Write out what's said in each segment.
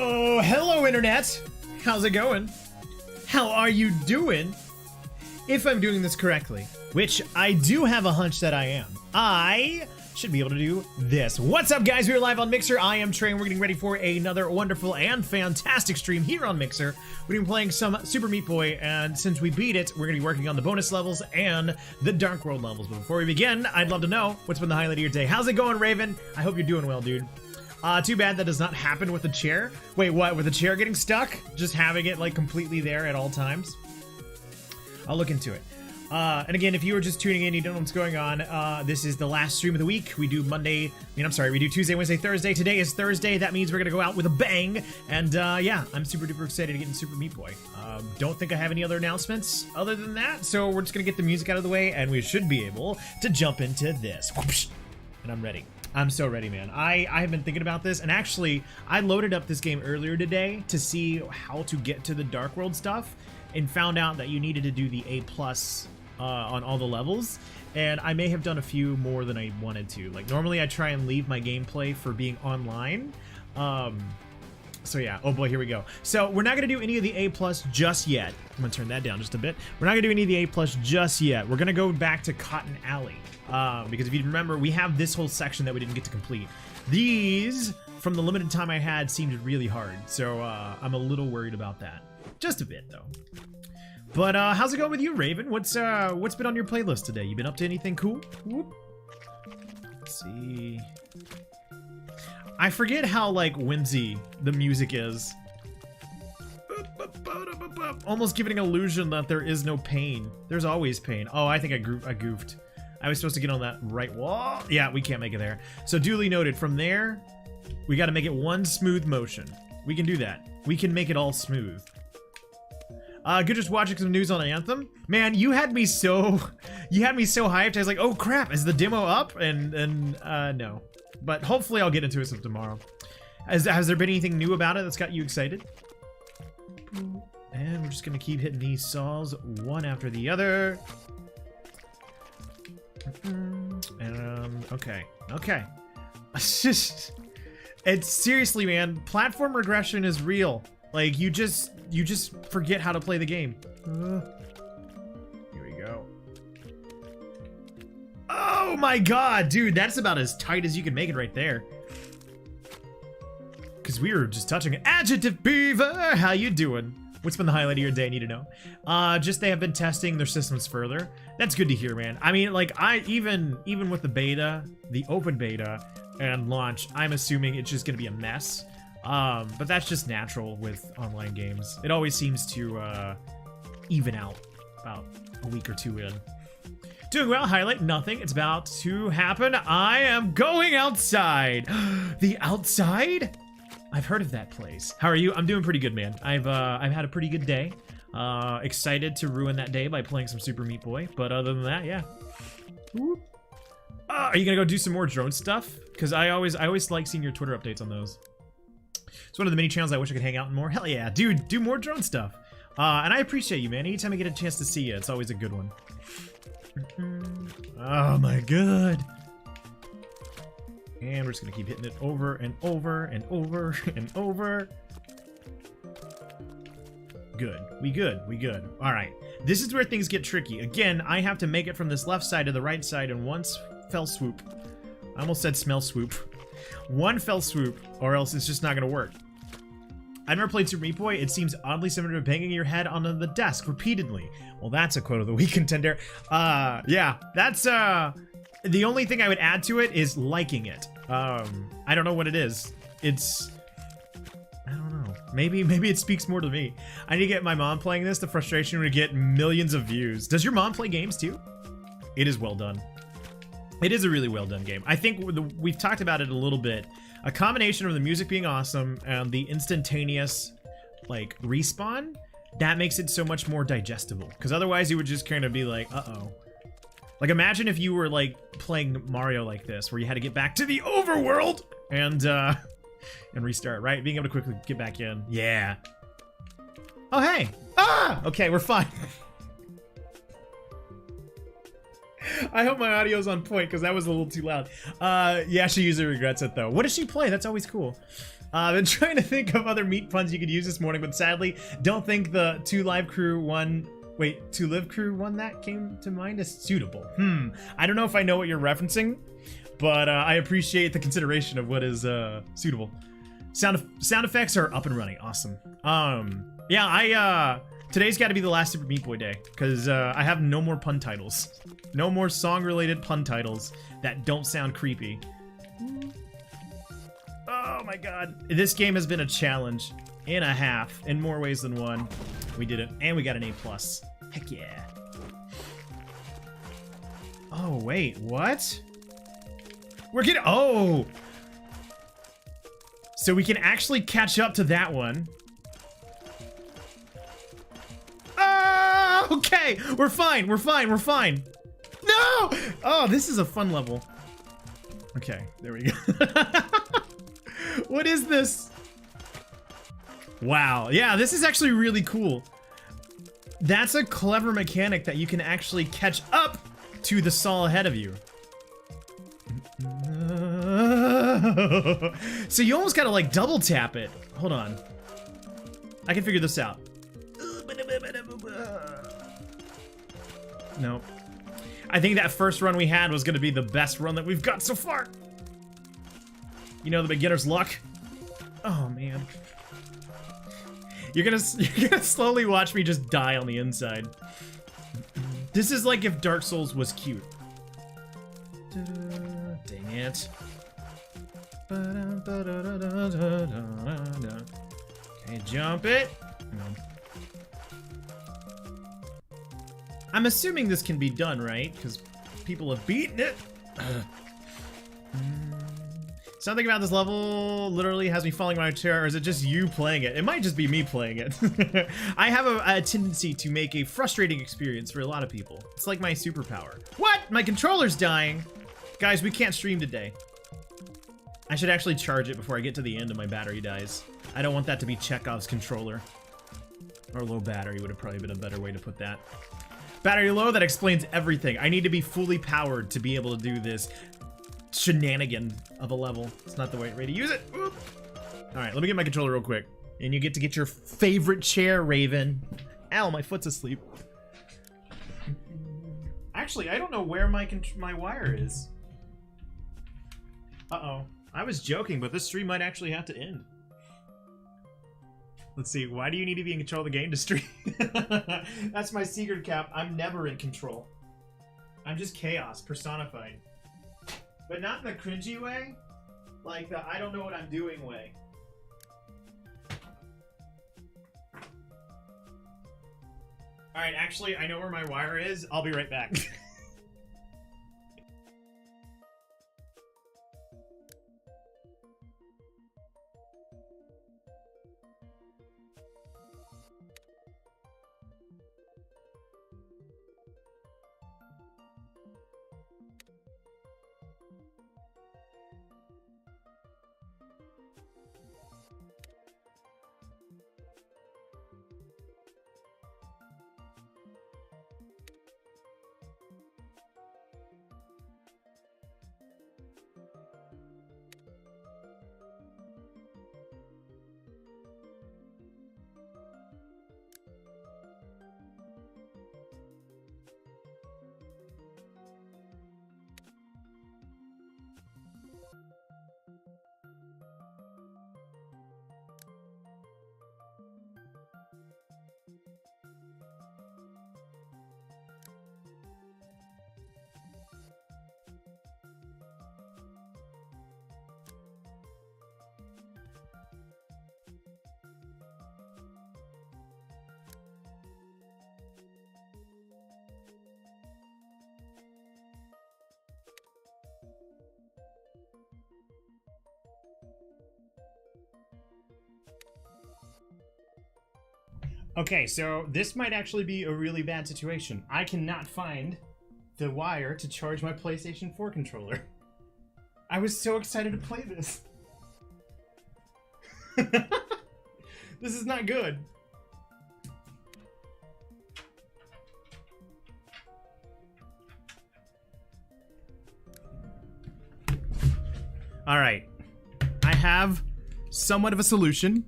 Oh, hello internet! How's it going? How are you doing? If I'm doing this correctly, which I do have a hunch that I am, I should be able to do this. What's up guys, we're live on Mixer. I am Trey and we're getting ready for another wonderful and fantastic stream here on Mixer. We're gonna be playing some Super Meat Boy, and since we beat it, we're gonna be working on the bonus levels and the Dark World levels. But before we begin, I'd love to know what's been the highlight of your day. How's it going, Raven? I hope you're doing well, dude. Too bad that does not happen with the chair. Wait, what? With the chair getting stuck? Just having it like completely there at all times? I'll look into it. And again, if you were just tuning in, you don't know what's going on, this is the last stream of the week. We do we do Tuesday, Wednesday, Thursday. Today is Thursday. That means we're gonna go out with a bang. And yeah, I'm super duper excited to get in Super Meat Boy. Don't think I have any other announcements other than that. So we're just gonna get the music out of the way and we should be able to jump into this. Whoosh. And I'm ready. I'm so ready, man. I have been thinking about this, and actually, I loaded up this game earlier today to see how to get to the Dark World stuff, and found out that you needed to do the A+ on all the levels, and I may have done a few more than I wanted to. Like, normally I try and leave my gameplay for being online. So yeah, oh boy, here we go. So we're not gonna do any of the A+ just yet. I'm gonna turn that down just a bit. We're not gonna do any of the A+ just yet. We're gonna go back to Cotton Alley. Because if you remember, we have this whole section that we didn't get to complete. These, from the limited time I had, seemed really hard. So I'm a little worried about that. Just a bit though. But how's it going with you, Raven? What's been on your playlist today? You been up to anything cool? Whoop. Let's see. I forget how like whimsy the music is. Almost giving an illusion that there is no pain. There's always pain. Oh, I think I goofed. I was supposed to get on that right wall. Yeah, we can't make it there. So duly noted. From there, we got to make it one smooth motion. We can do that. We can make it all smooth. Good, just watching some news on Anthem. Man, you had me so hyped. I was like, oh crap, is the demo up? And no. But hopefully I'll get into it some tomorrow. Has there been anything new about it that's got you excited? And we're just gonna keep hitting these saws one after the other. Okay. It's seriously, man, platform regression is real. Like, you just forget how to play the game. Here we go. Oh my god, dude, that's about as tight as you can make it right there. Because we were just touching it. Adjective Beaver, how you doing? What's been the highlight of your day? I need to know. Just they have been testing their systems further. That's good to hear, man. I mean, like, even with the beta, the open beta, and launch, I'm assuming it's just gonna be a mess. But that's just natural with online games. It always seems to even out about a week or two in. Doing well, highlight, nothing. It's about to happen. I am going outside. The outside? I've heard of that place. How are you? I'm doing pretty good, man. I've had a pretty good day. Excited to ruin that day by playing some Super Meat Boy, but other than that, yeah. Are you gonna go do some more drone stuff? Because I always like seeing your Twitter updates on those. It's one of the many channels I wish I could hang out in more. Hell yeah, dude, do more drone stuff. And I appreciate you, man. Anytime I get a chance to see you, it's always a good one. Oh my god. And we're just gonna keep hitting it over and over and over and over. Good. We good. All right. This is where things get tricky. Again, I have to make it from this left side to the right side in one fell swoop. I almost said smell swoop. One fell swoop, or else it's just not gonna work. I've never played Super Meat Boy. It seems oddly similar to banging your head on the desk repeatedly. Well, that's a quote of the week, contender. Yeah, that's the only thing I would add to it is liking it. I don't know what it is. I don't know. Maybe it speaks more to me. I need to get my mom playing this. The frustration would get millions of views. Does your mom play games too? It is well done. It is a really well done game. I think we've talked about it a little bit. A combination of the music being awesome and the instantaneous, like, respawn, that makes it so much more digestible. Because otherwise you would just kind of be like, uh-oh. Like, imagine if you were, like, playing Mario like this, where you had to get back to the overworld and restart, right? Being able to quickly get back in. Yeah. Oh, hey. Ah! Okay, we're fine. I hope my audio's on point, because that was a little too loud. Yeah, she usually regrets it, though. What does she play? That's always cool. I've been trying to think of other meat puns you could use this morning, but sadly, don't think the 2 Live Crew one... Wait, 2 Live Crew one that came to mind is suitable. I don't know if I know what you're referencing, but I appreciate the consideration of what is suitable. Sound effects are up and running. Awesome. Yeah, today's got to be the last Super Meat Boy day, because I have no more pun titles. No more song-related pun titles that don't sound creepy. Oh my god. This game has been a challenge and a half, in more ways than one. We did it, and we got an A+. Heck yeah. Oh, wait, what? We're getting, oh! So we can actually catch up to that one. Oh, okay, we're fine, we're fine, we're fine. No! Oh, this is a fun level. Okay, there we go. What is this? Wow, yeah, this is actually really cool. That's a clever mechanic that you can actually catch up to the saw ahead of you. So you almost gotta like double tap it. Hold on. I can figure this out. Nope. I think that first run we had was gonna be the best run that we've got so far. You know, the beginner's luck. Oh man. You're gonna slowly watch me just die on the inside. This is like if Dark Souls was cute. Dang it. Okay, jump it. No. I'm assuming this can be done, right? Because people have beaten it. Something about this level literally has me falling in my chair, or is it just you playing it? It might just be me playing it. I have a tendency to make a frustrating experience for a lot of people. It's like my superpower. What? My controller's dying. Guys, we can't stream today. I should actually charge it before I get to the end and my battery dies. I don't want that to be Chekhov's controller. Or low battery would have probably been a better way to put that. Battery low, that explains everything. I need to be fully powered to be able to do this shenanigan of a level. It's not the right way to use it. All right, let me get my controller real quick. And you get to get your favorite chair, Raven. Ow, my foot's asleep. Actually, I don't know where my wire is. Uh-oh. I was joking, but this stream might actually have to end. Let's see, why do you need to be in control of the game to stream? That's my secret, Cap. I'm never in control. I'm just chaos personified. But not in the cringy way. Like the I don't know what I'm doing way. Alright, actually, I know where my wire is. I'll be right back. Okay, so this might actually be a really bad situation. I cannot find the wire to charge my PlayStation 4 controller. I was so excited to play this. This is not good. All right. I have somewhat of a solution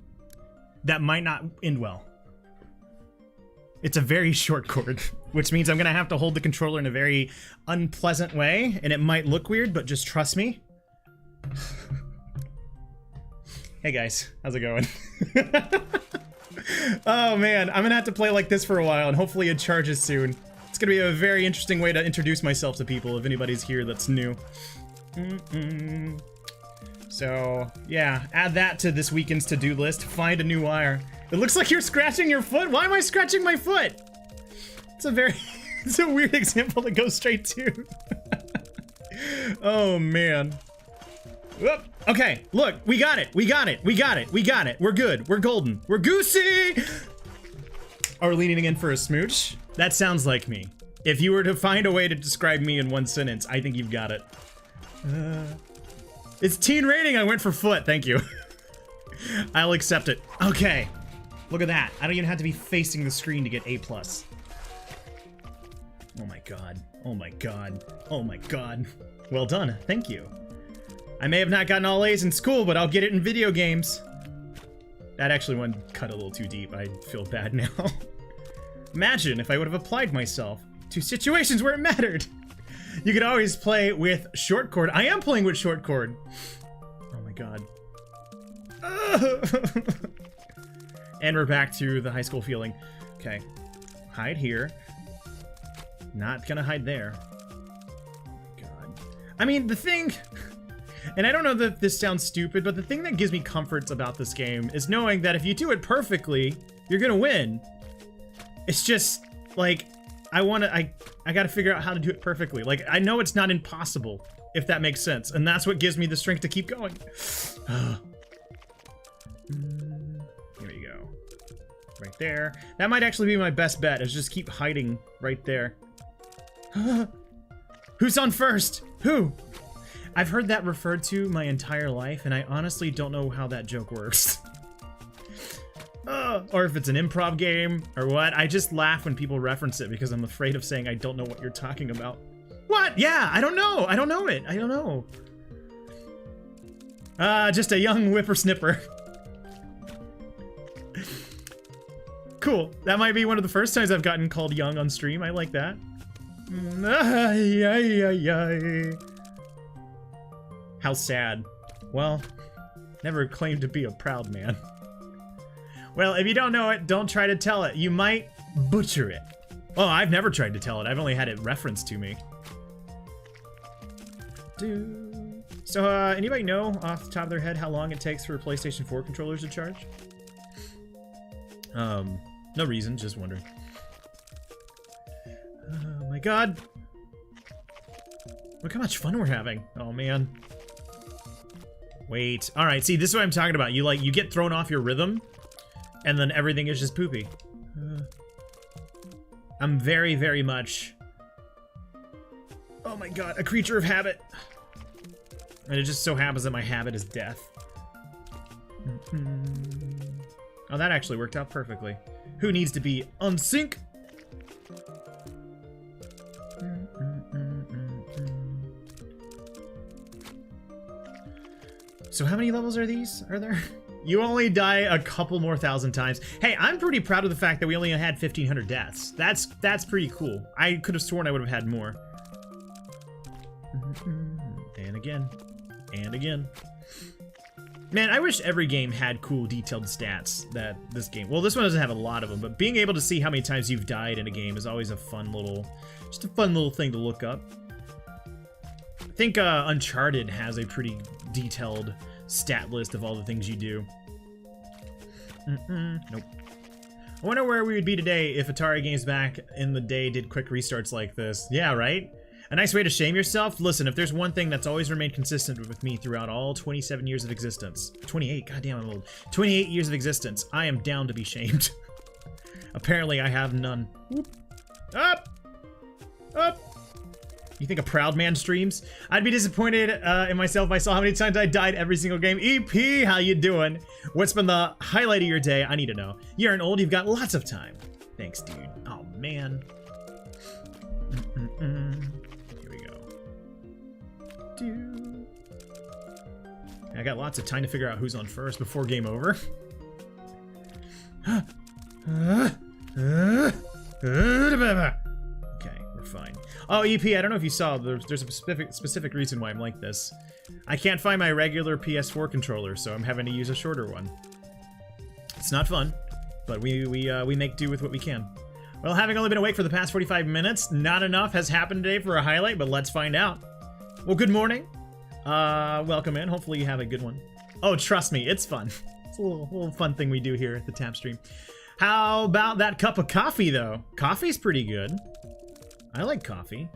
that might not end well. It's a very short cord, which means I'm gonna have to hold the controller in a very unpleasant way, and it might look weird, but just trust me. Hey guys, how's it going? Oh man, I'm gonna have to play like this for a while, and hopefully it charges soon. It's gonna be a very interesting way to introduce myself to people if anybody's here that's new. So, yeah, add that to this weekend's to-do list. Find a new wire. It looks like you're scratching your foot. Why am I scratching my foot? It's a very, it's a weird example to go straight to. Oh, man. Whoop. Okay, look, we got it. We got it. We got it. We got it. We're good. We're golden. We're goosey. Are we leaning in for a smooch? That sounds like me. If you were to find a way to describe me in one sentence, I think you've got it. It's teen rating. I went for foot. Thank you. I'll accept it. Okay. Look at that. I don't even have to be facing the screen to get A+. Oh my god. Oh my god. Oh my god. Well done. Thank you. I may have not gotten all A's in school, but I'll get it in video games. That actually one cut a little too deep. I feel bad now. Imagine if I would have applied myself to situations where it mattered. You could always play with short cord. I am playing with short cord. Oh my god. And we're back to the high school feeling. Okay. Hide here. Not gonna hide there. God. I mean, the thing... And I don't know that this sounds stupid, but the thing that gives me comforts about this game is knowing that if you do it perfectly, you're gonna win. It's just, like... I gotta figure out how to do it perfectly. Like, I know it's not impossible, if that makes sense. And that's what gives me the strength to keep going. Here we go. Right there. That might actually be my best bet, is just keep hiding right there. Who's on first? Who? I've heard that referred to my entire life, and I honestly don't know how that joke works. Or if it's an improv game, or what. I just laugh when people reference it because I'm afraid of saying I don't know what you're talking about. What? Yeah, I don't know. I don't know it. I don't know. Just a young whippersnipper. Cool. That might be one of the first times I've gotten called young on stream. I like that. How sad. Well, never claimed to be a proud man. Well, if you don't know it, don't try to tell it. You might butcher it. Oh, I've never tried to tell it. I've only had it referenced to me. So, anybody know off the top of their head how long it takes for PlayStation 4 controllers to charge? No reason, just wondering. Oh my god. Look how much fun we're having. Oh man. Wait. Alright, see, this is what I'm talking about. You get thrown off your rhythm, and then everything is just poopy. I'm very, very much... Oh my god, a creature of habit. And it just so happens that my habit is death. Oh, that actually worked out perfectly. Who needs to be unsync? So how many levels are there? You only die a couple more thousand times. Hey, I'm pretty proud of the fact that we only had 1,500 deaths. That's pretty cool. I could have sworn I would have had more. And again. And again. Man, I wish every game had cool, detailed stats that this game... Well, this one doesn't have a lot of them, but being able to see how many times you've died in a game is always a fun little... Just a fun little thing to look up. I think Uncharted has a pretty detailed stat list of all the things you do. Nope. I wonder where we would be today if Atari games back in the day did quick restarts like this. Yeah, right? A nice way to shame yourself? Listen, if there's one thing that's always remained consistent with me throughout all 27 years of existence... 28, goddamn I'm old. 28 years of existence, I am down to be shamed. Apparently I have none. Whoop. Up! Up! You think a proud man streams? I'd be disappointed in myself if I saw how many times I died every single game. EP, how you doing? What's been the highlight of your day? I need to know. You're an old, you've got lots of time. Thanks, dude. Oh, man. Here we go. I got lots of time to figure out who's on first before game over. Okay, we're fine. Oh, EP, I don't know if you saw, there's a specific reason why I'm like this. I can't find my regular PS4 controller, so I'm having to use a shorter one. It's not fun, but we make do with what we can. Well, having only been awake for the past 45 minutes, not enough has happened today for a highlight, but let's find out. Well, good morning. Welcome in. Hopefully you have a good one. Oh, trust me, it's fun. It's a little fun thing we do here at the TapStream. How about that cup of coffee, though? Coffee's pretty good. I like coffee.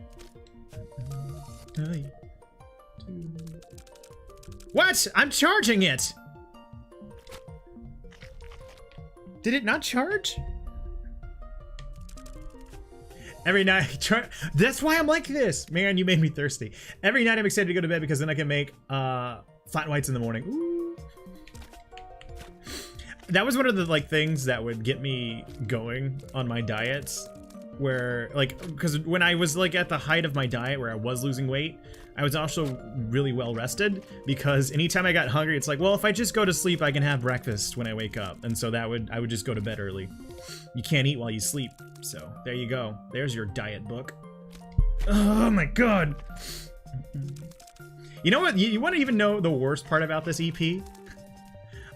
What? I'm charging it! Did it not charge? Every night, that's why I'm like this. Man, you made me thirsty. Every night I'm excited to go to bed because then I can make flat whites in the morning. Ooh. That was one of the things that would get me going on my diets, where because when I was at the height of my diet where I was losing weight, I was also really well rested, because anytime I got hungry, it's like, well, if I just go to sleep, I can have breakfast when I wake up, and so I would just go to bed early. You can't eat while you sleep, so there you go. There's your diet book. Oh my god. You know what? You want to even know the worst part about this EP?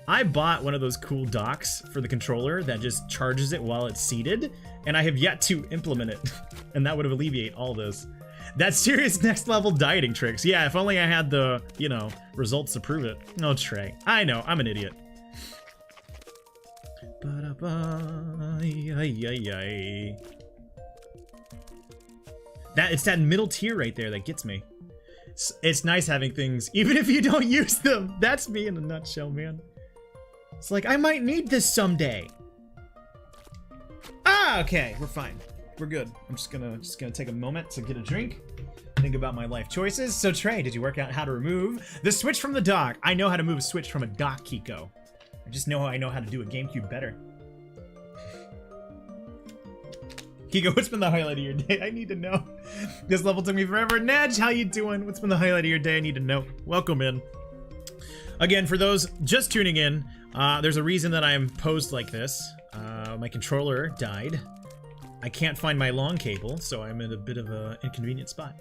I bought one of those cool docks for the controller that just charges it while it's seated, and I have yet to implement it. And that would alleviate all this. That's serious next level dieting tricks. Yeah, if only I had the, results to prove it. Oh, Trey. I know, I'm an idiot. It's that middle tier right there that gets me. It's nice having things, even if you don't use them. That's me in a nutshell, man. It's like, I might need this someday. Ah, okay, we're fine. We're good. I'm just gonna take a moment to get a drink, think about my life choices. So Trey, did you work out how to remove the switch from the dock? I know how to move a switch from a dock, Kiko. I know how to do a GameCube better. Kiko, what's been the highlight of your day? I need to know. This level took me forever. Nedge, how you doing? What's been the highlight of your day? I need to know. Welcome in. Again, for those just tuning in, there's a reason that I'm posed like this. My controller died. I can't find my long cable, so I'm in a bit of an inconvenient spot.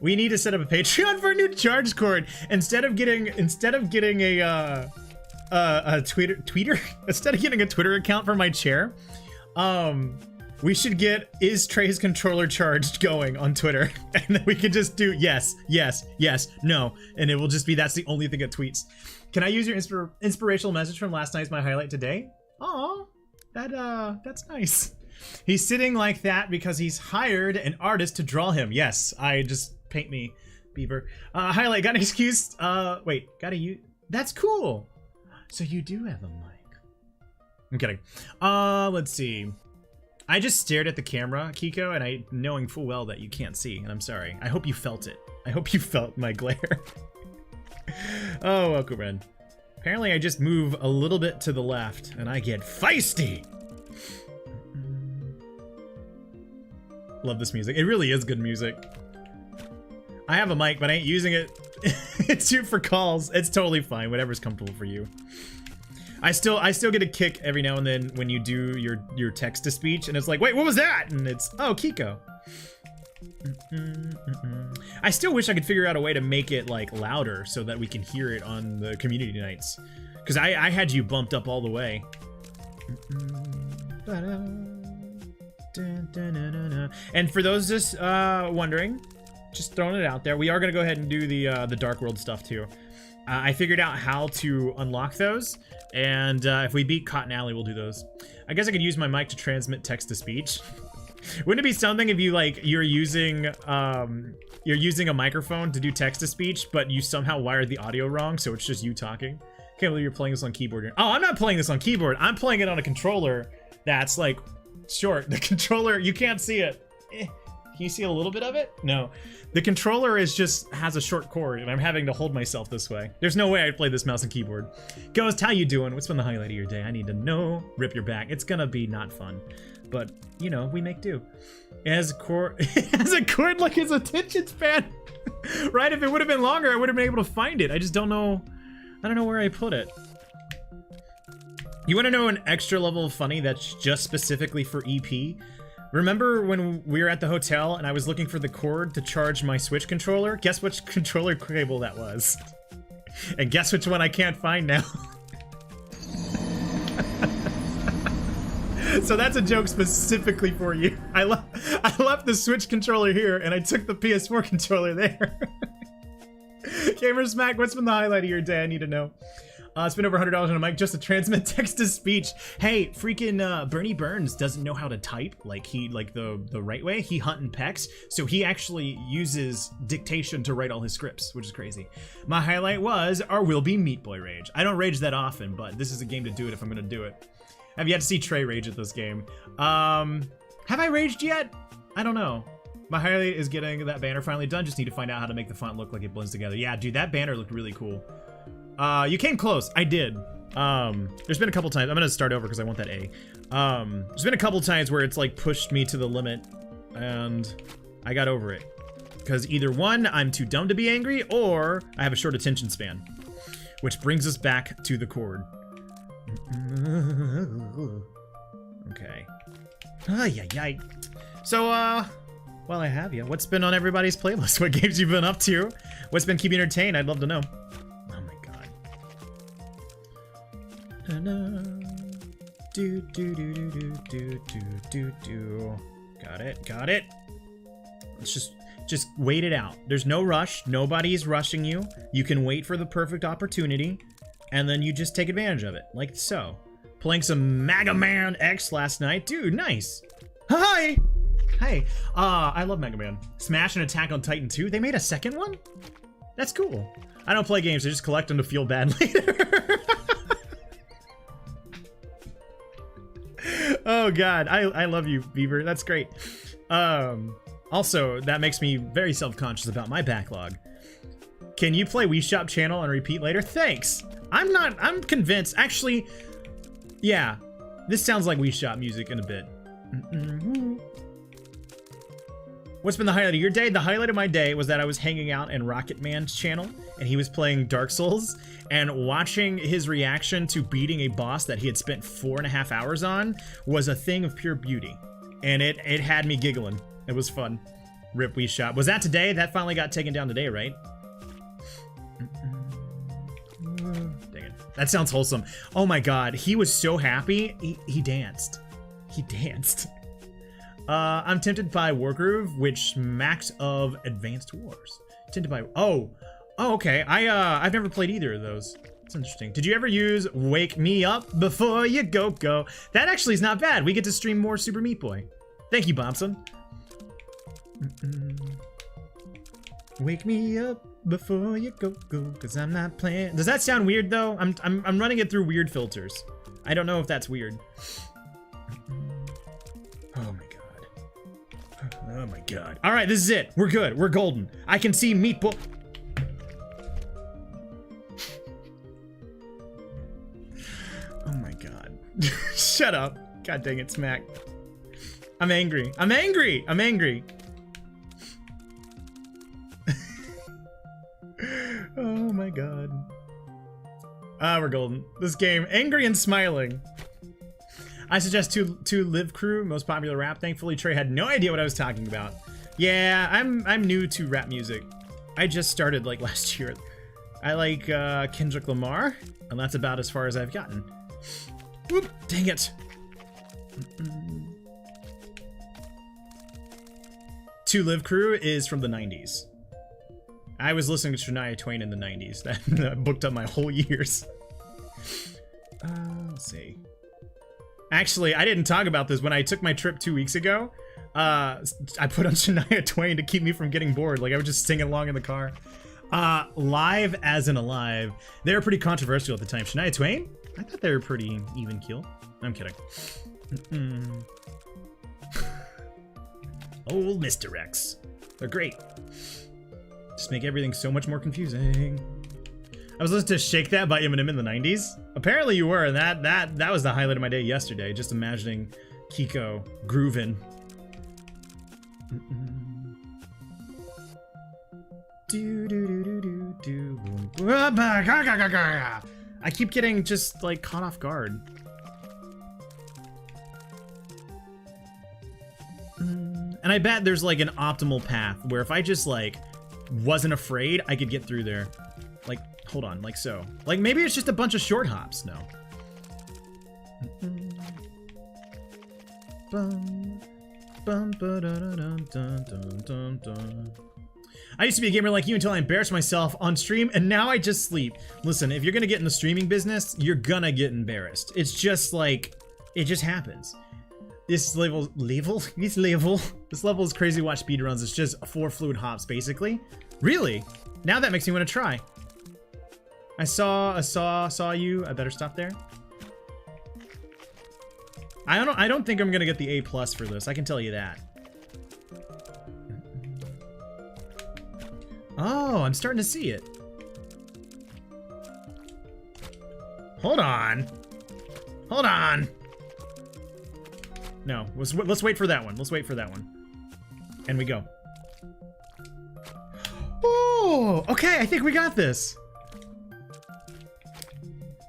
We need to set up a Patreon for a new charge cord. Instead of getting a Twitter instead of getting a Twitter account for my chair, we should get "Is Trey's controller charged?" going on Twitter, and then we can just do yes, yes, yes, no, and it will just be that's the only thing it tweets. Can I use your inspirational message from last night's my highlight today? Aw, that's nice. He's sitting like that because he's hired an artist to draw him. Yes, I just paint me, Beaver. Highlight, got an excuse? Wait, gotta use. That's cool. So you do have a mic. I'm kidding. Let's see. I just stared at the camera, Kiko, and knowing full well that you can't see, and I'm sorry. I hope you felt it. I hope you felt my glare. Oh, welcome in. Apparently I just move a little bit to the left, and I get feisty! Love this music. It really is good music. I have a mic, but I ain't using it. It's for calls. It's totally fine. Whatever's comfortable for you. I still get a kick every now and then when you do your text-to-speech, and it's like, wait, what was that? And it's, oh, Kiko. I still wish I could figure out a way to make it louder so that we can hear it on the community nights, because I had you bumped up all the way. And for those just wondering, just throwing it out there, we are gonna go ahead and do the Dark World stuff too. I figured out how to unlock those, and if we beat Cotton Alley, we'll do those. I guess I could use my mic to transmit text-to-speech. Wouldn't it be something if you're using a microphone to do text-to-speech, but you somehow wired the audio wrong, so it's just you talking? Can't believe you're playing this on keyboard. Oh, I'm not playing this on keyboard. I'm playing it on a controller that's short. The controller, you can't see it. Can you see a little bit of it? No. The controller has a short cord, and I'm having to hold myself this way. There's no way I'd play this mouse and keyboard. Ghost, how you doing? What's been the highlight of your day? I need to know. Rip your back. It's gonna be not fun. But, you know, we make do. It has a cord, it has a cord like his attention span. Right? If it would have been longer, I would have been able to find it. I just don't know. I don't know where I put it. You want to know an extra level of funny that's just specifically for EP? Remember when we were at the hotel and I was looking for the cord to charge my Switch controller? Guess which controller cable that was? And guess which one I can't find now? So that's a joke specifically for you. I left the Switch controller here and I took the PS4 controller there. Gamer Smack, what's been the highlight of your day? I need to know. Spend over $100 on a mic just to transmit text to speech. Hey, freaking Bernie Burns doesn't know how to type like the right way. He hunt and pecks, so he actually uses dictation to write all his scripts, which is crazy. My highlight was our Will Be Meat Boy rage. I don't rage that often, but this is a game to do it if I'm gonna do it. I've yet to see Trey rage at this game. Have I raged yet? I don't know. My highlight is getting that banner finally done. Just need to find out how to make the font look like it blends together. Yeah, dude, that banner looked really cool. You came close. I did. There's been a couple times. I'm gonna start over because I want that A. There's been a couple times where it's like pushed me to the limit, and I got over it. Because either one, I'm too dumb to be angry, or I have a short attention span. Which brings us back to the chord. Okay. Ay. So, while I have you, what's been on everybody's playlist? What games you been up to? What's been keeping you entertained? I'd love to know. Oh my god. Got it. Let's just wait it out. There's no rush. Nobody's rushing you. You can wait for the perfect opportunity, and then you just take advantage of it, like so. Playing some Mega Man X last night. Dude, nice. Hi! Hey, I love Mega Man. Smash and Attack on Titan 2. They made a second one? That's cool. I don't play games, I just collect them to feel bad later. Oh god, I love you, Beaver. That's great. Also, that makes me very self-conscious about my backlog. Can you play Wii Shop channel and repeat later? Thanks. I'm convinced. Actually, yeah, this sounds like Wii Shop music in a bit. What's been the highlight of your day? The highlight of my day was that I was hanging out in Rocket Man's channel and he was playing Dark Souls, and watching his reaction to beating a boss that he had spent 4.5 hours on was a thing of pure beauty. And it had me giggling. It was fun. Rip Wii Shop. Was that today? That finally got taken down today, right? Dang it. That sounds wholesome. Oh my god, he was so happy. He danced. He danced. I'm tempted by Wargroove, which max of Advanced Wars. Tempted by okay. I've never played either of those. It's interesting. Did you ever use Wake Me Up Before You Go? That actually is not bad. We get to stream more Super Meat Boy. Thank you, Bompson. Wake me up before you go, cause I'm not playing. Does that sound weird though? I'm running it through weird filters. I don't know if that's weird. Oh my god. Oh my god. All right, this is it. We're good. We're golden. I can see Meat Boy. Oh my god. Shut up. God dang it, Smack. I'm angry. I'm angry. I'm angry. Oh my god. We're golden. This game, angry and smiling. I suggest two Live Crew, most popular rap. Thankfully, Trey had no idea what I was talking about. Yeah, I'm new to rap music. I just started like last year. I like Kendrick Lamar, and that's about as far as I've gotten. Whoop! Dang it. Two Live Crew is from the 90s. I was listening to Shania Twain in the 90s. That booked up my whole years. Let's see. Actually, I didn't talk about this when I took my trip 2 weeks ago. I put on Shania Twain to keep me from getting bored. Like, I was just singing along in the car. Live as in Alive. They were pretty controversial at the time. Shania Twain? I thought they were pretty even keel. I'm kidding. Old misdirects. They're great. Just make everything so much more confusing. I was listening to Shake That by Eminem in the 90s. Apparently you were, and that was the highlight of my day yesterday, just imagining Kiko grooving. I keep getting just like caught off guard. And I bet there's like an optimal path where if I just like wasn't afraid, I could get through there. Like, hold on, like so. Like maybe it's just a bunch of short hops. No. I used to be a gamer like you until I embarrassed myself on stream, and now I just sleep. Listen, if you're gonna get in the streaming business, you're gonna get embarrassed. It's just like, it just happens. This level is crazy to watch speedruns. It's just 4 fluid hops, basically. Really? Now that makes me want to try. I saw you. I better stop there. I don't think I'm gonna get the A+ for this. I can tell you that. Oh, I'm starting to see it. Hold on. Hold on. No, let's wait for that one. Let's wait for that one. And we go. Oh, okay, I think we got this.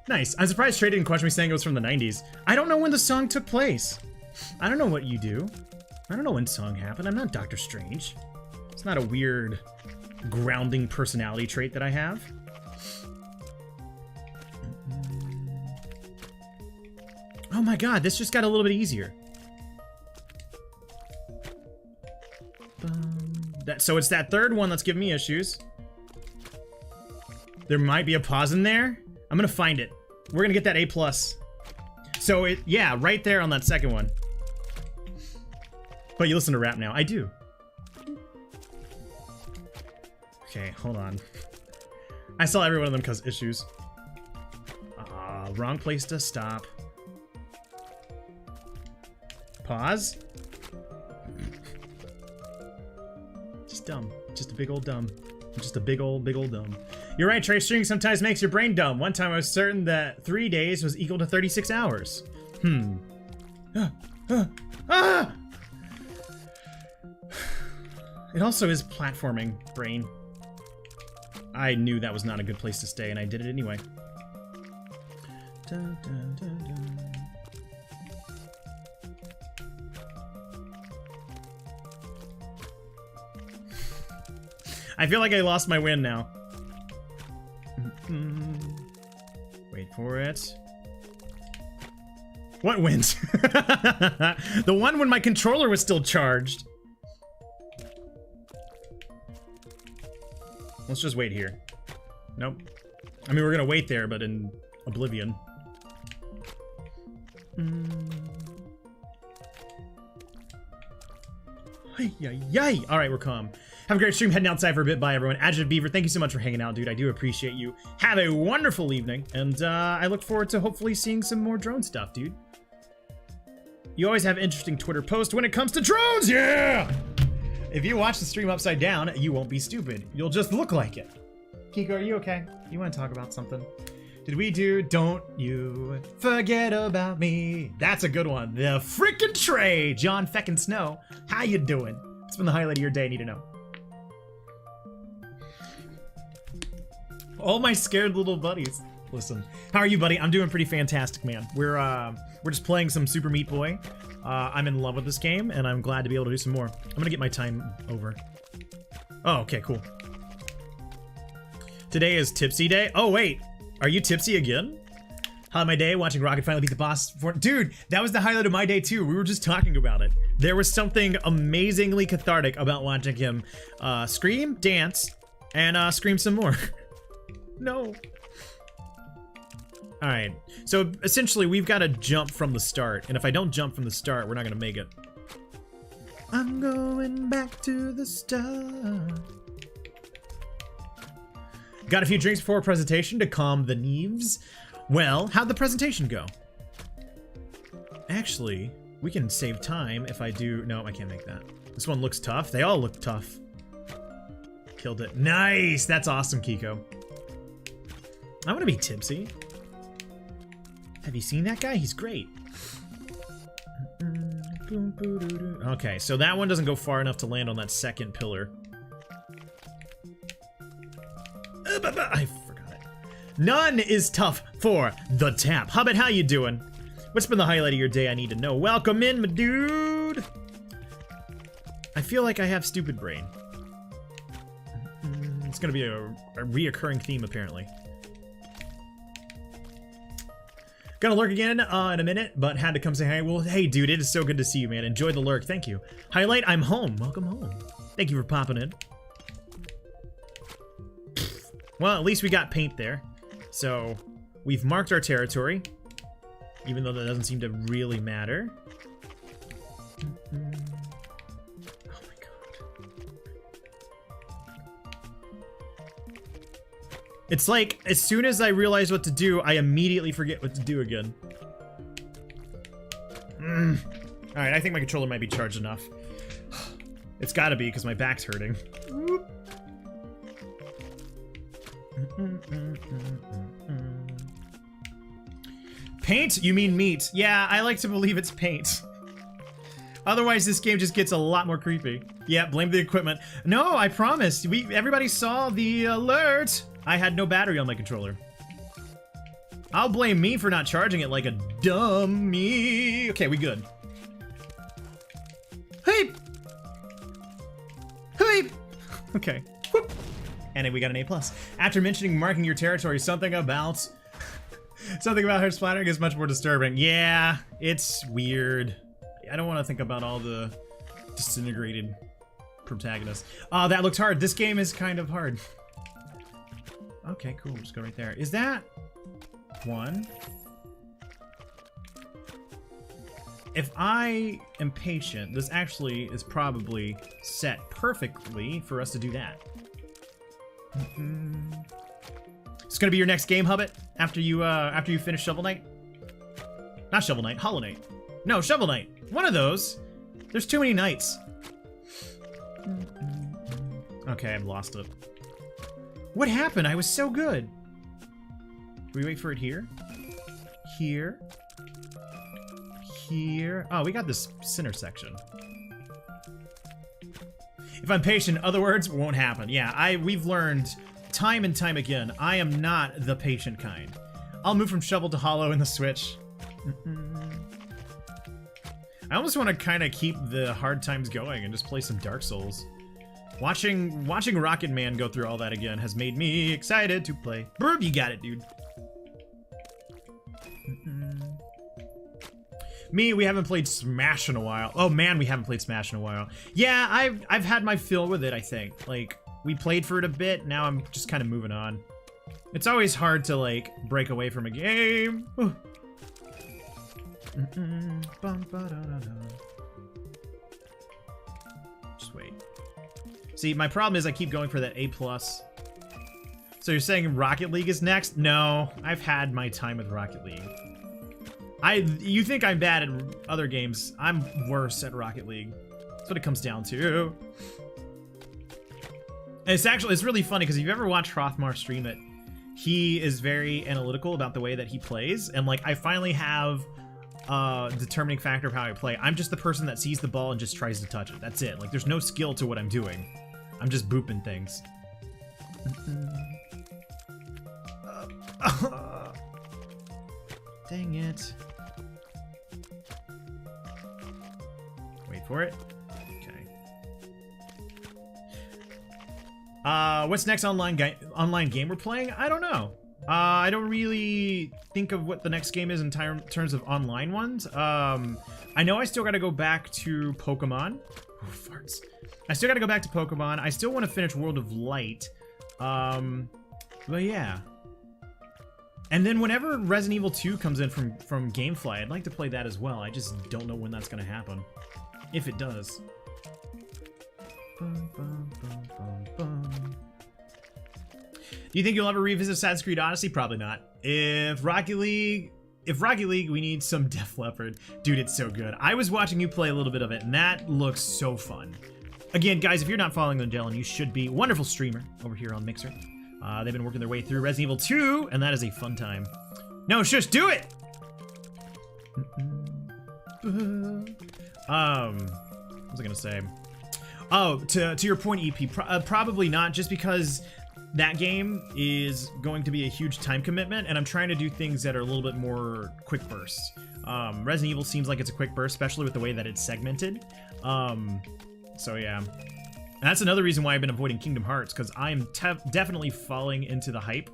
Nice. I'm surprised Trey didn't question me saying it was from the 90s. I don't know when the song took place. I don't know what you do. I don't know when song happened. I'm not Doctor Strange. It's not a weird grounding personality trait that I have. Oh my god, this just got a little bit easier. So it's that third one that's giving me issues. There might be a pause in there. I'm gonna find it. We're gonna get that A+. So it, yeah, right there on that second one. But you listen to rap now. I do. Okay, hold on. I saw every one of them cause issues. Wrong place to stop. Pause. Just dumb. Just a big old dumb. Just a big old dumb. You're right, Trey. Streaming sometimes makes your brain dumb. One time I was certain that 3 days was equal to 36 hours. It also is platforming, brain. I knew that was not a good place to stay, and I did it anyway. Dun, dun, dun, dun. I feel like I lost my win now. Wait for it. What wins? The one when my controller was still charged. Let's just wait here. Nope. I mean, we're gonna wait there, but in oblivion. Yay! All right, we're calm. Have a great stream. Heading outside for a bit. Bye, everyone. Adjective Beaver, thank you so much for hanging out, dude. I do appreciate you. Have a wonderful evening, and I look forward to hopefully seeing some more drone stuff, dude. You always have interesting Twitter posts when it comes to drones, yeah! If you watch the stream upside down, you won't be stupid. You'll just look like it. Kiko, are you okay? You want to talk about something? Did we do Don't You Forget About Me? That's a good one. The frickin' Trey, John Feckin' Snow. How you doing? It's been the highlight of your day. I need to know. All my scared little buddies. Listen, how are you, buddy? I'm doing pretty fantastic, man. We're just playing some Super Meat Boy. I'm in love with this game, and I'm glad to be able to do some more. I'm gonna get my time over. Oh, okay, cool. Today is Tipsy Day. Oh, wait. Are you tipsy again? How my day watching Rocket finally beat the boss. Dude, that was the highlight of my day, too. We were just talking about it. There was something amazingly cathartic about watching him scream, dance, and scream some more. No. All right, so essentially we've got to jump from the start, and if I don't jump from the start, we're not gonna make it. I'm going back to the start. Got a few drinks before a presentation to calm the nerves. Well, how'd the presentation go? Actually, we can save time if I do. No, I can't make that. This one looks tough. They all look tough. Killed it. Nice! That's awesome, Kiko. I want to be tipsy. Have you seen that guy? He's great. Okay, so that one doesn't go far enough to land on that second pillar. I forgot it. None is tough for the tap. Hobbit, how you doing? What's been the highlight of your day? I need to know. Welcome in, my dude. I feel like I have stupid brain. It's gonna be a reoccurring theme, apparently. Gonna lurk again in a minute, but had to come say hi. Well, hey, dude, it is so good to see you, man. Enjoy the lurk. Thank you. Highlight, I'm home. Welcome home. Thank you for popping in. Well, at least we got paint there. So, we've marked our territory, even though that doesn't seem to really matter. Oh my god. It's like, as soon as I realize what to do, I immediately forget what to do again. Alright, I think my controller might be charged enough. It's gotta be, because my back's hurting. Paint? You mean meat? Yeah, I like to believe it's paint. Otherwise, this game just gets a lot more creepy. Yeah, blame the equipment. No, I promise. Everybody saw the alert. I had no battery on my controller. I'll blame me for not charging it like a dummy. Okay, we good. Hey! Hey! Okay. Whoop. And then we got an A+. After mentioning marking your territory, something about her splattering is much more disturbing. Yeah, it's weird. I don't want to think about all the disintegrated protagonists. Oh, that looks hard. This game is kind of hard. Okay, cool. Just go right there. Is that one? If I am patient, this actually is probably set perfectly for us to do that. It's gonna be your next game, Hubbit, after you finish Shovel Knight? Not Shovel Knight, Hollow Knight. No, Shovel Knight. One of those. There's too many nights. Okay, I've lost it. What happened? I was so good. Do we wait for it here? Here. Here. Oh, we got this center section. If I'm patient, other words won't happen. Yeah, we've learned time and time again, I am not the patient kind. I'll move from shovel to hollow in the Switch. I almost want to kind of keep the hard times going and just play some Dark Souls. Watching Rocket Man go through all that again has made me excited to play. Brr, you got it, dude. Me, we haven't played Smash in a while. Oh man, we haven't played Smash in a while. Yeah, I've had my fill with it, I think. Like, we played for it a bit, now I'm just kind of moving on. It's always hard to, like, break away from a game. Just wait. See, my problem is I keep going for that A+. So you're saying Rocket League is next? No, I've had my time with Rocket League. You think I'm bad at other games. I'm worse at Rocket League. That's what it comes down to. And it's really funny because if you've ever watched Hrothmar stream it, he is very analytical about the way that he plays. And like, I finally have a determining factor of how I play. I'm just the person that sees the ball and just tries to touch it. That's it. Like, there's no skill to what I'm doing. I'm just booping things. Dang it. Wait for it. Okay. What's next online game we're playing? I don't know. I don't really think of what the next game is in terms of online ones. I know I still gotta go back to Pokemon. Oh, farts. I still gotta go back to Pokemon. I still want to finish World of Light. But yeah. And then whenever Resident Evil 2 comes in from GameFly, I'd like to play that as well. I just don't know when that's gonna happen. If it does. Bum, bum, bum, bum, bum. Do you think you'll ever revisit Assassin's Creed Odyssey? Probably not. If Rocket League if Rocket League, we need some Def Leppard. Dude, it's so good. I was watching you play a little bit of it, and that looks so fun. Again, guys, if you're not following Magellan, you should be. Wonderful streamer over here on Mixer. They've been working their way through Resident Evil 2, and that is a fun time. No, shush, do it! What was I gonna say? Oh, to your point, EP, probably not, just because that game is going to be a huge time commitment, and I'm trying to do things that are a little bit more quick bursts. Resident Evil seems like it's a quick burst, especially with the way that it's segmented. So yeah. And that's another reason why I've been avoiding Kingdom Hearts, because I'm definitely falling into the hype.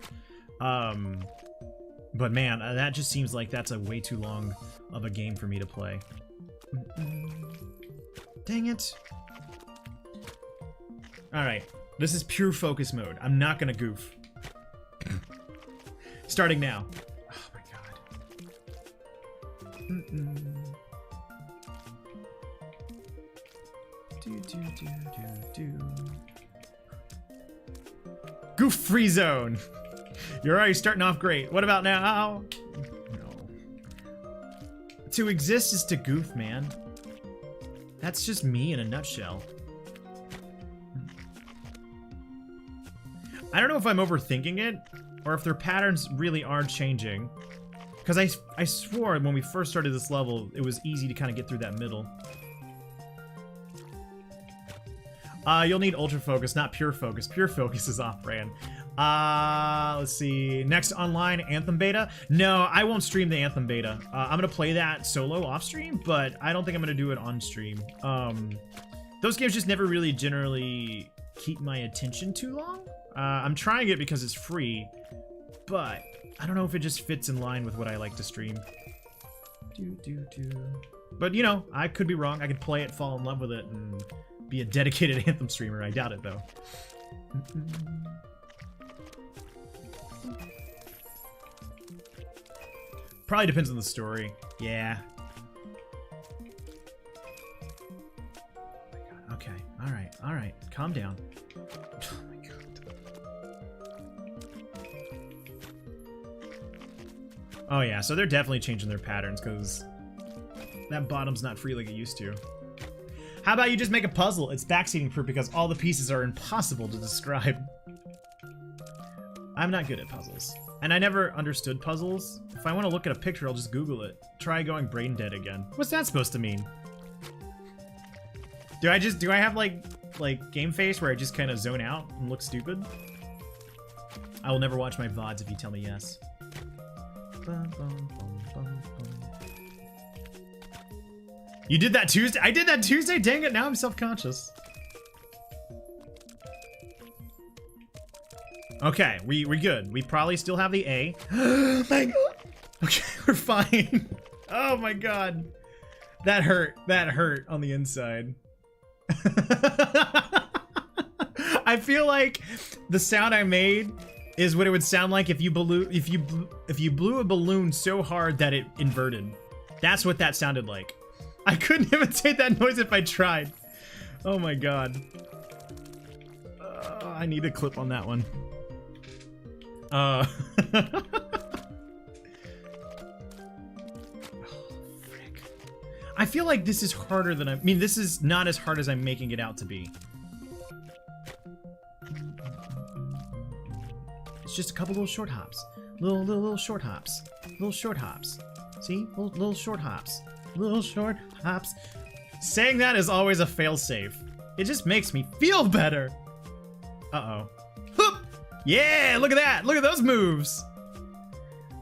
But man, that just seems like that's a way too long of a game for me to play. Dang it. Alright, this is pure focus mode. I'm not gonna goof. Starting now. Oh my god. Goof free zone. You're already starting off great. What about now? No. To exist is to goof, man. That's just me in a nutshell. I don't know if I'm overthinking it, or if their patterns really are changing. Because I swore when we first started this level, it was easy to kind of get through that middle. You'll need ultra focus, not pure focus. Pure focus is off-brand. Let's see. Next online, Anthem beta. No, I won't stream the Anthem beta. I'm gonna play that solo off stream, but I don't think I'm gonna do it on stream. Those games just never really generally keep my attention too long. I'm trying it because it's free, but I don't know if it just fits in line with what I like to stream. But you know, I could be wrong. I could play it, fall in love with it, and be a dedicated Anthem streamer. I doubt it though. Probably depends on the story. Yeah. Oh my god. Okay. All right. Calm down. Oh my god. Oh yeah. So they're definitely changing their patterns because that bottom's not free like it used to. How about you just make a puzzle? It's backseating proof because all the pieces are impossible to describe. I'm not good at puzzles. And I never understood puzzles. If I want to look at a picture, I'll just Google it. Try going brain dead again. What's that supposed to mean? Do I have like game face where I just kind of zone out and look stupid? I will never watch my VODs if you tell me yes. You did that Tuesday? I did that Tuesday? Dang it, now I'm self-conscious. Okay, we're good. We probably still have the A. Oh my god. Okay, we're fine. Oh my god. That hurt. That hurt on the inside. I feel like the sound I made is what it would sound like if you blew a balloon so hard that it inverted. That's what that sounded like. I couldn't imitate that noise if I tried. Oh my god. I need a clip on that one. Oh, frick. I feel like this is harder than I mean, this is not as hard as I'm making it out to be. It's just a couple little short hops. Little short hops. Little short hops. See? Little short hops. Little short hops. Saying that is always a failsafe. It just makes me feel better. Uh-oh. Whoop! Yeah, look at that. Look at those moves.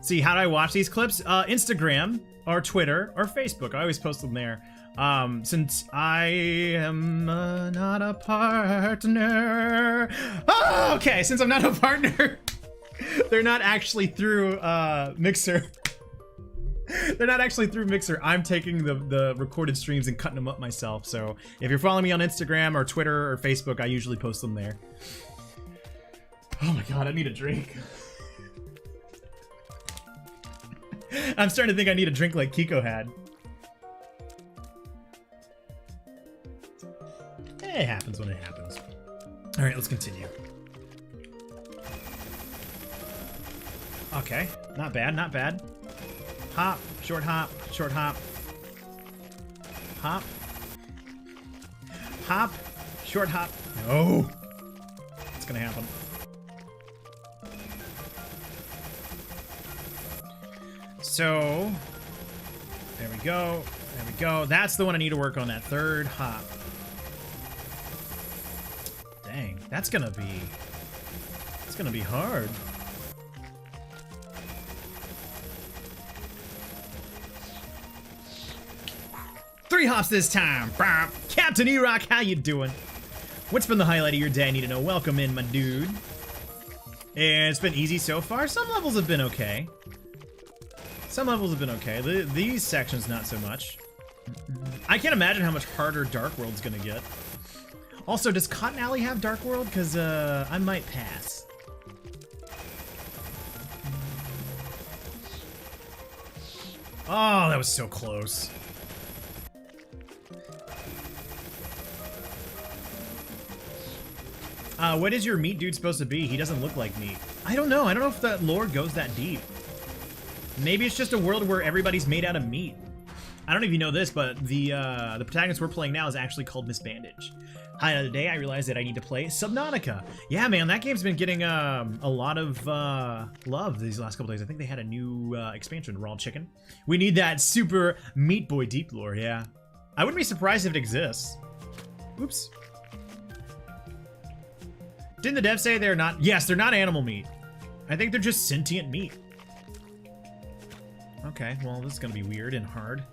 See, how do I watch these clips? Instagram or Twitter or Facebook. I always post them there. Since I am not a partner. Oh, okay, since I'm not a partner, they're not actually through Mixer. They're not actually through Mixer. I'm taking the recorded streams and cutting them up myself. So if you're following me on Instagram or Twitter or Facebook, I usually post them there. Oh my god, I need a drink. I'm starting to think I need a drink like Kiko had. It happens when it happens. All right, let's continue. Okay, not bad, not bad. Hop, short hop, short hop. Hop. Hop, short hop. No. It's gonna happen. So, there we go. There we go. That's the one I need to work on, that third hop. Dang, it's gonna be hard. Three hops this time. Captain E-Rock, how you doing? What's been the highlight of your day? I need to know. Welcome in, my dude. And it's been easy so far. Some levels have been okay. Some levels have been okay. These sections, not so much. I can't imagine how much harder Dark World's gonna get. Also, does Cotton Alley have Dark World? Because I might pass. Oh, that was so close. What is your meat dude supposed to be? He doesn't look like meat. I don't know. I don't know if that lore goes that deep. Maybe it's just a world where everybody's made out of meat. I don't know if you know this, but the protagonist we're playing now is actually called Miss Bandage. Hi, the other day I realized that I need to play Subnautica. Yeah, man, that game's been getting a lot of love these last couple days. I think they had a new expansion, Raw Chicken. We need that super Meat Boy deep lore, yeah. I wouldn't be surprised if it exists. Oops. Didn't the devs say they're not? Yes, they're not animal meat. I think they're just sentient meat. Okay, well, this is gonna be weird and hard.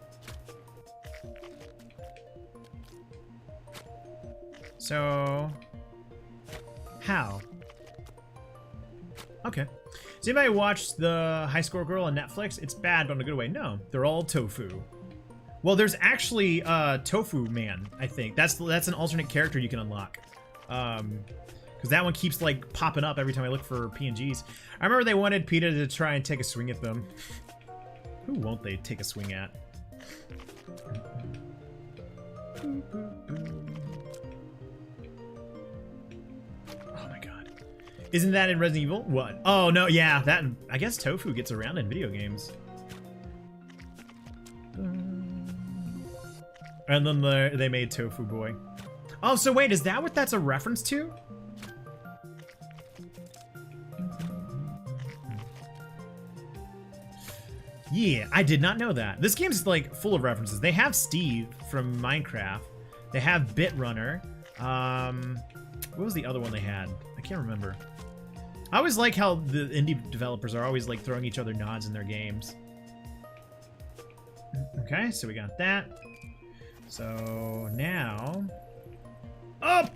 So, how? Okay. Does anybody watch the High Score Girl on Netflix? It's bad, but in a good way. No, they're all tofu. Well, there's actually Tofu Man, I think. That's an alternate character you can unlock. Because that one keeps like popping up every time I look for PNGs. I remember they wanted PETA to try and take a swing at them. Who won't they take a swing at? Oh my god. Isn't that in Resident Evil? What? Oh no, yeah, that, I guess tofu gets around in video games. And then they made Tofu Boy. Oh, so wait, is that what that's a reference to? Yeah, I did not know that. This game's like full of references. They have Steve from Minecraft. They have Bitrunner. What was the other one they had? I can't remember. I always like how the indie developers are always like throwing each other nods in their games. Okay, so we got that. So now, oh,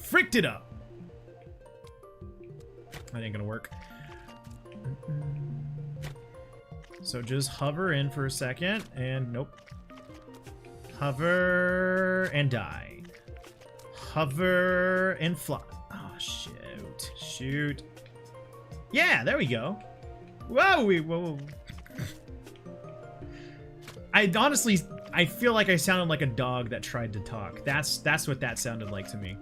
fricked it up. That ain't gonna work. So just hover in for a second, and nope. Hover and die. Hover and fly. Oh, shoot. Shoot. Yeah, there we go. Whoa, whoa. I honestly, I feel like I sounded like a dog that tried to talk. That's what that sounded like to me.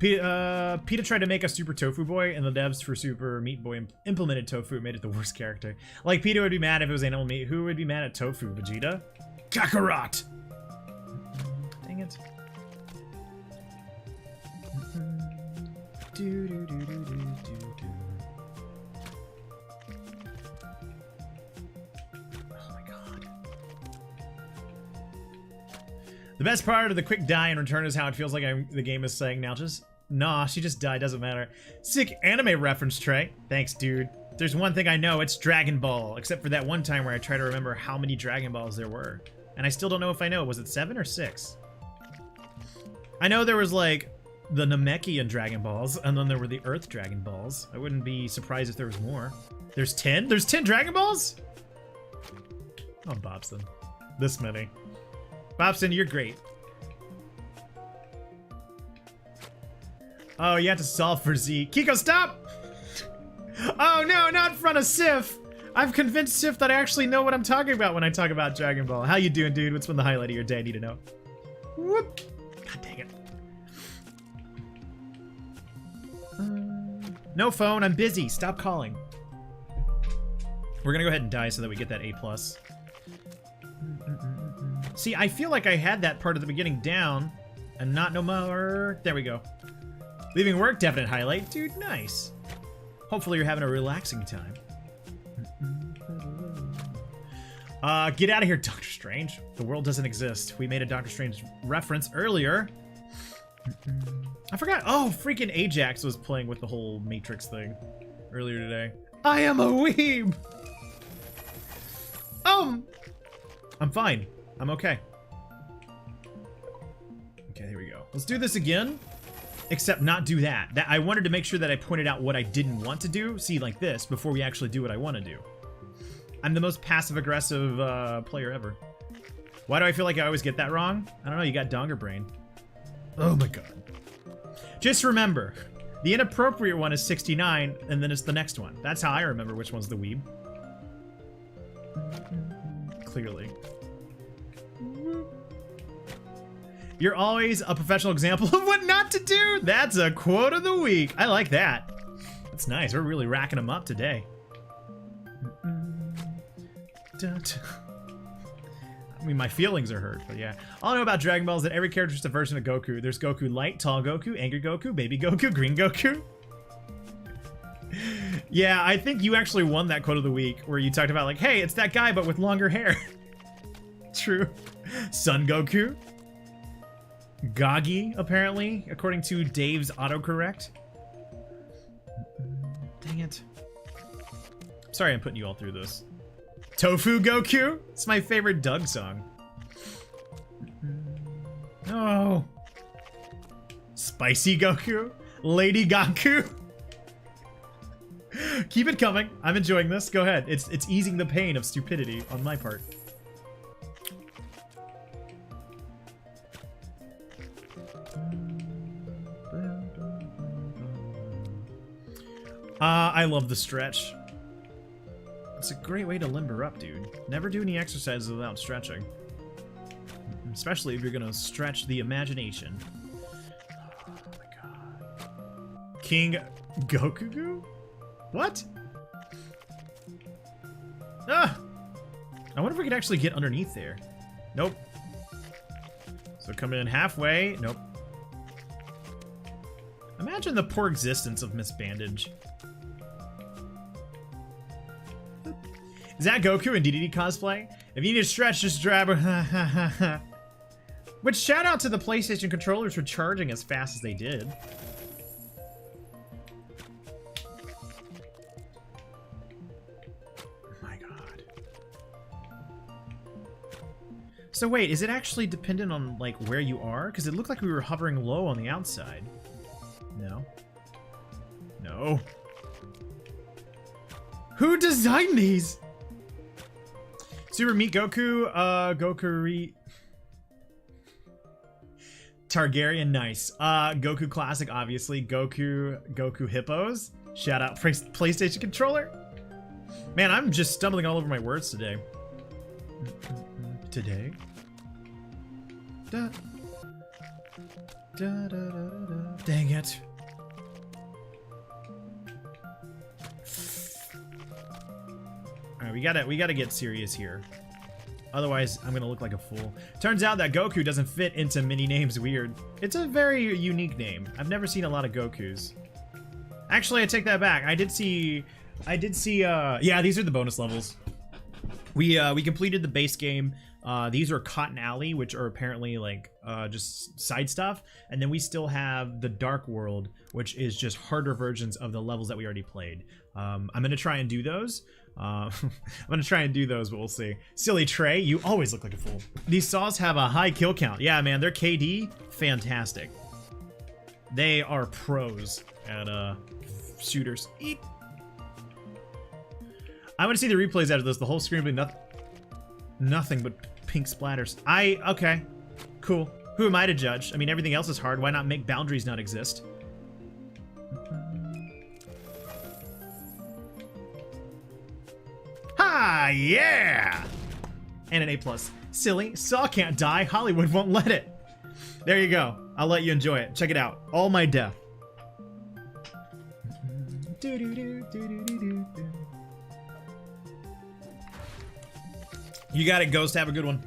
PETA tried to make a Super Tofu Boy, and the devs for Super Meat Boy implemented Tofu, made it the worst character. Like, PETA would be mad if it was animal meat. Who would be mad at Tofu? Vegeta? Kakarot! Dang it. Oh my god. The best part of the quick die in return is how it feels like the game is saying, now just... Nah, she just died, doesn't matter. Sick anime reference, Trey. Thanks, dude. There's one thing I know, it's Dragon Ball. Except for that one time where I try to remember how many Dragon Balls there were. And I still don't know if I know. Was it 7 or 6? I know there was, like, the Namekian Dragon Balls, and then there were the Earth Dragon Balls. I wouldn't be surprised if there was more. There's 10? There's 10 Dragon Balls? Oh, Bobson. This many. Bobson, you're great. Oh, you have to solve for Z. Kiko, stop! Oh no, not in front of Sif! I've convinced Sif that I actually know what I'm talking about when I talk about Dragon Ball. How you doing, dude? What's been the highlight of your day? I need to know. Whoop! God dang it. No phone, I'm busy. Stop calling. We're gonna go ahead and die so that we get that A+. See, I feel like I had that part of the beginning down and not no more. There we go. Leaving work, definite highlight. Dude, nice. Hopefully you're having a relaxing time. Get out of here, Doctor Strange. The world doesn't exist. We made a Doctor Strange reference earlier. I forgot. Oh, freaking Ajax was playing with the whole Matrix thing earlier today. I am a weeb. I'm fine. I'm okay. Okay, here we go. Let's do this again. Except not do that. I wanted to make sure that I pointed out what I didn't want to do. See, like this, before we actually do what I want to do. I'm the most passive-aggressive player ever. Why do I feel like I always get that wrong? I don't know, you got donger brain. Oh my god. Just remember, the inappropriate one is 69, and then it's the next one. That's how I remember which one's the weeb. Clearly. You're always a professional example of what not to do. That's a quote of the week. I like that. That's nice. We're really racking them up today. I mean, my feelings are hurt, but yeah. All I know about Dragon Ball is that every character is just a version of Goku. There's Goku Light, Tall Goku, Angry Goku, Baby Goku, Green Goku. Yeah, I think you actually won that quote of the week where you talked about like, hey, it's that guy but with longer hair. True. Son Goku. Gagi, apparently, according to Dave's autocorrect. Dang it. Sorry I'm putting you all through this. Tofu Goku? It's my favorite Doug song. Oh. Spicy Goku? Lady Goku? Keep it coming. I'm enjoying this. Go ahead. It's easing the pain of stupidity on my part. I love the stretch. It's a great way to limber up, dude. Never do any exercises without stretching. Especially if you're gonna stretch the imagination. Oh my god. King Goku? What? Ah! I wonder if we could actually get underneath there. Nope. So coming in halfway. Nope. Imagine the poor existence of Miss Bandage. Is that Goku in DDD cosplay? If you need to stretch, just grab her. Which shout out to the PlayStation controllers for charging as fast as they did. Oh my god. So wait, is it actually dependent on like where you are? Because it looked like we were hovering low on the outside. No. No. Who designed these? Super Meat Goku, Gokuri... Targaryen, nice. Goku Classic, obviously. Goku Hippos. Shout out PlayStation controller. Man, I'm just stumbling all over my words today. Today? Da. Da, da, da, da, da. Dang it. Alright, we gotta get serious here. Otherwise, I'm gonna look like a fool. Turns out that Goku doesn't fit into many names weird. It's a very unique name. I've never seen a lot of Gokus. Actually, I take that back. I did see, yeah, these are the bonus levels. We completed the base game. These are Cotton Alley, which are apparently like just side stuff, and then we still have the Dark World, which is just harder versions of the levels that we already played. I'm gonna try and do those. I'm gonna try and do those, but we'll see. Silly Trey, you always look like a fool. These saws have a high kill count. Yeah, man, they're KD fantastic. They are pros at shooters. Eep. I want to see the replays after this. The whole screen will be nothing but pink splatters. Okay, cool. Who am I to judge? I mean, everything else is hard. Why not make boundaries not exist? Ha, yeah! And an A+. Silly, Saw can't die. Hollywood won't let it. There you go. I'll let you enjoy it. Check it out. All My Death. You got it, Ghost. Have a good one.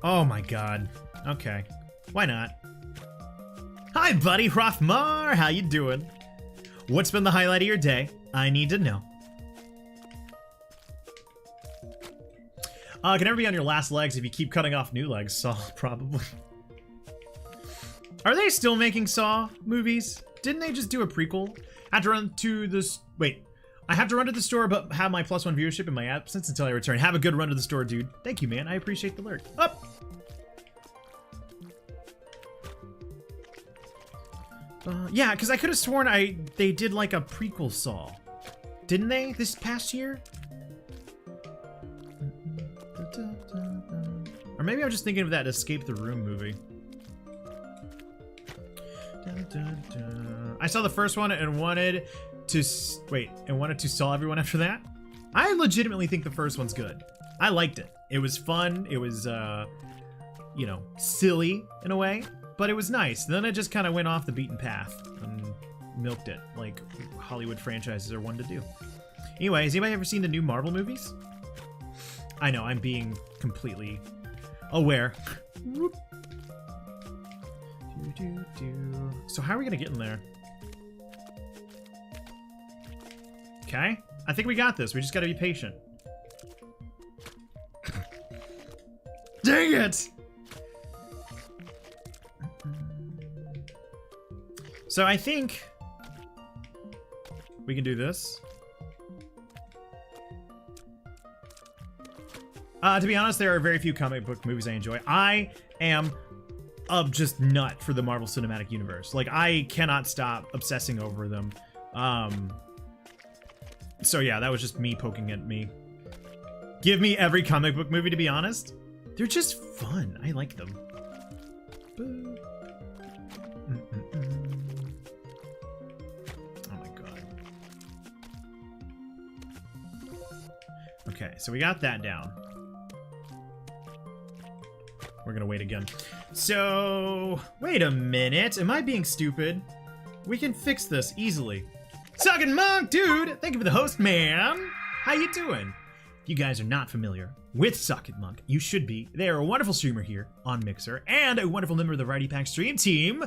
Oh my god. Okay. Why not? Hi, buddy. Rothmar. How you doing? What's been the highlight of your day? I need to know. Can never be on your last legs if you keep cutting off new legs, Saw, probably. Are they still making Saw movies? Didn't they just do a prequel? I have to run to this. Wait. I have to run to the store, but have my +1 viewership in my absence until I return. Have a good run to the store, dude. Thank you, man. I appreciate the alert. Up! Yeah, because I could have sworn they did like a prequel Saw. Didn't they? This past year? Or maybe I'm just thinking of that Escape the Room movie. I saw the first one and wanted to saw everyone after that. I legitimately think the first one's good. I liked it. It was fun. It was, you know, silly in a way, but it was nice. Then it just kind of went off the beaten path and milked it like Hollywood franchises are one to do. Anyway, has anybody ever seen the new Marvel movies? I know, I'm being completely aware. So how are we gonna get in there? Okay, I think we got this. We just gotta be patient. Dang it! So I think we can do this. To be honest, there are very few comic book movies I enjoy. I am just nut for the Marvel Cinematic Universe. Like, I cannot stop obsessing over them. So yeah, that was just me poking at me. Give me every comic book movie, to be honest. They're just fun. I like them. Oh my god. Okay, so we got that down. We're gonna wait again. So, wait a minute. Am I being stupid? We can fix this easily. Suckin' Monk, dude! Thank you for the host, man! How you doing? If you guys are not familiar with Suckin' Monk, you should be. They are a wonderful streamer here on Mixer and a wonderful member of the Variety Pack stream team.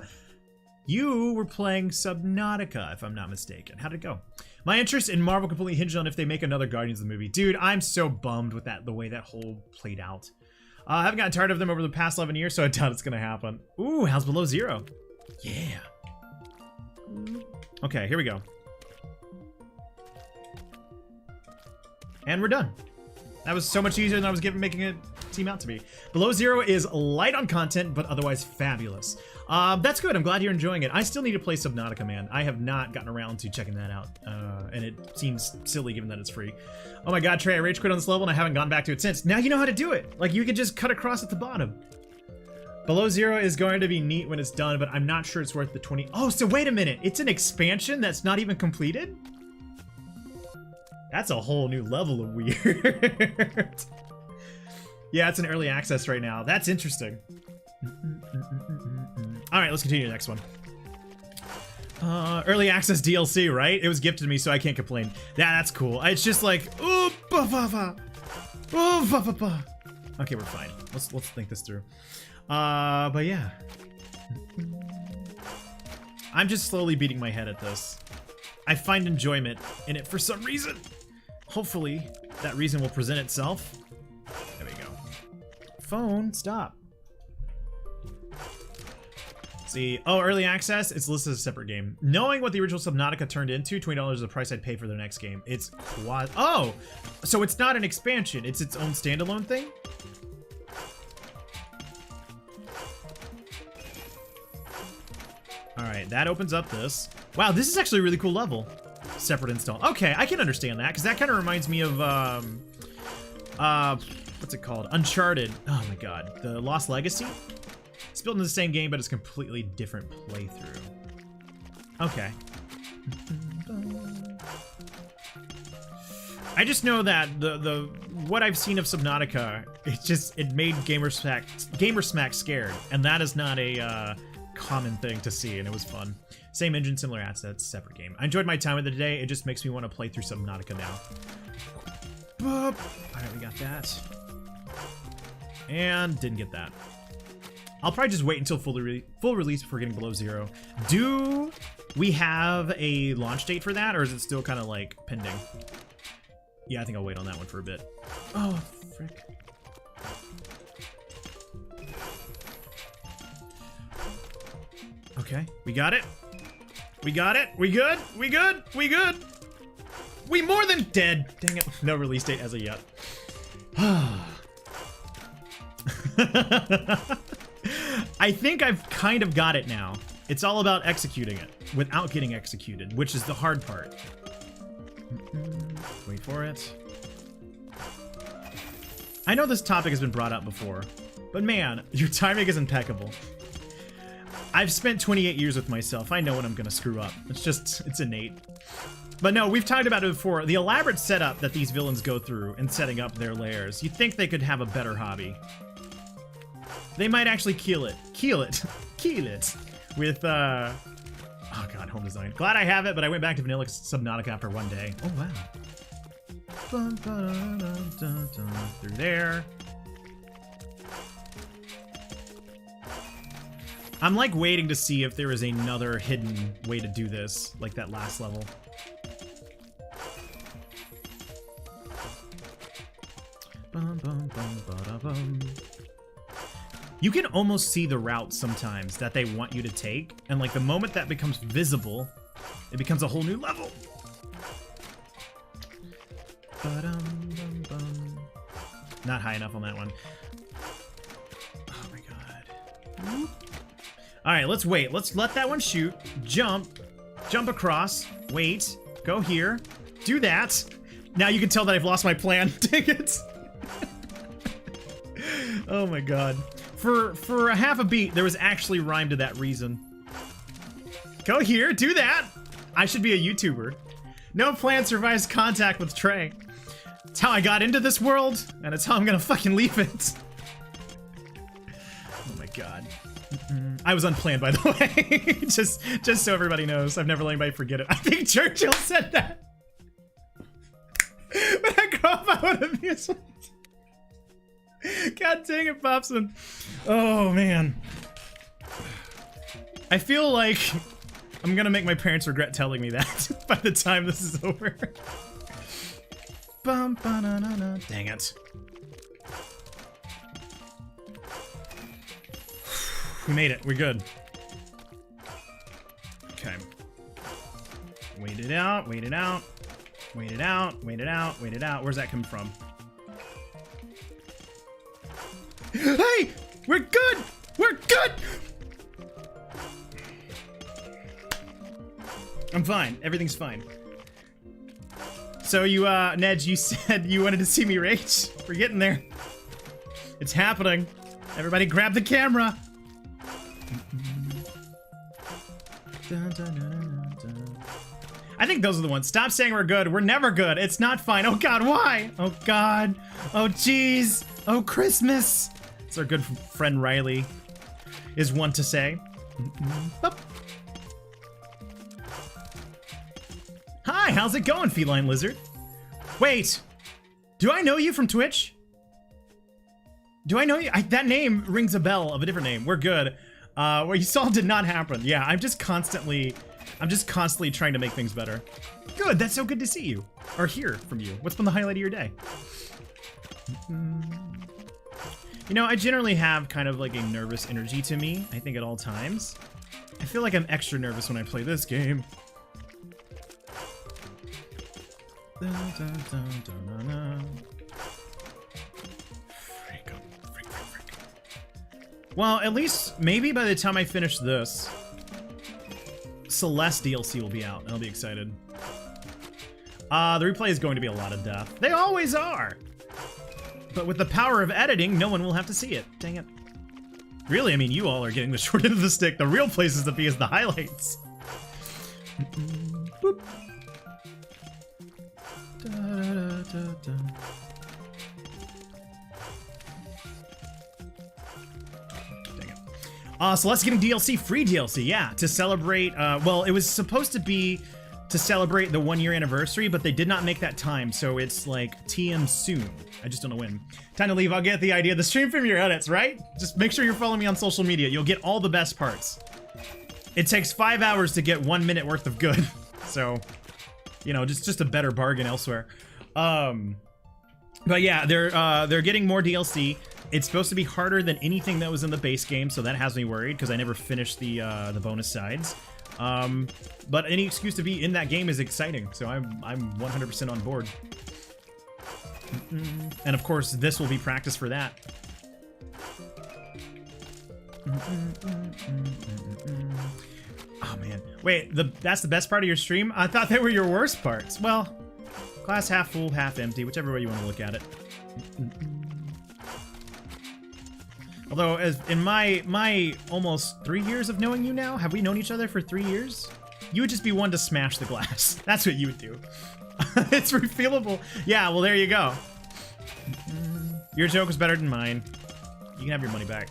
You were playing Subnautica, if I'm not mistaken. How'd it go? My interest in Marvel completely hinged on if they make another Guardians of the movie. Dude, I'm so bummed with the way that whole played out. I haven't gotten tired of them over the past 11 years, so I doubt it's gonna happen. Ooh, how's Below Zero? Yeah. Okay, here we go. And we're done. That was so much easier than I was making it seem out to be. Below Zero is light on content, but otherwise fabulous. That's good. I'm glad you're enjoying it. I still need to play Subnautica, man. I have not gotten around to checking that out, and it seems silly given that it's free. Oh my god, Trey, I rage quit on this level and I haven't gone back to it since. Now you know how to do it. Like, you can just cut across at the bottom. Below Zero is going to be neat when it's done, but I'm not sure it's worth the 20. Oh, so wait a minute. It's an expansion that's not even completed? That's a whole new level of weird. Yeah, it's in early access right now. That's interesting. All right, let's continue to the next one. Early access DLC, right? It was gifted to me, so I can't complain. Yeah, that's cool. It's just like, ooh, okay, we're fine. Let's think this through. But yeah. I'm just slowly beating my head at this. I find enjoyment in it for some reason. Hopefully, that reason will present itself. There we go. Phone, stop. See, oh, early access, it's listed as a separate game. Knowing what the original Subnautica turned into, $20 is the price I'd pay for their next game. It's quad, oh, so it's not an expansion, it's its own standalone thing? All right, that opens up this. Wow, this is actually a really cool level. Separate install. Okay, I can understand that, because that kind of reminds me of, what's it called? Uncharted. Oh my god, the Lost Legacy? It's built into the same game, but it's a completely different playthrough. Okay. I just know that what I've seen of Subnautica, it made Gamersmack scared, and that is not a common thing to see, and it was fun. Same engine, similar assets, separate game. I enjoyed my time with it today. It just makes me want to play through Subnautica now. Boop. All right, we got that. And didn't get that. I'll probably just wait until full release before getting below 0. Do we have a launch date for that, or is it still kind of like pending? Yeah, I think I'll wait on that one for a bit. Oh, frick. Okay, we got it. We got it. We good. We good. We good. We more than dead. Dang it. No release date as of yet. I think I've kind of got it now. It's all about executing it without getting executed, which is the hard part. Wait for it. I know this topic has been brought up before, but man, your timing is impeccable. I've spent 28 years with myself. I know when I'm gonna screw up. It's innate. But no, we've talked about it before. The elaborate setup that these villains go through in setting up their lairs. You'd think they could have a better hobby. They might actually keel it with, oh god, home design. Glad I have it, but I went back to vanilla Subnautica after one day. Oh wow. Through there. I'm like waiting to see if there is another hidden way to do this, like that last level. You can almost see the route sometimes that they want you to take, and like the moment that becomes visible, it becomes a whole new level. Not high enough on that one. Oh my god. All right, let's wait. Let's let that one shoot. Jump across. Wait. Go here. Do that. Now you can tell that I've lost my plan. Dang it. Oh my god. For a half a beat, there was actually rhyme to that reason. Go here. Do that. I should be a YouTuber. No plan survives contact with Trey. It's how I got into this world, and it's how I'm gonna fucking leave it. Oh my god. I was unplanned, by the way. just so everybody knows. I've never let anybody forget it. I think Churchill said that. When I grow up, I want to be a... God dang it, Popson. Oh, man. I feel like I'm gonna make my parents regret telling me that by the time this is over. Dang it. We made it. We're good. Okay. Wait it out. Wait it out. Wait it out. Wait it out. Wait it out. Where's that coming from? Hey! We're good! We're good! I'm fine. Everything's fine. So you, Ned, you said you wanted to see me rage? We're getting there. It's happening. Everybody grab the camera. I think those are the ones. Stop saying we're good. We're never good. It's not fine. Oh god, why? Oh god. Oh jeez. Oh Christmas. It's our good friend Riley is one to say. Hi, how's it going, Feline Lizard? Wait, do I know you from Twitch? Do I know you? That name rings a bell of a different name. We're good. What you saw did not happen. Yeah, I'm just constantly trying to make things better. Good, that's so good to see you. Or hear from you. What's been the highlight of your day? You know, I generally have kind of like a nervous energy to me, I think at all times. I feel like I'm extra nervous when I play this game. Well, at least maybe by the time I finish this, Celeste DLC will be out, and I'll be excited. The replay is going to be a lot of death. They always are! But with the power of editing, no one will have to see it. Dang it. Really, I mean, you all are getting the short end of the stick. The real places to be is the highlights. Boop. Da, da, da, da. So let's getting DLC, free DLC, yeah, to celebrate, well, it was supposed to be to celebrate the 1 year anniversary, but they did not make that time, so it's like TM soon. I just don't know when. Time to leave, I'll get the idea. The stream from your edits, right? Just make sure you're following me on social media. You'll get all the best parts. It takes 5 hours to get 1 minute worth of good. So, you know, just a better bargain elsewhere. But yeah, they're getting more DLC. It's supposed to be harder than anything that was in the base game, so that has me worried because I never finished the bonus sides. But any excuse to be in that game is exciting, so I'm 100% on board. And of course, this will be practice for that. Oh man, wait, that's the best part of your stream? I thought they were your worst parts. Well, glass half full, half empty, whichever way you want to look at it. Although, as in my almost 3 years of knowing you now, have we known each other for 3 years? You would just be one to smash the glass. That's what you would do. It's refillable. Yeah, well, there you go. Your joke was better than mine. You can have your money back.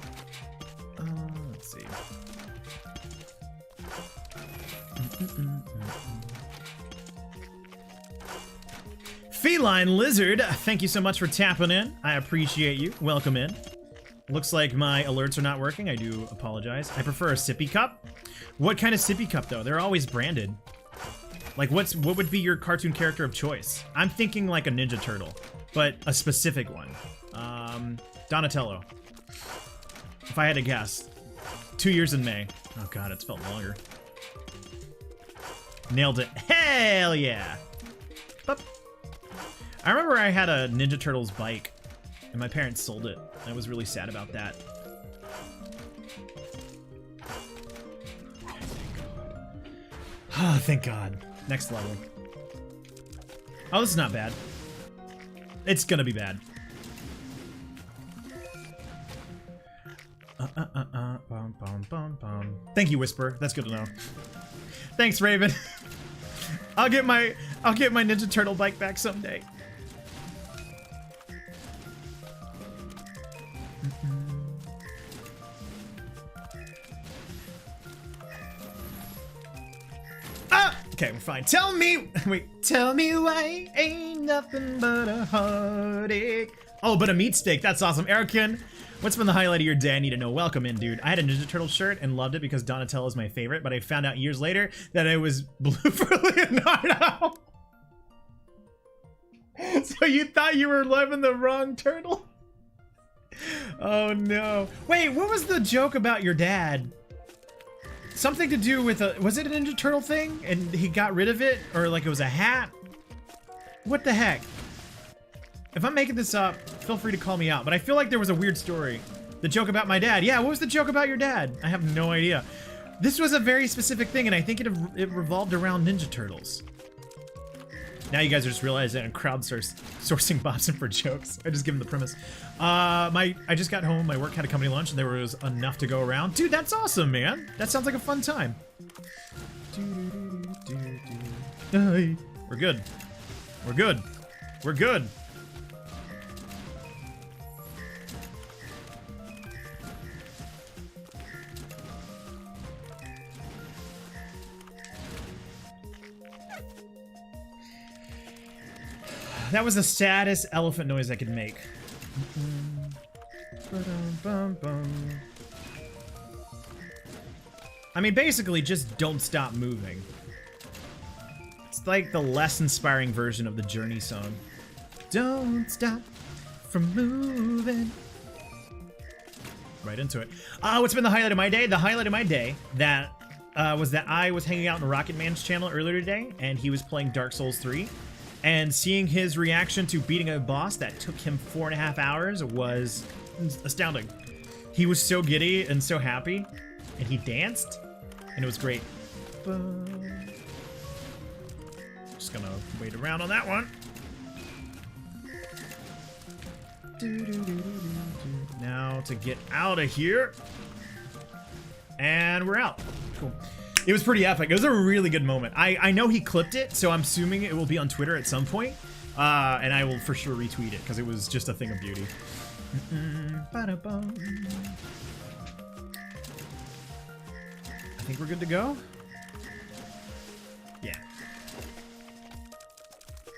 Let's see. Feline Lizard, thank you so much for tapping in. I appreciate you. Welcome in. Looks like my alerts are not working. I do apologize. I prefer a sippy cup. What kind of sippy cup, though? They're always branded. Like, what would be your cartoon character of choice? I'm thinking like a Ninja Turtle, but a specific one. Donatello. If I had to guess. 2 years in May. Oh god, it's felt longer. Nailed it. Hell yeah! Boop. I remember I had a Ninja Turtles bike, and my parents sold it. I was really sad about that. Oh, thank God. Next level. Oh, this is not bad. It's gonna be bad. Thank you, Whisper. That's good to know. Thanks, Raven. I'll get my Ninja Turtle bike back someday. Okay, we're fine. Tell me why ain't nothing but a heartache. Oh, but a meat steak. That's awesome. Erican, what's been the highlight of your day? I need to know. Welcome in, dude. I had a Ninja Turtle shirt and loved it because Donatello is my favorite, but I found out years later that it was blue for Leonardo. So you thought you were loving the wrong turtle? Oh no. Wait, what was the joke about your dad? Something to do with was it a Ninja Turtle thing? And he got rid of it? Or like it was a hat? What the heck? If I'm making this up, feel free to call me out. But I feel like there was a weird story. The joke about my dad. Yeah, what was the joke about your dad? I have no idea. This was a very specific thing, and I think it revolved around Ninja Turtles. Now you guys are just realizing I'm crowdsourcing Bobson for jokes. I just give him the premise. I just got home. My work had a company lunch, and there was enough to go around. Dude, that's awesome, man. That sounds like a fun time. We're good. We're good. We're good. That was the saddest elephant noise I could make. I mean, basically, just don't stop moving. It's like the less inspiring version of the Journey song. Don't stop from moving. Right into it. What's been the highlight of my day? The highlight of my day was that I was hanging out in Rocket Man's channel earlier today, and he was playing Dark Souls 3. And seeing his reaction to beating a boss that took him 4.5 hours was astounding. He was so giddy and so happy, and he danced, and it was great. Just gonna wait around on that one. Now to get out of here. And we're out. Cool. It was pretty epic. It was a really good moment. I know he clipped it, so I'm assuming it will be on Twitter at some point. And I will for sure retweet it, because it was just a thing of beauty. think we're good to go. Yeah.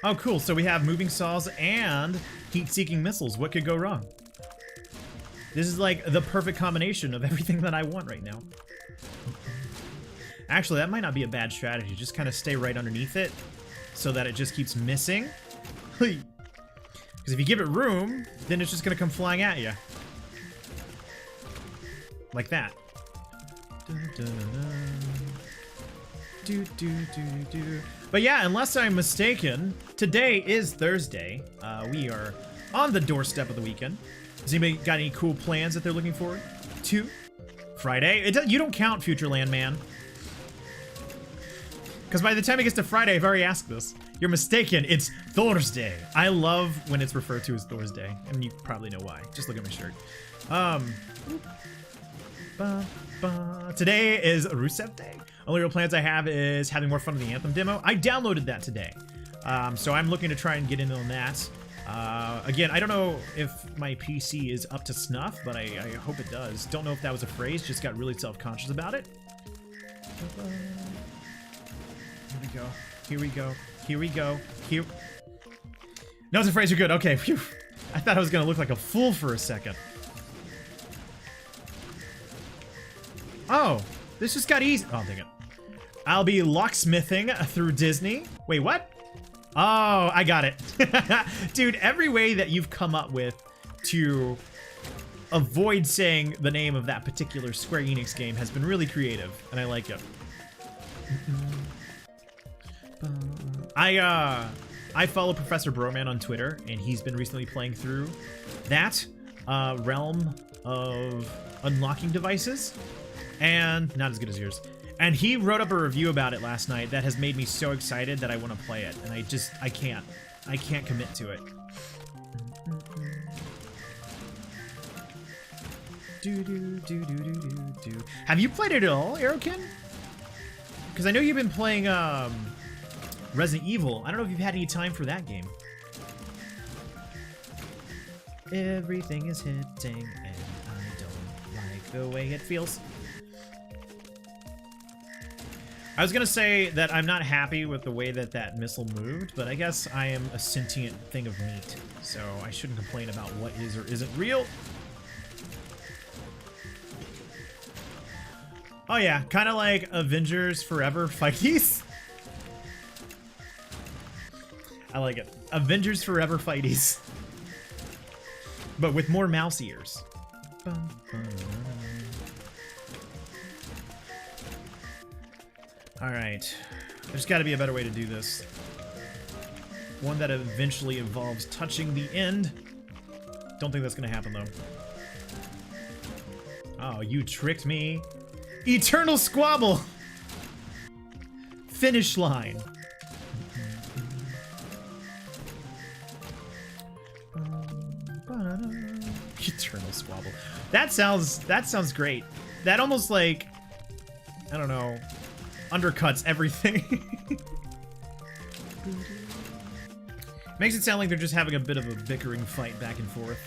Oh, cool. So we have moving saws and heat-seeking missiles. What could go wrong? This is like the perfect combination of everything that I want right now. Actually, that might not be a bad strategy. Just kind of stay right underneath it so that it just keeps missing. Because if you give it room, then it's just going to come flying at you. Like that. But yeah, unless I'm mistaken, today is Thursday. We are on the doorstep of the weekend. Has anybody got any cool plans that they're looking forward to? Friday? You don't count, Futureland Man. Because by the time it gets to Friday, I've already asked this. You're mistaken, it's Thursday. I love when it's referred to as Thursday, and you probably know why. Just look at my shirt. Today is Rusev Day. Only real plans I have is having more fun with the Anthem demo. I downloaded that today, so I'm looking to try and get in on that. Again, I don't know if my PC is up to snuff, but I hope it does. Don't know if that was a phrase, just got really self-conscious about it. Here we go. Here we go. Here we go. Here. No, it's a phrase. You're good. Okay. Phew. I thought I was gonna look like a fool for a second. Oh, this just got easy. Oh, I'll take it. I'll be locksmithing through Disney. Wait, what? Oh, I got it. Dude, every way that you've come up with to avoid saying the name of that particular Square Enix game has been really creative, and I like it. I follow Professor Broman on Twitter, and he's been recently playing through that realm of unlocking devices, and not as good as yours. And he wrote up a review about it last night that has made me so excited that I want to play it, and I can't commit to it. Have you played it at all, Aerokin? Because I know you've been playing Resident Evil. I don't know if you've had any time for that game. Everything is hitting, and I don't like the way it feels. I was gonna say that I'm not happy with the way that that missile moved, but I guess I am a sentient thing of meat, so I shouldn't complain about what is or isn't real. Oh yeah, kind of like Avengers Forever Fighties. I like it. Avengers Forever Fighties. But with more mouse ears. Alright. There's got to be a better way to do this. One that eventually involves touching the end. Don't think that's going to happen, though. Oh, you tricked me. Eternal Squabble! Finish line. Eternal Squabble. That sounds great. That almost like, I don't know, undercuts everything. Makes it sound like they're just having a bit of a bickering fight back and forth.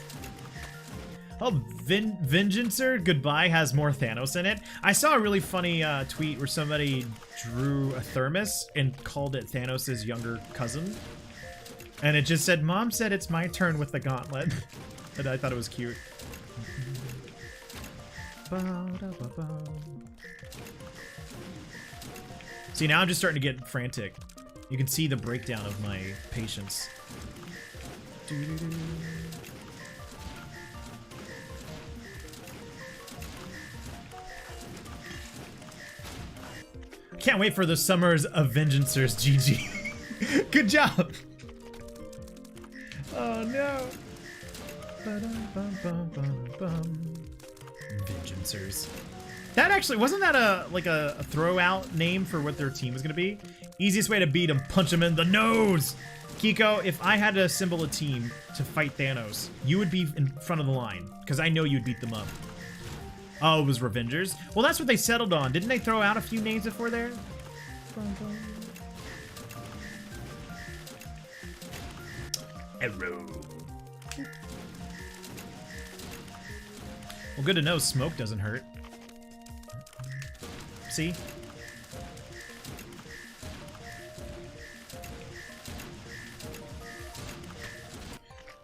Oh, Vengeancer Goodbye has more Thanos in it. I saw a really funny tweet where somebody drew a thermos and called it Thanos' younger cousin. And it just said, Mom said it's my turn with the gauntlet. And I thought it was cute. See, now I'm just starting to get frantic. You can see the breakdown of my patience. Can't wait for the Summer's Avengencers, GG. Good job. Oh no. Vengeancers. That actually, wasn't that a throw out name for what their team was gonna be? Easiest way to beat them, punch them in the nose. Kiko, if I had to assemble a team to fight Thanos, you would be in front of the line, because I know you'd beat them up. Oh, it was Revengers? Well, that's what they settled on. Didn't they throw out a few names before there? Arrow. Well, good to know smoke doesn't hurt. See?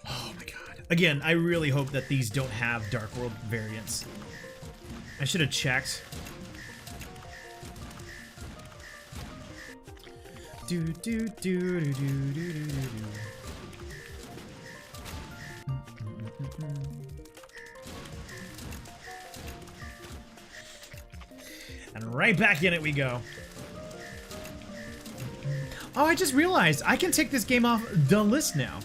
Oh my god. Again, I really hope that these don't have Dark World variants. I should have checked. Do do do do do do do do. And right back in it we go. Oh, I just realized I can take this game off the list now.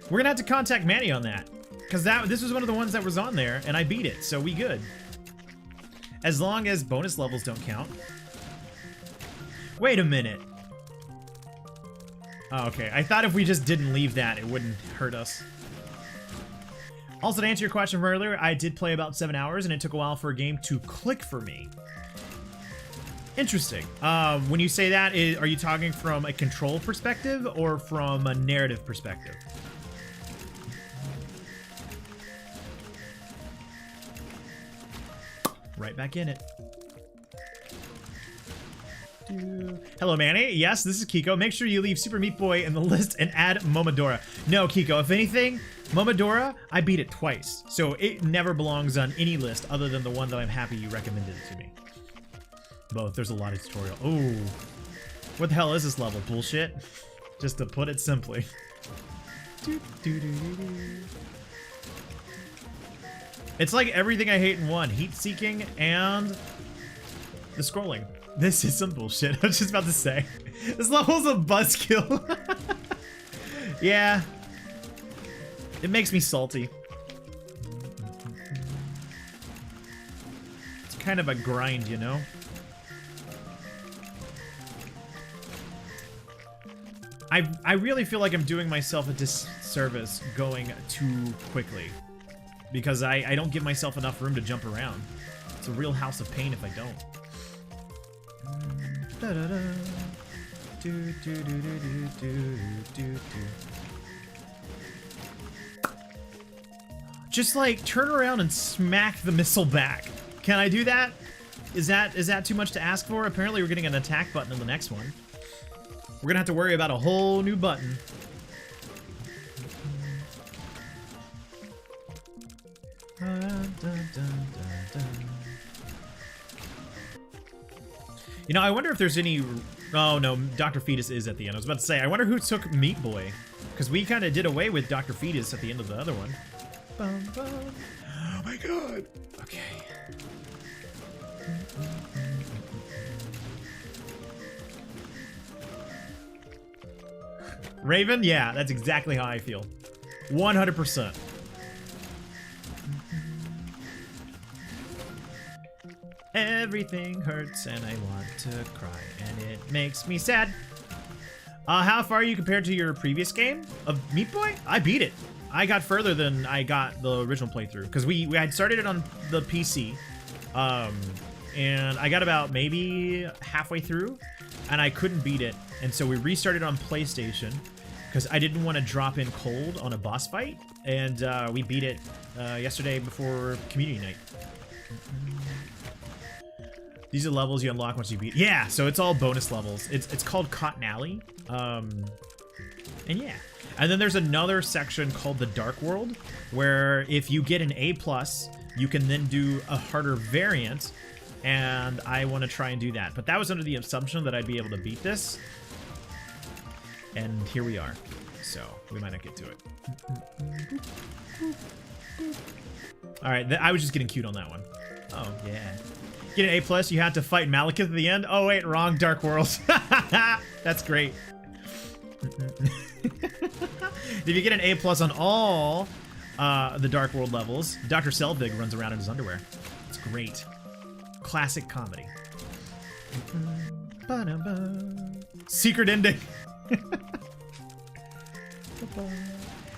We're gonna have to contact Manny on that, because this was one of the ones that was on there, and I beat it, so we good. As long as bonus levels don't count. Wait a minute. Oh, okay, I thought if we just didn't leave that, it wouldn't hurt us. Also, to answer your question from earlier, I did play about 7 hours, and it took a while for a game to click for me. Interesting. When you say that, are you talking from a control perspective or from a narrative perspective? Right back in it. Hello, Manny. Yes, this is Kiko. Make sure you leave Super Meat Boy in the list and add Momodora. No, Kiko, if anything, Momodora, I beat it twice. So it never belongs on any list other than the one that I'm happy you recommended it to me. Both. There's a lot of tutorial. Ooh. What the hell is this level? Bullshit? Just to put it simply. It's like everything I hate in one. Heat-seeking and the scrolling. This is some bullshit. I was just about to say. This level's a buzzkill. Yeah. It makes me salty. It's kind of a grind, you know? I really feel like I'm doing myself a disservice going too quickly. Because I don't give myself enough room to jump around. It's a real house of pain if I don't. Just like turn around and smack the missile back. Can I do that? Is that too much to ask for? Apparently we're getting an attack button in the next one. We're gonna have to worry about a whole new button. You know, I wonder if there's any... Oh, no, Dr. Fetus is at the end. I was about to say, I wonder who took Meat Boy. Because we kind of did away with Dr. Fetus at the end of the other one. Bum, bum. Oh my god. Okay. Raven? Yeah, that's exactly how I feel. 100%. Everything hurts and I want to cry and it makes me sad. How far are you compared to your previous game of Meat Boy? I beat it. I got further than I got the original playthrough because we had started it on the PC, and I got about maybe halfway through and I couldn't beat it, and so we restarted on PlayStation because I didn't want to drop in cold on a boss fight, and we beat it yesterday before community night. These are levels you unlock once you beat. Yeah, so it's all bonus levels. It's called Cotton Alley. And yeah. And then there's another section called the Dark World, where if you get an A+, you can then do a harder variant. And I want to try and do that. But that was under the assumption that I'd be able to beat this. And here we are. So we might not get to it. All right, I was just getting cute on that one. Oh, yeah. Get an A+, you had to fight Malekith at the end? Oh wait, wrong, Dark World. That's great. If you get an A+ on all the Dark World levels, Dr. Selvig runs around in his underwear. It's great. Classic comedy. Secret ending.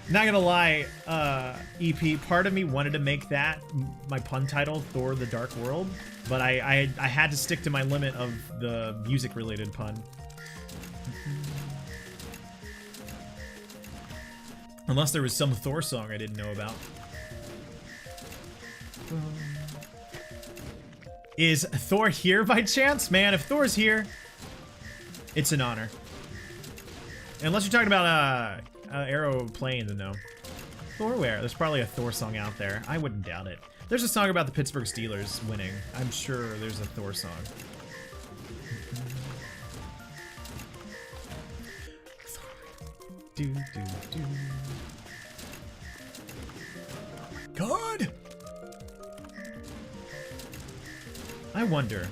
Not gonna lie, EP, part of me wanted to make that my pun title, Thor the Dark World, but I had to stick to my limit of the music-related pun. Unless there was some Thor song I didn't know about. Is Thor here by chance? Man, if Thor's here, it's an honor. Unless you're talking about aeroplane, then no. Thor where? There's probably a Thor song out there. I wouldn't doubt it. There's a song about the Pittsburgh Steelers winning. I'm sure there's a Thor song. Do, do, do. God! I wonder.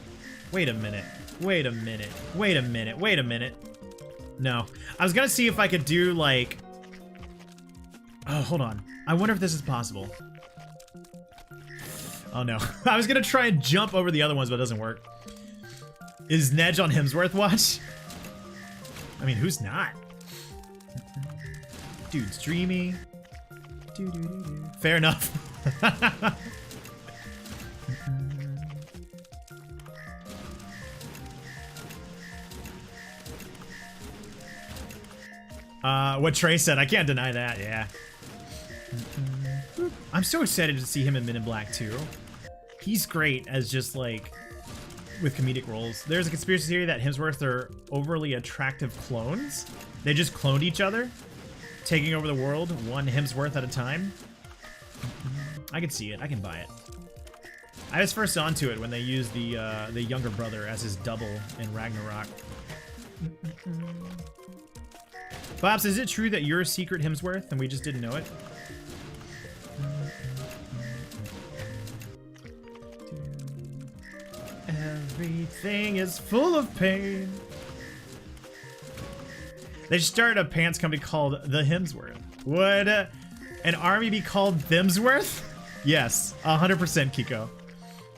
Wait a minute. Wait a minute. Wait a minute. Wait a minute. No. I was gonna see if I could do, like... Oh, hold on. I wonder if this is possible. Oh, no. I was gonna try and jump over the other ones, but it doesn't work. Is Nedge on Hemsworth watch? I mean, who's not? Dude's dreamy. Fair enough. What Trey said, I can't deny that, yeah. I'm so excited to see him in Men in Black 2. He's great as just like, with comedic roles. There's a conspiracy theory that Hemsworth are overly attractive clones. They just cloned each other, taking over the world, one Hemsworth at a time. I can see it, I can buy it. I was first onto it when they used the younger brother as his double in Ragnarok. Bobs, is it true that you're a secret Hemsworth and we just didn't know it? Everything is full of pain. They should start a pants company called The Hemsworth. Would an army be called Themsworth? Yes, 100% Kiko.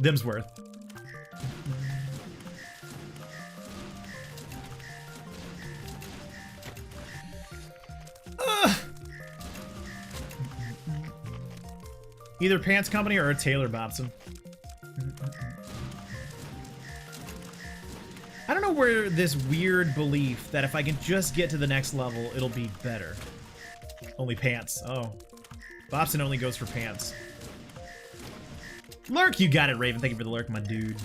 Themsworth. Either pants company or a tailor, Bobson. I don't know where this weird belief that if I can just get to the next level, it'll be better. Only pants. Oh. Bobson only goes for pants. Lurk, you got it, Raven. Thank you for the lurk, my dude.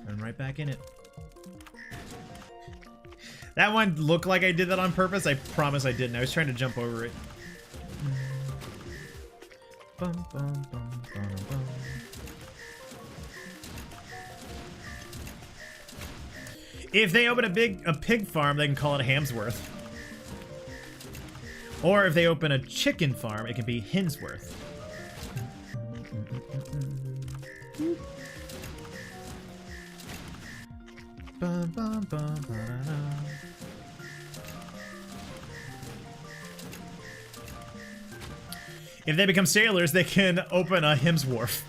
I'm right back in it. That one looked like I did that on purpose. I promise I didn't. I was trying to jump over it. Bum, bum, bum, bum, bum. If they open a pig farm, they can call it Hamsworth. Or if they open a chicken farm, it can be Hinsworth. Bum, bum, bum, ba-da-da. If they become sailors, they can open a Hemsworth.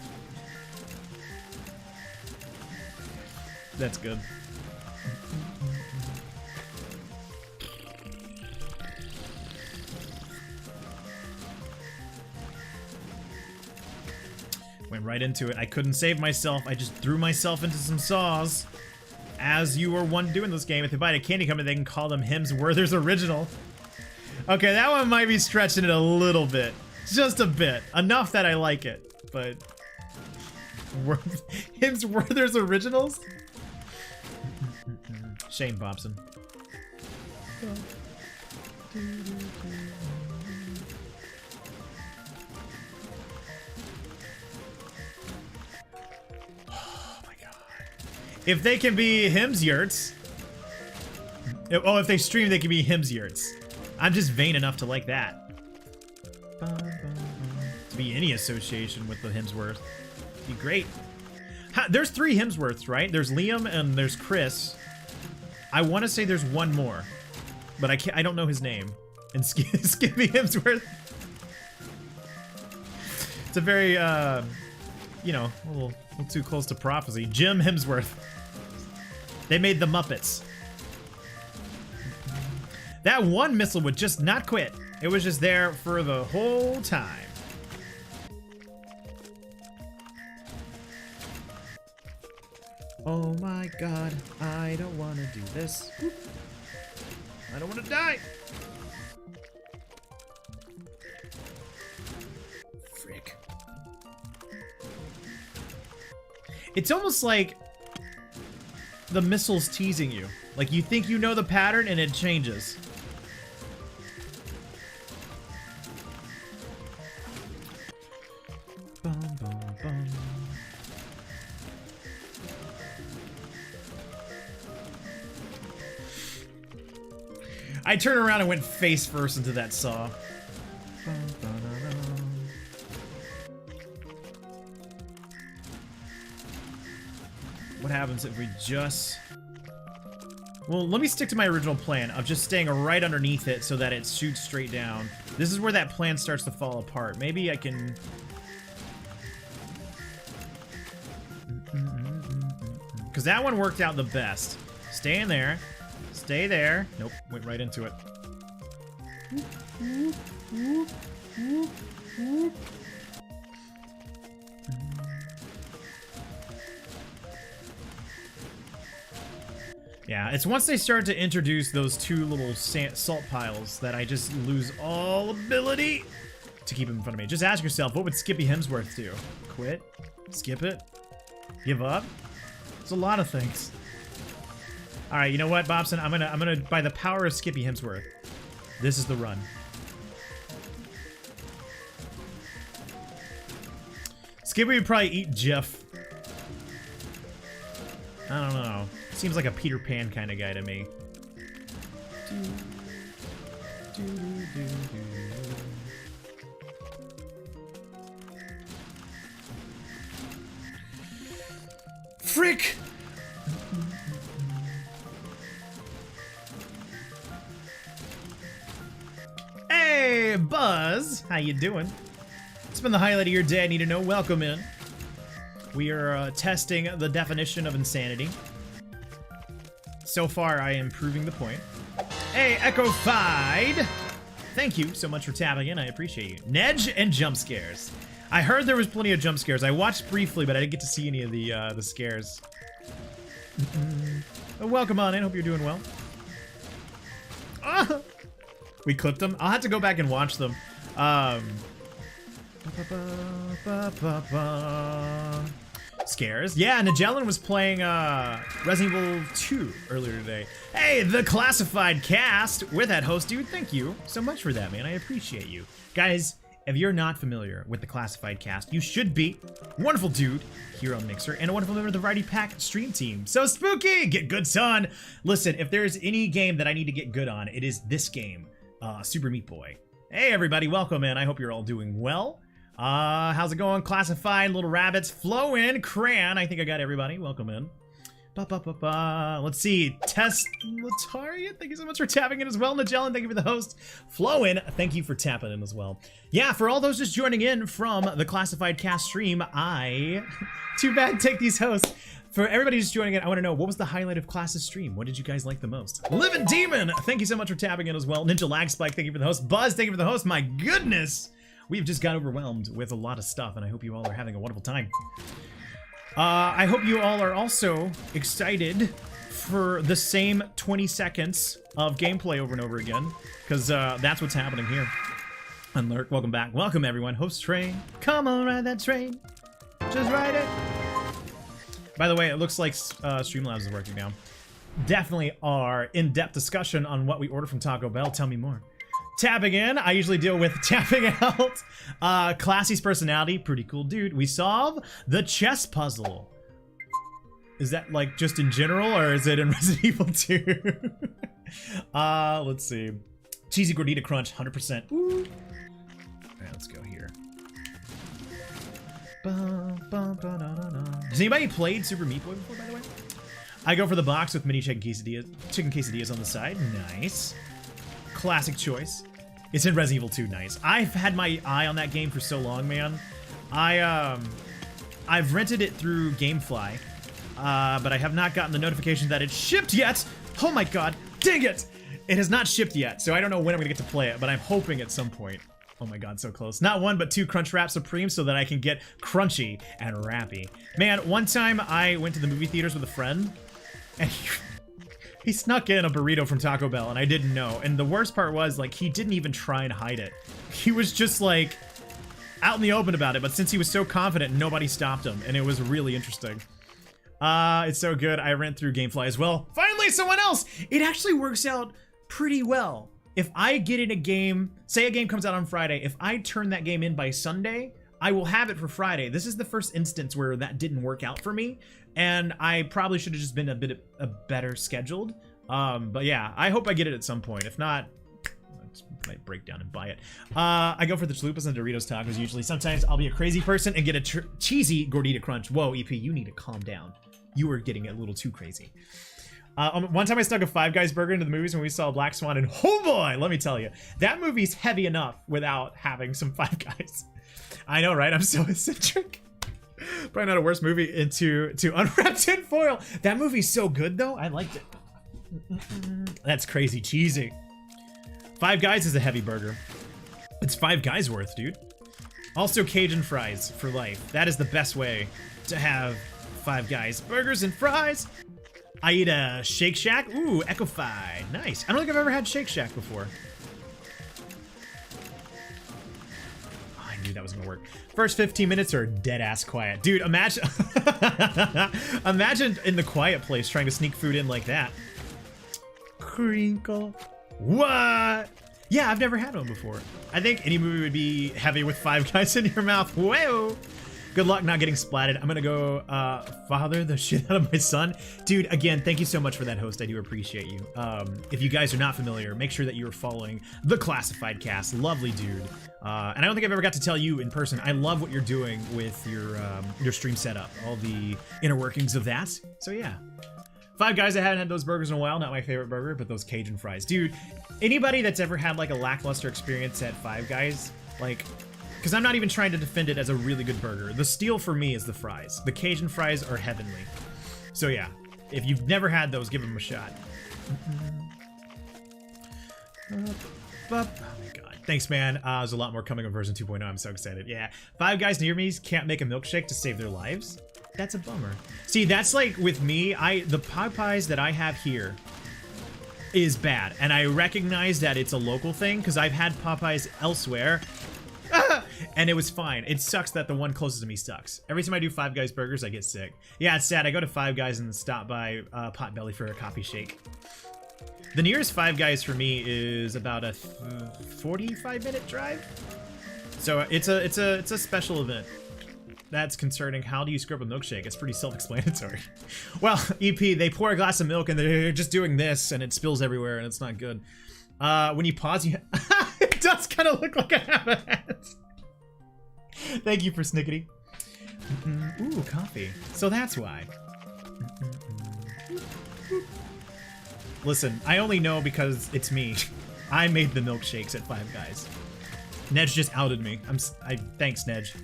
That's good. Went right into it. I couldn't save myself. I just threw myself into some saws. As you were one doing this game, if they buy a candy company, they can call them Hemsworthers Original. Okay, that one might be stretching it a little bit. Just a bit. Enough that I like it, but... Hemsworthers Originals? Shane Bobson. Oh my god. If they can be Hemsyurts... Oh, if they stream, they can be Hemsyurts. I'm just vain enough to like that. To be any association with the Hemsworth. Be great. There's 3 Hemsworths, right? There's Liam and there's Chris. I want to say there's one more, but I don't know his name. And Skippy Hemsworth. It's a very, you know, a little too close to prophecy. Jim Hemsworth. They made the Muppets. That one missile would just not quit. It was just there for the whole time. Oh my god, I don't want to do this. I don't want to die. Frick. It's almost like the missile's teasing you. Like you think you know the pattern and it changes. Bum, bum, bum. I turned around and went face first into that saw. What happens if we just... Well, let me stick to my original plan of just staying right underneath it so that it shoots straight down. This is where that plan starts to fall apart. Maybe I can... Because that one worked out the best. Stay in there. Stay there. Nope, went right into it. Yeah, it's once they start to introduce those two little salt piles that I just lose all ability to keep them in front of me. Just ask yourself, what would Skippy Hemsworth do? Quit? Skip it? Give up? It's a lot of things. All right, you know what, Bobson? I'm gonna by the power of Skippy Hemsworth, this is the run. Skippy would probably eat Jeff. I don't know. Seems like a Peter Pan kind of guy to me. Frick! Hey, Buzz! How you doing? It's been the highlight of your day. I need to know. Welcome in. We are testing the definition of insanity. So far, I am proving the point. Hey, Echo-Fied! Thank you so much for tapping in. I appreciate you. Nedge and jump scares. I heard there was plenty of jump scares. I watched briefly, but I didn't get to see any of the scares. Welcome on in. Hope you're doing well. We clipped them. I'll have to go back and watch them. Scares. Yeah, Nagellan was playing Resident Evil 2 earlier today. Hey, the Classified Cast with that host, dude. Thank you so much for that, man. I appreciate you. Guys, if you're not familiar with the Classified Cast, you should be. Wonderful dude here on Mixer and a wonderful member of the Variety Pack stream team. So spooky! Get good, son! Listen, if there's any game that I need to get good on, it is this game, Super Meat Boy. Hey, everybody. Welcome in. I hope you're all doing well. How's it going? Classified, Little Rabbits, Flow in, Cran. I think I got everybody. Welcome in. Let's see. Test Lataria, thank you so much for tapping in as well. Nagellan, thank you for the host. Flow in, thank you for tapping in as well. Yeah, for all those just joining in from the Classified Cast stream, too bad take these hosts. For everybody just joining in, I want to know, what was the highlight of Class's stream? What did you guys like the most? Living Demon, thank you so much for tapping in as well. Ninja Lag Spike, thank you for the host. Buzz, thank you for the host. My goodness! We've just got overwhelmed with a lot of stuff, and I hope you all are having a wonderful time. I hope you all are also excited for the same 20 seconds of gameplay over and over again, because that's what's happening here. Unlurk, welcome back. Welcome, everyone. Host train. Come on, ride that train. Just ride it. By the way, it looks like Streamlabs is working now. Definitely our in-depth discussion on what we order from Taco Bell. Tell me more. Tapping in, I usually deal with tapping out. Classy's personality, pretty cool dude. We solve the chess puzzle. Is that like just in general, or is it in Resident Evil 2? Let's see. Cheesy Gordita Crunch, 100%. Ooh. Alright, let's go here. Has anybody played Super Meat Boy before, by the way? I go for the box with mini chicken quesadillas on the side. Nice. Classic choice. It's in Resident Evil 2. Nice. I've had my eye on that game for so long, man. I've rented it through GameFly, but I have not gotten the notification that it's shipped yet. Oh my god, dang it! It has not shipped yet, so I don't know when I'm gonna get to play it, but I'm hoping at some point. Oh my god, so close. Not one, but two Crunchwrap Supreme so that I can get crunchy and rappy. Man, one time I went to the movie theaters with a friend, and he snuck in a burrito from Taco Bell, and I didn't know. And the worst part was, like, he didn't even try and hide it. He was just like, out in the open about it, but since he was so confident, nobody stopped him, and it was really interesting. It's so good. I ran through Gamefly as well. Finally, someone else! It actually works out pretty well. If I get in a game, say a game comes out on Friday, if I turn that game in by Sunday, I will have it for Friday. This is the first instance where that didn't work out for me, and I probably should have just been a better scheduled. But yeah, I hope I get it at some point. If not, I might break down and buy it. I go for the chalupas and Doritos tacos usually. Sometimes I'll be a crazy person and get a cheesy gordita crunch. Whoa, EP, you need to calm down. You were getting a little too crazy. One time I stuck a Five Guys burger into the movies when we saw Black Swan, and oh boy, let me tell you, that movie's heavy enough without having some Five Guys. I know, right? I'm so eccentric. Probably not a worse movie to unwrap tin foil. That movie's so good though. I liked it. That's crazy cheesy. Five Guys is a heavy burger. It's 5 guys worth, dude. Also Cajun fries for life. That is the best way to have Five Guys burgers and fries. I eat a Shake Shack. Ooh, Echo-Fi. Nice. I don't think I've ever had Shake Shack before. Oh, I knew that was gonna work. First 15 minutes are dead ass quiet. Dude, imagine imagine in the quiet place trying to sneak food in like that. Crinkle. What? Yeah, I've never had one before. I think any movie would be heavy with 5 guys in your mouth. Whoa. Good luck not getting splatted. I'm gonna go father the shit out of my son. Dude, again, thank you so much for that, host. I do appreciate you. If you guys are not familiar, make sure that you are following the Classified Cast. Lovely dude. And I don't think I've ever got to tell you in person, I love what you're doing with your stream setup. All the inner workings of that. So yeah. 5 Guys, I haven't had those burgers in a while. Not my favorite burger, but those Cajun fries. Dude, anybody that's ever had like a lackluster experience at 5 Guys, like, because I'm not even trying to defend it as a really good burger. The steal for me is the fries. The Cajun fries are heavenly. So yeah, if you've never had those, give them a shot. Oh my god. Thanks, man. There's a lot more coming on version 2.0. I'm so excited. Yeah. 5 Guys near me can't make a milkshake to save their lives. That's a bummer. See, that's like with me, the Popeyes that I have here is bad. And I recognize that it's a local thing because I've had Popeyes elsewhere. And it was fine. It sucks that the one closest to me sucks. Every time I do 5 Guys burgers, I get sick. Yeah, it's sad. I go to 5 Guys and stop by Potbelly for a coffee shake. The nearest 5 Guys for me is about a 45-minute drive. So it's a special event. That's concerning. How do you screw up a milkshake? It's pretty self-explanatory. Well, EP, they pour a glass of milk and they're just doing this and it spills everywhere and it's not good. When you pause, it does kind of look like I have a hat. Thank you for Snickety. Ooh, coffee. So that's why. Listen, I only know because it's me. I made the milkshakes at 5 Guys. Nedge just outed me. Thanks, Nedge.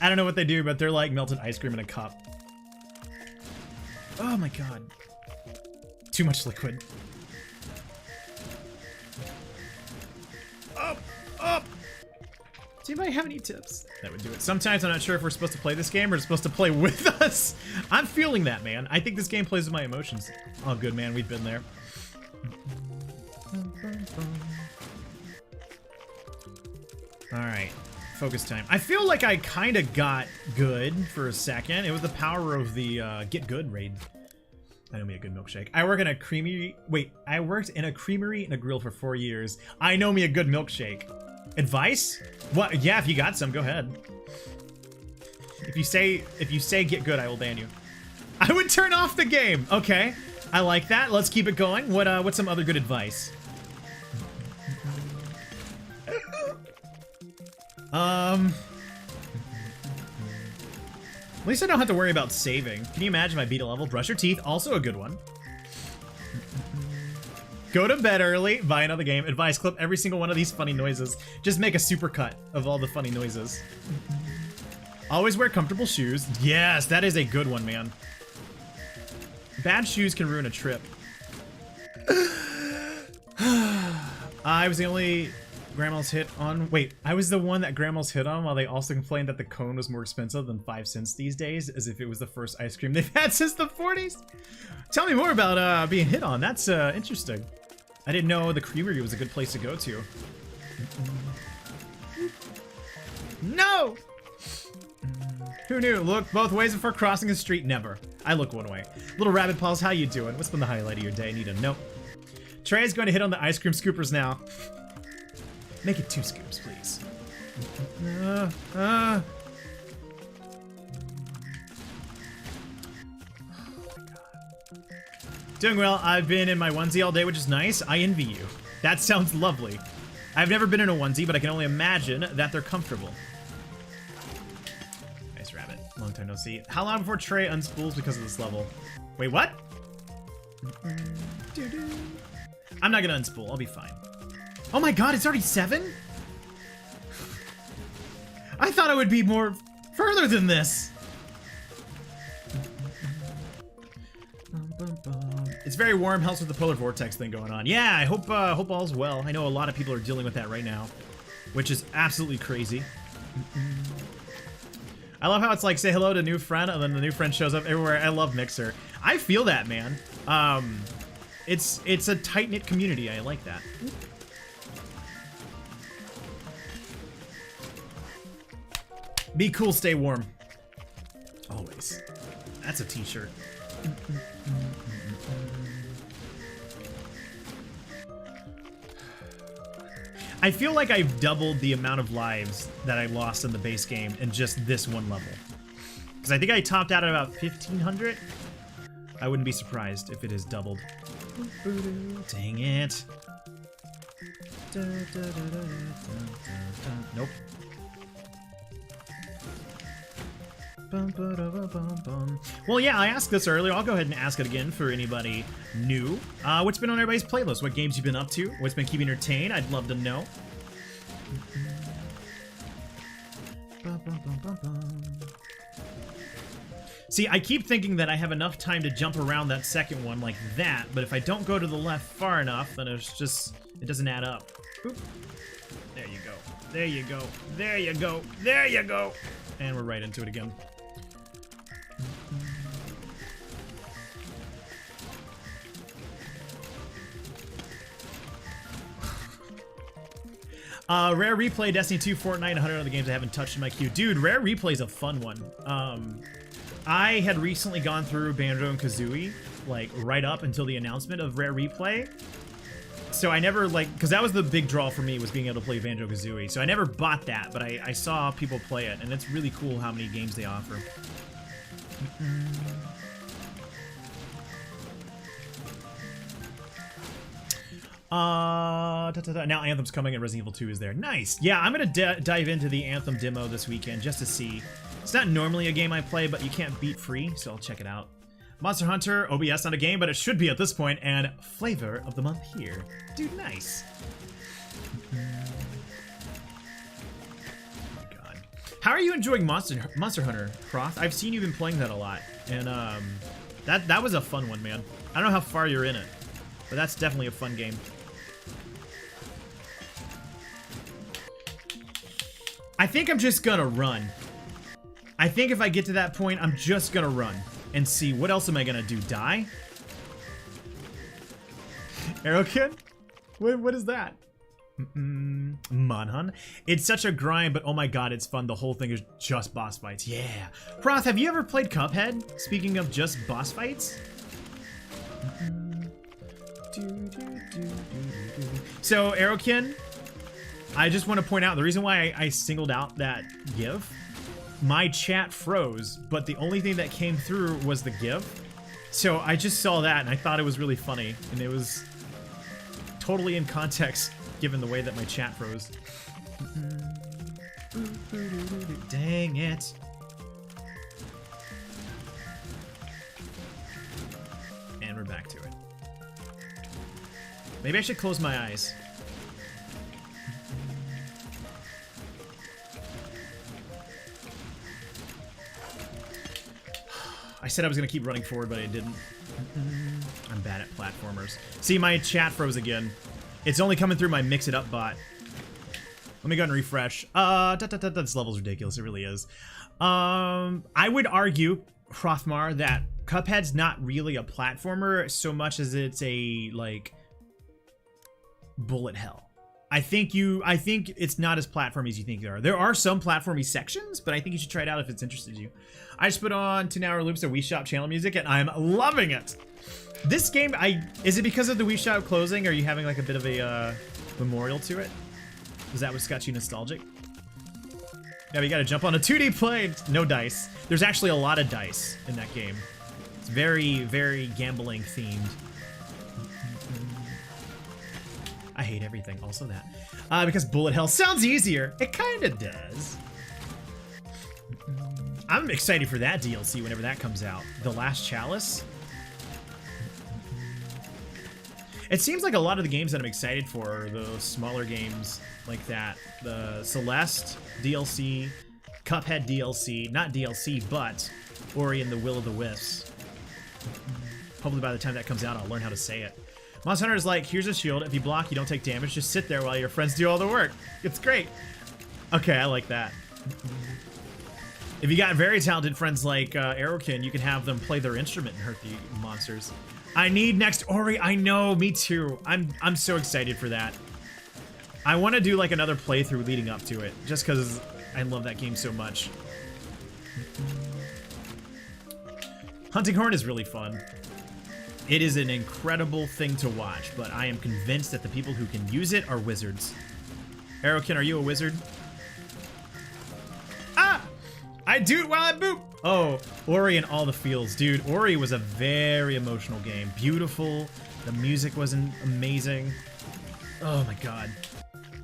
I don't know what they do, but they're like melted ice cream in a cup. Oh my god. Too much liquid. Up! Up! Do anybody have any tips? That would do it. Sometimes I'm not sure if we're supposed to play this game or supposed to play with us. I'm feeling that, man. I think this game plays with my emotions. Oh, good, man. We've been there. Alright. Focus time. I feel like I kind of got good for a second. It was the power of the Get Good raid. I know me a good milkshake. I worked in a creamery and a grill for 4 years. I know me a good milkshake. Advice? What? Yeah, if you got some, go ahead. If you say get good, I will ban you. I would turn off the game. Okay, I like that. Let's keep it going. What's some other good advice? At least I don't have to worry about saving. Can you imagine if I beat a level? Brush your teeth, also a good one. Go to bed early, buy another game. Advice, clip every single one of these funny noises. Just make a supercut of all the funny noises. Always wear comfortable shoes. Yes, that is a good one, man. Bad shoes can ruin a trip. I was the only grandma's hit on. Wait, I was the one that grandma's hit on while they also complained that the cone was more expensive than 5 cents these days, as if it was the first ice cream they've had since the 40s. Tell me more about being hit on. That's interesting. I didn't know the creamery was a good place to go to. No! Who knew? Look both ways before crossing the street. Never. I look one way. Little rabbit paws, how you doing? What's been the highlight of your day? I need to know. Trey is going to hit on the ice cream scoopers now. Make it 2 scoops, please. Doing well. I've been in my onesie all day, which is nice. I envy you. That sounds lovely. I've never been in a onesie, but I can only imagine that they're comfortable. Nice rabbit. Long time no see. How long before Trey unspools because of this level? Wait, what? I'm not gonna unspool. I'll be fine. Oh my god, it's already 7? I thought it would be more further than this. It's very warm, helps with the polar vortex thing going on. Yeah, I hope all's well. I know a lot of people are dealing with that right now, which is absolutely crazy. I love how it's like, say hello to a new friend, and then the new friend shows up everywhere. I love Mixer. I feel that, man. It's a tight-knit community. I like that. Be cool, stay warm. Always. That's a t-shirt. I feel like I've doubled the amount of lives that I lost in the base game in just this one level. Because I think I topped out at about 1,500. I wouldn't be surprised if it is doubled. Dang it. Nope. Well, yeah, I asked this earlier. I'll go ahead and ask it again for anybody new. What's been on everybody's playlist? What games you've been up to? What's been keeping you entertained? I'd love to know. See, I keep thinking that I have enough time to jump around that second one like that, but if I don't go to the left far enough, then it's just, it doesn't add up. Oop. There you go. There you go. There you go. There you go. And we're right into it again. Rare Replay, Destiny 2, Fortnite, 100 other games I haven't touched in my queue. Dude, Rare Replay is a fun one. I had recently gone through Banjo and Kazooie, like, right up until the announcement of Rare Replay. So I never, like, because that was the big draw for me, was being able to play Banjo Kazooie. So I never bought that, but I saw people play it, and it's really cool how many games they offer. Now Anthem's coming and Resident Evil 2 is there. Nice. Yeah, I'm gonna dive into the Anthem demo this weekend just to see. It's not normally a game I play, but you can't beat free, so I'll check it out. Monster Hunter, OBS not a game, but it should be at this point, and flavor of the month here. Dude, nice. Oh my god. How are you enjoying Monster Hunter, Croth? I've seen you've been playing that a lot, and that was a fun one, man. I don't know how far you're in it, but that's definitely a fun game. I think I'm just gonna run. I think if I get to that point, I'm just gonna run and see what else am I gonna do. Die? Arrow Kid? What is that? Manhunt. It's such a grind, but oh my god, it's fun. The whole thing is just boss fights. Yeah. Proth, have you ever played Cuphead? Speaking of just boss fights? So, Arrowkin, I just want to point out the reason why I singled out that GIF. My chat froze, but the only thing that came through was the GIF. So I just saw that and I thought it was really funny, and it was totally in context given the way that my chat froze. Dang it. And we're back to it. Maybe I should close my eyes. I said I was gonna keep running forward, but I didn't. I'm bad at platformers. See, my chat froze again. It's only coming through my Mix It Up bot. Let me go ahead and refresh. This level's ridiculous, it really is. I would argue, Hrothmar, that Cuphead's not really a platformer so much as it's a, like, bullet hell. I think it's not as platformy as you think there are. There are some platformy sections, but I think you should try it out if it's interested you. I just put on 10-hour loops of Wii Shop channel music, and I'm loving it. This game, is it because of the Wii Shop closing? Are you having like a bit of a memorial to it? Is that what's got you nostalgic? Yeah, we gotta jump on a 2D plane. No dice. There's actually a lot of dice in that game. It's very, very gambling themed. I hate everything. Also that. Because bullet hell sounds easier. It kind of does. I'm excited for that DLC whenever that comes out. The Last Chalice. It seems like a lot of the games that I'm excited for are those smaller games like that. The Celeste DLC, Cuphead DLC, not DLC, but Ori and the Will of the Wisps. Hopefully by the time that comes out, I'll learn how to say it. Monster Hunter is like, here's a shield. If you block, you don't take damage. Just sit there while your friends do all the work. It's great. Okay, I like that. If you got very talented friends like Aerokin, you can have them play their instrument and hurt the monsters. I need next Ori. I know, me too. I'm so excited for that. I want to do like another playthrough leading up to it, just because I love that game so much. Hunting Horn is really fun. It is an incredible thing to watch, but I am convinced that the people who can use it are wizards. Aerokin, are you a wizard? Ah! I do it while I boop! Oh, Ori and all the feels. Dude, Ori was a very emotional game. Beautiful. The music was amazing. Oh my god.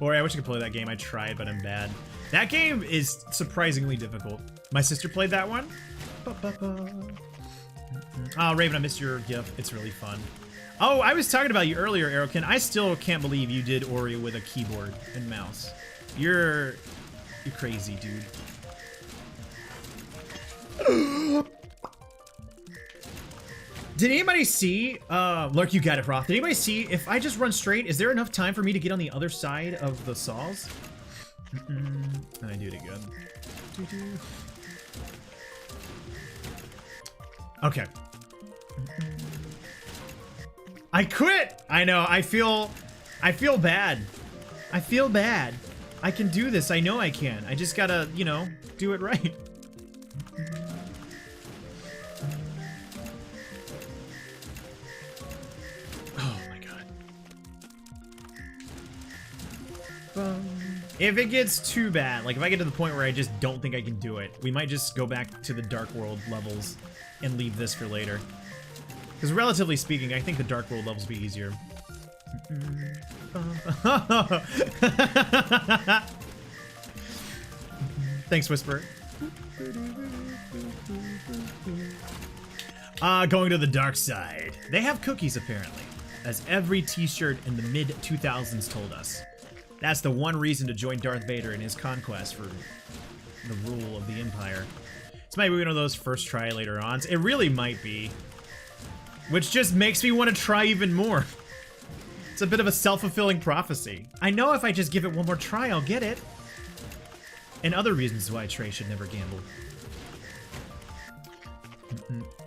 Ori, I wish I could play that game. I tried, but I'm bad. That game is surprisingly difficult. My sister played that one. Oh, Raven, I missed your GIF. It's really fun. Oh, I was talking about you earlier, Aerokin. I still can't believe you did Ori with a keyboard and mouse. You're crazy, dude. Did anybody see, Lurk, you got it, Roth. Did anybody see, if I just run straight, is there enough time for me to get on the other side of the saws? And I do it again. Okay. I quit! I know, I feel bad. I feel bad. I can do this, I know I can. I just gotta, you know, do it right. Oh my god. If it gets too bad, like if I get to the point where I just don't think I can do it, we might just go back to the Dark World levels and leave this for later. Because relatively speaking, I think the Dark World levels will be easier. Thanks, Whisper. Going to the dark side. They have cookies, apparently, as every t-shirt in the mid-2000s told us. That's the one reason to join Darth Vader in his conquest for the rule of the Empire. This might be one of those first try later on. It really might be. Which just makes me want to try even more. It's a bit of a self-fulfilling prophecy. I know if I just give it one more try, I'll get it. And other reasons why Trey should never gamble.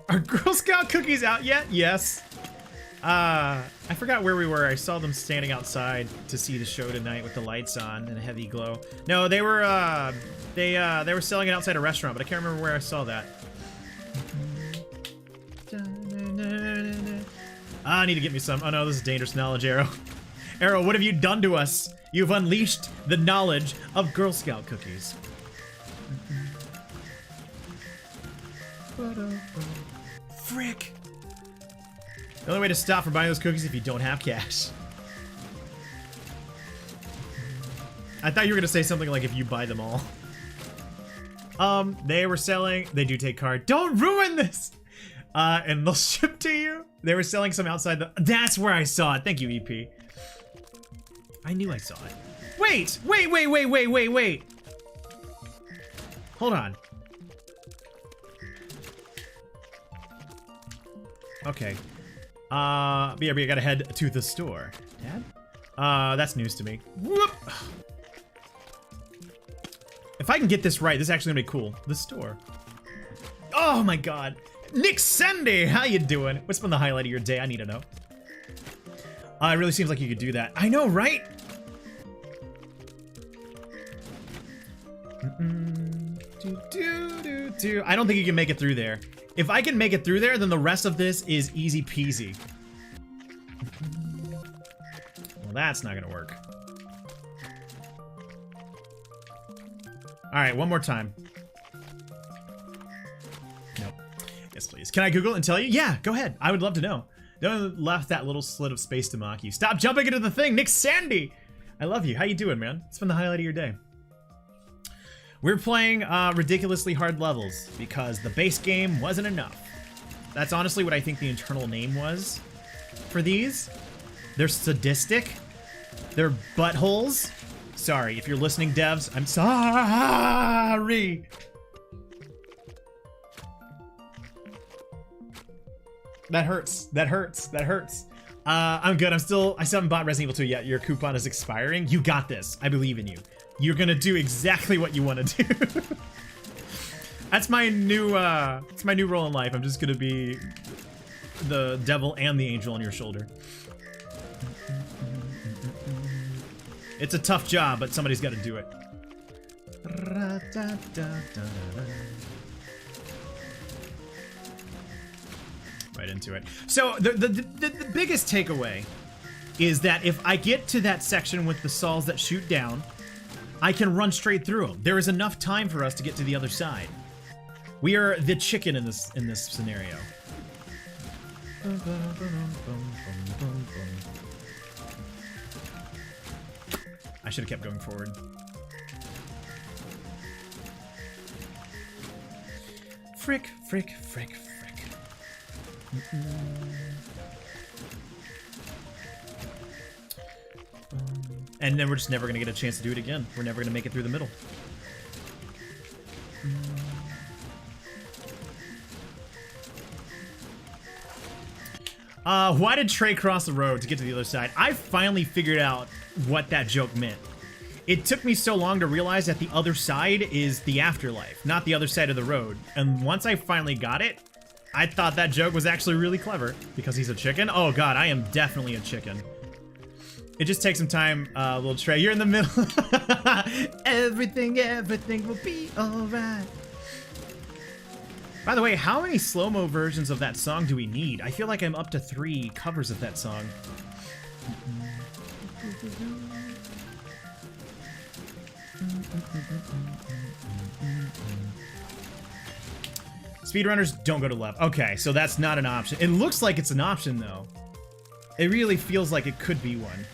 Are Girl Scout cookies out yet? Yes. I forgot where we were. I saw them standing outside to see the show tonight with the lights on and a heavy glow. No, they were selling it outside a restaurant, but I can't remember where I saw that. I need to get me some. Oh no, this is dangerous knowledge, Arrow. Arrow, what have you done to us? You've unleashed the knowledge of Girl Scout cookies. Frick. The only way to stop from buying those cookies is if you don't have cash. I thought you were gonna say something like if you buy them all. They were selling, they do take card. Don't ruin this! And they'll ship to you. They were selling some outside the, that's where I saw it. Thank you, EP. I knew I saw it. Wait. Hold on. Okay. BRB, I gotta head to the store. Dad? That's news to me. Whoop! If I can get this right, this is actually gonna be cool. The store. Oh my god. Nick Sandy, how you doing? What's been the highlight of your day? I need to know. It really seems like you could do that. I know, right? I don't think you can make it through there. If I can make it through there, then the rest of this is easy peasy. Well, that's not gonna work. All right, one more time. Nope. Yes, please. Can I Google and tell you? Yeah, go ahead. I would love to know. Don't left that little slit of space to mock you. Stop jumping into the thing, Nick Sandy. I love you. How you doing, man? It's been the highlight of your day. We're playing ridiculously hard levels because the base game wasn't enough. That's honestly what I think the internal name was for these. They're sadistic. They're buttholes. Sorry, if you're listening, devs, I'm sorry. That hurts. That hurts. That hurts. I'm good. I still haven't bought Resident Evil 2 yet. Your coupon is expiring. You got this. I believe in you. You're gonna do exactly what you want to do. That's my new role in life. I'm just gonna be the devil and the angel on your shoulder. It's a tough job, but somebody's got to do it. Right into it. So the biggest takeaway is that if I get to that section with the saws that shoot down, I can run straight through them. There is enough time for us to get to the other side. We are the chicken in this scenario. I should have kept going forward. Frick, frick, frick, frick. And then we're just never gonna get a chance to do it again. We're never gonna make it through the middle. Why did Trey cross the road to get to the other side? I finally figured out what that joke meant. It took me so long to realize that the other side is the afterlife, not the other side of the road. And once I finally got it, I thought that joke was actually really clever. Because he's a chicken? Oh god, I am definitely a chicken. It just takes some time, little Trey. You're in the middle. Everything will be alright. By the way, how many slow-mo versions of that song do we need? I feel like I'm up to 3 covers of that song. Speedrunners don't go to left. Okay, so that's not an option. It looks like it's an option, though. It really feels like it could be one.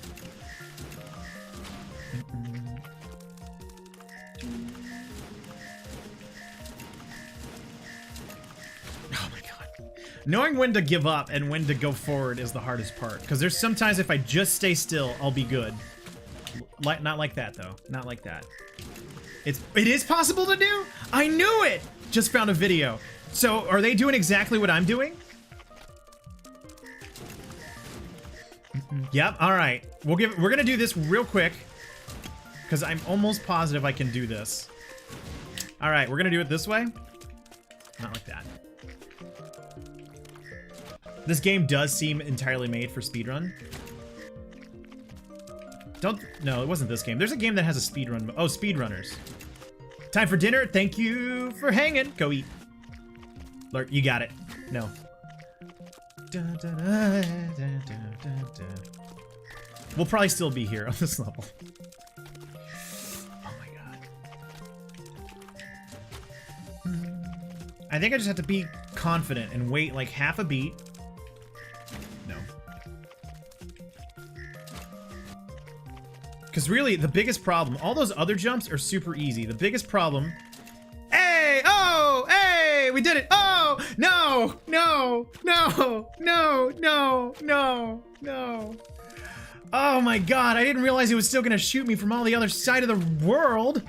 Oh my god. Knowing when to give up and when to go forward is the hardest part. Because there's sometimes if I just stay still, I'll be good. Not like that, though. Not like that. It is possible to do? I knew it! Just found a video. So, are they doing exactly what I'm doing? Yep, alright. We're gonna do this real quick. Because I'm almost positive I can do this. Alright, we're gonna do it this way. Not like that. This game does seem entirely made for speedrun. No, it wasn't this game. There's a game that has a speedrun. Oh, speedrunners. Time for dinner. Thank you for hanging. Go eat. Lurk, you got it. No. We'll probably still be here on this level. Oh my god. I think I just have to be confident and wait like half a beat. No. Because really, the biggest problem, all those other jumps are super easy. The biggest problem... Hey! Oh! Hey! We did it! Oh! No! No! No! No! No! No! No! Oh my god, I didn't realize it was still gonna shoot me from all the other side of the world!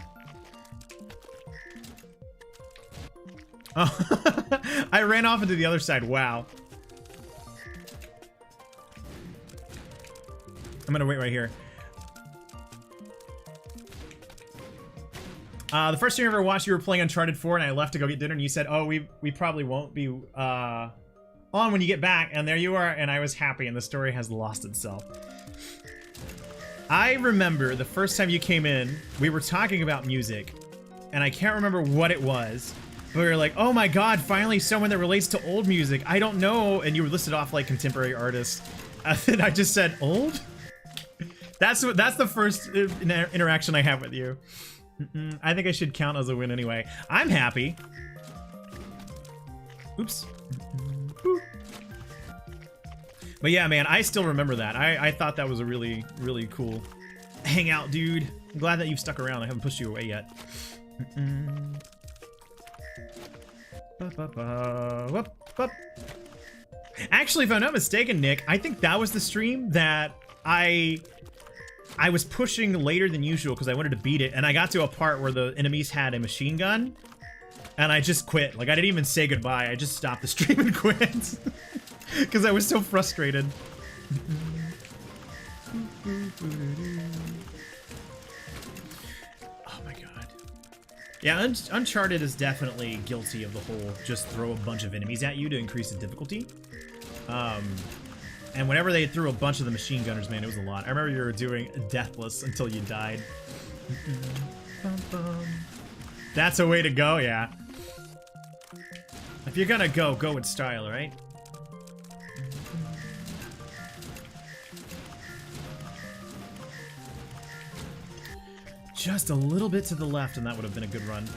Oh, I ran off into the other side, wow. I'm gonna wait right here. The first time I ever watched, you were playing Uncharted 4 and I left to go get dinner and you said, oh, we probably won't be on when you get back, and there you are, and I was happy and the story has lost itself. I remember the first time you came in, we were talking about music, and I can't remember what it was, but we were like, oh my god, finally someone that relates to old music. I don't know, and you were listed off like contemporary artists, and I just said, old? That's the first interaction I have with you. I think I should count as a win anyway. I'm happy. Oops. But yeah, man, I still remember that. I thought that was a really, really cool hangout, dude. I'm glad that you've stuck around. I haven't pushed you away yet. Actually, if I'm not mistaken, Nick, I think that was the stream that I was pushing later than usual because I wanted to beat it, and I got to a part where the enemies had a machine gun, and I just quit. Like, I didn't even say goodbye. I just stopped the stream and quit. Because I was so frustrated. Oh my god. Yeah, Uncharted is definitely guilty of the whole just throw a bunch of enemies at you to increase the difficulty. And whenever they threw a bunch of the machine gunners, man, it was a lot. I remember you were doing Deathless until you died. That's a way to go, yeah. If you're gonna go with style, right? Just a little bit to the left, and that would have been a good run.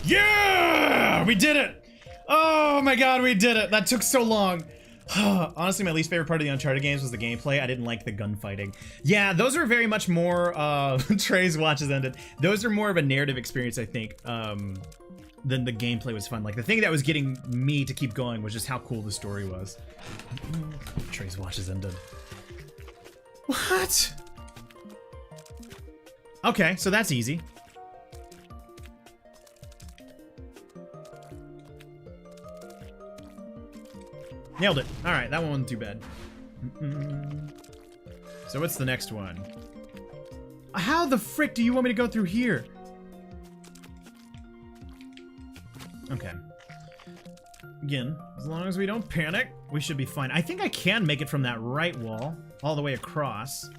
Yeah! We did it! Oh my god, we did it! That took so long. Honestly, my least favorite part of the Uncharted games was the gameplay. I didn't like the gunfighting. Yeah, those are very much more, Trey's watch has ended. Those are more of a narrative experience, I think, than the gameplay was fun. Like, the thing that was getting me to keep going was just how cool the story was. Trey's watch has ended. What? Okay, so that's easy. Nailed it. All right, that one wasn't too bad. So what's the next one? How the frick do you want me to go through here? Okay. Again, as long as we don't panic, we should be fine. I think I can make it from that right wall all the way across.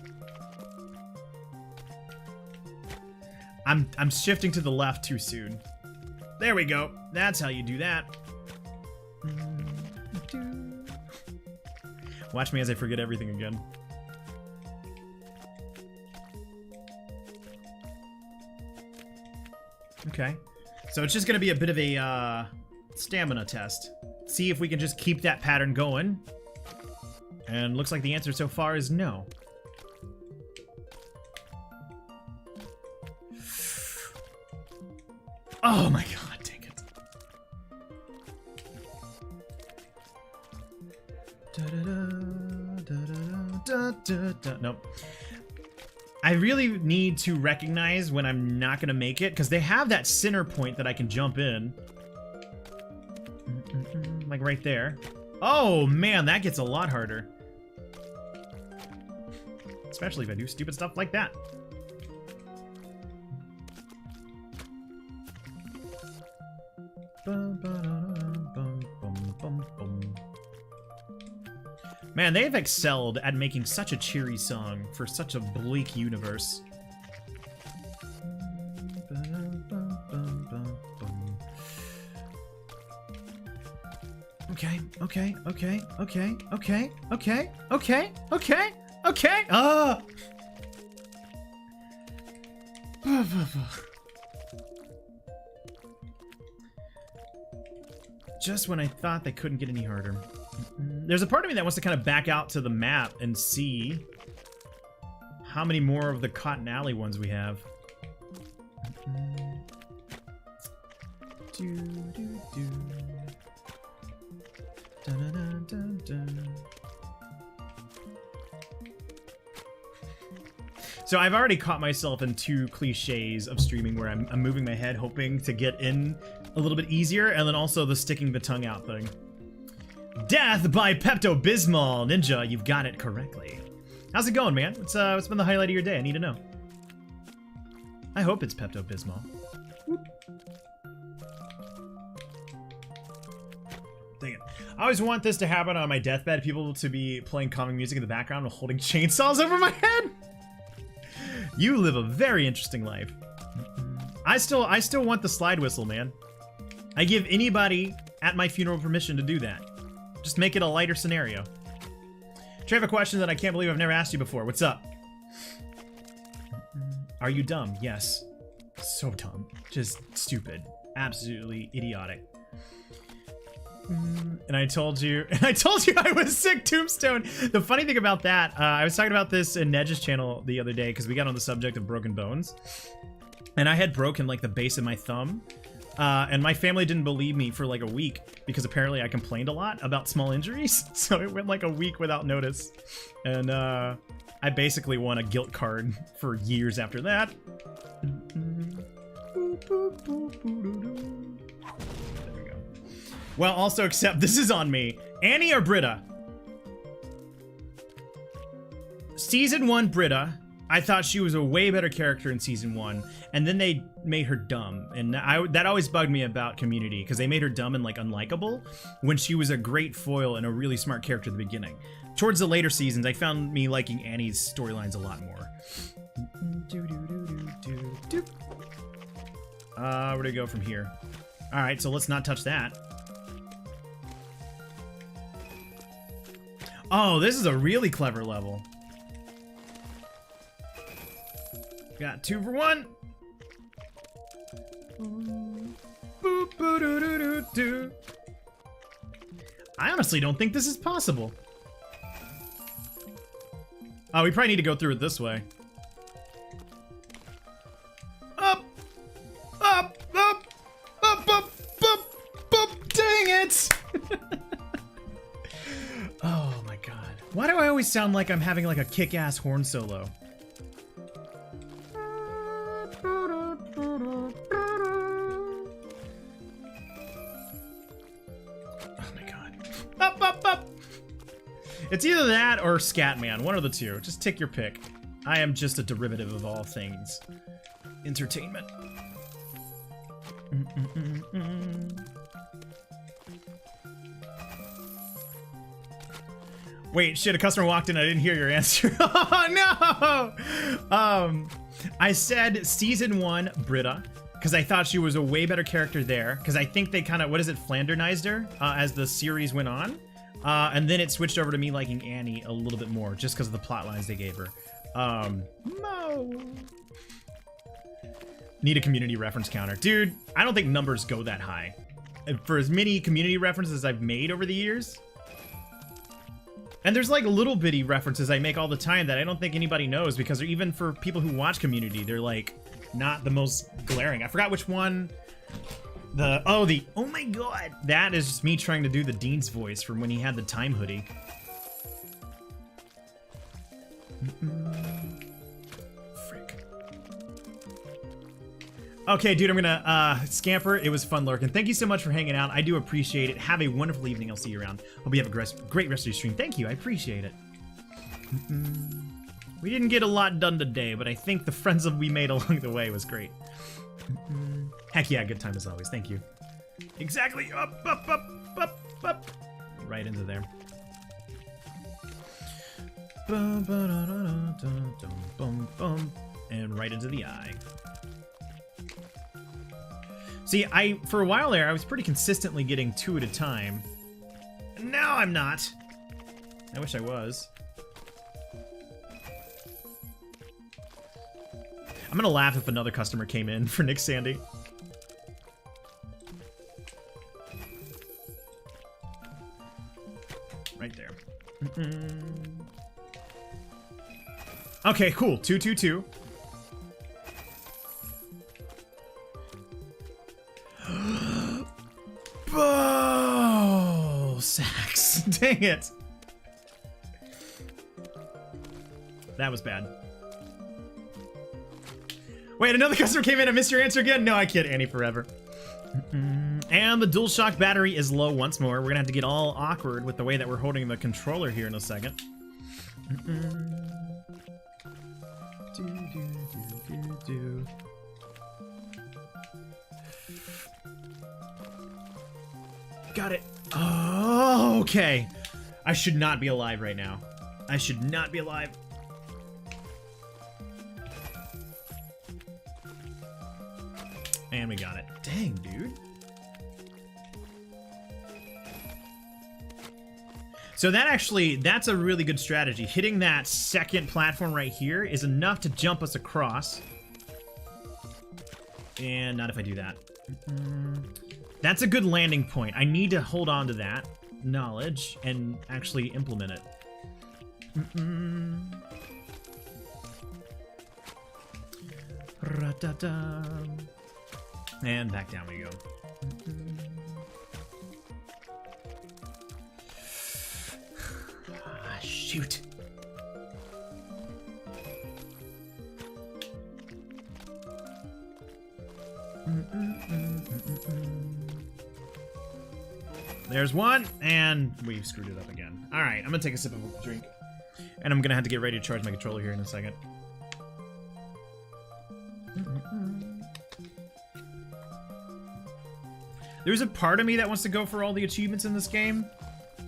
I'm shifting to the left too soon. There we go. That's how you do that. Watch me as I forget everything again. Okay. So it's just gonna be a bit of a stamina test. See if we can just keep that pattern going. And looks like the answer so far is no. Oh my god, dang it. Nope. I really need to recognize when I'm not gonna make it, because they have that center point that I can jump in. Like right there. Oh man, that gets a lot harder. Especially if I do stupid stuff like that. Man, they've excelled at making such a cheery song for such a bleak universe. Okay, okay, okay, okay, okay, okay, okay, okay, okay. Ah! Just when I thought they couldn't get any harder. There's a part of me that wants to kind of back out to the map and see how many more of the Cotton Alley ones we have. So I've already caught myself in two cliches of streaming where I'm moving my head hoping to get in a little bit easier, and then also the sticking the tongue out thing. Death by Pepto-Bismol. Ninja, you've got it correctly. How's it going, man? What's been the highlight of your day? I need to know. I hope it's Pepto-Bismol. Dang it. I always want this to happen on my deathbed, people to be playing calming music in the background and holding chainsaws over my head. You live a very interesting life. I still want the slide whistle, man. I give anybody at my funeral permission to do that. Just make it a lighter scenario. Trey, I have a question that I can't believe I've never asked you before. What's up? Are you dumb? Yes. So dumb. Just stupid. Absolutely idiotic. And I told you I was sick, Tombstone. The funny thing about that, I was talking about this in Nedge's channel the other day because we got on the subject of broken bones. And I had broken like the base of my thumb. And my family didn't believe me for like a week because apparently I complained a lot about small injuries. So it went like a week without notice. And I basically won a guilt card for years after that. There we go. Well, also except this is on me. Annie or Britta? Season 1 Britta. I thought she was a way better character in season 1, and then they made her dumb, and that always bugged me about Community, because they made her dumb and like unlikable when she was a great foil and a really smart character at the beginning. Towards the later seasons, I found me liking Annie's storylines a lot more. Where do we go from here? All right, so let's not touch that. Oh, this is a really clever level. Got 2 for 1. Boop, boo, doo, doo, doo, doo. I honestly don't think this is possible. Oh, we probably need to go through it this way. Up, up, up, up, up, up, up. Dang it! Oh my god. Why do I always sound like I'm having like a kick-ass horn solo? It's either that or Scatman, one of the two. Just take your pick. I am just a derivative of all things entertainment. Wait, shit, a customer walked in, I didn't hear your answer. Oh, no! I said season 1, Britta, because I thought she was a way better character there, because I think they kind of, what is it, Flandernized her as the series went on. And then it switched over to me liking Annie a little bit more, just because of the plot lines they gave her. Mo. Need a community reference counter. Dude, I don't think numbers go that high. For as many community references I've made over the years. And there's like little bitty references I make all the time that I don't think anybody knows, because even for people who watch Community, they're like not the most glaring. I forgot which one. Oh my god, that is just me trying to do the Dean's voice from when he had the time hoodie. Frick. Okay, dude, I'm gonna scamper. It was fun lurking. Thank you so much for hanging out. I do appreciate it. Have a wonderful evening. I'll see you around. Hope you have a great rest of your stream. Thank you, I appreciate it. We didn't get a lot done today, but I think the friends that we made along the way was great. Heck yeah, good time as always. Thank you. Exactly. Up, up, up, up, up. Right into there. And right into the eye. See, for a while there, I was pretty consistently getting 2 at a time. Now I'm not. I wish I was. I'm gonna laugh if another customer came in for Nick Sandy. Right there. Okay, cool. 2, 2, 2. Oh, sacks. Dang it. That was bad. Wait, another customer came in. I missed your answer again. No, I kid. Annie forever. And the DualShock battery is low once more. We're gonna have to get all awkward with the way that we're holding the controller here in a second. Got it. Oh, okay. I should not be alive right now. I should not be alive. And we got it. Dang, dude. So that's a really good strategy. Hitting that second platform right here is enough to jump us across. And not if I do that. That's a good landing point. I need to hold on to that knowledge and actually implement it. And back down we go. Ah, shoot. There's one, and we've screwed it up again. All right, I'm gonna take a sip of a drink, and I'm gonna have to get ready to charge my controller here in a second. There's a part of me that wants to go for all the achievements in this game,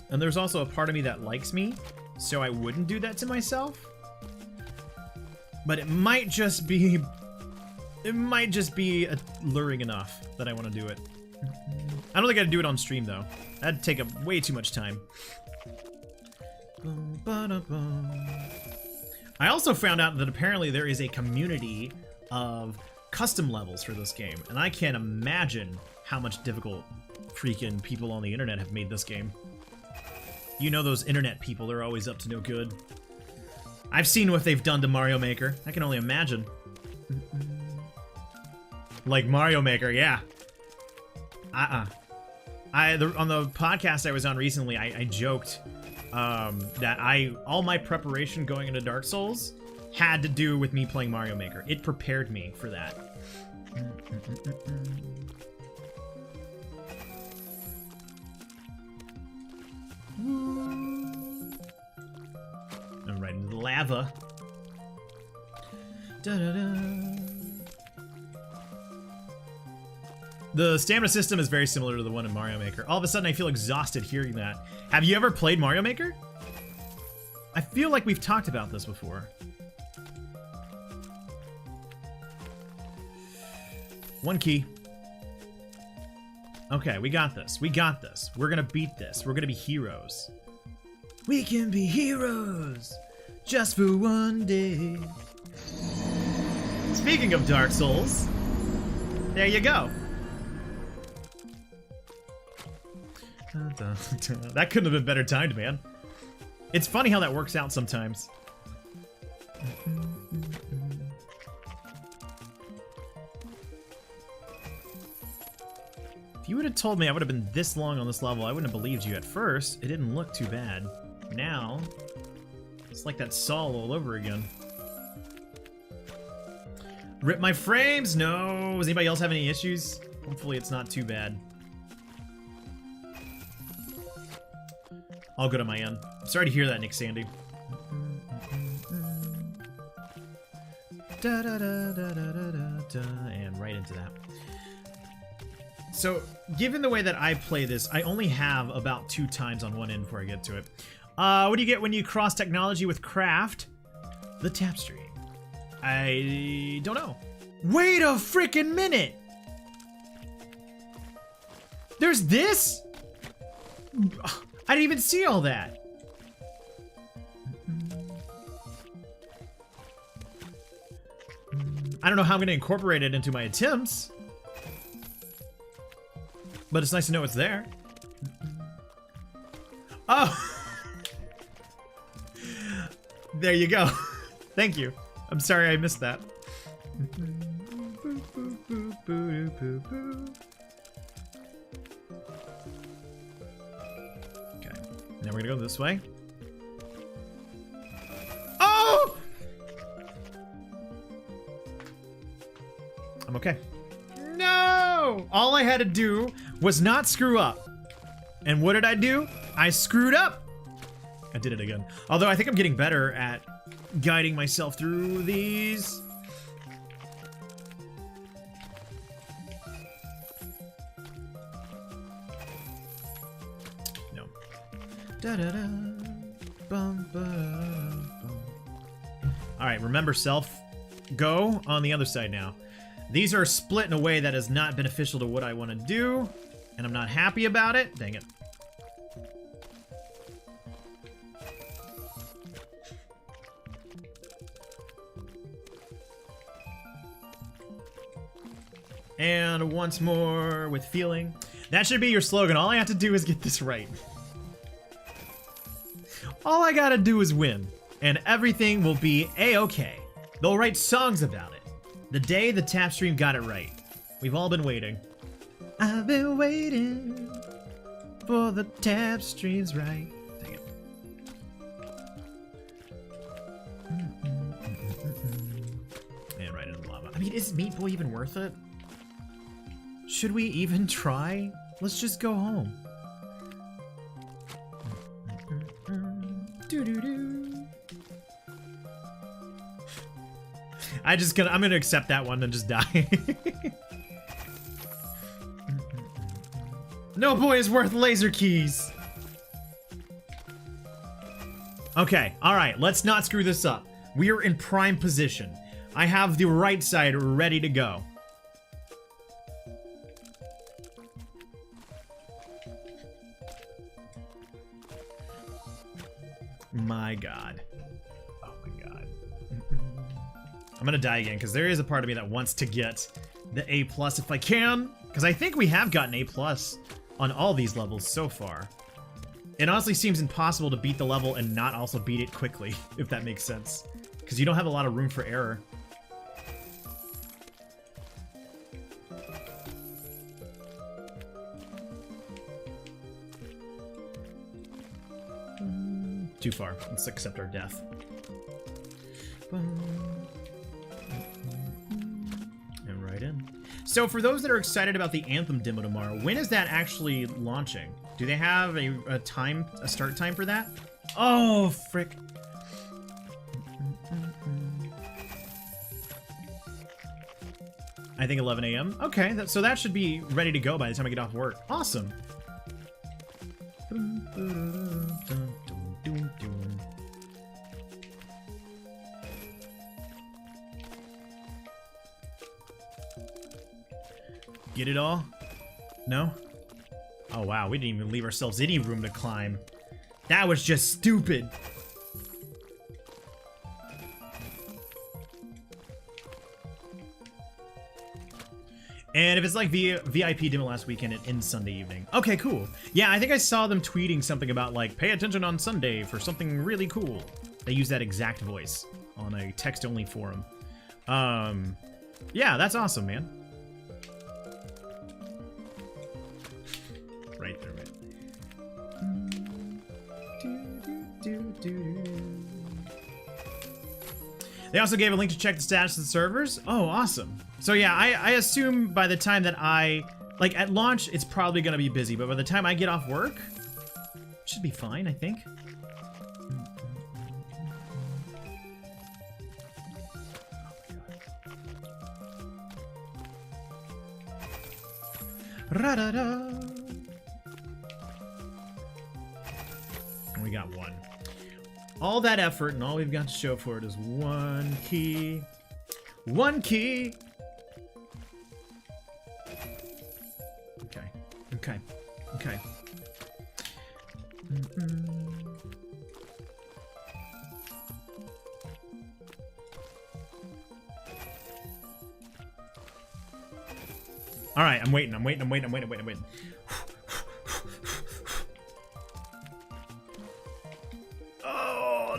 and there's also a part of me that likes me, so I wouldn't do that to myself. But it might just be alluring enough that I want to do it. I don't think I'd do it on stream though. That'd take up way too much time. I also found out that apparently there is a community of custom levels for this game, and I can't imagine how much difficult freaking people on the internet have made this game. You know those internet people, they're always up to no good. I've seen what they've done to Mario Maker. I can only imagine. Like Mario Maker, yeah. On the podcast I was on recently, I joked that all my preparation going into Dark Souls had to do with me playing Mario Maker. It prepared me for that. I'm right into the lava. The stamina system is very similar to the one in Mario Maker. All of a sudden I feel exhausted hearing that. Have you ever played Mario Maker? I feel like we've talked about this before. One key. Okay, we got this. We got this. We're gonna beat this. We're gonna be heroes. We can be heroes just for one day. Speaking of Dark Souls, there you go. That couldn't have been better timed, man. It's funny how that works out sometimes. If you would have told me I would have been this long on this level, I wouldn't have believed you at first. It didn't look too bad. Now, it's like that Saul all over again. Rip my frames? No. Does anybody else have any issues? Hopefully it's not too bad. All good on my end. Sorry to hear that, Nick Sandy. And right into that. So, given the way that I play this, I only have about 2 times on one end before I get to it. What do you get when you cross technology with craft? The TapStream. I don't know. Wait a freaking minute! There's this? I didn't even see all that. I don't know how I'm going to incorporate it into my attempts. But it's nice to know it's there. Oh! There you go. Thank you. I'm sorry I missed that. Okay. Now we're gonna go this way. Oh! I'm okay. No! All I had to do was not screw up. And what did I do? I screwed up. I did it again. Although I think I'm getting better at guiding myself through these. Da da da. Bum, bum, bum. All right, remember self. Go on the other side now. These are split in a way that is not beneficial to what I want to do, and I'm not happy about it. Dang it. And once more with feeling. That should be your slogan. All I have to do is get this right. All I gotta do is win, and everything will be a-okay. They'll write songs about it. The day the TapStream got it right. We've all been waiting. I've been waiting for the TapStream's right. Dang it. And right into the lava. I mean, is Meat Boy even worth it? Should we even try? Let's just go home. I'm gonna accept that one and just die. No boy is worth laser keys. Okay, alright, let's not screw this up. We are in prime position. I have the right side ready to go. My god. Oh my god. I'm gonna die again, because there is a part of me that wants to get the A+ if I can. Because I think we have gotten A+ on all these levels so far. It honestly seems impossible to beat the level and not also beat it quickly, if that makes sense. Because you don't have a lot of room for error. Too far. Let's accept our death. And right in. So for those that are excited about the Anthem demo tomorrow, when is that actually launching? Do they have a start time for that? Oh, frick. I think 11 a.m. Okay, so that should be ready to go by the time I get off work. Awesome. Get it all? No? Oh wow, we didn't even leave ourselves any room to climb. That was just stupid. And if it's like VIP demo last weekend, it ends Sunday evening. Okay, cool. Yeah, I think I saw them tweeting something about like, pay attention on Sunday for something really cool. They use that exact voice on a text-only forum. Yeah, that's awesome, man. Right through it. They also gave a link to check the status of the servers. Oh, awesome. So yeah, I assume by the time that like at launch, it's probably gonna be busy, but by the time I get off work, it should be fine, I think. Ra-da-da. We got one. All that effort and all we've got to show for it is one key. One key. Okay. Okay. All right, I'm waiting. Oh,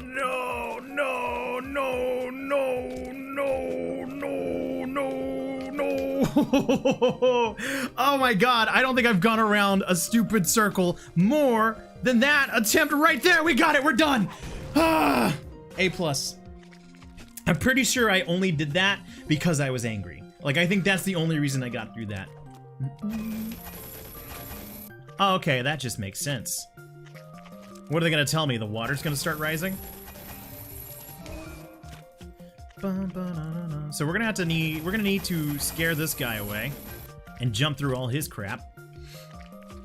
no, no, no, no, no, no, no, no. Oh my god, I don't think I've gone around a stupid circle more than that attempt right there. We got it, we're done. Ah, A+. I'm pretty sure I only did that because I was angry. Like, I think that's the only reason I got through that. Oh, okay, that just makes sense. What are they gonna tell me? The water's gonna start rising? So we're gonna need to scare this guy away and jump through all his crap.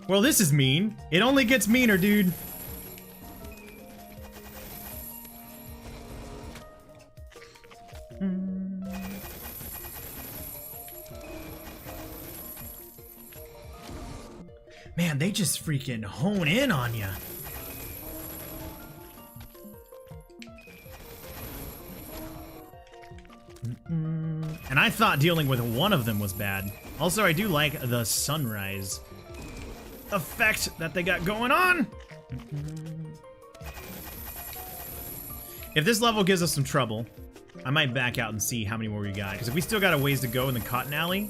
Well, this is mean. It only gets meaner, dude. Man, they just freaking hone in on you. And I thought dealing with one of them was bad. Also, I do like the sunrise effect that they got going on. If this level gives us some trouble, I might back out and see how many more we got. Because if we still got a ways to go in the Cotton Alley,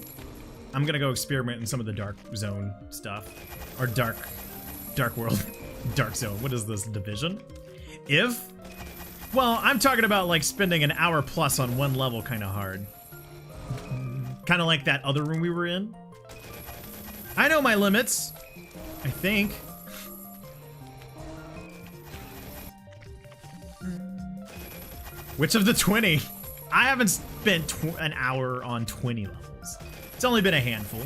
I'm gonna go experiment in some of the Dark Zone stuff. Or Dark World. Dark Zone. What is this, Division? Well, I'm talking about like spending an hour plus on one level kind of hard. Kind of like that other room we were in. I know my limits. I think. Which of the 20? I haven't spent an hour on 20 levels. It's only been a handful.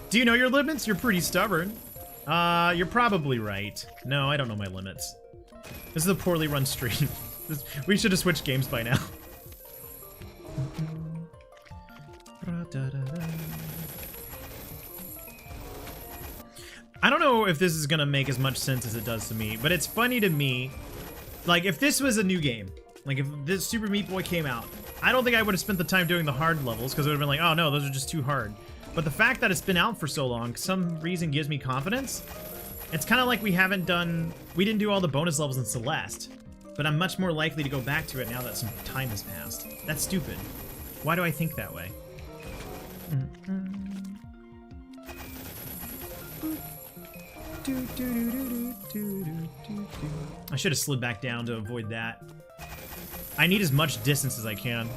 Do you know your limits? You're pretty stubborn. You're probably right. No, I don't know my limits. This is a poorly run stream. We should have switched games by now. I don't know if this is gonna make as much sense as it does to me, but it's funny to me. Like, if this was a new game, like if this Super Meat Boy came out, I don't think I would have spent the time doing the hard levels because it would have been like, oh no, those are just too hard. But the fact that it's been out for so long, some reason gives me confidence. It's kind of like we didn't do all the bonus levels in Celeste, but I'm much more likely to go back to it now that some time has passed. That's stupid. Why do I think that way? I should have slid back down to avoid that. I need as much distance as I can.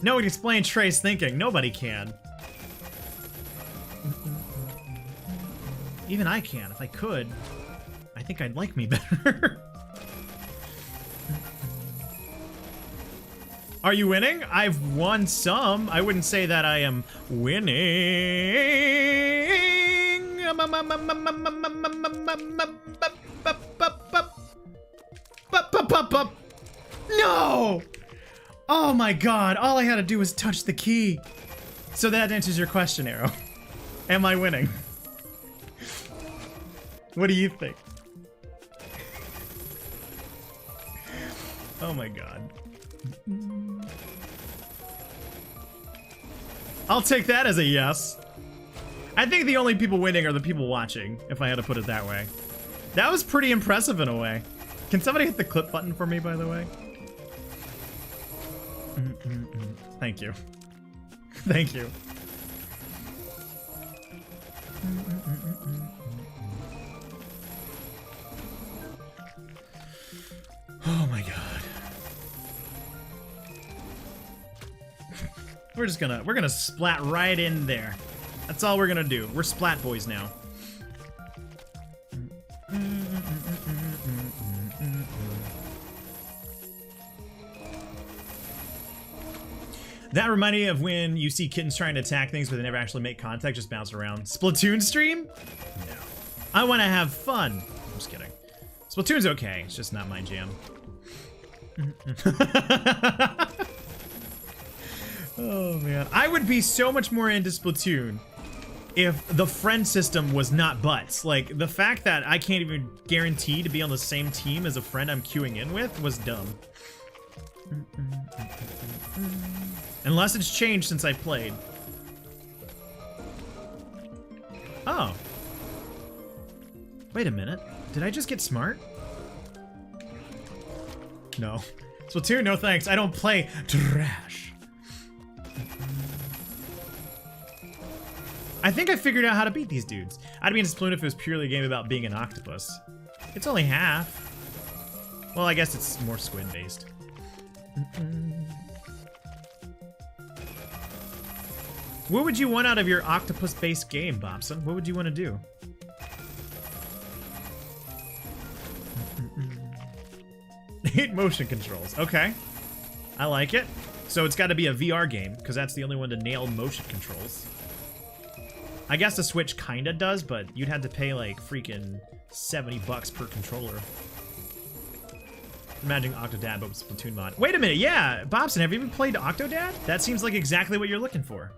No one can explain Trey's thinking. Nobody can. Even I can. If I could, I think I'd like me better. Are you winning? I've won some. I wouldn't say that I am winning. No! Oh my god, all I had to do was touch the key. So that answers your question, Arrow. Am I winning? What do you think? Oh my god. I'll take that as a yes. I think the only people winning are the people watching, if I had to put it that way. That was pretty impressive in a way. Can somebody hit the clip button for me, by the way? Thank you. Thank you. Oh my god. We're gonna splat right in there. That's all we're gonna do. We're splat boys now. That reminded me of when you see kittens trying to attack things but they never actually make contact, just bounce around. Splatoon stream? No. I want to have fun. I'm just kidding. Splatoon's okay. It's just not my jam. Oh man. I would be so much more into Splatoon if the friend system was not butts. Like, the fact that I can't even guarantee to be on the same team as a friend I'm queuing in with was dumb. Unless it's changed since I played. Oh. Wait a minute. Did I just get smart? No. Splatoon, no thanks. I don't play trash. I think I figured out how to beat these dudes. I'd be into Splatoon if it was purely a game about being an octopus. It's only half. Well, I guess it's more squid-based. What would you want out of your octopus-based game, Bobson? What would you want to do? Hate motion controls. Okay. I like it. So it's got to be a VR game, because that's the only one to nail motion controls. I guess the Switch kinda does, but you'd have to pay like freaking $70 per controller. imagining Octodad, but with Splatoon mod. Wait a minute, yeah, Bobson, have you ever played Octodad? That seems like exactly what you're looking for.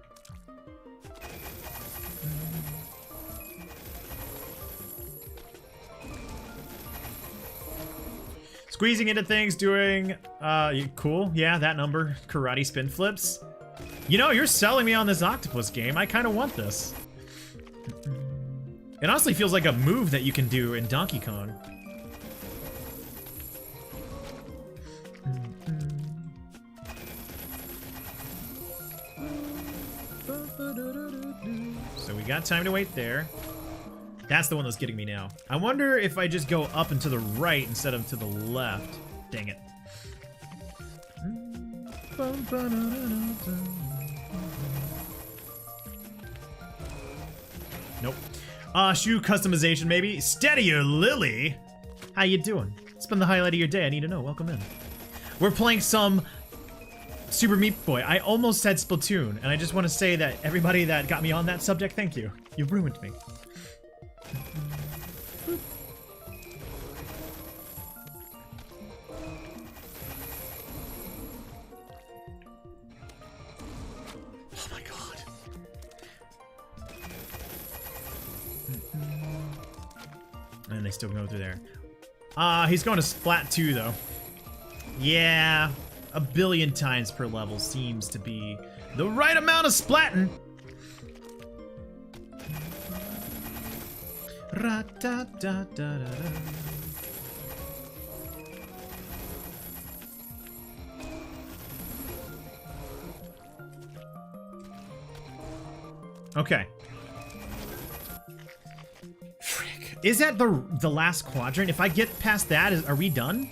Squeezing into things, doing, cool, yeah, that number, karate spin flips. You know, you're selling me on this octopus game. I kind of want this. It honestly feels like a move that you can do in Donkey Kong. So we got time to wait there. That's the one that's getting me now. I wonder if I just go up and to the right instead of to the left. Dang it. Nope. Shoe customization maybe. Steadier Lily. How you doing? It's been the highlight of your day. I need to know. Welcome in. We're playing some Super Meat Boy. I almost said Splatoon, and I just want to say that everybody that got me on that subject, thank you. You ruined me. Oh my god. And they still go through there. He's going to Splat 2 though. Yeah, 1 billion times per level seems to be the right amount of splatting. Okay. Frick. Is that the last quadrant? If I get past that, are we done?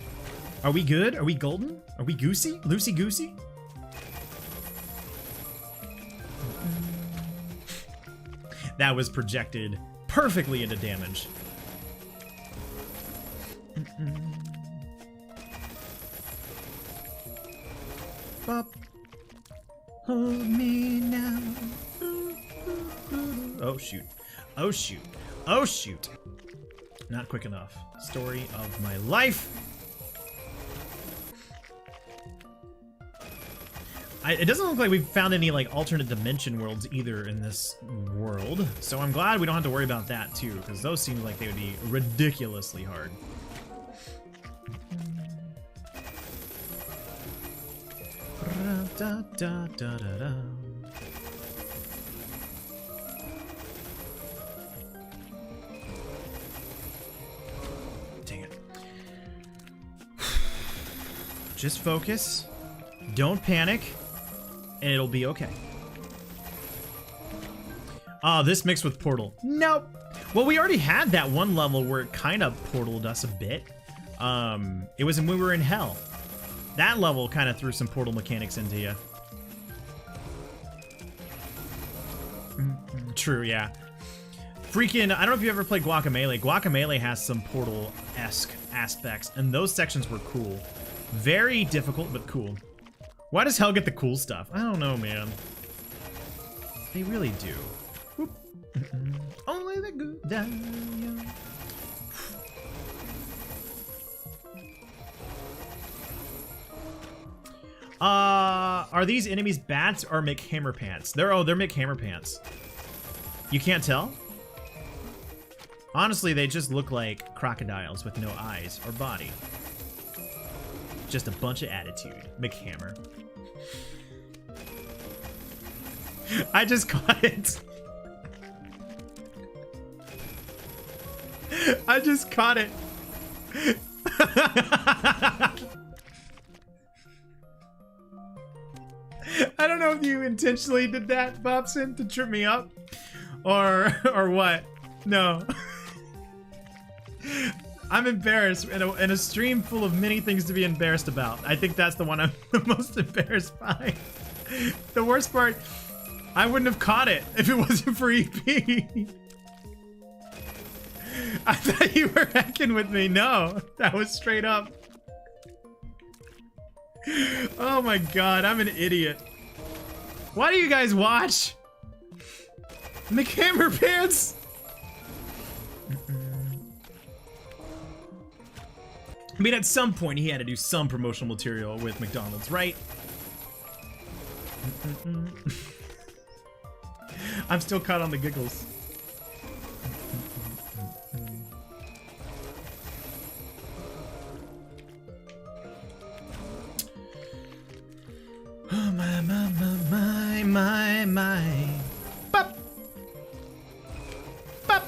Are we good? Are we golden? Are we goosey? Loosey-goosey? That was projected perfectly into damage. Bop. Hold me now. Oh shoot. Oh shoot. Oh shoot. Not quick enough. Story of my life. It doesn't look like we've found any like alternate dimension worlds either in this world, so I'm glad we don't have to worry about that too, because those seem like they would be ridiculously hard. Dang it. Just focus. Don't panic. And it'll be okay. This mixed with Portal. Nope. Well, we already had that one level where it kind of portaled us a bit. It was when we were in Hell. That level kind of threw some portal mechanics into you. True, yeah. Freaking, I don't know if you ever played Guacamelee. Guacamelee has some Portal-esque aspects, and those sections were cool. Very difficult, but cool. Why does Hell get the cool stuff? I don't know, man. They really do. Whoop. Only the good die young. Are these enemies bats or McHammer pants? They're McHammer pants. You can't tell? Honestly, they just look like crocodiles with no eyes or body. Just a bunch of attitude. McHammer. I just caught it. I just caught it. I don't know if you intentionally did that, Bobson, to trip me up, or what. No. I'm embarrassed in a stream full of many things to be embarrassed about. I think that's the one I'm the most embarrassed by. The worst part, I wouldn't have caught it if it wasn't for EP. I thought you were hacking with me. No, that was straight up. Oh my god, I'm an idiot. Why do you guys watch? McHammer pants? I mean, at some point he had to do some promotional material with McDonald's, right? I'm still caught on the giggles. Oh my. Bop. Bop.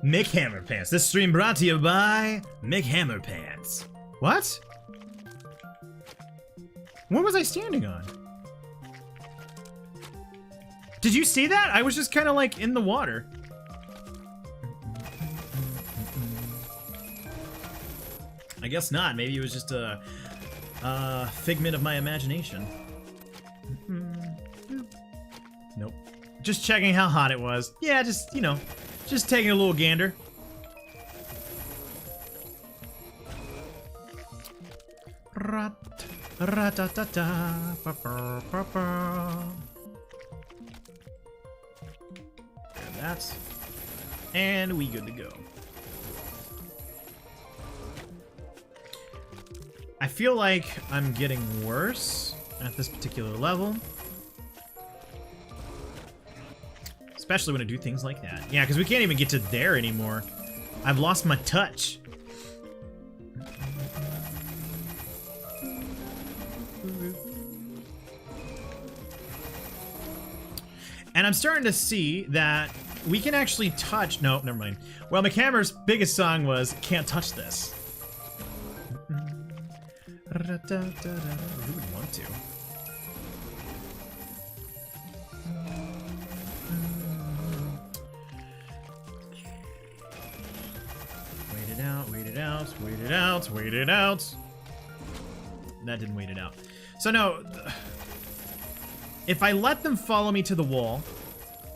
Mick Hammerpants. This stream brought to you by Mick Hammerpants. What? What was I standing on? Did you see that? I was just kind of like in the water. I guess not. Maybe it was just a figment of my imagination. Nope. Just checking how hot it was. Yeah, just, you know, just taking a little gander. Ra-ta-ta-ta, ba-ba-ba-ba. Grab that. And we good to go. I feel like I'm getting worse at this particular level. Especially when I do things like that. Yeah, because we can't even get to there anymore. I've lost my touch. And I'm starting to see that we can actually touch... No, never mind. Well, McHammer's biggest song was Can't Touch This. Who would want to? Wait it out, wait it out, wait it out, wait it out. That didn't wait it out. So no, if I let them follow me to the wall,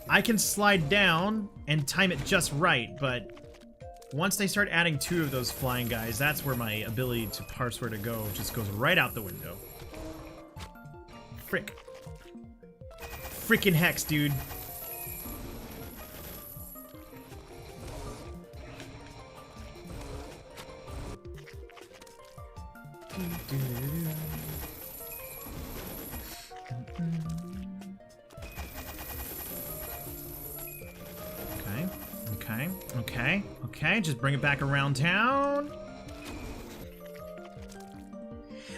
I can slide down and time it just right, but once they start adding 2 of those flying guys, that's where my ability to parse where to go just goes right out the window. Frick. Frickin' hex, dude. Okay, just bring it back around town.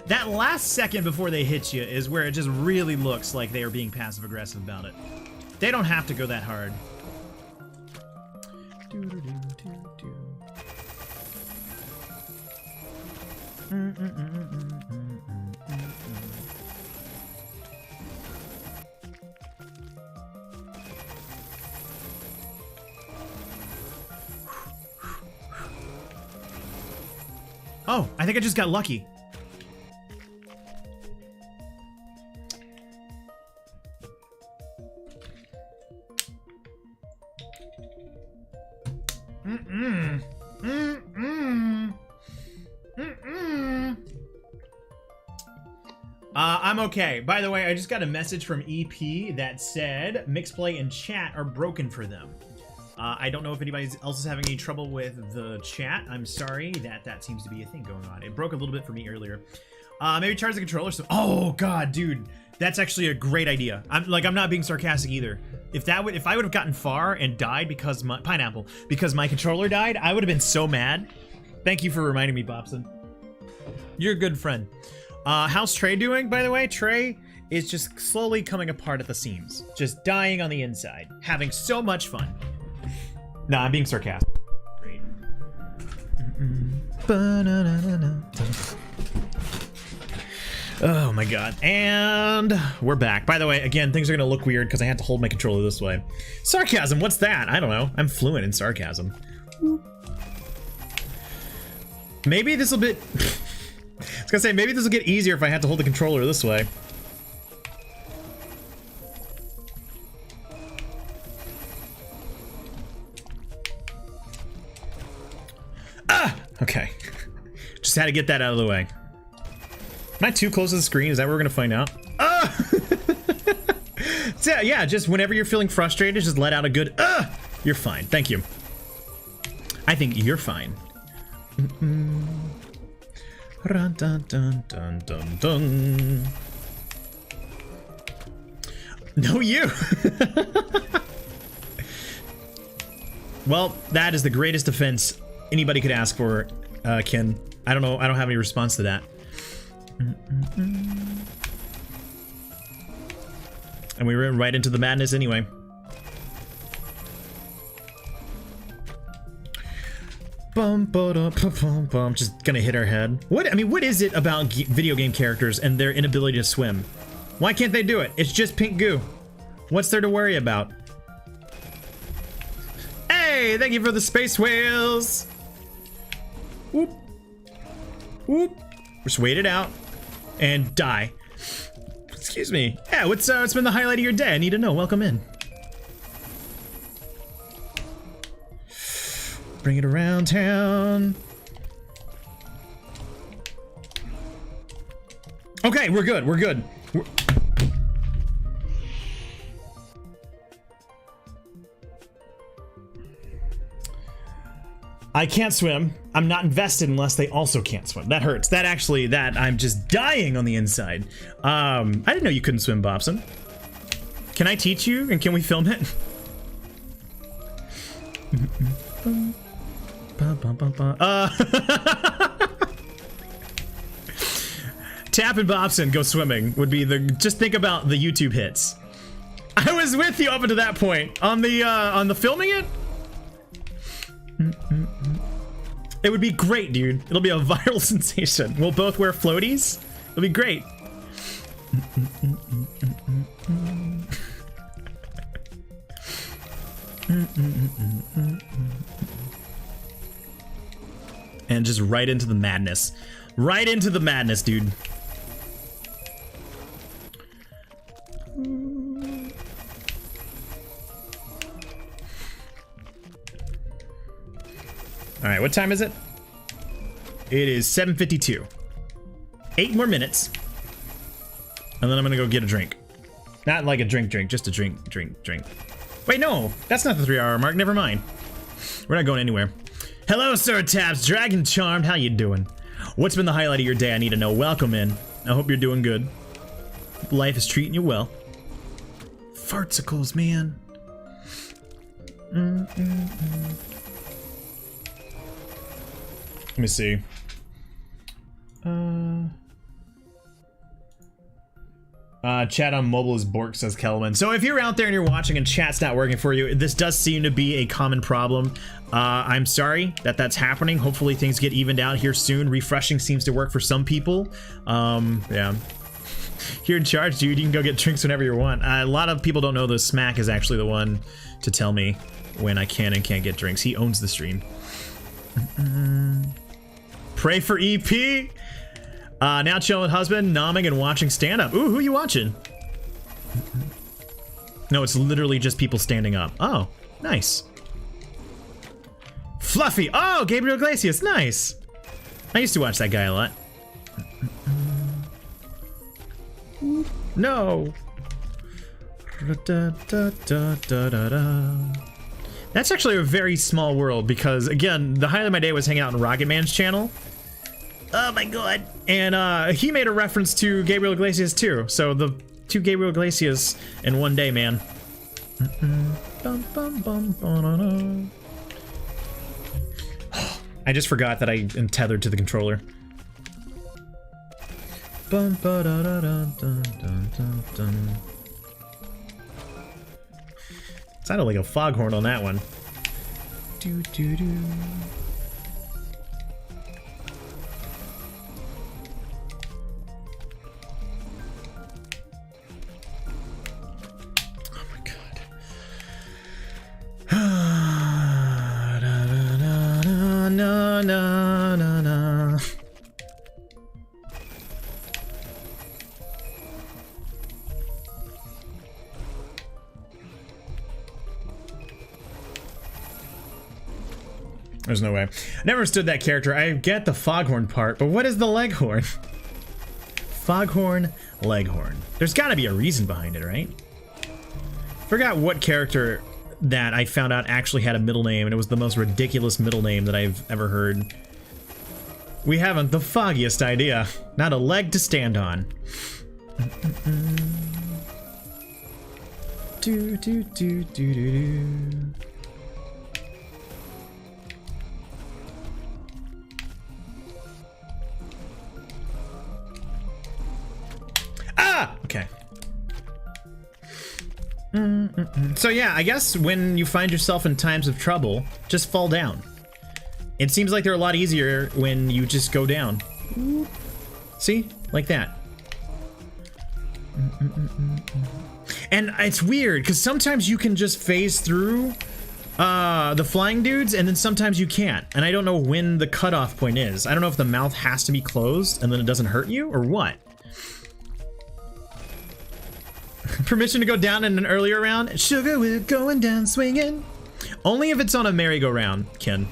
That last second before they hit you is where it just really looks like they are being passive-aggressive about it. They don't have to go that hard. Oh, I think I just got lucky. I'm okay. By the way, I just got a message from EP that said Mixplay and chat are broken for them. I don't know if anybody else is having any trouble with the chat. I'm sorry that seems to be a thing going on. It broke a little bit for me earlier. Maybe charge the controller. So, oh god, dude, that's actually a great idea. I'm not being sarcastic either. If I would have gotten far and died because my controller died, I would have been so mad. Thank you for reminding me, Bobson. You're a good friend. How's Trey doing, by the way? Trey is just slowly coming apart at the seams, just dying on the inside, having so much fun. No, I'm being sarcastic. Great. Oh my god. And we're back. By the way, again, things are gonna look weird because I have to hold my controller this way. Sarcasm, what's that? I don't know. I'm fluent in sarcasm. Maybe this will be... I was gonna say, maybe this will get easier if I had to hold the controller this way. Okay. Just had to get that out of the way. Am I too close to the screen? Is that what we're gonna find out? So, yeah, just whenever you're feeling frustrated, just let out a good you're fine. Thank you. I think you're fine. Dun, dun, dun, dun, dun, dun. No, you. Well, that is the greatest offense anybody could ask for, Ken. I don't know. I don't have any response to that. And we ran right into the madness anyway. Bum, ba-da, bum, bum. Just gonna hit our head. What? I mean, what is it about video game characters and their inability to swim? Why can't they do it? It's just pink goo. What's there to worry about? Hey, thank you for the space whales. Whoop. Whoop. Just wait it out and die. Excuse me. Yeah, what's been the highlight of your day? I need to know. Welcome in. Bring it around town. Okay, we're good. We're good. I can't swim. I'm not invested unless they also can't swim. That hurts. That actually, I'm just dying on the inside. I didn't know you couldn't swim, Bobson. Can I teach you and can we film it? Tap and Bobson go swimming would be the, just think about the YouTube hits. I was with you up until that point. On the filming it? It would be great, dude. It'll be a viral sensation. We'll both wear floaties. It'll be great. And just right into the madness. Right into the madness, dude. All right, what time is it? It is 7:52. 8 more minutes. And then I'm gonna go get a drink. Not like a drink, just a drink. Wait, no, that's not the 3-hour mark, never mind. We're not going anywhere. Hello, Sir Taps, Dragon Charmed, how you doing? What's been the highlight of your day? I need to know. Welcome in. I hope you're doing good. Life is treating you well. Fartsicles, man. Let me see. Chat on mobile is Bork, says Kelman. So if you're out there and you're watching and chat's not working for you, this does seem to be a common problem. I'm sorry that that's happening. Hopefully things get evened out here soon. Refreshing seems to work for some people. Yeah. You're in charge, dude. You can go get drinks whenever you want. A lot of people don't know the Smack is actually the one to tell me when I can and can't get drinks. He owns the stream. Pray for EP. Now chilling with husband, nomming and watching stand-up. Ooh, who you watching? No, it's literally just people standing up. Oh, nice. Fluffy. Oh, Gabriel Iglesias. Nice. I used to watch that guy a lot. No. That's actually a very small world because, again, the highlight of my day was hanging out on Rocket Man's channel. Oh my god. And he made a reference to Gabriel Iglesias too. So the two Gabriel Iglesias in one day, man. I just forgot that I am tethered to the controller. Sounded like a foghorn on that one. Do do do. No. There's no way. I never understood that character. I get the foghorn part, but what is the leghorn? Foghorn, leghorn. There's got to be a reason behind it, right? Forgot what character that I found out actually had a middle name, and it was the most ridiculous middle name that I've ever heard. We haven't the foggiest idea. Not a leg to stand on. Do do do do do do. Ah! Okay. So yeah, I guess when you find yourself in times of trouble, just fall down. It seems like they're a lot easier when you just go down. See? Like that. And it's weird, because sometimes you can just phase through the flying dudes, and then sometimes you can't. And I don't know when the cutoff point is. I don't know if the mouth has to be closed, and then it doesn't hurt you, or what. Permission to go down in an earlier round? Sugar, we're going down swinging. Only if it's on a merry-go-round, Ken.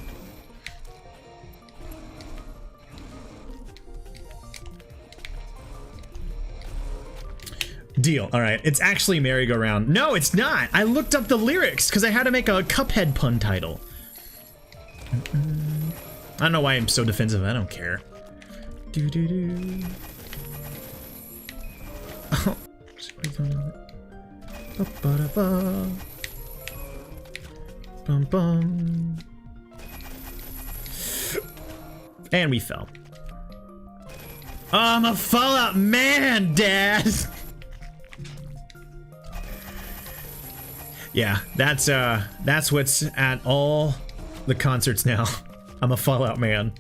Deal. All right. It's actually merry-go-round. No, it's not. I looked up the lyrics because I had to make a Cuphead pun title. I don't know why I'm so defensive. I don't care. Do-do-do. Oh. Bum bum. And we fell. Oh, I'm a Fallout man, Dad. Yeah, that's what's at all the concerts now. I'm a Fallout man.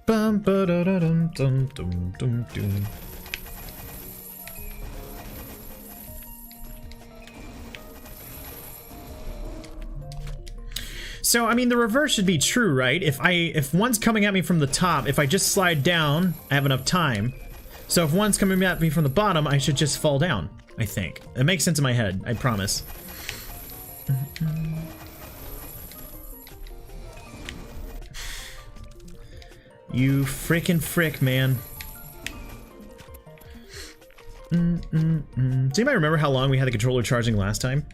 Bum ba da da dum dum dum dum dum. So I mean, the reverse should be true, right? If one's coming at me from the top, if I just slide down, I have enough time. So if one's coming at me from the bottom, I should just fall down, I think. It makes sense in my head, I promise. You frickin' frick, man. Does anybody remember how long we had the controller charging last time?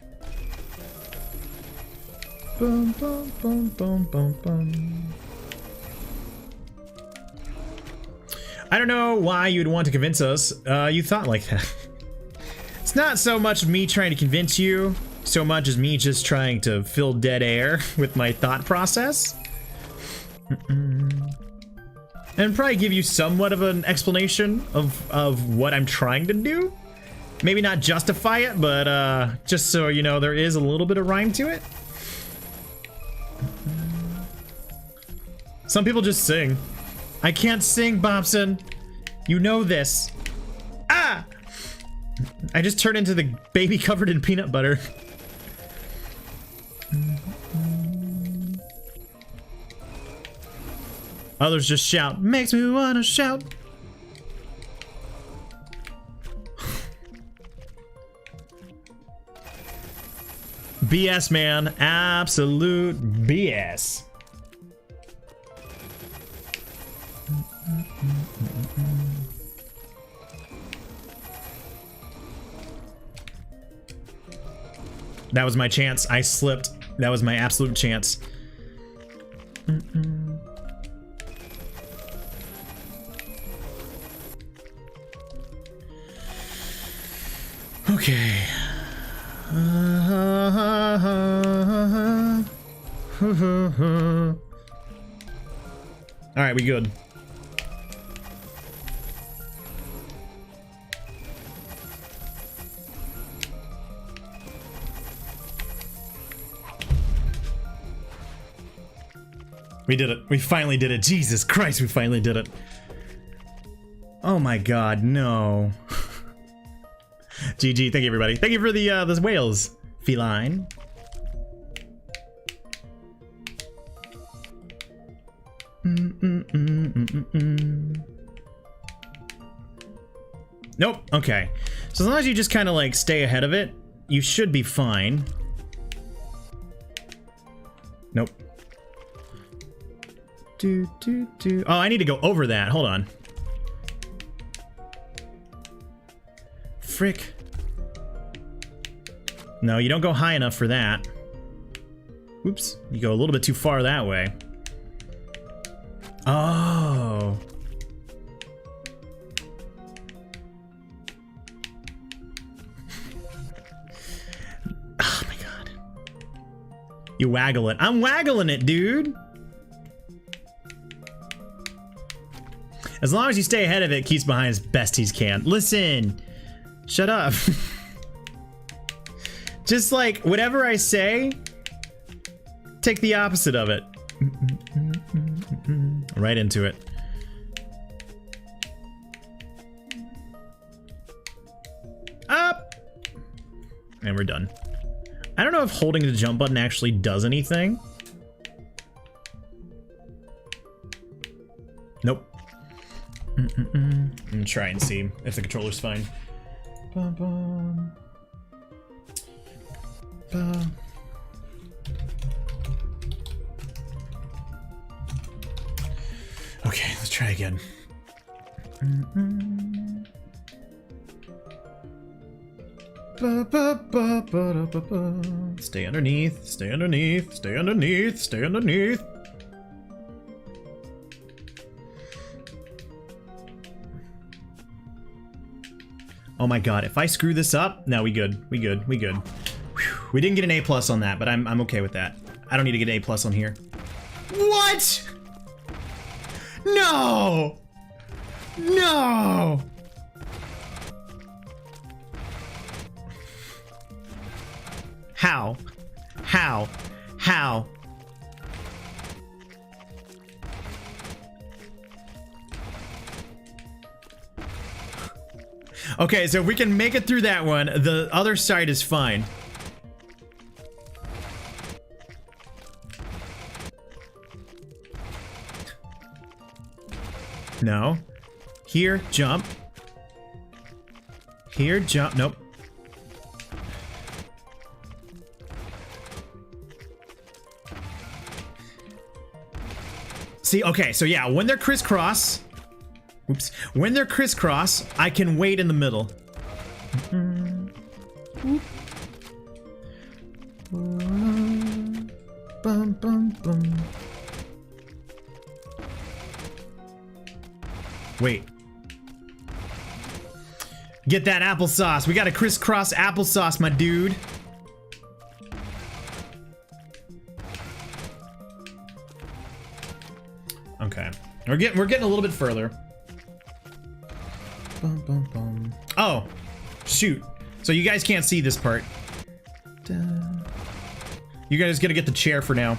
Boom, boom, boom, boom, boom, boom. I don't know why you'd want to convince us you thought like that. It's not so much me trying to convince you, so much as me just trying to fill dead air with my thought process. And probably give you somewhat of an explanation of what I'm trying to do. Maybe not justify it, but just so you know, there is a little bit of rhyme to it. Some people just sing. I can't sing, Bobson. You know this. Ah! I just turned into the baby covered in peanut butter. Others just shout. Makes me wanna shout. BS, man. Absolute BS. That was my chance. I slipped. That was my absolute chance. Okay. All right, we good. We did it. We finally did it. Jesus Christ, we finally did it. Oh my god, no. GG, thank you everybody. Thank you for the whales, feline. Nope, okay. So as long as you just kind of like stay ahead of it, you should be fine. Nope. Oh, I need to go over that. Hold on. No, you don't go high enough for that. Oops, you go a little bit too far that way. Oh. Oh my god. You waggle it. I'm waggling it, dude. As long as you stay ahead of it, keeps behind as best he can. Listen. Shut up. Just like whatever I say, take the opposite of it. Right into it. Up! And we're done. I don't know if holding the jump button actually does anything. Nope. I'm gonna try and see if the controller's fine. Bum, bum. Bum. Okay, let's try again. Stay underneath, stay underneath, stay underneath, stay underneath. Oh my god, if I screw this up, no, we good, we good, we good. Whew. We didn't get an A+ on that, but I'm okay with that. I don't need to get an A+ on here. What? No! No! How? How? How? Okay, so if we can make it through that one, the other side is fine. No. Here, jump. Here, jump. Nope. See, okay, so yeah, when they're crisscross... Oops. When they're crisscross, I can wait in the middle. Bum, bum, bum. Wait. Get that applesauce. We got a crisscross applesauce, my dude. Okay. We're getting a little bit further. Bum, bum, bum. Oh, shoot. So you guys can't see this part. You guys gotta get the chair for now.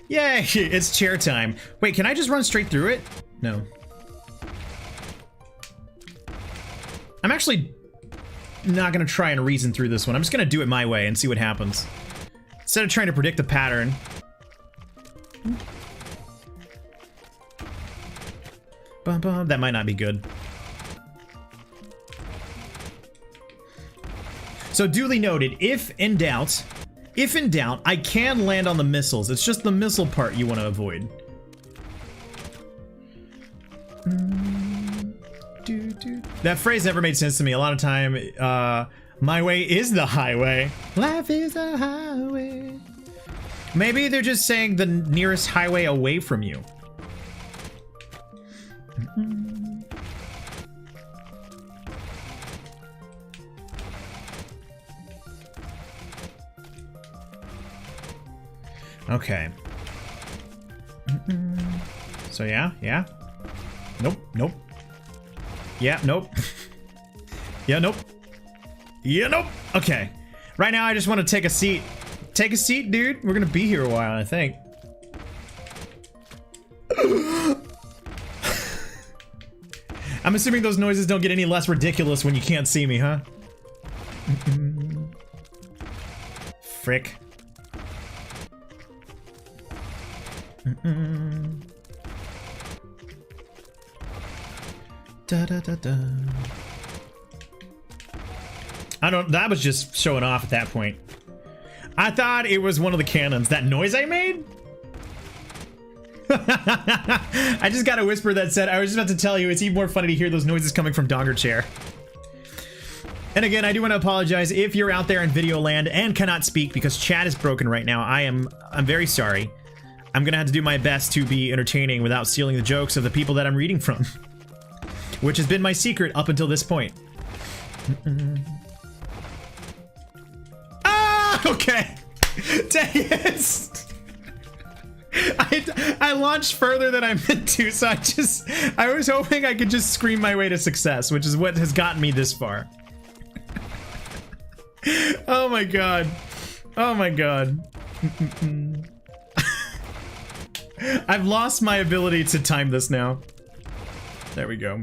Yay, it's chair time. Wait, can I just run straight through it? No. I'm actually not gonna try and reason through this one. I'm just gonna do it my way and see what happens. Instead of trying to predict the pattern. Bum, bum. That might not be good. So duly noted, if in doubt, I can land on the missiles. It's just the missile part you want to avoid. That phrase never made sense to me. A lot of time, my way is the highway. Life is a highway. Maybe they're just saying the nearest highway away from you. Okay. So yeah. Nope. Yeah, nope. Yeah, nope. Yeah, nope. Okay. Right now, I just want to take a seat. Take a seat, dude. We're gonna be here a while, I think. I'm assuming those noises don't get any less ridiculous when you can't see me, huh? Frick. Da da da da. That was just showing off at that point. I thought it was one of the cannons. That noise I made? I just got a whisper that said, I was just about to tell you, it's even more funny to hear those noises coming from Donger Chair. And again, I do want to apologize if you're out there in video land and cannot speak because chat is broken right now. I'm very sorry. I'm gonna have to do my best to be entertaining without stealing the jokes of the people that I'm reading from. Which has been my secret up until this point. Ah, okay. Dang it. I launched further than I meant to, so I was hoping I could just scream my way to success, which is what has gotten me this far. Oh my god. Oh my god. I've lost my ability to time this now. There we go.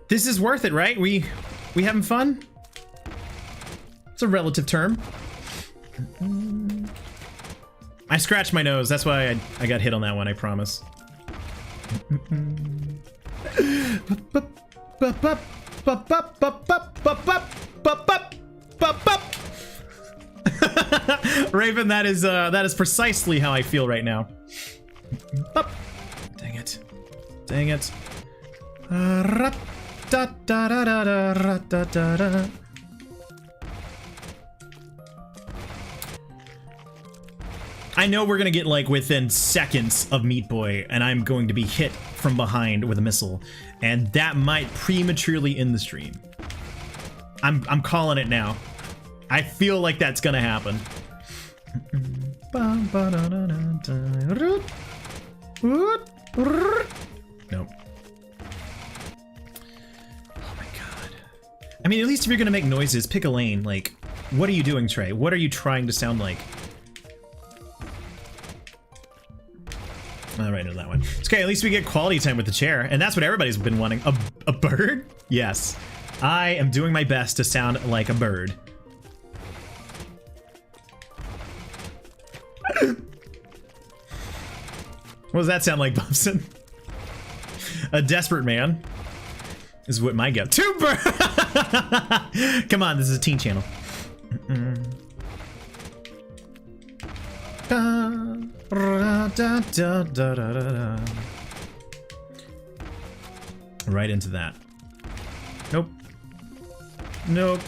This is worth it, right? We having fun? It's a relative term. I scratched my nose. That's why I got hit on that one, I promise. Raven, that is precisely how I feel right now. Dang it. Dang it. I know we're gonna get like within seconds of Meat Boy, and I'm going to be hit from behind with a missile, and that might prematurely end the stream. I'm calling it now. I feel like that's gonna happen. Nope. Oh my god. I mean, at least if you're gonna make noises, pick a lane. Like, what are you doing, Trey? What are you trying to sound like? All right, no, that one. It's okay, at least we get quality time with the chair, and that's what everybody's been wanting. A bird? Yes. I am doing my best to sound like a bird. What does that sound like, Bobson? A desperate man is what my guess. Two birds! Come on, this is a teen channel. Right into that. Nope. Nope.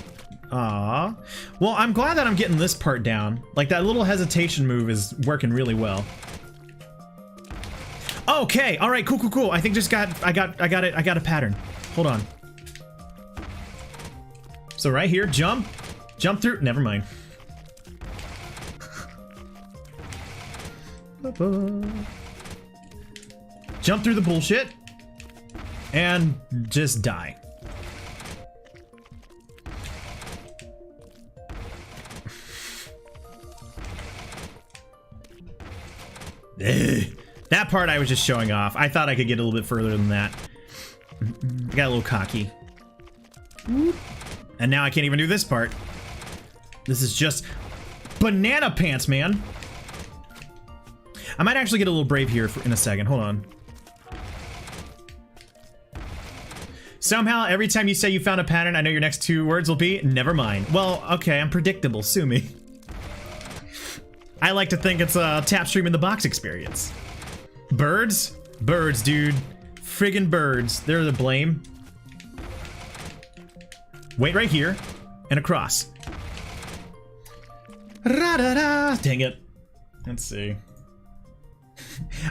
Aw. Well, I'm glad that I'm getting this part down. Like, that little hesitation move is working really well. Okay, all right, cool. I think I got a pattern. Hold on. So right here, jump through. Never mind. Jump through the bullshit and just die. That part I was just showing off. I thought I could get a little bit further than that. I got a little cocky. And now I can't even do this part. This is just banana pants, man. I might actually get a little brave here in a second. Hold on. Somehow, every time you say you found a pattern, I know your next 2 words will be, never mind. Well, okay, I'm predictable. Sue me. I like to think it's a TapStream in the box experience. Birds? Birds, dude. Friggin' birds. They're the blame. Wait right here. And across. Ra-da-da. Dang it. Let's see.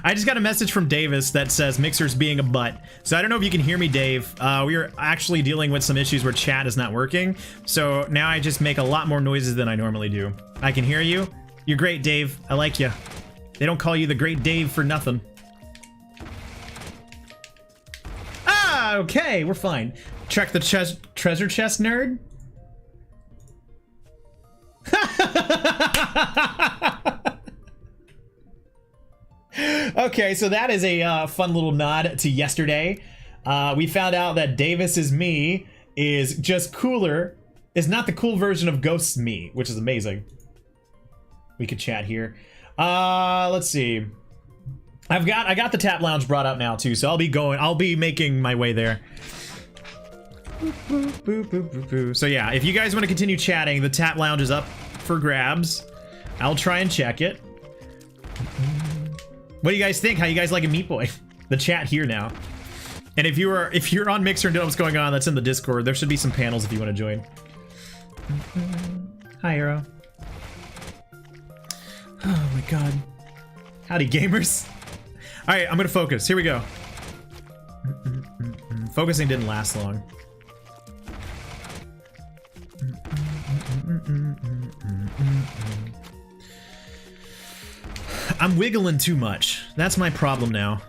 I just got a message from Davis that says Mixer's being a butt. So I don't know if you can hear me, Dave. We are actually dealing with some issues where chat is not working. So now I just make a lot more noises than I normally do. I can hear you. You're great, Dave. I like you. They don't call you the Great Dave for nothing. Ah, okay, we're fine. Check the treasure chest, nerd. Okay, so that is a fun little nod to yesterday. We found out that Davis is me is just cooler. Is not the cool version of Ghost's me, which is amazing. We could chat here. Let's see. I got the tap lounge brought up now too, so I'll be making my way there. So yeah, if you guys want to continue chatting, the tap lounge is up for grabs. I'll try and check it. What do you guys think? How you guys liking Meat Boy? The chat here now. And if you're on Mixer and don't know what's going on, that's in the Discord. There should be some panels if you want to join. Hi, Arrow. Oh my god. Howdy, gamers. All right, I'm gonna focus. Here we go. Focusing didn't last long. I'm wiggling too much. That's my problem now.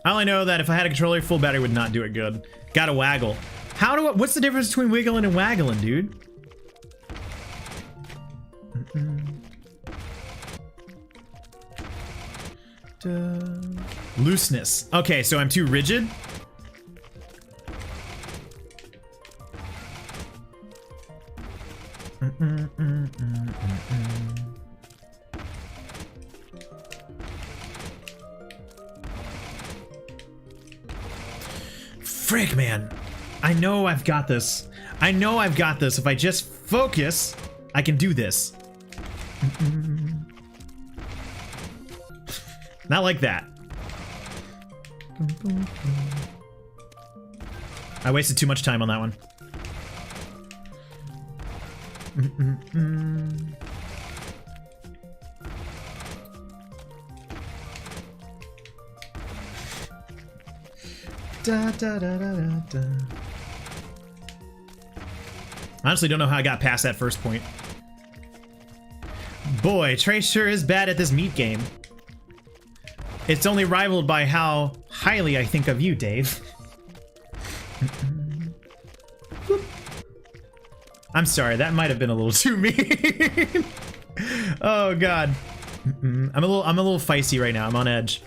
I only know that if I had a controller, full battery would not do it good. Gotta waggle. What's the difference between wiggling and waggling, dude? Looseness. Okay, so I'm too rigid. Frick, man. I know I've got this. I know I've got this. If I just focus, I can do this. Not like that. I wasted too much time on that one. Da, da, da, da, da. Honestly, don't know how I got past that first point. Boy, Trey sure is bad at this meat game. It's only rivaled by how highly I think of you, Dave. I'm sorry, that might have been a little too mean. Oh god. I'm a little feisty right now. I'm on edge.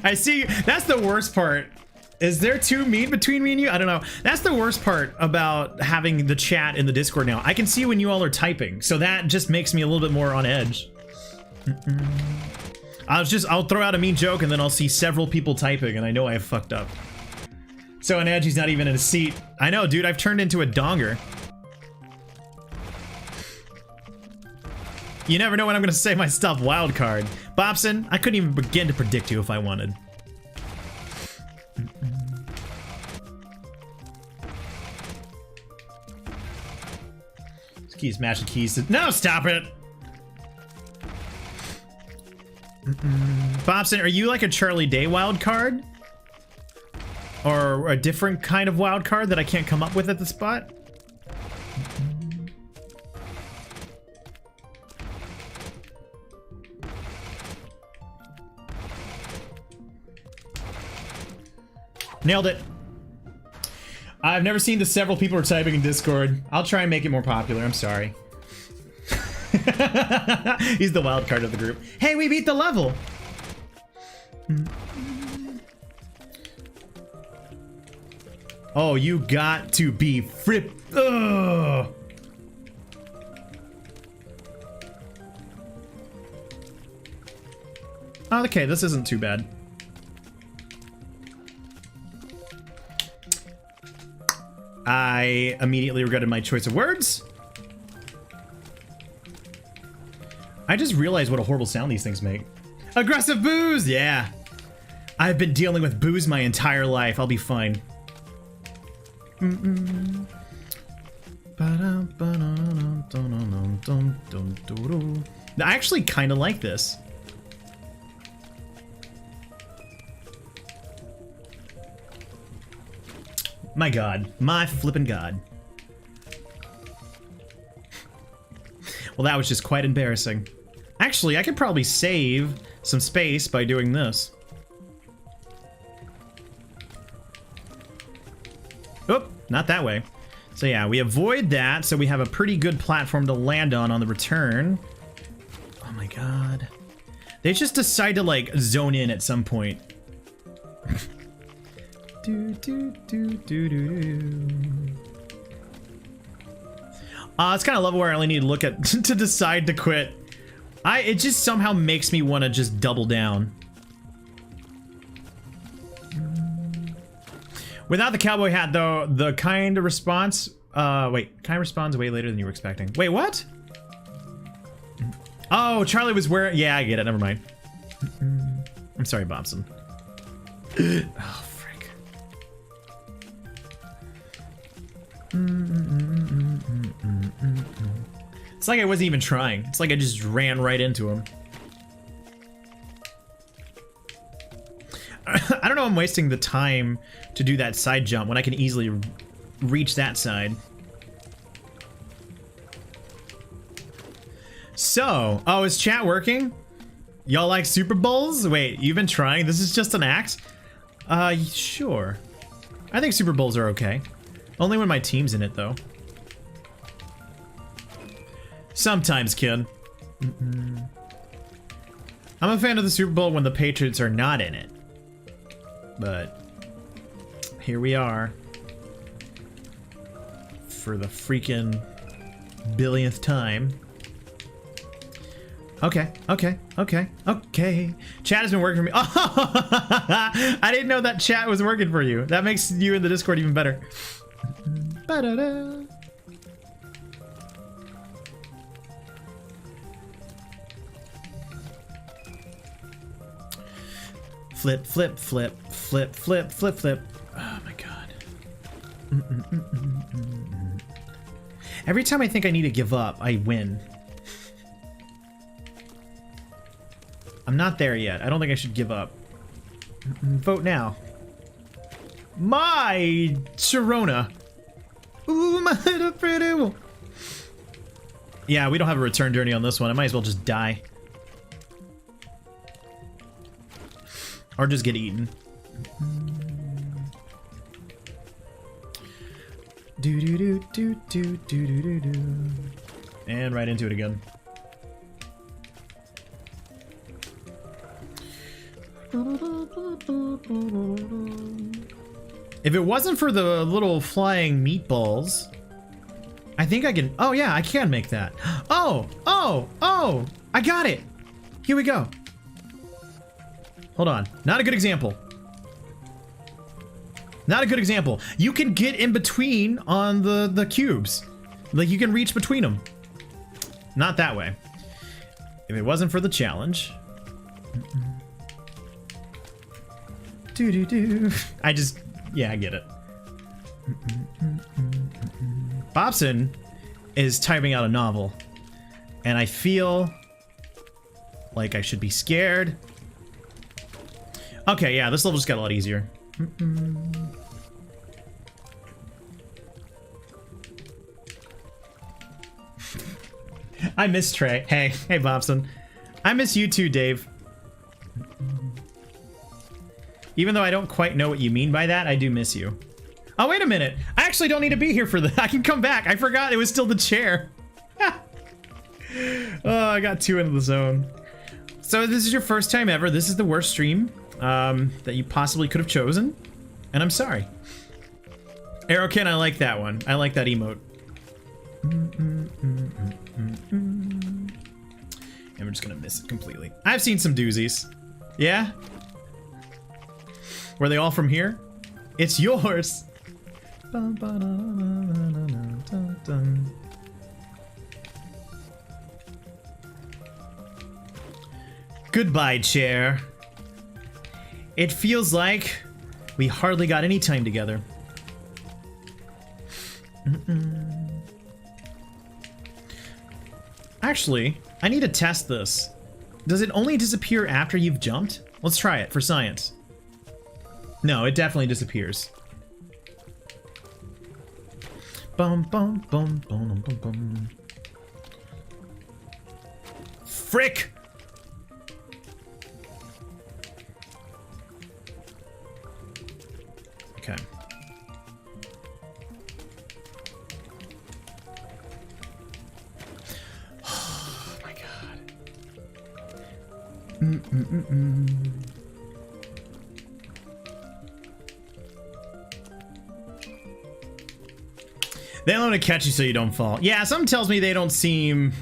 I see. That's the worst part. Is there too mean between me and you? I don't know. That's the worst part about having the chat in the Discord now. I can see when you all are typing, so that just makes me a little bit more on edge. I'll throw out a mean joke and then I'll see several people typing and I know I have fucked up. So on edge, he's not even in a seat. I know, dude, I've turned into a donger. You never know when I'm gonna say my stuff wild card. Bobson, I couldn't even begin to predict you if I wanted. Keys, matching keys. No, stop it! Bobson, are you like a Charlie Day wild card? Or a different kind of wild card that I can't come up with at the spot? Nailed it. I've never seen the several people are typing in Discord. I'll try and make it more popular. I'm sorry. He's the wild card of the group. Hey, we beat the level. Oh, you got to be fripp. Ugh. Oh, okay, this isn't too bad. I immediately regretted my choice of words. I just realized what a horrible sound these things make. Aggressive booze! Yeah. I've been dealing with booze my entire life. I'll be fine. I actually kind of like this. My god. My flippin' god. Well, that was just quite embarrassing. Actually, I could probably save some space by doing this. Oop, not that way. So yeah, we avoid that, so we have a pretty good platform to land on the return. Oh my god. They just decide to, like, zone in at some point. It's kind of level where I only need to look at to decide to quit. It just somehow makes me want to just double down. Without the cowboy hat, though, the kind response... wait. Kind responds way later than you were expecting. Wait, what? Oh, Charlie was wearing... Yeah, I get it. Never mind. I'm sorry, Bobson. Oh, frick. It's like I wasn't even trying. It's like I just ran right into him. I don't know, I'm wasting the time to do that side jump when I can easily reach that side. So, oh, is chat working? Y'all like Super Bowls? Wait, you've been trying? This is just an act? Sure. I think Super Bowls are okay. Only when my team's in it, though. Sometimes, kid. I'm a fan of the Super Bowl when the Patriots are not in it. But here we are for the freaking billionth time. Okay. Chat has been working for me. Oh, I didn't know that chat was working for you. That makes you in the Discord even better. Ba-da-da. Flip, flip, flip, flip, flip, flip, flip. Oh my god. Every time I think I need to give up, I win. I'm not there yet. I don't think I should give up. Vote now. My Sharona. Ooh, my little pretty one. Yeah, we don't have a return journey on this one. I might as well just die. Or just get eaten. Do do do do do do do do. And right into it again. If it wasn't for the little flying meatballs, I think I can. Oh yeah, I can make that. Oh, I got it. Here we go. Hold on. Not a good example. Not a good example. You can get in between on the cubes. Like, you can reach between them. Not that way. If it wasn't for the challenge. Do-do-do. Yeah, I get it. Bobson is typing out a novel. And I feel like I should be scared. Okay, yeah, this level just got a lot easier. I miss Trey. Hey, Bobson. I miss you too, Dave. Even though I don't quite know what you mean by that, I do miss you. Oh, wait a minute. I actually don't need to be here for that. I can come back. I forgot it was still the chair. Oh, I got too into the zone. So this is your first time ever. This is the worst stream that you possibly could have chosen, and I'm sorry. Arrowkin, I like that one. I like that emote. And we're just gonna miss it completely. I've seen some doozies. Yeah? Were they all from here? It's yours. Goodbye, chair. It feels like we hardly got any time together. Actually, I need to test this. Does it only disappear after you've jumped? Let's try it for science. No, it definitely disappears. Bum bum bum bum bum bum. Frick! Okay. Oh my god. They don't want to catch you so you don't fall. Yeah, something tells me they don't seem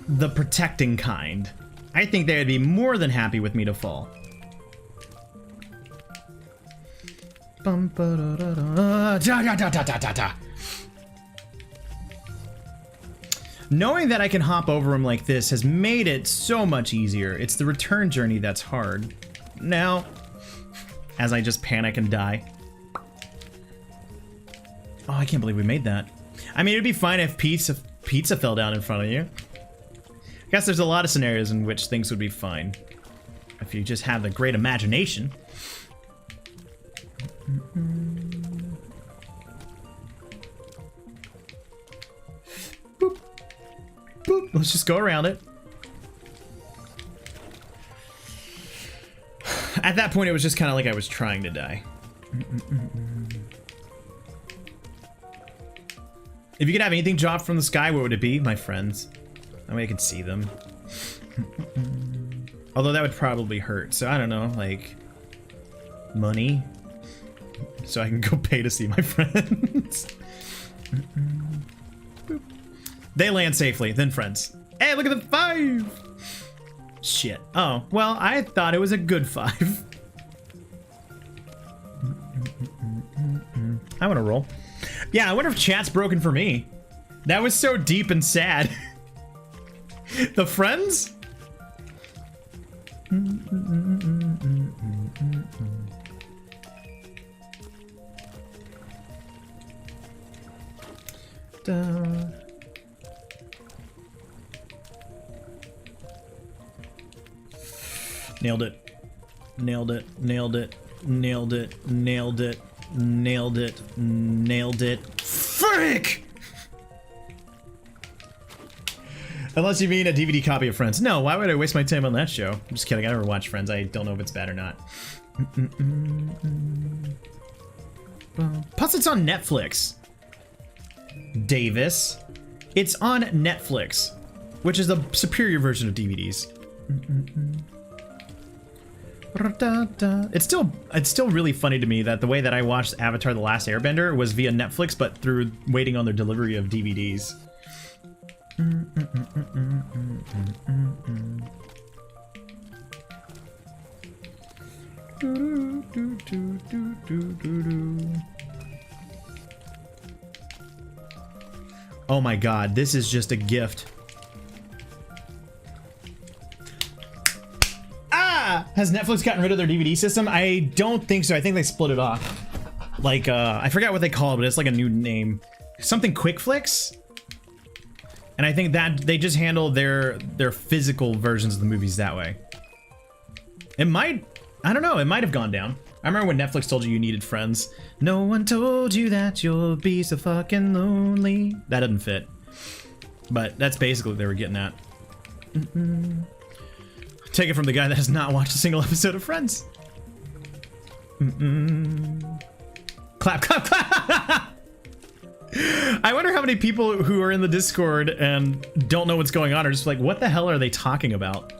the protecting kind. I think they would be more than happy with me to fall. Bum, ba, da, da, da, da, da, da, da, da, da. Knowing that I can hop over them like this has made it so much easier. It's the return journey that's hard. Now, as I just panic and die. Oh, I can't believe we made that. I mean, it'd be fine if pizza fell down in front of you. I guess there's a lot of scenarios in which things would be fine. If you just have the great imagination. Boop. Boop. Let's just go around it. At that point, it was just kind of like I was trying to die. If you could have anything drop from the sky, what would it be? My friends. That way I can see them. Although that would probably hurt, so I don't know, like... money? So I can go pay to see my friends. They land safely, then friends. Hey, look at the 5! Shit. Oh, well, I thought it was a good 5. I want to roll. Yeah, I wonder if chat's broken for me. That was so deep and sad. The friends? Nailed it. Nailed it. Nailed it. Nailed it. Nailed it. Nailed it. Nailed it. Frick! Unless you mean a DVD copy of Friends. No, why would I waste my time on that show? I'm just kidding. I never watched Friends. I don't know if it's bad or not. Plus, it's on Netflix. Davis. It's on Netflix, which is the superior version of DVDs. It's still really funny to me that the way that I watched Avatar: The Last Airbender was via Netflix, but through waiting on their delivery of DVDs. Oh my god, this is just a gift. Ah! Has Netflix gotten rid of their DVD system? I don't think so. I think they split it off. Like, I forgot what they call it, but it's like a new name. Something Quick Flicks? And I think that they just handle their physical versions of the movies that way. It might, I don't know, it might have gone down. I remember when Netflix told you needed friends. No one told you that you'll be so fucking lonely. That doesn't fit. But that's basically what they were getting at. Take it from the guy that has not watched a single episode of Friends. Clap, clap, clap! I wonder how many people who are in the Discord and don't know what's going on are just like, what the hell are they talking about?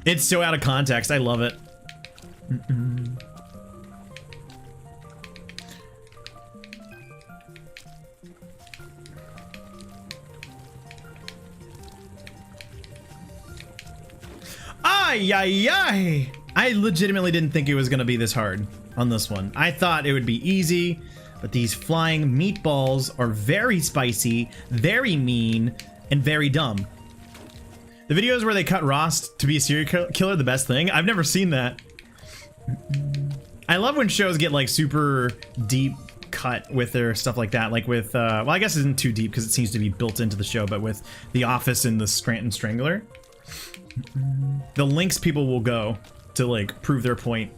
It's so out of context. I love it. Ay, ay, ay. I legitimately didn't think it was going to be this hard on this one. I thought it would be easy, but these flying meatballs are very spicy, very mean, and very dumb. The videos where they cut Ross to be a serial killer, the best thing. I've never seen that. I love when shows get like super deep cut with their stuff like that. Like with, well, I guess it isn't too deep because it seems to be built into the show, but with The Office and the Scranton Strangler. The links people will go to like prove their point.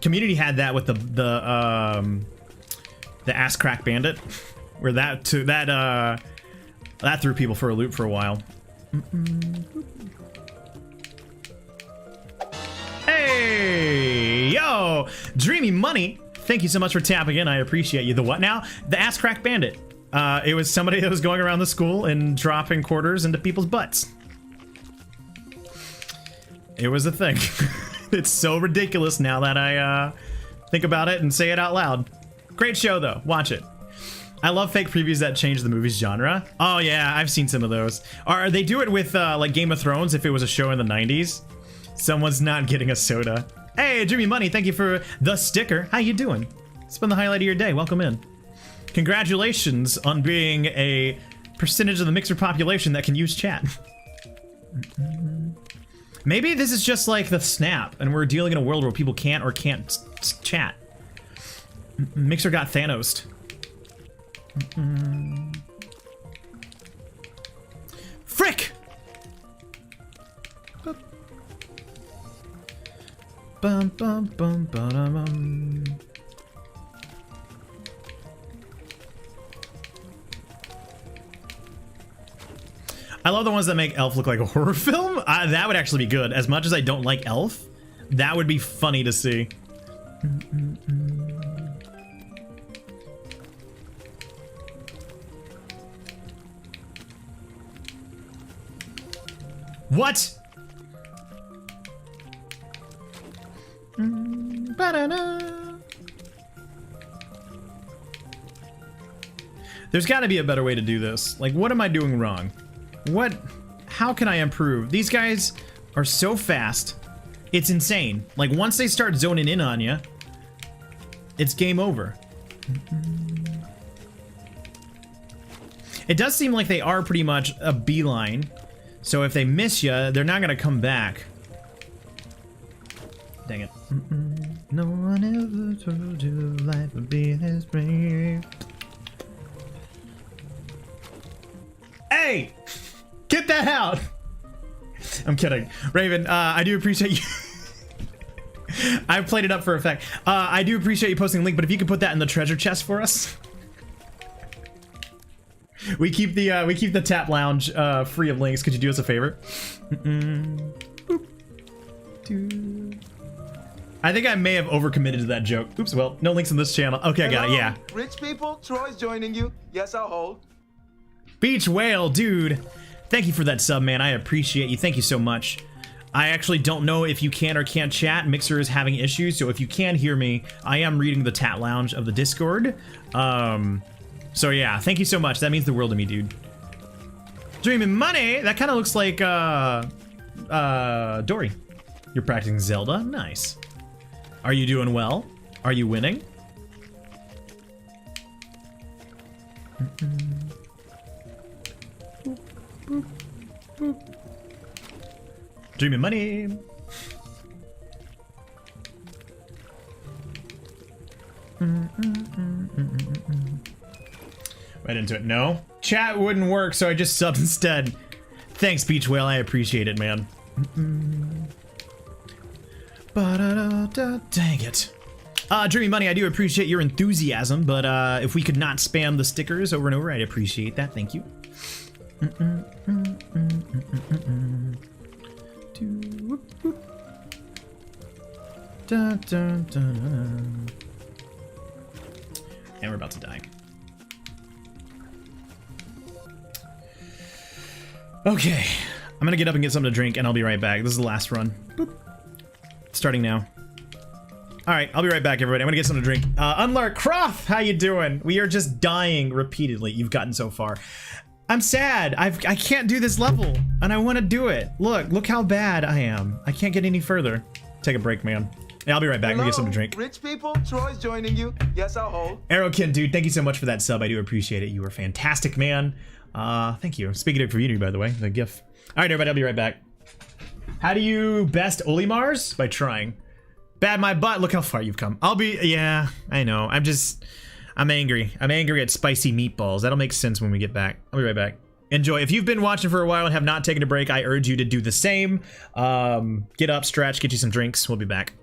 Community had that with the Ass Crack Bandit, where that threw people for a loop for a while. Hey, yo, Dreamy Money, thank you so much for tapping in. I appreciate you. The what now? The Ass Crack Bandit. It was somebody that was going around the school and dropping quarters into people's butts. It was a thing. It's so ridiculous now that I think about it and say it out loud. Great show though, watch it. I love fake previews that change the movie's genre. Oh yeah, I've seen some of those. Or they do it with like Game of Thrones if it was a show in the 90s. Someone's not getting a soda. Hey, Dreamy Money, thank you for the sticker. How you doing? It's been the highlight of your day. Welcome in. Congratulations on being a percentage of the Mixer population that can use chat. Maybe this is just like the snap, and we're dealing in a world where people can't or can't chat. Mixer got Thanos'd. Frick! Bum bum bum ba-dum. I love the ones that make Elf look like a horror film. That would actually be good. As much as I don't like Elf, that would be funny to see. What? There's got to be a better way to do this. Like, what am I doing wrong? What? How can I improve? These guys are so fast. It's insane. Like, once they start zoning in on you, it's game over. It does seem like they are pretty much a beeline. So if they miss you, they're not going to come back. Dang it. No one ever told you life would be this brave. Hey! Get that out! I'm kidding. Raven, I do appreciate you. I've played it up for effect. I do appreciate you posting a link, but if you could put that in the treasure chest for us. We keep the tap lounge free of links. Could you do us a favor? I think I may have overcommitted to that joke. Oops, well, no links in this channel. Okay, I got it, yeah. Rich people, Troy's joining you. Yes, I'll hold. Beach Whale, dude. Thank you for that sub, man. I appreciate you. Thank you so much. I actually don't know if you can or can't chat. Mixer is having issues, so if you can hear me, I am reading the chat lounge of the Discord. So yeah, thank you so much. That means the world to me, dude. Dreaming Money? That kind of looks like, Dory. You're practicing Zelda? Nice. Are you doing well? Are you winning? Dreaming Money. Right into it. No, chat wouldn't work, so I just subbed instead. Thanks, Beach Whale. I appreciate it, man. Dang it. Dreamy Money, I do appreciate your enthusiasm, but if we could not spam the stickers over and over, I'd appreciate that. Thank you. And we're about to die. Okay, I'm gonna get up and get something to drink, and I'll be right back. This is the last run. Boop. Starting now. All right, I'll be right back, everybody. I'm gonna get something to drink. Unlark Croft, how you doing? We are just dying repeatedly. You've gotten so far. I'm sad. I can't do this level, and I want to do it. Look how bad I am. I can't get any further. Take a break, man. Yeah, I'll be right back. I'm gonna get something to drink. Rich people, Troy's joining you. Yes, I'll hold. Arrowkin, dude, thank you so much for that sub. I do appreciate it. You were fantastic, man. Thank you. Speaking of community, by the way, the GIF. All right, everybody, I'll be right back. How do you best Olimars? By trying. Bad my butt. Look how far you've come. Yeah, I know. I'm angry. I'm angry at spicy meatballs. That'll make sense when we get back. I'll be right back. Enjoy. If you've been watching for a while and have not taken a break, I urge you to do the same. Get up, stretch, get you some drinks. We'll be back.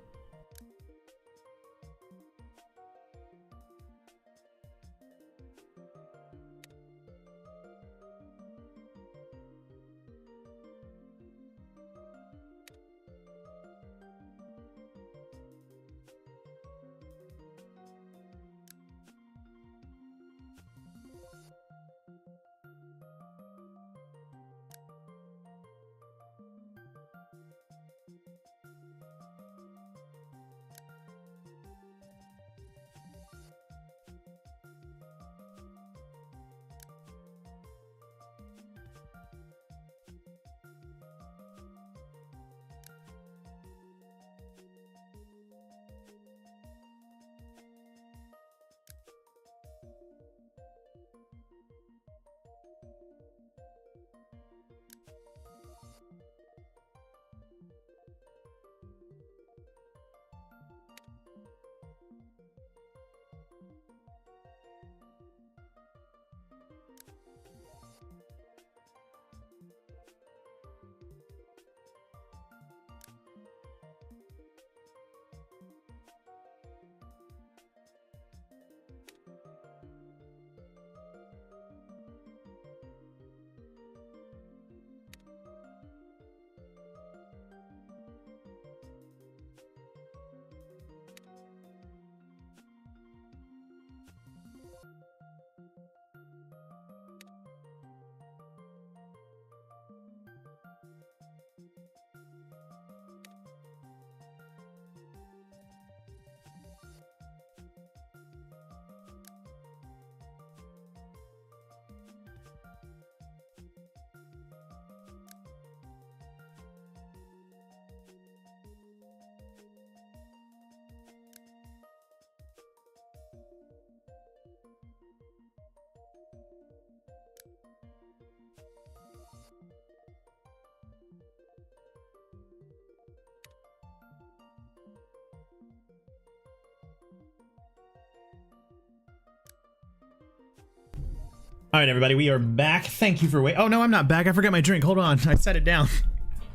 All right, everybody, we are back. Thank you for waiting. Oh, no, I'm not back. I forgot my drink. Hold on. I set it down.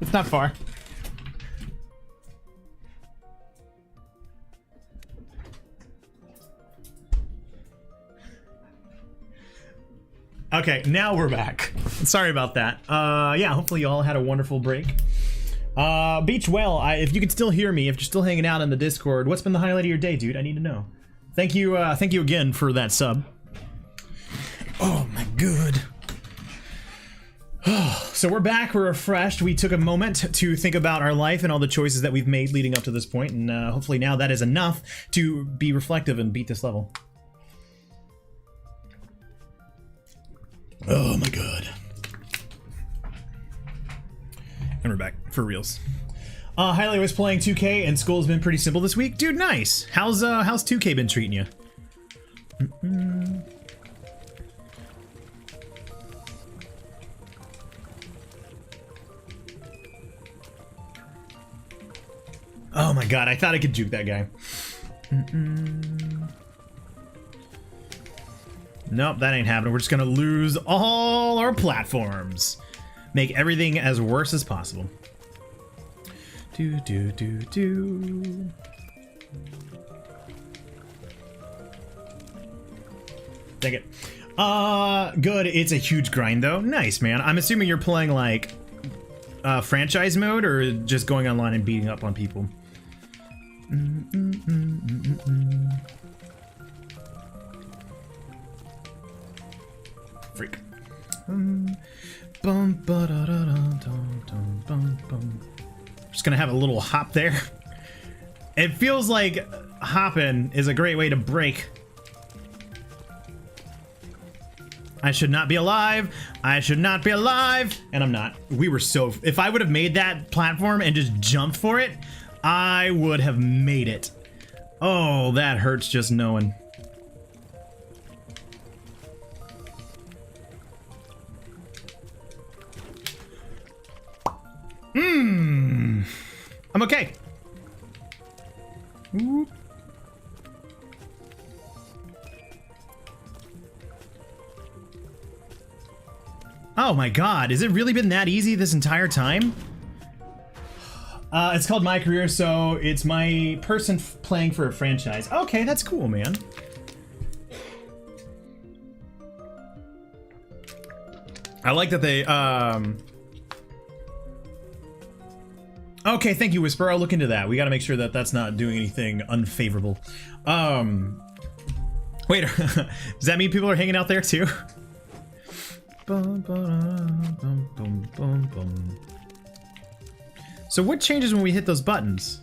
It's not far. Okay, now we're back. Sorry about that. Yeah, hopefully you all had a wonderful break. Beach Well, if you can still hear me, if you're still hanging out in the Discord, what's been the highlight of your day, dude? I need to know. Thank you again for that sub. Oh my god. So we're back, we're refreshed. We took a moment to think about our life and all the choices that we've made leading up to this point, and hopefully now that is enough to be reflective and beat this level. Oh my god. And we're back for reals. Highlight was playing 2K and school's been pretty simple this week. Dude, nice. How's 2K been treating you? Oh my god, I thought I could juke that guy. Nope, that ain't happening. We're just gonna lose all our platforms. Make everything as worse as possible. Do. Dang it. Good. It's a huge grind though. Nice, man. I'm assuming you're playing like franchise mode or just going online and beating up on people. Freak. Just gonna have a little hop there. It feels like hopping is a great way to break. I should not be alive. I should not be alive. And I'm not. We were so... If I would have made that platform and just jumped for it, I would have made it. Oh, that hurts just knowing. I'm okay. Ooh. Oh my god, has it really been that easy this entire time? It's called My Career, so it's my person playing for a franchise. Okay, that's cool, man. I like that they, Okay, thank you, Whisper. I'll look into that. We gotta make sure that that's not doing anything unfavorable. Wait, does that mean people are hanging out there too? So what changes when we hit those buttons?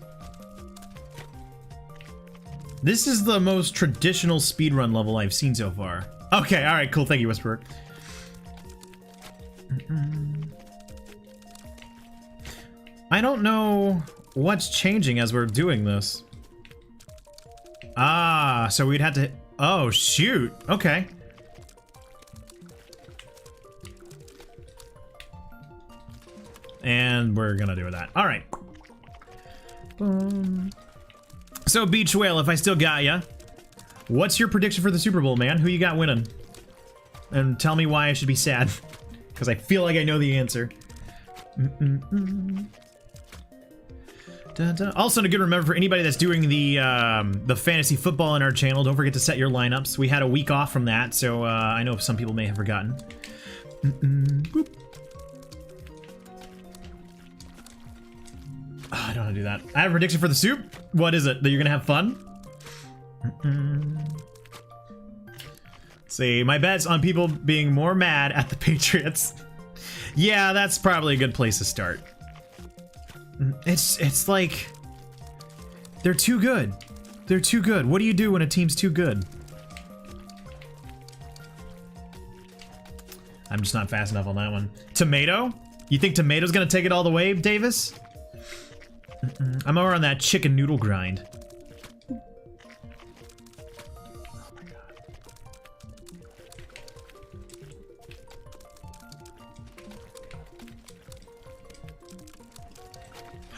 This is the most traditional speedrun level I've seen so far. Okay, alright, cool. Thank you, Whisper. I don't know what's changing as we're doing this. Ah, so we'd have to... Oh, shoot. Okay. And we're gonna do that. All right. So, Beach Whale, if I still got ya, what's your prediction for the Super Bowl, man? Who you got winning? And tell me why I should be sad. Because I feel like I know the answer. Also, a good remember for anybody that's doing the fantasy football in our channel, don't forget to set your lineups. We had a week off from that, so I know some people may have forgotten. Boop. Oh, I don't know how to do that. I have a prediction for the soup. What is it? That you're gonna have fun? Let's see, my bet's on people being more mad at the Patriots. Yeah, that's probably a good place to start. It's like they're too good. They're too good. What do you do when a team's too good? I'm just not fast enough on that one. Tomato? You think Tomato's gonna take it all the way, Davis? I'm over on that chicken noodle grind.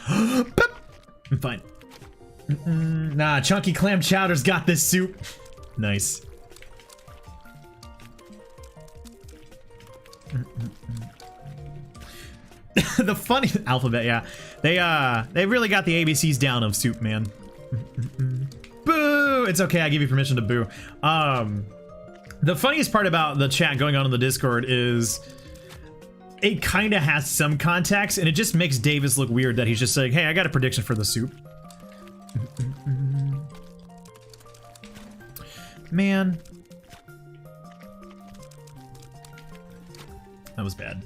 Oh my god. I'm fine. Nah, Chunky Clam Chowder's got this soup. Nice. The funny alphabet, yeah. They really got the ABCs down of soup, man. Boo! It's okay, I give you permission to boo. The funniest part about the chat going on in the Discord is it kind of has some context, and it just makes Davis look weird that he's just saying, hey, I got a prediction for the soup. Man. That was bad.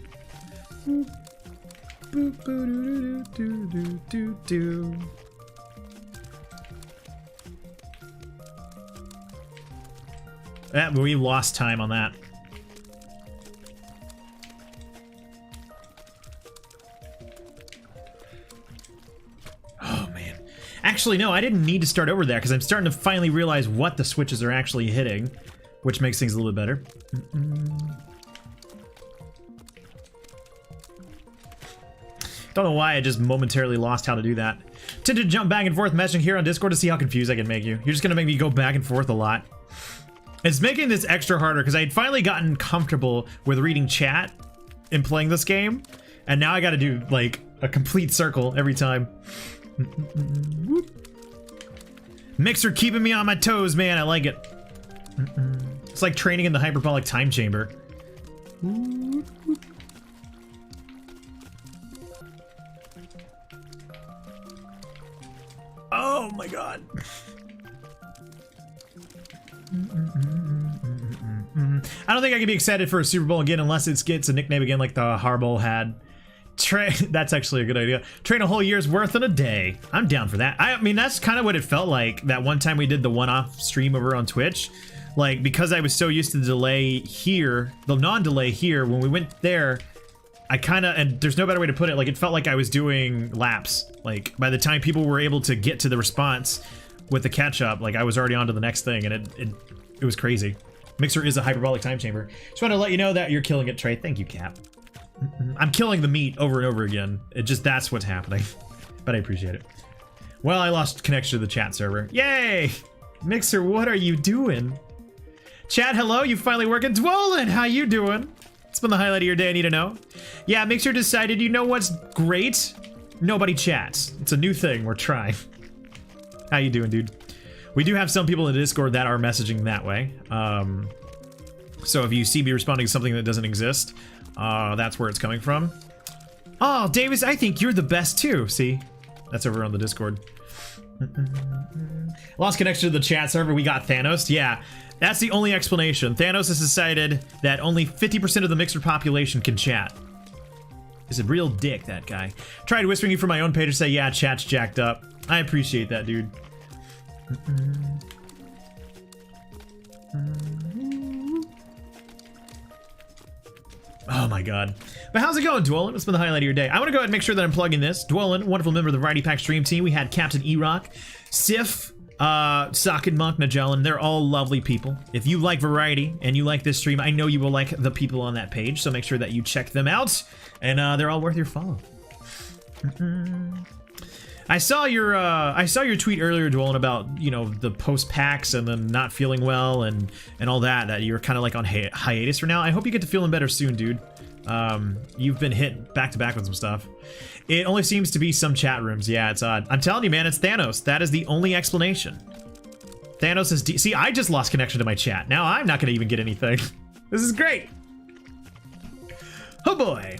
We lost time on that. Oh man. Actually, no, I didn't need to start over there because I'm starting to finally realize what the switches are actually hitting, which makes things a little bit better. Don't know why I just momentarily lost how to do that. Tend to jump back and forth messaging here on Discord to see how confused I can make you. You're just gonna make me go back and forth a lot. It's making this extra harder because I had finally gotten comfortable with reading chat and playing this game, and now I gotta do like a complete circle every time. Mixer keeping me on my toes, man. I like it. It's like training in the hyperbolic time chamber. Oh my god. I don't think I can be excited for a Super Bowl again unless it gets a nickname again like the Harbowl had. That's actually a good idea. Train a whole year's worth in a day. I'm down for that. I mean, that's kind of what it felt like that one time we did the one-off stream over on Twitch. Like, because I was so used to the delay here, the non-delay here, when we went there, I kind of, and there's no better way to put it, like, it felt like I was doing laps. Like, by the time people were able to get to the response with the catch-up, like, I was already on to the next thing, and it was crazy. Mixer is a hyperbolic time chamber. Just want to let you know that you're killing it, Trey. Thank you, Cap. I'm killing the meat over and over again. That's what's happening. But I appreciate it. Well, I lost connection to the chat server. Yay! Mixer, what are you doing? Chat, hello, you finally working? Dwolin, how you doing? It's been the highlight of your day, I need to know. Yeah, Mixer decided, you know what's great? Nobody chats. It's a new thing, we're trying. How you doing, dude? We do have some people in the Discord that are messaging that way. So if you see me responding to something that doesn't exist, that's where it's coming from. Oh, Davis, I think you're the best too. See? That's over on the Discord. Lost connection to the chat server. We got Thanos. Yeah, that's the only explanation. Thanos has decided that only 50% of the Mixer population can chat. Is a real dick, that guy. Tried whispering you from my own page to say, yeah, chat's jacked up. I appreciate that, dude. Oh my god. But how's it going, Dwellin? What's been the highlight of your day? I want to go ahead and make sure that I'm plugging this. Dwellin, wonderful member of the Variety Pack stream team. We had Captain E-Rock, Sif, Socket Monk, Nagellan. They're all lovely people. If you like variety and you like this stream, I know you will like the people on that page, so make sure that you check them out. And they're all worth your follow. I saw your tweet earlier, Dwellin, about, you know, the post packs and then not feeling well and all that you're kind of like on hiatus for now. I hope you get to feeling better soon, dude. You've been hit back to back with some stuff. It only seems to be some chat rooms. Yeah, it's odd. I'm telling you, man, it's Thanos. That is the only explanation. Thanos is see, I just lost connection to my chat. Now I'm not gonna even get anything. This is great. Oh boy.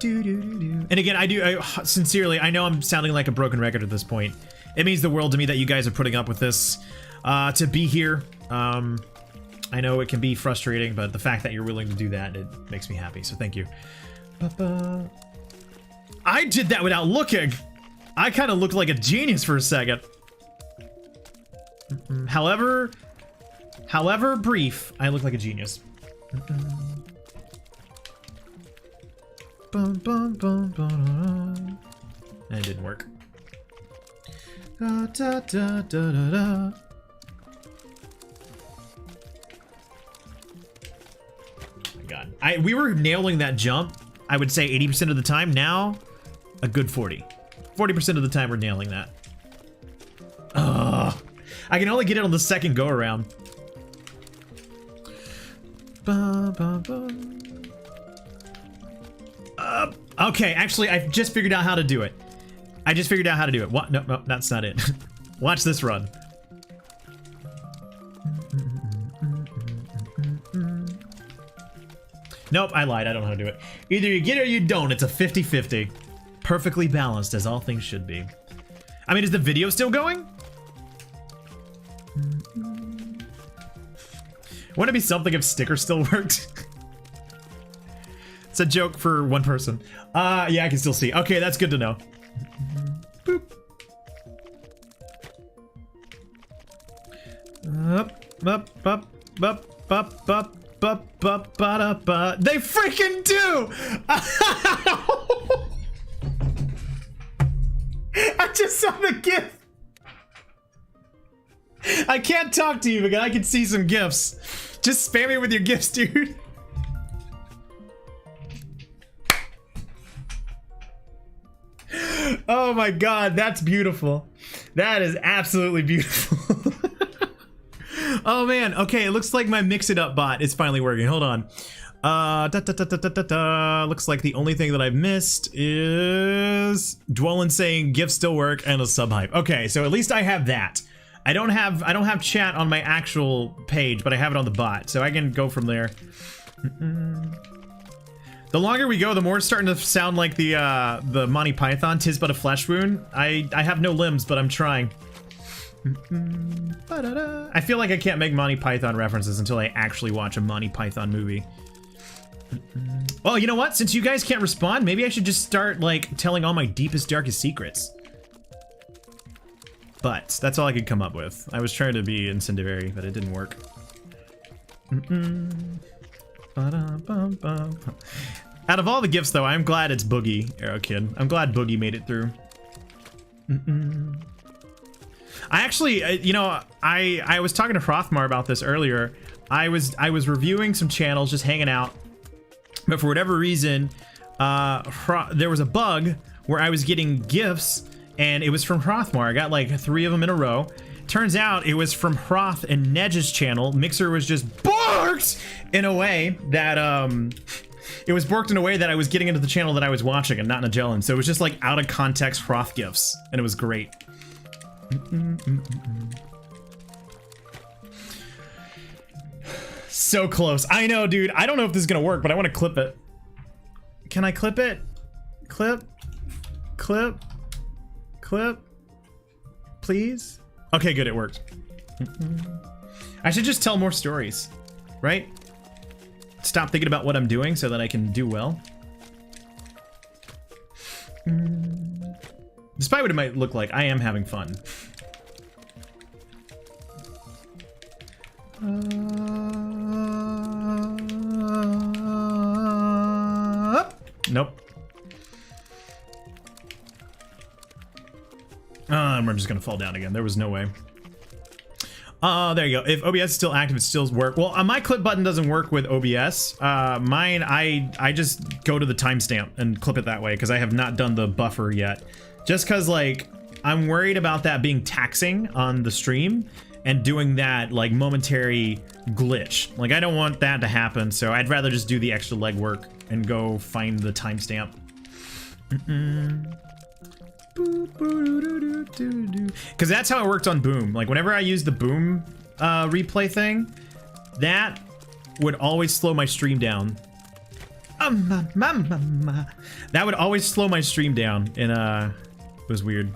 And again, I sincerely, I know I'm sounding like a broken record at this point. It means the world to me that you guys are putting up with this, to be here. I know it can be frustrating, but the fact that you're willing to do that, it makes me happy, so thank you. I did that without looking. I kind of looked like a genius for a second. However brief, I look like a genius. And it didn't work. God, we were nailing that jump, I would say 80% of the time. Now, a good 40% of the time we're nailing that. I I can only get it on the second go around. Okay, actually, I've just figured out how to do it. What? No, no, that's not it. Watch this run. Nope, I lied. I don't know how to do it. Either you get it or you don't. It's a 50-50. Perfectly balanced, as all things should be. I mean, is the video still going? Wouldn't it be something if stickers still worked? It's a joke for one person. Yeah, I can still see. Okay, that's good to know. Boop. They freaking do! I just saw the GIF. I can't talk to you because I can see some GIFs. Just spam me with your GIFs, dude. Oh my god, that's beautiful. That is absolutely beautiful. Oh man, okay, it looks like my Mix It Up bot is finally working. Hold on. Looks like the only thing that I've missed is Dwellin saying GIFs still work and a sub hype. Okay, so at least I have that. I don't have chat on my actual page, but I have it on the bot, so I can go from there. The longer we go, the more it's starting to sound like the Monty Python, 'Tis But a Flesh Wound. I have no limbs, but I'm trying. I feel like I can't make Monty Python references until I actually watch a Monty Python movie. Well, you know what? Since you guys can't respond, maybe I should just start, like, telling all my deepest, darkest secrets. But that's all I could come up with. I was trying to be incendiary, but it didn't work. Out of all the gifts, though, I'm glad it's Boogie, Arrow Kid. I'm glad Boogie made it through. I actually, you know, I was talking to Hrothmar about this earlier. I was reviewing some channels, just hanging out. But for whatever reason, there was a bug where I was getting gifts, and it was from Hrothmar. I got like 3 of them in a row. Turns out it was from Hroth and Nedge's channel. Mixer was just borked in a way that, it was borked in a way that I was getting into the channel that I was watching and not Magellan. So it was just like out of context Hroth gifts, and it was great. So close. I know, dude. I don't know if this is gonna work, but I want to clip it. Can I clip it? Clip. Please? Okay, good. It worked. I should just tell more stories, right? Stop thinking about what I'm doing so that I can do well. Despite what it might look like, I am having fun. Nope. We're just gonna fall down again. There was no way. There you go. If OBS is still active, it still works. Well, my clip button doesn't work with OBS. Mine, I just go to the timestamp and clip it that way because I have not done the buffer yet. Just because, like, I'm worried about that being taxing on the stream and doing that, like, momentary glitch. Like, I don't want that to happen, so I'd rather just do the extra legwork and go find the timestamp. Because that's how it worked on Boom. Like, whenever I used the Boom replay thing, that would always slow my stream down. That would always slow my stream down, and it was weird.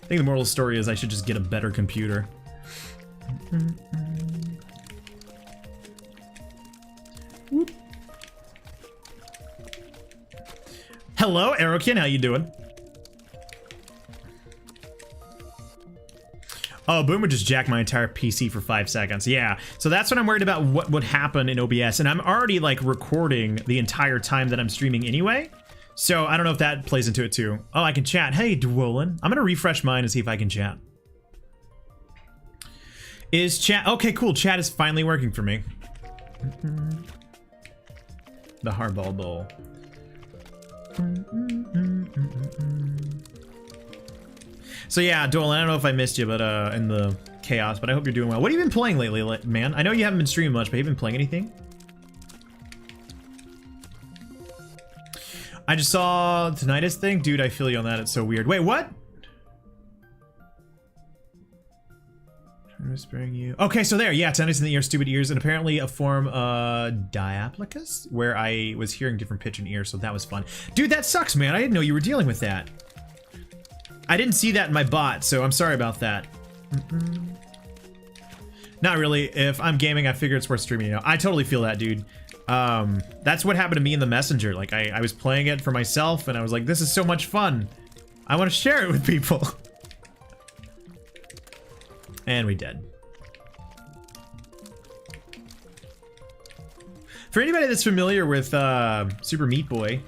I think the moral of the story is I should just get a better computer. Whoop. Hello, Aerokin, how you doing? Oh, Boom would just jack my entire PC for 5 seconds. Yeah, so that's what I'm worried about, what would happen in OBS. And I'm already, like, recording the entire time that I'm streaming anyway. So I don't know if that plays into it too. Oh, I can chat. Hey, Dwolin. I'm gonna refresh mine and see if I can chat. Is chat... Okay, cool. Chat is finally working for me. The Hardball Bowl. So yeah, Dolan, I don't know if I missed you, but in the chaos, but I hope you're doing well. What have you been playing lately, man? I know you haven't been streaming much, but have you been playing anything? I just saw tinnitus thing. Dude, I feel you on that. It's so weird. Wait, what? I'm whispering you. Okay, so there. Yeah, tinnitus in the ear, stupid ears, and apparently a form diaplicus, where I was hearing different pitch in ear, so that was fun. Dude, that sucks, man. I didn't know you were dealing with that. I didn't see that in my bot, so I'm sorry about that. Not really. If I'm gaming, I figure it's worth streaming. You know, I totally feel that, dude. That's what happened to me in the Messenger. Like, I was playing it for myself, and I was like, this is so much fun. I want to share it with people. And we did. For anybody that's familiar with Super Meat Boy,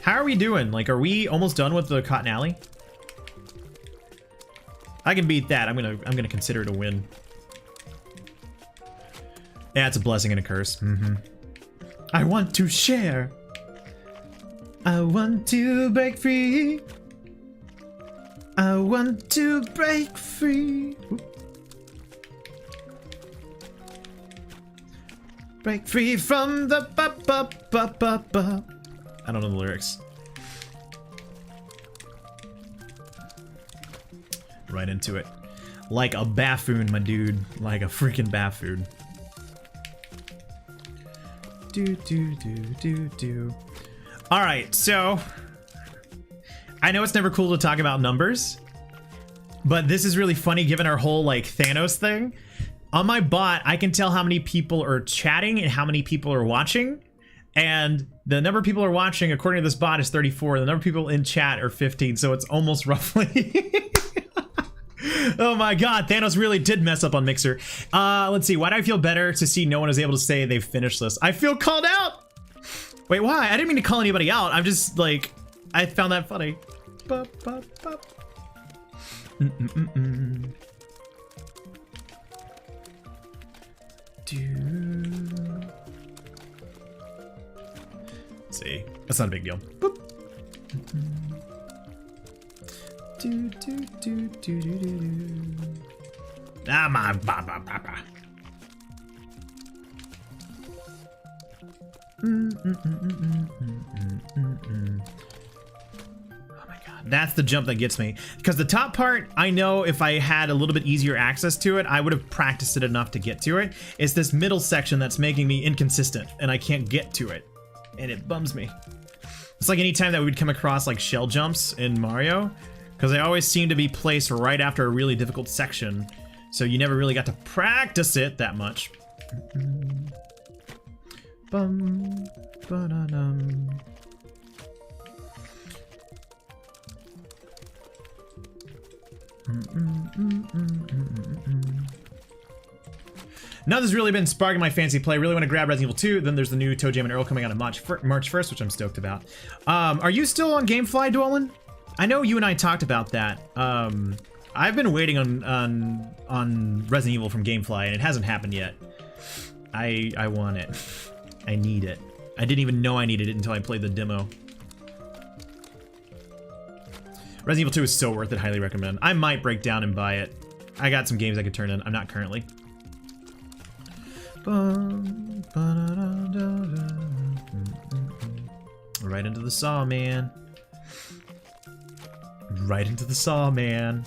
how are we doing? Like, are we almost done with the Cotton Alley? I can beat that. I'm gonna consider it a win. Yeah, it's a blessing and a curse. I want to share. I want to break free. I want to break free. Break free from the ba-ba-ba-ba-ba. I don't know the lyrics. Right into it. Like a buffoon, my dude. Like a freaking buffoon. Do. Alright, so I know it's never cool to talk about numbers, but this is really funny given our whole like Thanos thing. On my bot, I can tell how many people are chatting and how many people are watching. And the number of people are watching, according to this bot, is 34. The number of people in chat are 15, so it's almost roughly. Oh my god, Thanos really did mess up on Mixer. Let's see, why do I feel better to see no one is able to say they've finished this? I feel called out! Wait, why? I didn't mean to call anybody out. I'm just, like, I found that funny. Bup, bup, bup. Let's see, that's not a big deal. Boop. Ah, my ba ba ba ba. Oh my god, that's the jump that gets me. Because the top part, I know if I had a little bit easier access to it, I would have practiced it enough to get to it. It's this middle section that's making me inconsistent, and I can't get to it, and it bums me. It's like anytime that we'd come across like shell jumps in Mario, because they always seem to be placed right after a really difficult section, so you never really got to practice it that much. Bum, ba-da-dum. Now there's really been sparking my fancy play. Really want to grab Resident Evil 2. Then there's the new Toe Jam and Earl coming out on March 1st, which I'm stoked about. Are you still on Gamefly, Dwellin? I know you and I talked about that. I've been waiting on Resident Evil from Gamefly, and it hasn't happened yet. I want it. I need it. I didn't even know I needed it until I played the demo. Resident Evil 2 is so worth it. Highly recommend. I might break down and buy it. I got some games I could turn in. I'm not currently. Right into the saw, man. Right into the saw, man.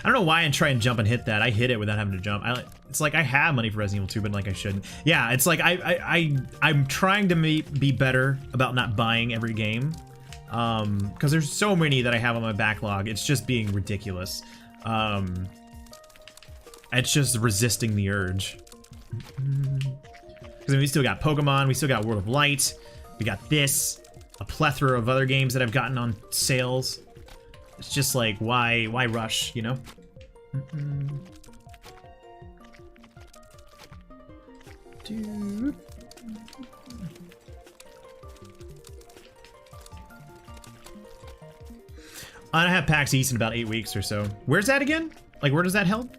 I don't know why I try and jump and hit that. I hit it without having to jump. It's like I have money for Resident Evil 2, but like I shouldn't. Yeah, it's like I'm trying to be better about not buying every game. Because there's so many that I have on my backlog. It's just being ridiculous. It's just resisting the urge. Because we still got Pokemon, we still got World of Light, we got this, a plethora of other games that I've gotten on sales. It's just like, why rush, you know? I have PAX East in about 8 weeks or so. Where's that again? Like, where does that held?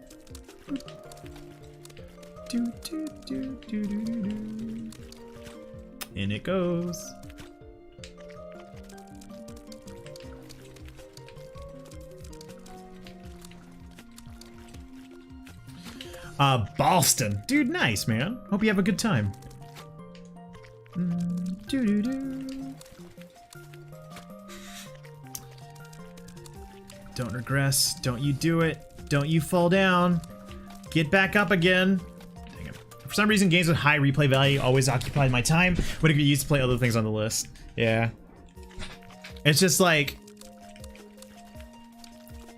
In it goes. Boston. Dude, nice, man. Hope you have a good time. Don't regress. Don't you do it. Don't you fall down. Get back up again. Dang it. For some reason, games with high replay value always occupy my time when it could be used to play other things on the list. Yeah. It's just like,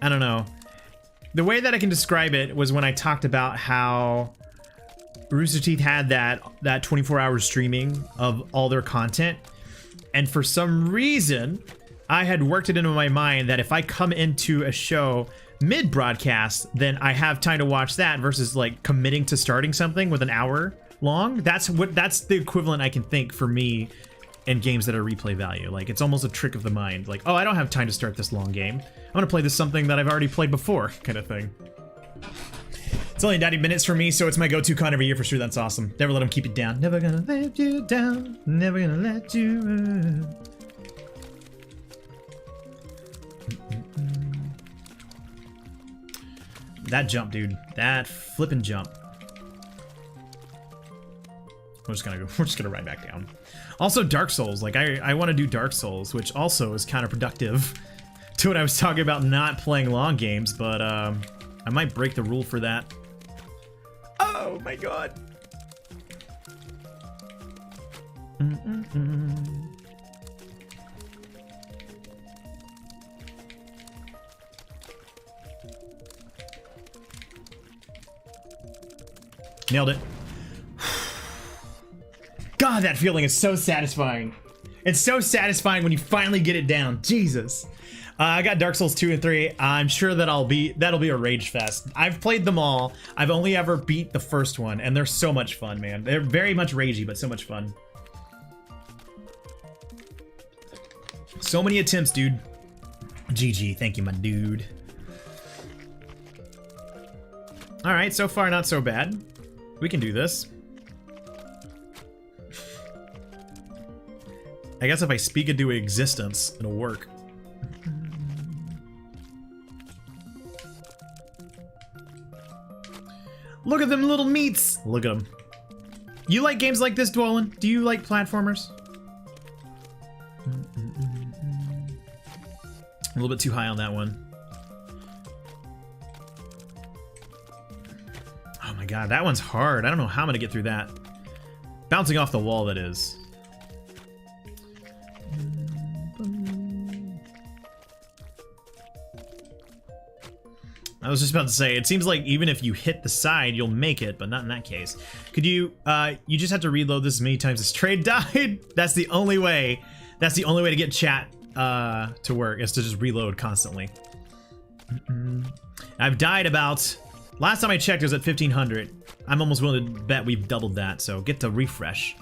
I don't know. The way that I can describe it was when I talked about how Rooster Teeth had that 24-hour streaming of all their content. And for some reason, I had worked it into my mind that if I come into a show mid-broadcast, then I have time to watch that versus like committing to starting something with an hour long. That's the equivalent I can think for me in games that are replay value. Like, it's almost a trick of the mind. Like, oh, I don't have time to start this long game. I'm gonna play this something that I've already played before, kind of thing. It's only 90 minutes for me, so it's my go-to con every year for sure. That's awesome. Never let them keep you down. Never gonna let you down. Never gonna let you run. That jump, dude. That flippin' jump. We're just gonna ride back down. Also, Dark Souls. Like, I want to do Dark Souls, which also is counterproductive to what I was talking about not playing long games, but I might break the rule for that. Oh my god. Nailed it. God, that feeling is so satisfying. It's so satisfying when you finally get it down. Jesus. I got Dark Souls 2 and 3. I'm sure that that'll be a rage fest. I've played them all. I've only ever beat the first one, and they're so much fun, man. They're very much ragey, but so much fun. So many attempts, dude. GG. Thank you, my dude. All right, so far not so bad. We can do this. I guess if I speak into existence, it'll work. Look at them little meats! Look at them. You like games like this, Dwellin? Do you like platformers? A little bit too high on that one. Oh my god, that one's hard. I don't know how I'm gonna get through that. Bouncing off the wall, that is. I was just about to say, it seems like even if you hit the side, you'll make it, but not in that case. Could you, you just have to reload this as many times as Trade died? That's the only way. That's the only way to get chat to work, is to just reload constantly. I've died about, last time I checked it was at 1500. I'm almost willing to bet we've doubled that, so get to refresh.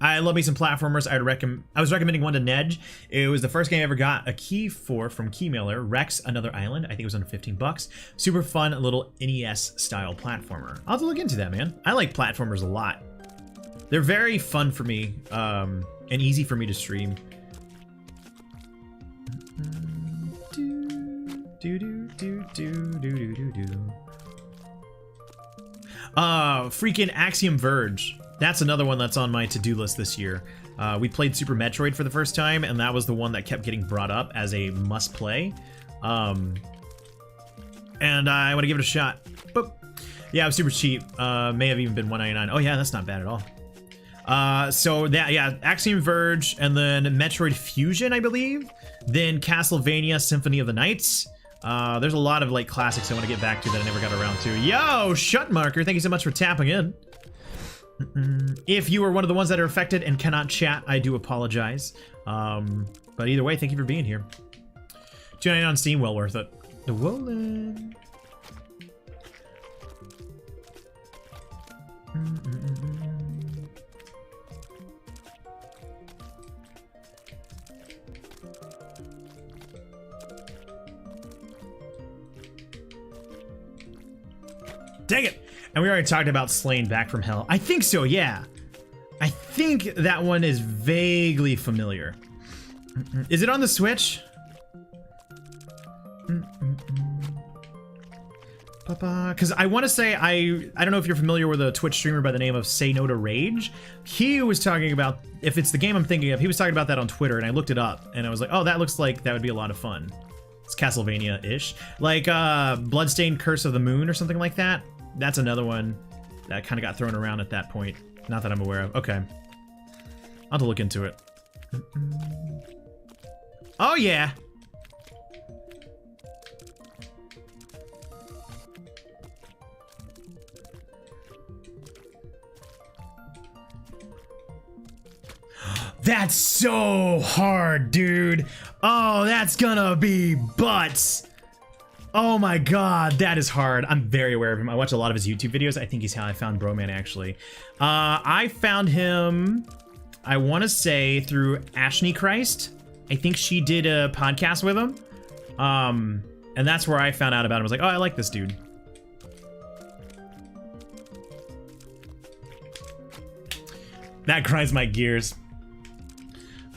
I love me some platformers. I was recommending one to Nedge. It was the first game I ever got a key for from Keymailer. Rex Another Island. I think it was under 15 bucks. Super fun little NES style platformer. I'll have to look into that, man. I like platformers a lot. They're very fun for me, and easy for me to stream. Freaking Axiom Verge. That's another one that's on my to-do list this year. We played Super Metroid for the first time, and that was the one that kept getting brought up as a must-play. And I want to give it a shot. Boop. Yeah, it was super cheap. May have even been $1.99. Oh yeah, that's not bad at all. So that, yeah, Axiom Verge, and then Metroid Fusion, I believe. Then Castlevania Symphony of the Nights. There's a lot of like classics I want to get back to that I never got around to. Yo, Shutmarker, thank you so much for tapping in. If you are one of the ones that are affected and cannot chat, I do apologize. But either way, thank you for being here. $2.99 on Steam, well worth it. The Wolin. Dang it! And we already talked about Slain Back from Hell. I think so, yeah. I think that one is vaguely familiar. Is it on the Switch? Because I want to say, I don't know if you're familiar with a Twitch streamer by the name of Say No to Rage. He was talking about, if it's the game I'm thinking of, he was talking about that on Twitter, and I looked it up, and I was like, oh, that looks like that would be a lot of fun. It's Castlevania-ish. Like Bloodstained Curse of the Moon or something like that. That's another one that kind of got thrown around at that point. Not that I'm aware of. Okay. I'll have to look into it. Oh, yeah. That's so hard, dude. Oh, that's gonna be butts. Oh my god, that is hard. I'm very aware of him. I watch a lot of his YouTube videos. I think he's how I found Broman, actually. I found him, I want to say, through Ashney Christ. I think she did a podcast with him. And that's where I found out about him. I was like, oh, I like this dude. That grinds my gears.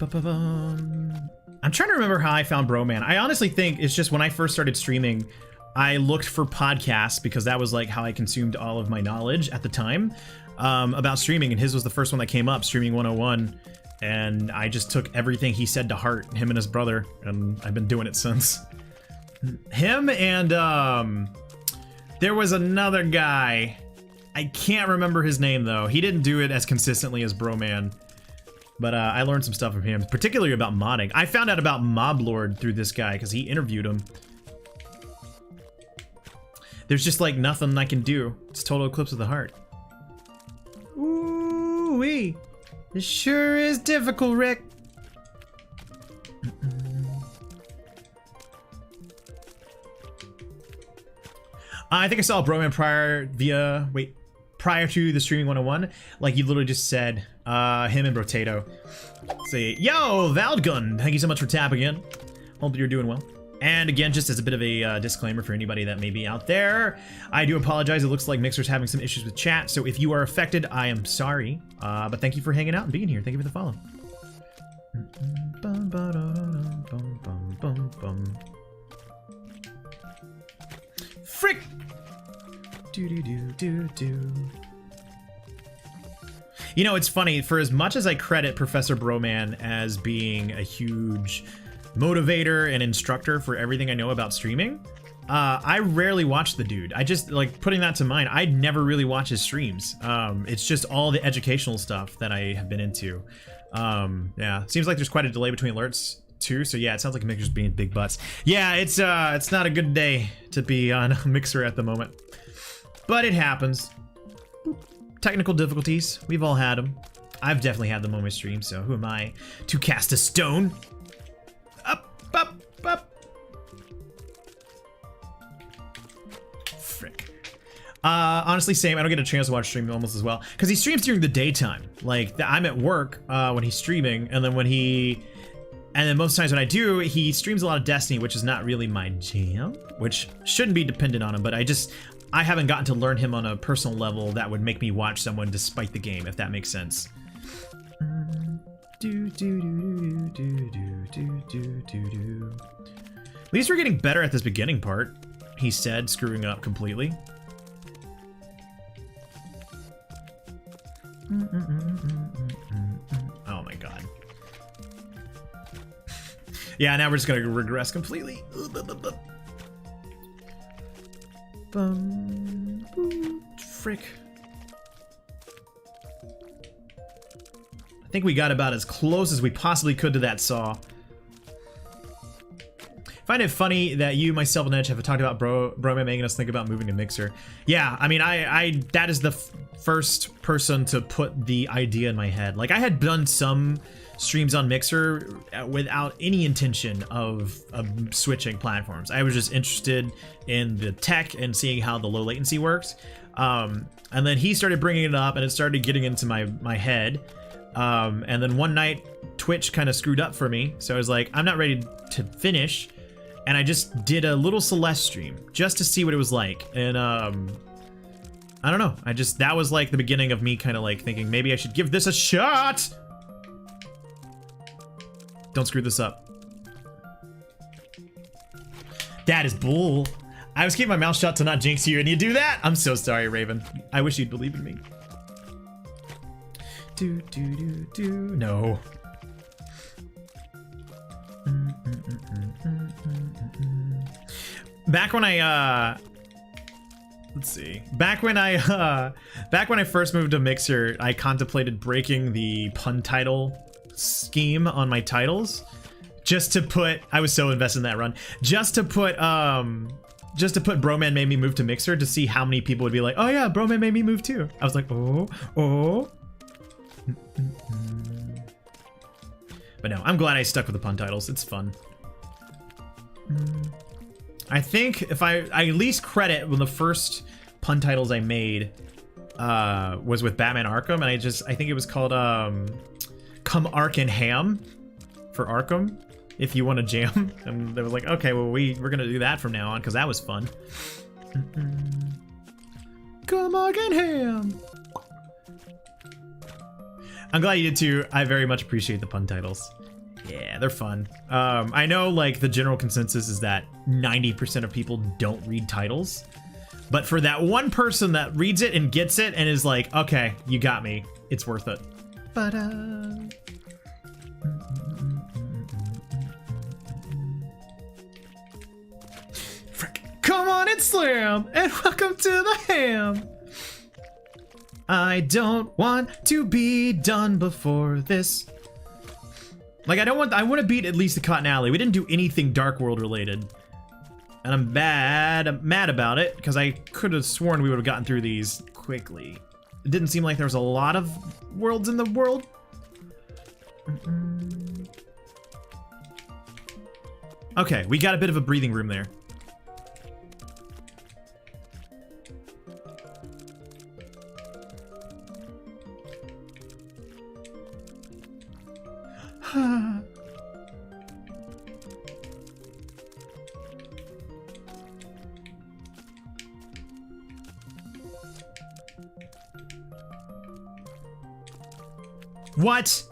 I'm trying to remember how I found Broman. I honestly think it's just when I first started streaming, I looked for podcasts because that was like how I consumed all of my knowledge at the time about streaming, and his was the first one that came up, Streaming 101, and I just took everything he said to heart, him and his brother, and I've been doing it since. Him and there was another guy. I can't remember his name though. He didn't do it as consistently as Broman. But I learned some stuff from him, particularly about modding. I found out about Moblord through this guy because he interviewed him. There's just like nothing I can do. It's total eclipse of the heart. Ooh-wee. This sure is difficult, Rick. I think I saw Broman prior to the Streaming 101, like you literally just said, him and Brotato. Say, yo, Valdgun, thank you so much for tapping in. Hope you're doing well. And again, just as a bit of a disclaimer for anybody that may be out there, I do apologize. It looks like Mixer's having some issues with chat, so if you are affected, I am sorry. But thank you for hanging out and being here. Thank you for the follow. Frick! You know, it's funny, for as much as I credit Professor Broman as being a huge motivator and instructor for everything I know about streaming, I rarely watch the dude. I just, like, putting that to mind, I'd never really watch his streams. It's just all the educational stuff that I have been into. Yeah, seems like there's quite a delay between alerts too, so yeah, it sounds like Mixer's being big butts. Yeah, it's not a good day to be on Mixer at the moment. But it happens. Technical difficulties, we've all had them. I've definitely had them on my stream, so who am I to cast a stone? Up, up, up. Frick. Honestly, same. I don't get a chance to watch stream almost as well, because he streams during the daytime. Like, I'm at work when he's streaming, and then most times when I do, he streams a lot of Destiny, which is not really my jam, which shouldn't be dependent on him, but I haven't gotten to learn him on a personal level that would make me watch someone despite the game, if that makes sense. At least we're getting better at this beginning part, he said, screwing up completely. Oh my god. Yeah, now we're just gonna regress completely. Frick. I think we got about as close as we possibly could to that saw. Find it funny that you, myself, and Edge have talked about Broman making us think about moving to Mixer. Yeah, I mean, that is the first person to put the idea in my head. Like, I had done some streams on Mixer without any intention of switching platforms. I was just interested in the tech and seeing how the low latency works. And then he started bringing it up, and it started getting into my head. And then one night, Twitch kind of screwed up for me, so I was like, I'm not ready to finish. And I just did a little Celeste stream just to see what it was like. And I don't know. That was like the beginning of me kind of like thinking maybe I should give this a shot. Don't screw this up. That is bull. I was keeping my mouth shut to not jinx you, and you do that? I'm so sorry, Raven. I wish you'd believe in me. No. Back when I let's see. Back when I first moved to Mixer, I contemplated breaking the pun title scheme on my titles just to put, I was so invested in that run, just to put Broman made me move to Mixer to see how many people would be like, oh yeah, Broman made me move too. I was like, oh. But no, I'm glad I stuck with the pun titles. It's fun. I think if I at least credit when the first pun titles I made was with Batman Arkham, and I think it was called Come Ark and Ham for Arkham, if you want to jam. And they was like, okay, well we're gonna do that from now on because that was fun. Come Ark and Ham. I'm glad you did too. I very much appreciate the pun titles. Yeah, they're fun. I know like the general consensus is that 90% of people don't read titles, but for that one person that reads it and gets it and is like, okay, you got me, it's worth it. Frick. Come on and slam, and welcome to the ham. I don't want to be done before this. Like, I want to beat at least the Cotton Alley. We didn't do anything Dark World related. And I'm mad about it, because I could have sworn we would have gotten through these quickly. It didn't seem like there was a lot of worlds in the world. Okay, we got a bit of a breathing room there. What?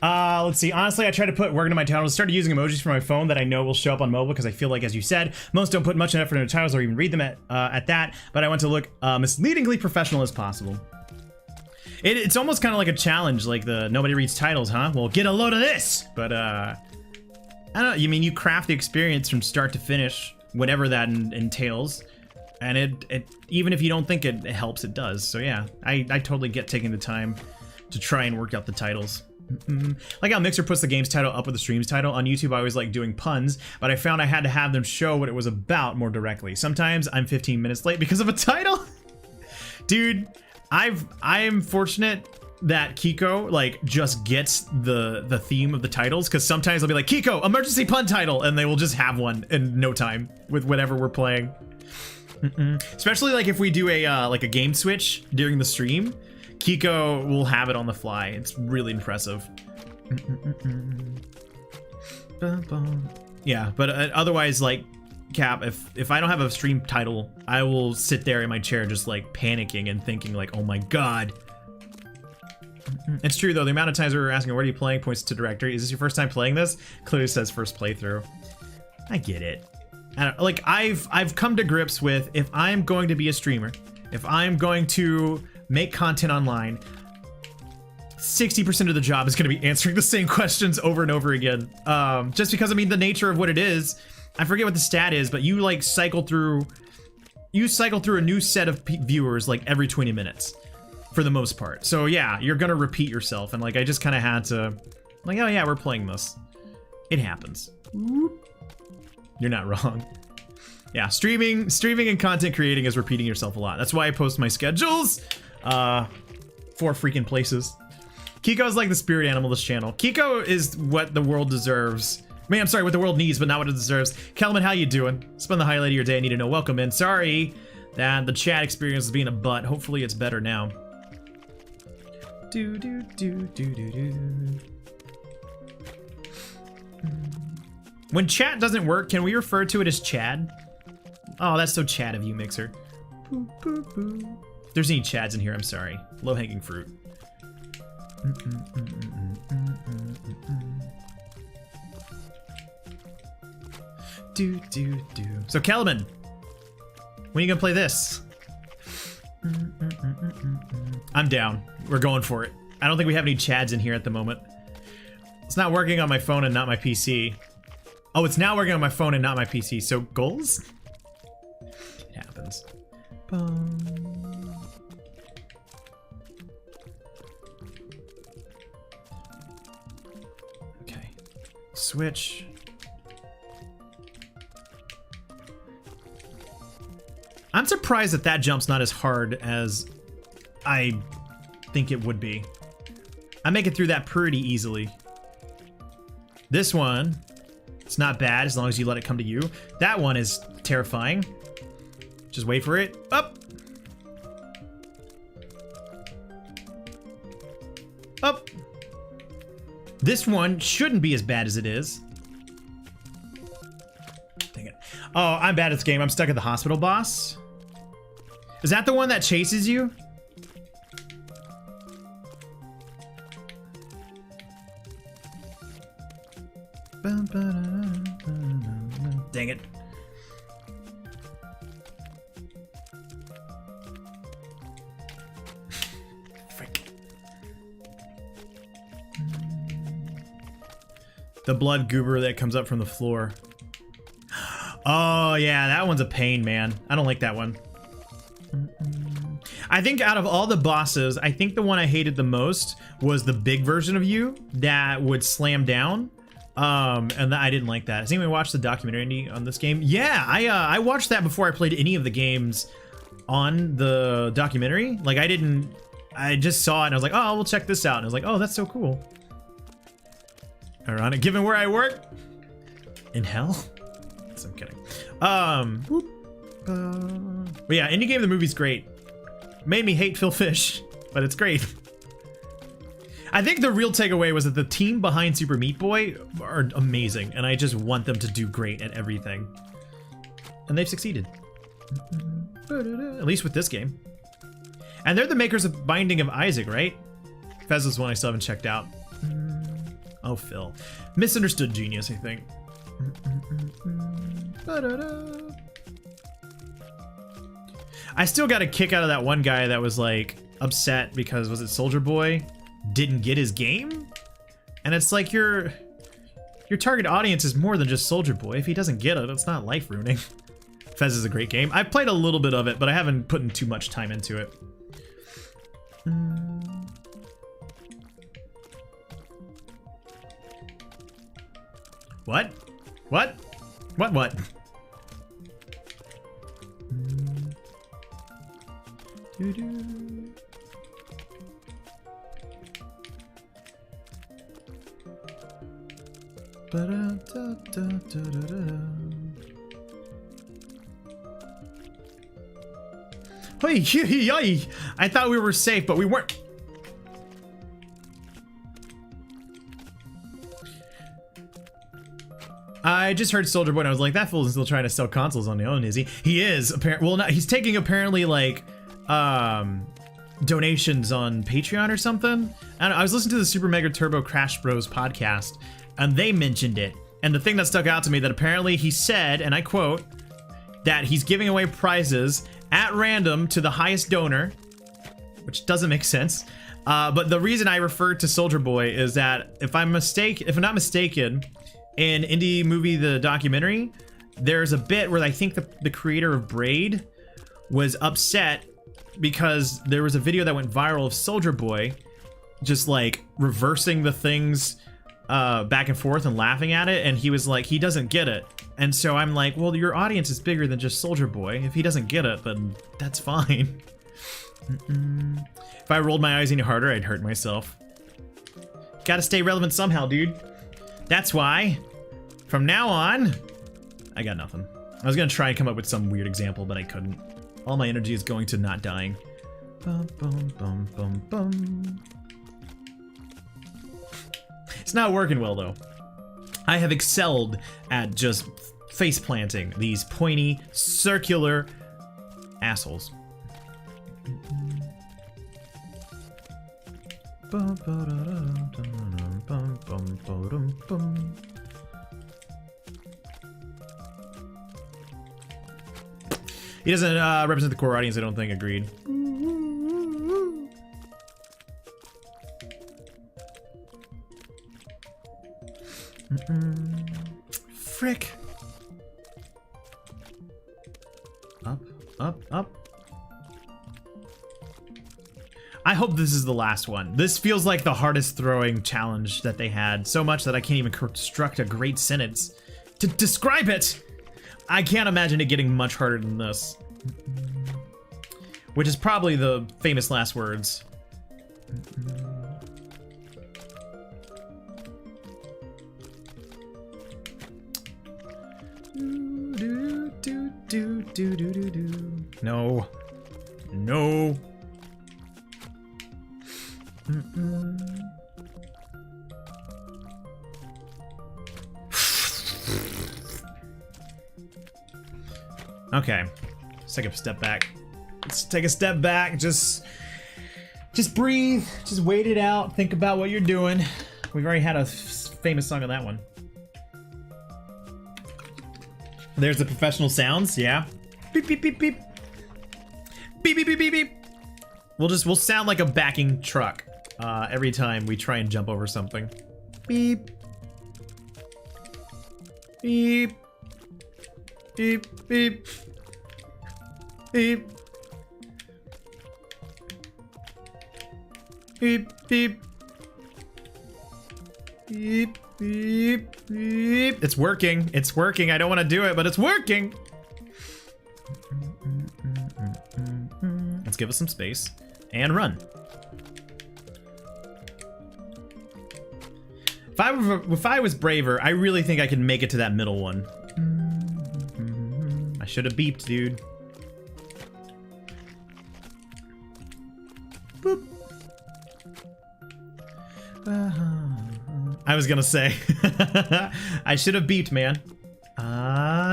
Let's see. Honestly, I try to put work into my titles. Started using emojis for my phone that I know will show up on mobile because I feel like, as you said, most don't put much effort into titles or even read them at that. But I want to look misleadingly professional as possible. It's almost kind of like a challenge, like the nobody reads titles, huh? Well, get a load of this. But I don't know. You mean you craft the experience from start to finish, whatever that entails. And it even if you don't think it helps, it does. So yeah, I totally get taking the time to try and work out the titles. Like how Mixer puts the game's title up with the stream's title. On YouTube, I always like doing puns, but I found I had to have them show what it was about more directly. Sometimes I'm 15 minutes late because of a title. Dude, I am fortunate that Kiko like just gets the theme of the titles, because sometimes I'll be like, Kiko, emergency pun title, and they will just have one in no time with whatever we're playing. Especially like if we do a like a game switch during the stream, Kiko will have it on the fly. It's really impressive. Yeah, but otherwise, like Cap, if I don't have a stream title, I will sit there in my chair just like panicking and thinking like, oh my god. It's true though, the amount of times we were asking, what are you playing, points to directory. Is this your first time playing this? Clearly says first playthrough. I get it. Like I've come to grips with, if I'm going to be a streamer, if I'm going to make content online, 60% of the job is going to be answering the same questions over and over again. Just because, I mean, the nature of what it is, I forget what the stat is, but you like cycle through a new set of viewers like every 20 minutes for the most part. So yeah, you're going to repeat yourself. And like, I just kind of had to like, oh yeah, we're playing this. It happens. You're not wrong. Yeah, streaming and content creating is repeating yourself a lot. That's why I post my schedules 4 freaking places. Kiko's like the spirit animal of this channel. Kiko is what the world deserves. I mean, I'm sorry, what the world needs, but not what it deserves. Kelman, how you doing? Spend the highlight of your day. I need to know. Welcome in. Sorry that the chat experience is being a butt. Hopefully it's better now. Do do do do do do. When chat doesn't work, can we refer to it as Chad? Oh, that's so Chad of you, Mixer. Boo, boo, boo. If there's any Chads in here, I'm sorry. Low-hanging fruit. So Kelman, when are you gonna play this? I'm down. We're going for it. I don't think we have any Chads in here at the moment. It's not working on my phone and not my PC. Oh, it's now working on my phone and not my PC. So goals? It happens. Okay. Switch. I'm surprised that that jump's not as hard as I think it would be. I make it through that pretty easily. This one, it's not bad as long as you let it come to you. That one is terrifying. Just wait for it. Up. Up. This one shouldn't be as bad as it is. Dang it. Oh, I'm bad at this game. I'm stuck at the hospital boss. Is that the one that chases you? Dang it. Frick. The blood goober that comes up from the floor. Oh yeah, that one's a pain, man. I don't like that one. I think out of all the bosses, I think the one I hated the most was the big version of you that would slam down. And I didn't like that. Has anyone watched the documentary on this game? Yeah, I watched that before I played any of the games on the documentary. Like I just saw it and I was like, oh, we'll check this out. And I was like, oh, that's so cool. Ironic, given where I work. In hell? Yes, I'm kidding. But yeah, Indie Game the movie's great. Made me hate Phil Fish, but it's great. I think the real takeaway was that the team behind Super Meat Boy are amazing, and I just want them to do great at everything. And they've succeeded. At least with this game. And they're the makers of Binding of Isaac, right? Fez is one I still haven't checked out. Oh, Phil. Misunderstood genius, I think. I still got a kick out of that one guy that was like upset because, was it Soldier Boy didn't get his game? And it's like your target audience is more than just Soldier Boy. If he doesn't get it, it's not life ruining. Fez is a great game. I've played a little bit of it, but I haven't put in too much time into it. What? What? What? Hey, I thought we were safe, but we weren't. I just heard Soldier Boy and I was like, that fool's still trying to sell consoles on his own, is he? He is, apparently. Well, not, he's taking apparently like donations on Patreon or something. And I was listening to the Super Mega Turbo Crash Bros podcast and they mentioned it. And the thing that stuck out to me that apparently he said, and I quote, that he's giving away prizes at random to the highest donor, which doesn't make sense. But the reason I referred to Soldier Boy is that if I'm not mistaken, in Indie Movie the documentary, there's a bit where I think the creator of Braid was upset because there was a video that went viral of Soldier Boy just like reversing the things back and forth and laughing at it, and he was like, he doesn't get it. And so I'm like, well, your audience is bigger than just Soldier Boy. If he doesn't get it, then that's fine. If I rolled my eyes any harder, I'd hurt myself. Gotta stay relevant somehow, dude. That's why, from now on, I got nothing. I was gonna try and come up with some weird example, but I couldn't. All my energy is going to not dying. Bum, bum, bum, bum, bum. It's not working well, though. I have excelled at just face planting these pointy, circular assholes. He doesn't represent the core audience, I don't think. Agreed. Frick. Up, up, up. I hope this is the last one. This feels like the hardest throwing challenge that they had, so much that I can't even construct a great sentence to describe it. I can't imagine it getting much harder than this. Which is probably the famous last words. No. No. Okay, let's take a step back. Let's take a step back. Just breathe. Just wait it out. Think about what you're doing. We've already had a famous song on that one. There's the professional sounds. Yeah. Beep beep beep beep. Beep beep beep beep beep. We'll sound like a backing truck every time we try and jump over something. Beep. Beep. Beep, beep. Beep. Beep, beep. Beep, beep, beep. It's working. It's working. I don't want to do it, but it's working. Let's give us some space and run. If I was braver, I really think I could make it to that middle one. I should have beeped, dude. Boop. I was gonna say, I should have beeped, man.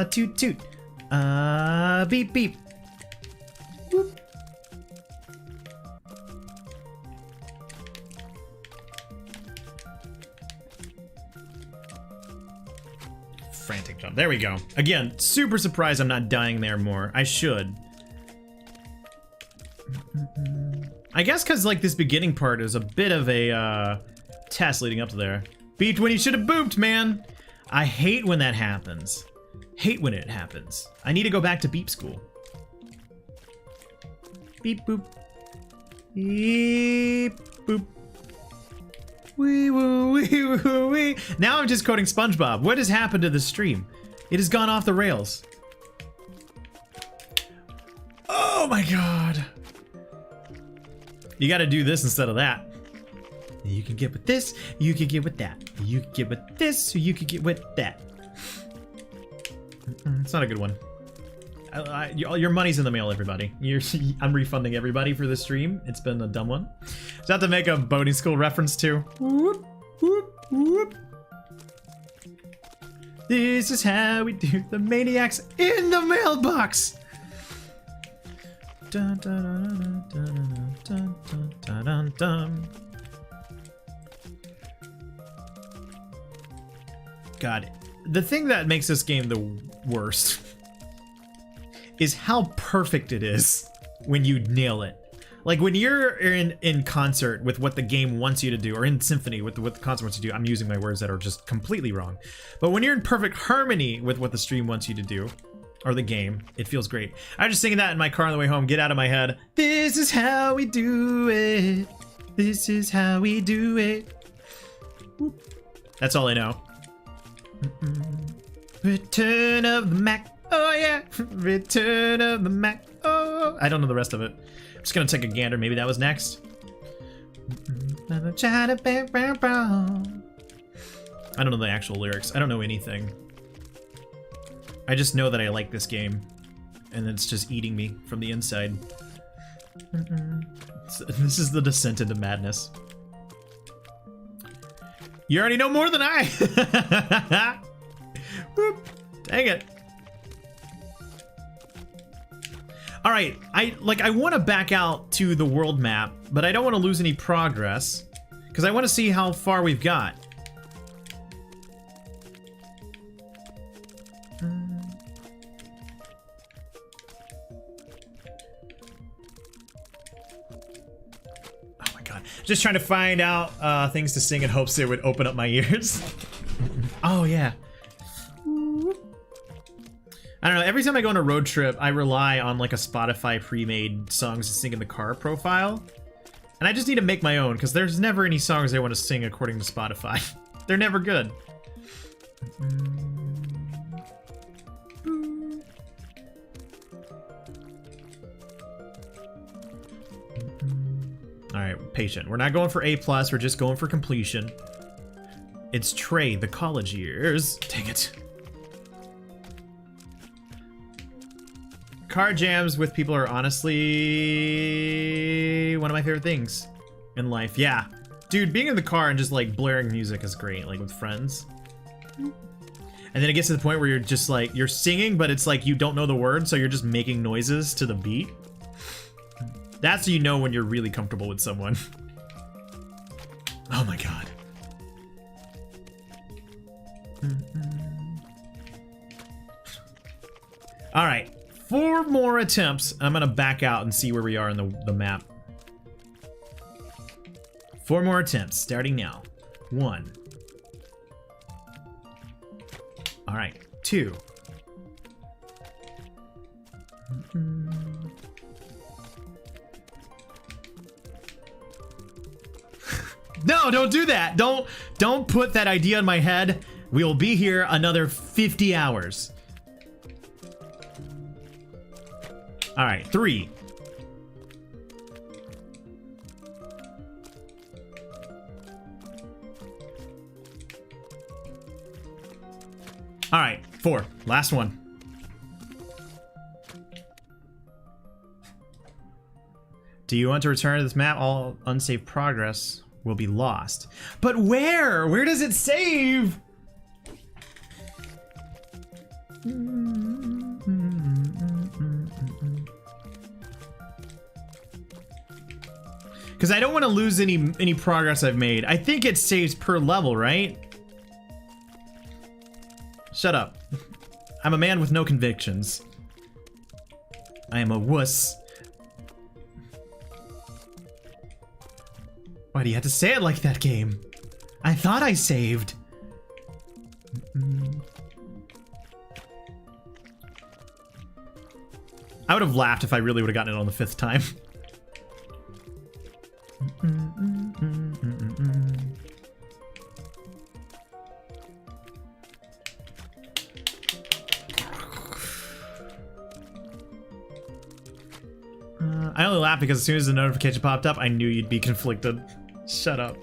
Toot toot. Beep beep. Boop. Frantic jump. There we go. Again, super surprised I'm not dying there more. I should. I guess because like this beginning part is a bit of a test leading up to there. Beeped when you should have booped, man. I hate when that happens. Hate when it happens. I need to go back to beep school. Beep boop. Beep boop. Wee woo wee woo wee. Now I'm just quoting SpongeBob. What has happened to the stream? It has gone off the rails. Oh my god. You gotta do this instead of that. You can get with this, you can get with that. You can get with this, or you can get with that. It's not a good one. Your money's in the mail, everybody. I'm refunding everybody for this stream. It's been a dumb one. Just have to make a boating school reference too. Whoop, whoop, whoop. This is how we do the maniacs in the mailbox. Dun, dun, dun, dun, dun, dun, dun, dun, dun. God, the thing that makes this game the worst is how perfect it is when you nail it. Like when you're in concert with what the game wants you to do, or in symphony with what the concert wants you to do. I'm using my words that are just completely wrong. But when you're in perfect harmony with what the stream wants you to do, or the game, it feels great. I'm just singing that in my car on the way home. Get out of my head. This is how we do it. This is how we do it. Whoop. That's all I know. Return of the Mac. Oh yeah. Return of the Mac. Oh. I don't know the rest of it. I'm just gonna take a gander. Maybe that was next. I don't know the actual lyrics. I don't know anything. I just know that I like this game, and it's just eating me from the inside. This is the descent into madness. You already know more than I. Whoop. Dang it. All right, I want to back out to the world map, but I don't want to lose any progress because I want to see how far we've got. Just trying to find out things to sing in hopes it would open up my ears. Oh, yeah. I don't know, every time I go on a road trip, I rely on like a Spotify pre-made songs to sing in the car profile. And I just need to make my own, because there's never any songs I want to sing according to Spotify. They're never good. Alright, patient. We're not going for A+, we're just going for completion. It's Trey, the college years. Dang it. Car jams with people are honestly one of my favorite things in life. Yeah. Dude, being in the car and just like blaring music is great, like with friends. And then it gets to the point where you're just like, you're singing, but it's like you don't know the words, so you're just making noises to the beat. That's how you know when you're really comfortable with someone. Oh my god. Alright, 4 more attempts. I'm gonna back out and see where we are in the map. 4 more attempts, starting now. 1. Alright, 2. No, don't do that. Don't put that idea in my head. We will be here another 50 hours. All right, 3. All right, 4. Last one. Do you want to return to this map? All unsaved progress will be lost. But where? Where does it save? Because I don't want to lose any progress I've made. I think it saves per level, right? Shut up. I'm a man with no convictions. I am a wuss. Why do you have to say it like that, game? I thought I saved. I would have laughed if I really would have gotten it on the 5th time. I only laughed because as soon as the notification popped up, I knew you'd be conflicted. Shut up.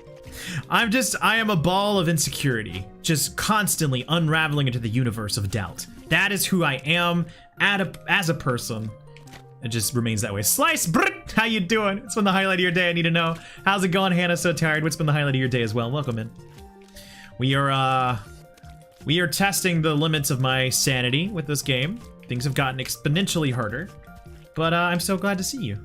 I am a ball of insecurity, just constantly unraveling into the universe of doubt. That is who I am as a person. It just remains that way. Slice, brrrt, how you doing? It's been the highlight of your day, I need to know. How's it going, Hannah? So tired. What's been the highlight of your day as well? Welcome in. We are testing the limits of my sanity with this game. Things have gotten exponentially harder, but I'm so glad to see you.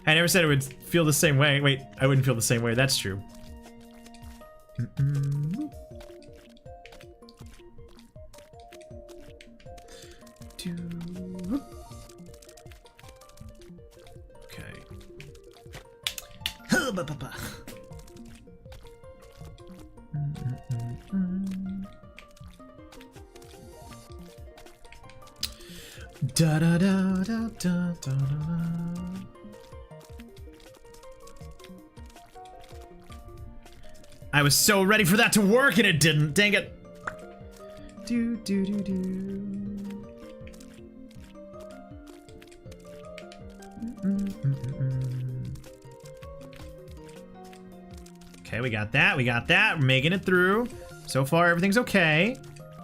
I never said it would feel the same way. Wait, I wouldn't feel the same way. That's true. Okay. Da da da da da da da. I was so ready for that to work and it didn't. Dang it. Do do do do. Okay, we got that. We got that. We're making it through. So far, everything's okay.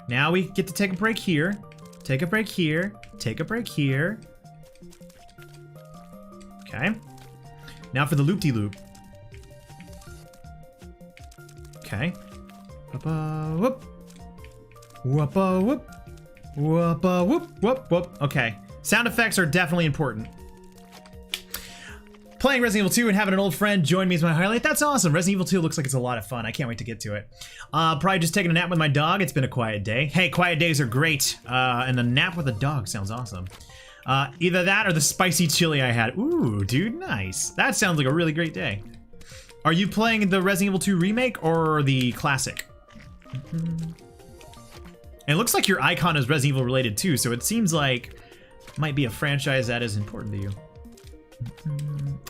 Now we get to take a break here. Take a break here. Take a break here. Okay. Now for the loop-de-loop. Okay. Whoop-a whoop. Whoop-a whoop. Whoop-a whoop. Whoop whoop. Okay. Sound effects are definitely important. Playing Resident Evil 2 and having an old friend join me is my highlight. That's awesome. Resident Evil 2 looks like it's a lot of fun. I can't wait to get to it. Probably just taking a nap with my dog. It's been a quiet day. Hey, quiet days are great. And a nap with a dog sounds awesome. Either that or the spicy chili I had. Ooh, dude, nice. That sounds like a really great day. Are you playing the Resident Evil 2 remake or the classic? And it looks like your icon is Resident Evil related too, so it seems like it might be a franchise that is important to you.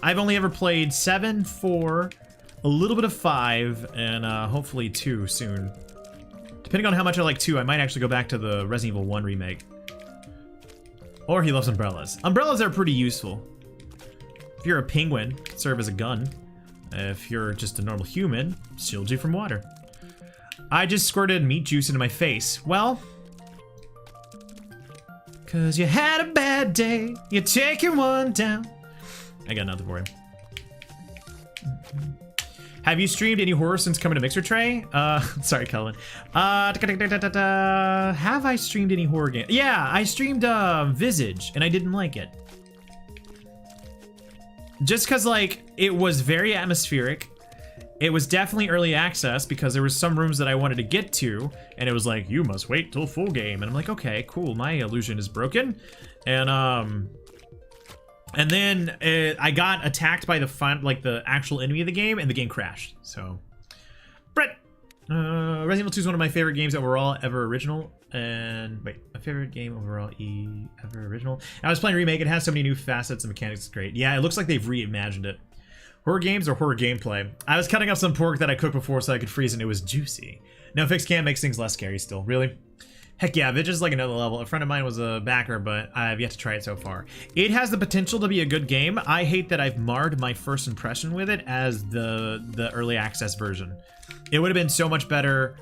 I've only ever played 7, 4, a little bit of 5, and hopefully 2 soon. Depending on how much I like 2, I might actually go back to the Resident Evil 1 remake. Or he loves umbrellas. Umbrellas are pretty useful. If you're a penguin, it can serve as a gun. If you're just a normal human, shield you from water. I just squirted meat juice into my face. Well, cause you had a bad day, you're taking one down. I got nothing for him. Have you streamed any horror since coming to Mixer Tray? Sorry, Cullen. Have I streamed any horror game? Yeah, I streamed Visage, and I didn't like it. Just cause like, it was very atmospheric. It was definitely early access because there were some rooms that I wanted to get to, and it was like, you must wait till full game. And I'm like, okay, cool, my illusion is broken. And then I got attacked by the actual enemy of the game, and the game crashed. So, Brett, Resident Evil 2 is one of my favorite games overall, ever original. And wait, my favorite game overall, ever original. I was playing Remake. It has so many new facets and mechanics. It's great. Yeah, it looks like they've reimagined it. Horror games or horror gameplay? I was cutting up some pork that I cooked before so I could freeze it and it was juicy. No, fixed cam makes things less scary still. Really? Heck yeah, Vidge is like another level. A friend of mine was a backer, but I've yet to try it so far. It has the potential to be a good game. I hate that I've marred my first impression with it as the early access version. It would have been so much better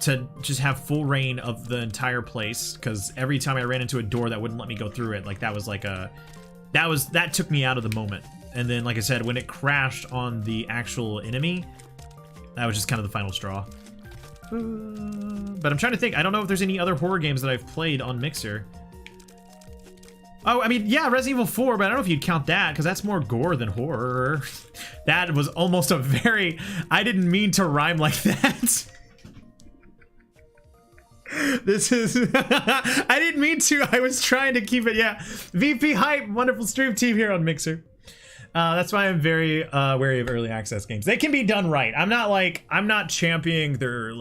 to just have full reign of the entire place, because every time I ran into a door that wouldn't let me go through it, like that was like that took me out of the moment. And then, like I said, when it crashed on the actual enemy, that was just kind of the final straw. But I'm trying to think. I don't know if there's any other horror games that I've played on Mixer. Oh, I mean, yeah, Resident Evil 4, but I don't know if you'd count that, because that's more gore than horror. That was almost a very... I didn't mean to rhyme like that. This is... I didn't mean to. I was trying to keep it, yeah. VP Hype, wonderful stream team here on Mixer. That's why I'm very wary of early access games. They can be done right. I'm not championing their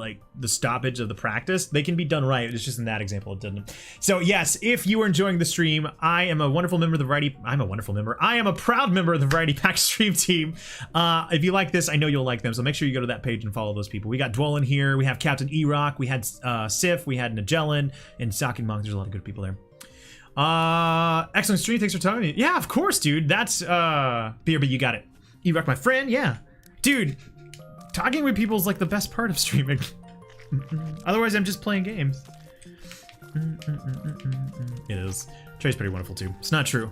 the stoppage of the practice. They can be done right. It's just in that example it didn't. So yes, if you are enjoying the stream, I am a wonderful member of the Variety. I'm a wonderful member. I am a proud member of the Variety Pack stream team. If you like this, I know you'll like them. So make sure you go to that page and follow those people. We got Dwellin here. We have Captain E-Rock. We had Sif. We had Nagellan and Sock and Monk. There's a lot of good people there. Excellent stream. Thanks for telling me. Yeah, of course, dude. That's BRB, you got it. You rock, my friend. Yeah, dude. Talking with people is like the best part of streaming. Otherwise, I'm just playing games. It is. Trey's pretty wonderful too. It's not true.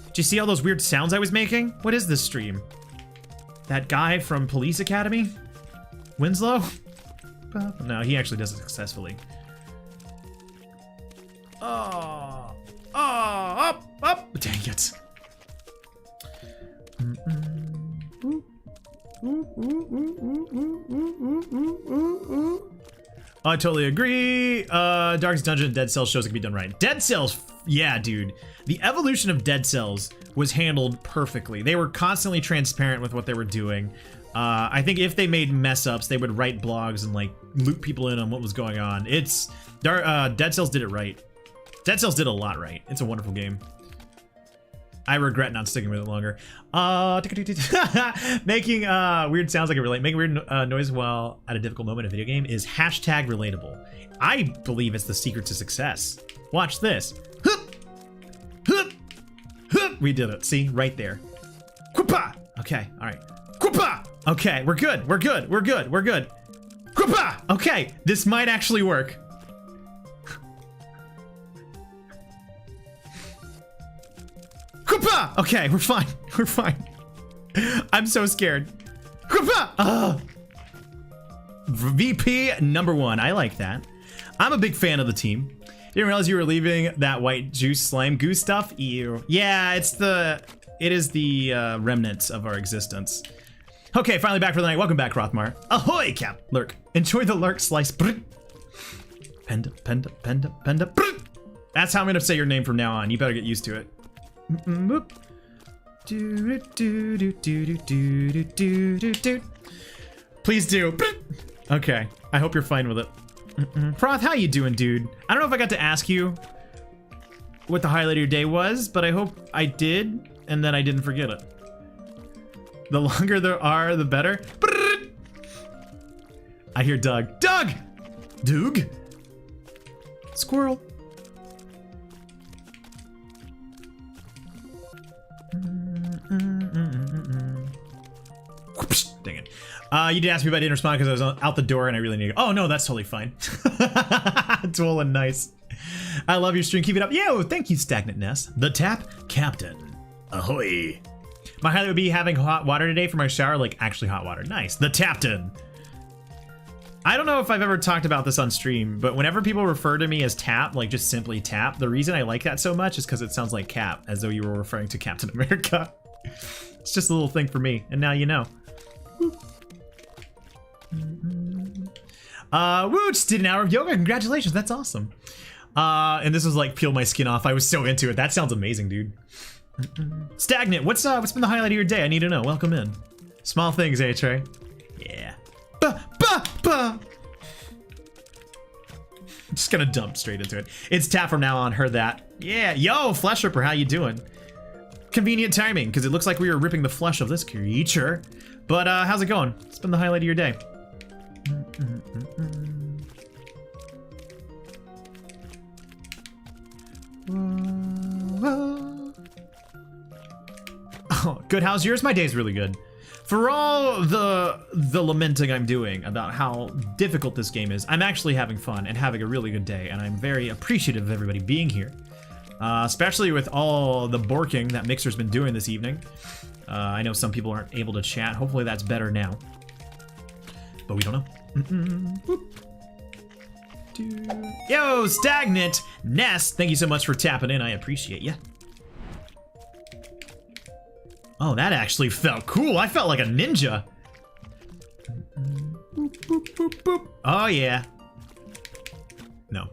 Did you see all those weird sounds I was making? What is this stream? That guy from Police Academy? Winslow? No, he actually does it successfully. Up! Dang it. I totally agree. Darkest Dungeon and Dead Cells shows it can be done right. Dead Cells, yeah, dude. The evolution of Dead Cells was handled perfectly. They were constantly transparent with what they were doing. I think if they made mess ups, they would write blogs and loop people in on what was going on. Dead Cells did it right. Dead Cells did a lot right. It's a wonderful game. I regret not sticking with it longer. Making weird sounds like it relate. Making weird noise while at a difficult moment in a video game is #relatable. I believe it's the secret to success. Watch this. We did it. See, right there. Okay, all right. Okay, we're good. We're good. Okay, this might actually work. Okay, we're fine. I'm so scared. VP #1. I like that. I'm a big fan of the team. Didn't realize you were leaving that white juice slime goo stuff. Ew. Yeah, it is the remnants of our existence. Okay, finally back for the night. Welcome back, Rothmar. Ahoy, Cap. Lurk. Enjoy the lurk slice. Penda. That's how I'm gonna say your name from now on. You better get used to it. Whoop. Please do. Okay, I hope you're fine with it. Proth, how you doing, dude? I don't know if I got to ask you what the highlight of your day was, but I hope I did, and then I didn't forget it. The longer there are, the better. I hear Doug. Doug! Doug? Squirrel. Whoops, dang it. You did ask me if I didn't respond because I was out the door and I really need to go. Oh no, that's totally fine. Totally nice. I love your stream. Keep it up. Yo, thank you, Stagnant Ness. The Tap Captain. Ahoy. My highlight would be having hot water today for my shower, like actually hot water. Nice. The Tapton. I don't know if I've ever talked about this on stream, but whenever people refer to me as Tap, like just simply Tap, the reason I like that so much is because it sounds like Cap, as though you were referring to Captain America. It's just a little thing for me, and now you know. Woo, just did an hour of yoga. Congratulations, that's awesome. And this was like peel my skin off. I was so into it. That sounds amazing, dude. Stagnant, what's been the highlight of your day? I need to know. Welcome in. Small things, Trey? Yeah. I'm just gonna dump straight into it. It's Tap from now on. Heard that. Yeah. Yo, Flesh Ripper, how you doing? Convenient timing, because it looks like we were ripping the flesh of this creature. But how's it going? It's been the highlight of your day. Oh, good. How's yours? My day's really good. For all the lamenting I'm doing about how difficult this game is, I'm actually having fun and having a really good day, and I'm very appreciative of everybody being here. Especially with all the borking that Mixer's been doing this evening. I know some people aren't able to chat. Hopefully that's better now. But we don't know. Yo, Stagnant Nest, thank you so much for tapping in. I appreciate you. Oh, that actually felt cool. I felt like a ninja. Oh, yeah. No.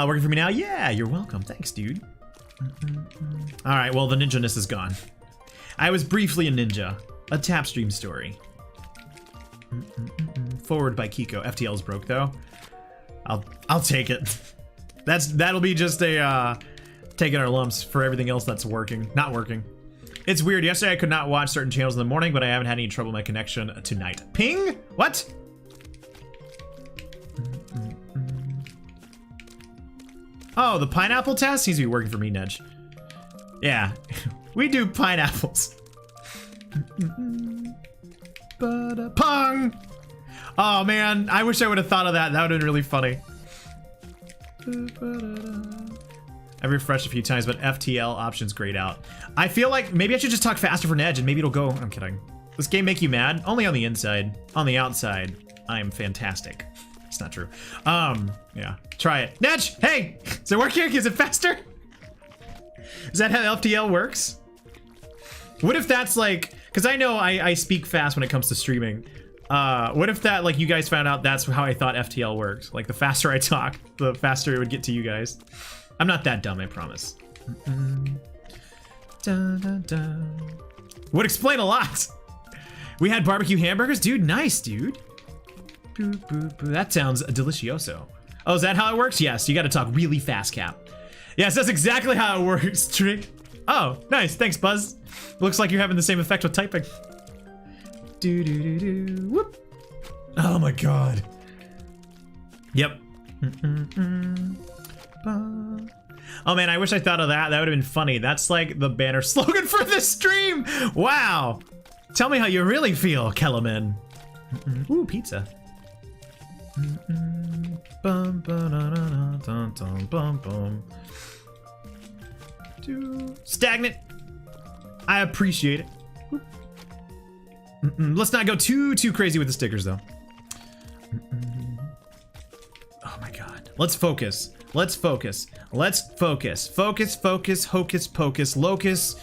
Working for me now? Yeah, you're welcome. Thanks, dude. All right, well, the ninja-ness is gone. I was briefly a ninja. A TapStream story. Forward by Kiko. FTL's broke, though. I'll take it. That'll be just a taking our lumps for everything else that's working. Not working. It's weird. Yesterday I could not watch certain channels in the morning, but I haven't had any trouble with my connection tonight. Ping? What? Oh, the pineapple test seems to be working for me, Nedge. Yeah, we do pineapples. Pong! Oh man, I wish I would have thought of that. That would have been really funny. I've refreshed a few times, but FTL option's grayed out. I feel like maybe I should just talk faster for Nedge and maybe it'll go. I'm kidding. This game make you mad? Only on the inside. On the outside, I'm fantastic. It's not true. Yeah. Try it. Nedge, hey! Does it work here? Is it faster? Is that how FTL works? What if that's like, because I know I speak fast when it comes to streaming. What if that, like, you guys found out that's how I thought FTL works? Like, the faster I talk, the faster it would get to you guys. I'm not that dumb, I promise. Would explain a lot. We had barbecue hamburgers? Dude, nice, dude. That sounds delicioso. Oh, is that how it works? Yes, you gotta talk really fast, Cap. Yes, that's exactly how it works, Trick. Oh, nice, thanks, Buzz. Looks like you're having the same effect with typing. Whoop. Oh my god. Yep. Oh man, I wish I thought of that. That would have been funny. That's like the banner slogan for this stream. Wow. Tell me how you really feel, Kellerman. Ooh, pizza. Stagnant. I appreciate it. Let's not go too crazy with the stickers, though. Oh my god. Let's focus. Let's focus. Let's focus. Focus, focus, hocus pocus, locus.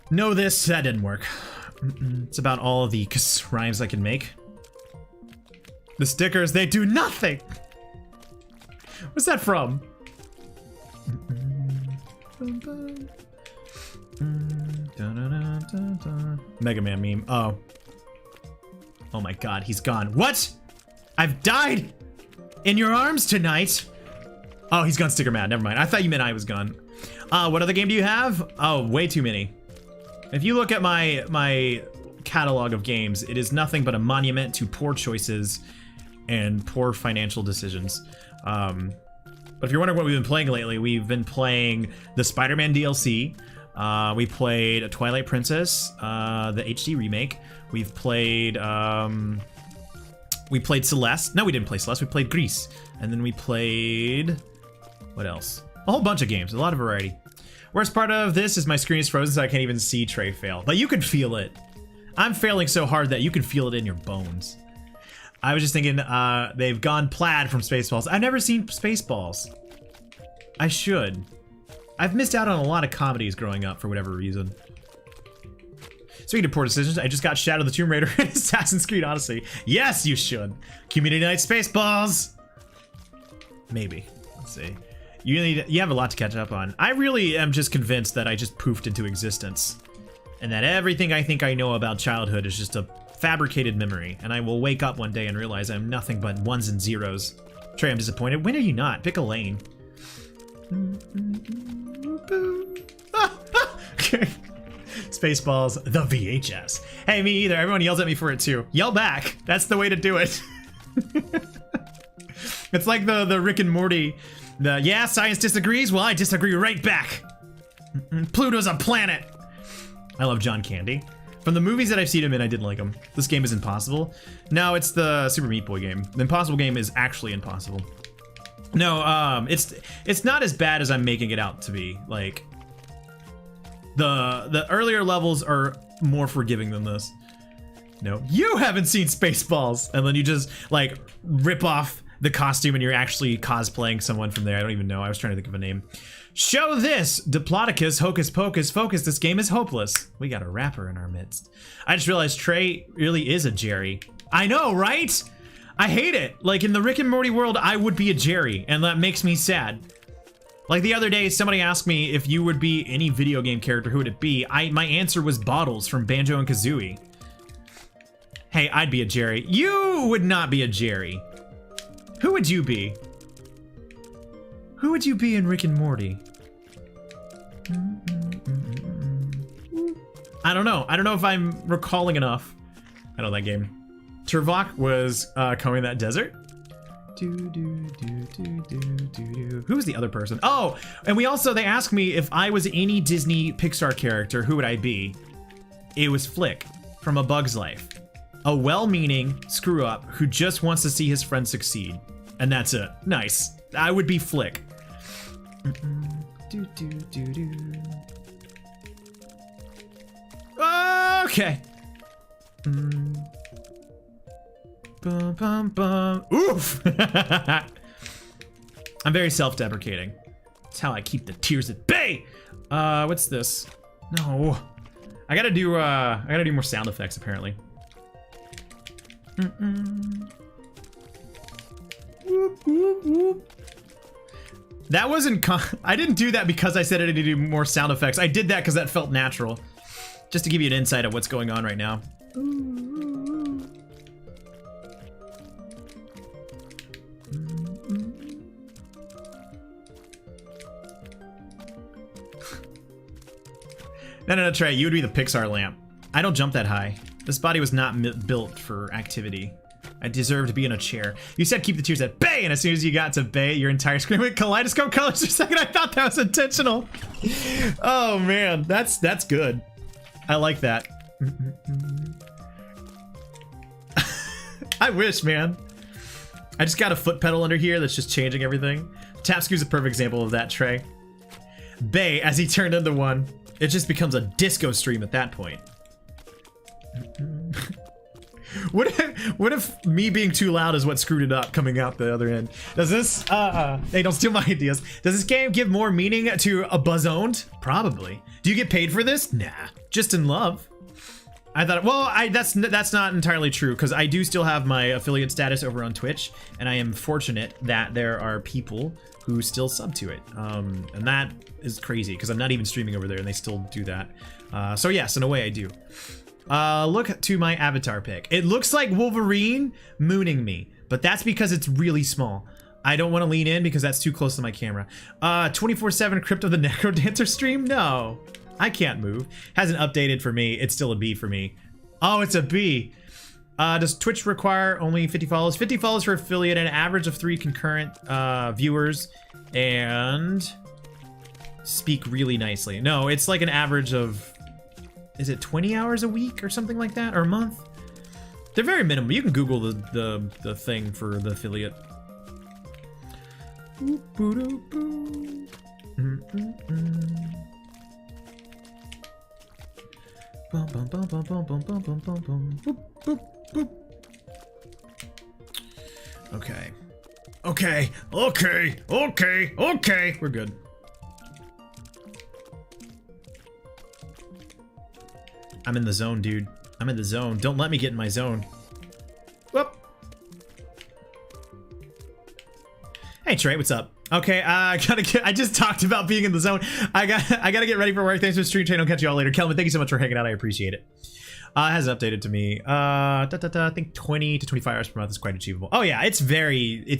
Know this. That didn't work. It's about all of the rhymes I can make. The stickers, they do nothing. What's that from? Mega Man meme. Oh. Oh my god, he's gone. What? I've died in your arms tonight. Oh, he's gone sticker mad. Never mind. I thought you meant I was gone. What other game do you have? Oh, way too many. If you look at my catalog of games, it is nothing but a monument to poor choices and poor financial decisions. But if you're wondering what we've been playing lately, we've been playing the Spider-Man DLC. We played a Twilight Princess, the HD remake. We've played, we played Celeste. No, we didn't play Celeste. We played Grease. And then we played, what else? A whole bunch of games, a lot of variety. Worst part of this is my screen is frozen, so I can't even see Trey fail. But you can feel it. I'm failing so hard that you can feel it in your bones. I was just thinking, they've gone plaid from Spaceballs. I've never seen Spaceballs. I should. I've missed out on a lot of comedies growing up for whatever reason. Speaking of poor decisions, I just got Shadow the Tomb Raider in Assassin's Creed Odyssey. Yes, you should. Community Night Spaceballs. Maybe. Let's see. You have a lot to catch up on. I really am just convinced that I just poofed into existence. And that everything I think I know about childhood is just a fabricated memory. And I will wake up one day and realize I'm nothing but ones and zeros. Trey, I'm disappointed. When are you not? Pick a lane. Okay. Spaceballs, the VHS. Hey, me either. Everyone yells at me for it too. Yell back. That's the way to do it. It's like the Rick and Morty. Yeah, science disagrees. Well, I disagree right back. Pluto's a planet. I love John Candy. From the movies that I've seen him in, I didn't like him. This game is impossible. No, it's the Super Meat Boy game. The Impossible game is actually impossible. No, it's not as bad as I'm making it out to be. Like, the earlier levels are more forgiving than this. No, you haven't seen Spaceballs, and then you just like rip off the costume and you're actually cosplaying someone from there. I don't even know. I was trying to think of a name. Show this! Diplodocus, Hocus Pocus, Focus. This game is hopeless. We got a rapper in our midst. I just realized Trey really is a Jerry. I know, right? I hate it. Like in the Rick and Morty world, I would be a Jerry, and that makes me sad. Like the other day, somebody asked me if you would be any video game character, who would it be? My answer was Bottles from Banjo and Kazooie. Hey, I'd be a Jerry. You would not be a Jerry. Who would you be? Who would you be in Rick and Morty? I don't know. I don't know if I'm recalling enough. I know that game. Turvok was combing that desert. Who was the other person? Oh, and they asked me if I was any Disney Pixar character, who would I be? It was Flick from A Bug's Life. A well-meaning screw-up who just wants to see his friend succeed. And that's it. Nice. I would be Flick. Okay. Bum, bum, bum. Oof! I'm very self-deprecating. That's how I keep the tears at bay. What's this? No. I gotta do more sound effects apparently. Whoop, whoop, whoop. That wasn't I didn't do that because I said I needed to do more sound effects. I did that because that felt natural. Just to give you an insight of what's going on right now. No, Trey, you would be the Pixar lamp. I don't jump that high. This body was not built for activity. I deserve to be in a chair. You said keep the tears at bay, and as soon as you got to bay, your entire screen went kaleidoscope colors for a second. I thought that was intentional. Oh man, that's good. I like that. I wish, man. I just got a foot pedal under here that's just changing everything. Tapscrew's a perfect example of that, Trey. Bay, as he turned into one, it just becomes a disco stream at that point. What if me being too loud is what screwed it up coming out the other end? Does this, hey, don't steal my ideas. Does this game give more meaning to a buzz-owned? Probably. Do you get paid for this? Nah, just in love. I thought, well, that's not entirely true because I do still have my affiliate status over on Twitch, and I am fortunate that there are people who still sub to it, and that is crazy because I'm not even streaming over there, and they still do that. So yes, in a way, I do. Look to my avatar pic. It looks like Wolverine mooning me, but that's because it's really small. I don't want to lean in because that's too close to my camera. 24/7 Crypto the Necro Dancer stream? No. I can't move. Hasn't updated for me. It's still a B for me. Oh, it's a B. Does Twitch require only 50 follows? 50 follows for affiliate and an average of 3 concurrent viewers and speak really nicely. No, it's like an average of, is it 20 hours a week or something like that, or a month? They're very minimal. You can Google the thing for the affiliate. Bum, bum, bum, bum, bum, bum, bum, bum, bum, bum. Boop, boop, boop. Okay. Okay. Okay. Okay. Okay. We're good. I'm in the zone, dude. I'm in the zone. Don't let me get in my zone. Whoop. Hey Trey, what's up? Okay, I just talked about being in the zone. I gotta get ready for work. Thanks for the stream channel. Catch you all later. Kelvin, thank you so much for hanging out. I appreciate it. It hasn't updated to me. I think 20 to 25 hours per month is quite achievable. Oh yeah, it's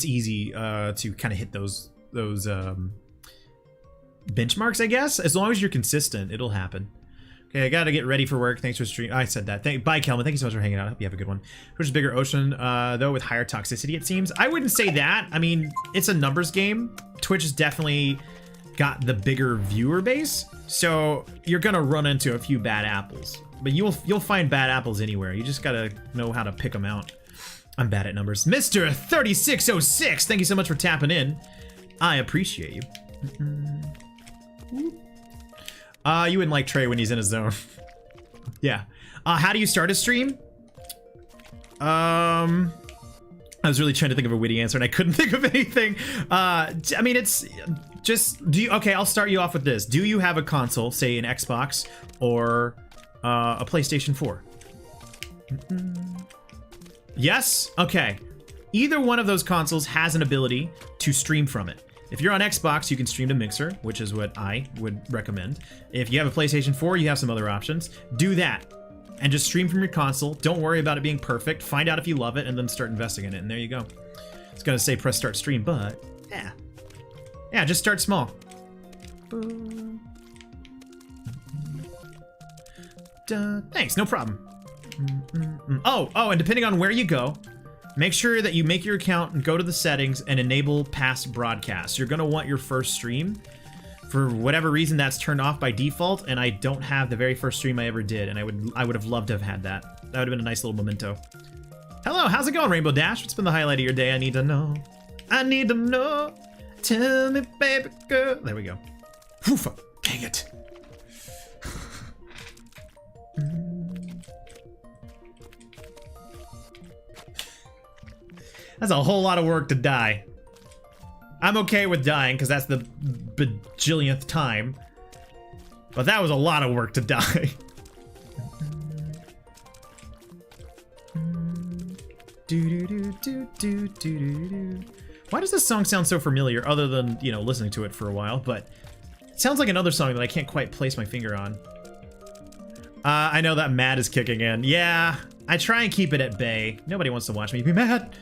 easy to kind of hit those benchmarks, I guess. As long as you're consistent, it'll happen. Okay, I gotta get ready for work. Thanks for stream. I said that. Bye, Kelvin. Thank you so much for hanging out. I hope you have a good one. Which is bigger, Ocean, though, with higher toxicity, it seems. I wouldn't say that. I mean, it's a numbers game. Twitch has definitely got the bigger viewer base, so you're gonna run into a few bad apples. But you'll find bad apples anywhere. You just gotta know how to pick them out. I'm bad at numbers. Mr. 3606, thank you so much for tapping in. I appreciate you. You wouldn't like Trey when he's in his zone. Yeah. How do you start a stream? I was really trying to think of a witty answer and I couldn't think of anything. I mean, it's just, okay, I'll start you off with this. Do you have a console, say an Xbox or a PlayStation 4? Yes? Okay. Either one of those consoles has an ability to stream from it. If you're on Xbox, you can stream to Mixer, which is what I would recommend. If you have a PlayStation 4, you have some other options. Do that and just stream from your console. Don't worry about it being perfect. Find out if you love it and then start investing in it. And there you go. It's gonna say press start stream, but yeah. Yeah, just start small. Thanks, no problem. Oh, and depending on where you go, make sure that you make your account and go to the settings and enable past broadcasts. You're gonna want your first stream. For whatever reason, that's turned off by default, and I don't have the very first stream I ever did, and I would have loved to have had that. That would have been a nice little memento. Hello, how's it going, Rainbow Dash? What's been the highlight of your day? I need to know. I need to know. Tell me, baby girl. There we go. Oof, dang it. That's a whole lot of work to die. I'm okay with dying because that's the bajillionth time. But that was a lot of work to die. Why does this song sound so familiar other than, you know, listening to it for a while? But it sounds like another song that I can't quite place my finger on. I know that mad is kicking in. Yeah, I try and keep it at bay. Nobody wants to watch me be mad.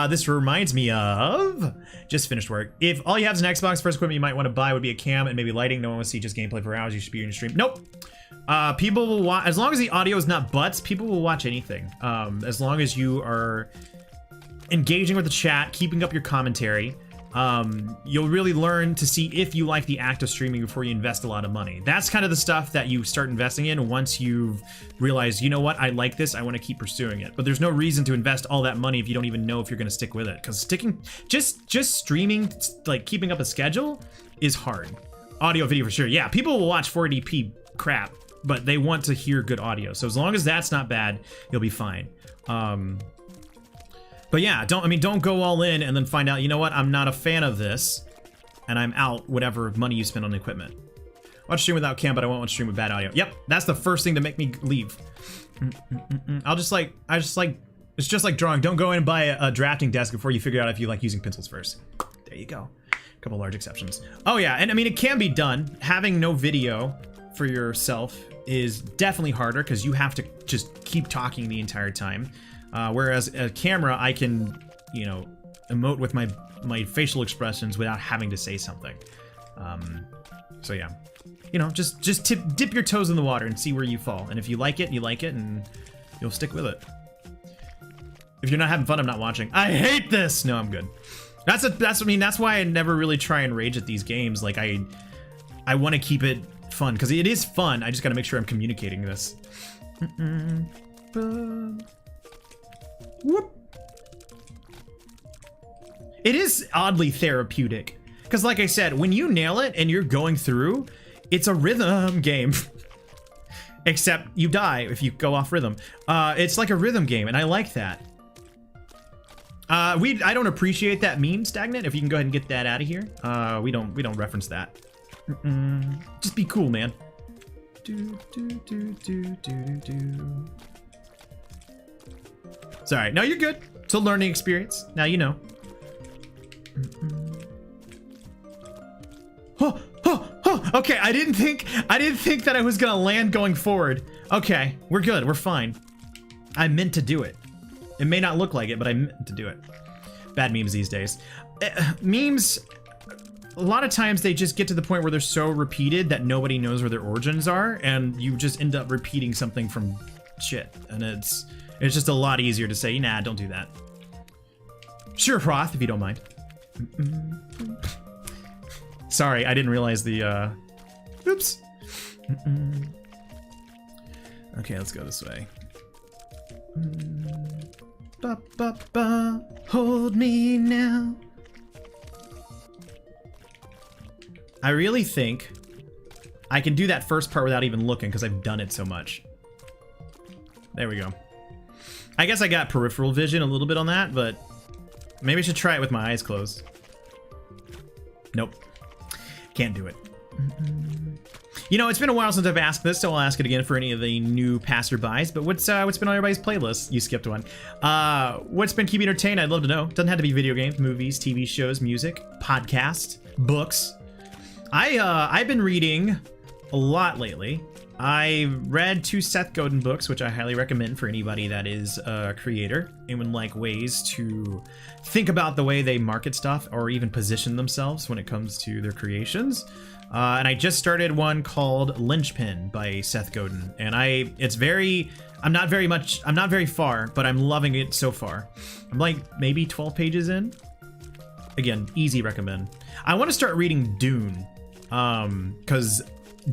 This reminds me of just finished work. If all you have is an Xbox, first equipment you might want to buy would be a cam and maybe lighting. No one wants to see just gameplay for hours. You should be in your stream. Nope. People will watch as long as the audio is not butts. People will watch anything. As long as you are engaging with the chat, keeping up your commentary. You'll really learn to see if you like the act of streaming before you invest a lot of money. That's kind of the stuff that you start investing in once you've realized, you know what, I like this, I want to keep pursuing it. But there's no reason to invest all that money if you don't even know if you're going to stick with it. Because just streaming, like keeping up a schedule, is hard. Audio, video for sure. Yeah, people will watch 480p crap, but they want to hear good audio. So as long as that's not bad, you'll be fine. But yeah, don't go all in and then find out, you know what, I'm not a fan of this. and I'm out whatever money you spend on equipment. Watch stream without cam, but I won't watch stream with bad audio. Yep, that's the first thing to make me leave. It's just like drawing. Don't go in and buy a drafting desk before you figure out if you like using pencils first. There you go. A couple large exceptions. Oh yeah, and I mean, it can be done. Having no video for yourself is definitely harder because you have to just keep talking the entire time. Whereas a camera, I can, you know, emote with my facial expressions without having to say something. So yeah, you know, just dip your toes in the water and see where you fall. And if you like it, and you'll stick with it. If you're not having fun, I'm not watching. I hate this. No, I'm good. That's why I never really try and rage at these games. Like I want to keep it fun because it is fun. I just got to make sure I'm communicating this. Whoop. It is oddly therapeutic because, like I said, when you nail it and you're going through, it's a rhythm game. Except you die if you go off rhythm. It's like a rhythm game, and I like that. I don't appreciate that meme, Stagnant. If you can go ahead and get that out of here. We don't reference that. Just be cool, man. Sorry. No, you're good. It's a learning experience. Now you know. Okay, I didn't think that I was gonna land going forward. Okay, we're good. We're fine. I meant to do it. It may not look like it, but I meant to do it. Bad memes these days. Memes, a lot of times they just get to the point where they're so repeated that nobody knows where their origins are, and you just end up repeating something from shit. And it's just a lot easier to say, nah, don't do that. Sure, Proth, if you don't mind. Sorry, I didn't realize the, oops. Okay, let's go this way. Ba, ba, ba, hold me now. I really think I can do that first part without even looking because I've done it so much. There we go. I guess I got peripheral vision a little bit on that, but maybe I should try it with my eyes closed. Nope. Can't do it. You know, it's been a while since I've asked this, so I'll ask it again for any of the new passerbys. But what's been on everybody's playlist? You skipped one. What's been keeping you entertained? I'd love to know. Doesn't have to be video games, movies, TV shows, music, podcasts, books. I've been reading a lot lately. I read 2 Seth Godin books, which I highly recommend for anybody that is a creator and would like ways to think about the way they market stuff or even position themselves when it comes to their creations. And I just started one called Lynchpin by Seth Godin, and I'm not very far, but I'm loving it so far. I'm like maybe 12 pages in. Again, easy recommend. I want to start reading Dune, because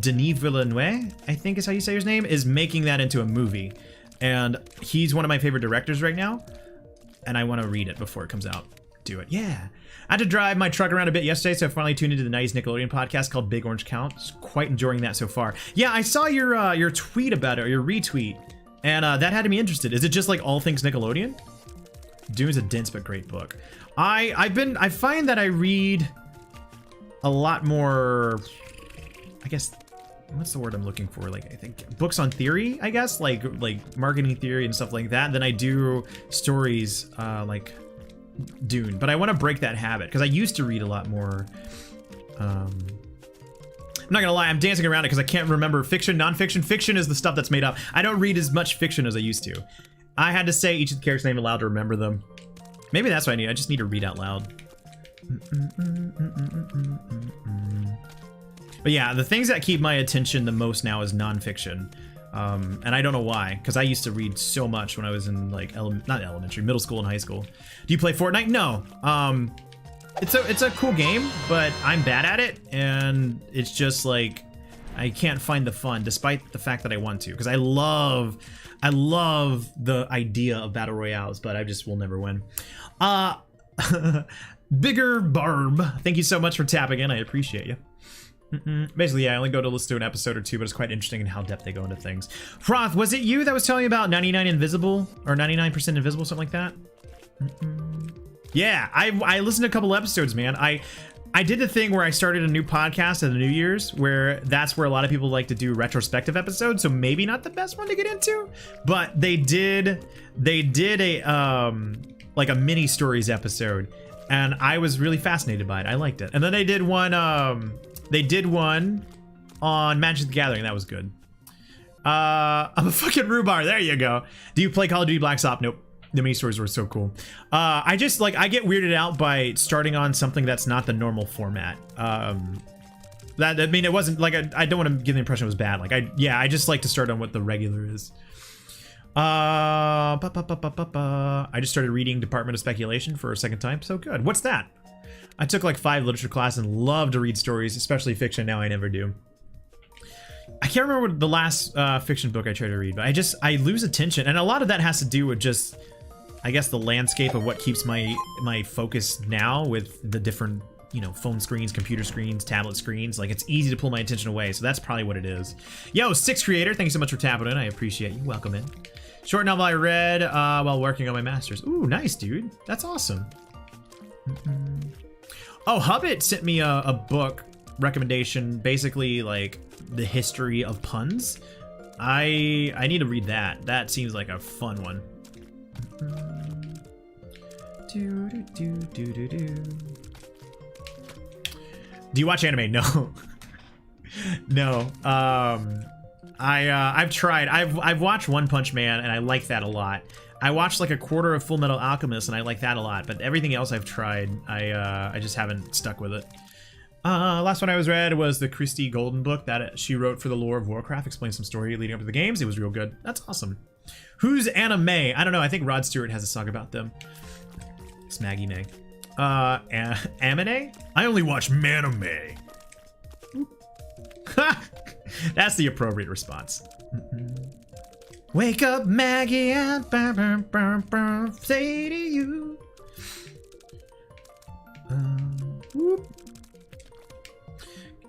Denis Villeneuve, I think is how you say his name, is making that into a movie, and he's one of my favorite directors right now, and I want to read it before it comes out. Do it. Yeah. I had to drive my truck around a bit yesterday, so I finally tuned into the nice Nickelodeon podcast called Big Orange Count. Just quite enjoying that so far. Yeah, I saw your tweet about it, or your retweet, and that had me interested. Is it just like all things Nickelodeon? Dune's a dense but great book. I find that I read a lot more, I guess, what's the word I'm looking for? Like, I think books on theory, I guess, like marketing theory and stuff like that. Then I do stories like Dune, but I want to break that habit because I used to read a lot more. I'm not gonna lie, I'm dancing around it because I can't remember fiction, nonfiction. Fiction is the stuff that's made up. I don't read as much fiction as I used to. I had to say each of the characters' name aloud to remember them. Maybe that's what I need. I just need to read out loud. But yeah, the things that keep my attention the most now is nonfiction. And I don't know why, because I used to read so much when I was in like not elementary, middle school and high school. Do you play Fortnite? No. It's a cool game, but I'm bad at it, and it's just like I can't find the fun, despite the fact that I want to, because I love the idea of battle royales, but I just will never win. Bigger Barb, thank you so much for tapping in. I appreciate you. Basically, yeah, I only go to listen to an episode or two, but it's quite interesting in how depth they go into things. Froth, was it you that was telling me about 99 Invisible or 99% Invisible, something like that? Yeah, I listened to a couple episodes, man. I did the thing where I started a new podcast at the New Year's, where that's where a lot of people like to do retrospective episodes. So maybe not the best one to get into, but they did a like a mini stories episode, and I was really fascinated by it. I liked it. And then they did one on Magic the Gathering. That was good. I'm a fucking rhubarb. There you go. Do you play Call of Duty Black Ops? Nope. The mini stories were so cool. I just like, I get weirded out by starting on something that's not the normal format. I mean, it wasn't like, I don't want to give the impression it was bad. Like, I just like to start on what the regular is. I just started reading Department of Speculation for a second time. So good. What's that? I took like 5 literature classes and love to read stories, especially fiction. Now I never do. I can't remember what the last fiction book I tried to read, but I lose attention, and a lot of that has to do with just, I guess, the landscape of what keeps my focus now with the different, you know, phone screens, computer screens, tablet screens. Like, it's easy to pull my attention away, so that's probably what it is. Yo, Six Creator, thank you so much for tapping in. I appreciate you. Welcome in. Short novel I read while working on my master's. Ooh, nice, dude. That's awesome. Oh, Hubbit sent me a book recommendation, basically like the history of puns. I need to read that. That seems like a fun one. Do you watch anime? No. No. I've tried. I've watched One Punch Man, and I like that a lot. I watched like a quarter of Full Metal Alchemist, and I like that a lot. But everything else I've tried, I just haven't stuck with it. Last one I read was the Christie Golden book that she wrote for the lore of Warcraft, explains some story leading up to the games. It was real good. That's awesome. Who's Anna May? I don't know. I think Rod Stewart has a song about them. It's Maggie May. Amine? I only watch Maname. That's the appropriate response. Wake up, Maggie, and say to you. Whoop.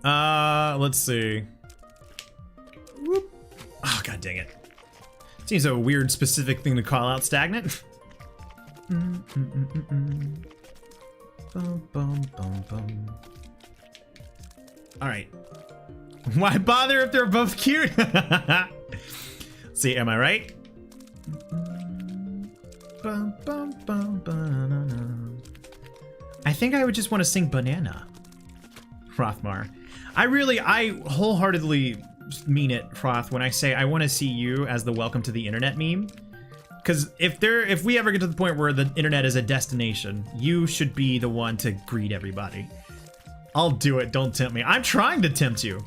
Let's see. Whoop. Oh, god dang it. Seems a weird specific thing to call out stagnant. Alright. Why bother if they're both cute? See, am I right? I think I would just want to sing Banana. Hrothmar. I wholeheartedly mean it, Hroth, when I say I want to see you as the welcome to the internet meme. Because if we ever get to the point where the internet is a destination, you should be the one to greet everybody. I'll do it, don't tempt me. I'm trying to tempt you.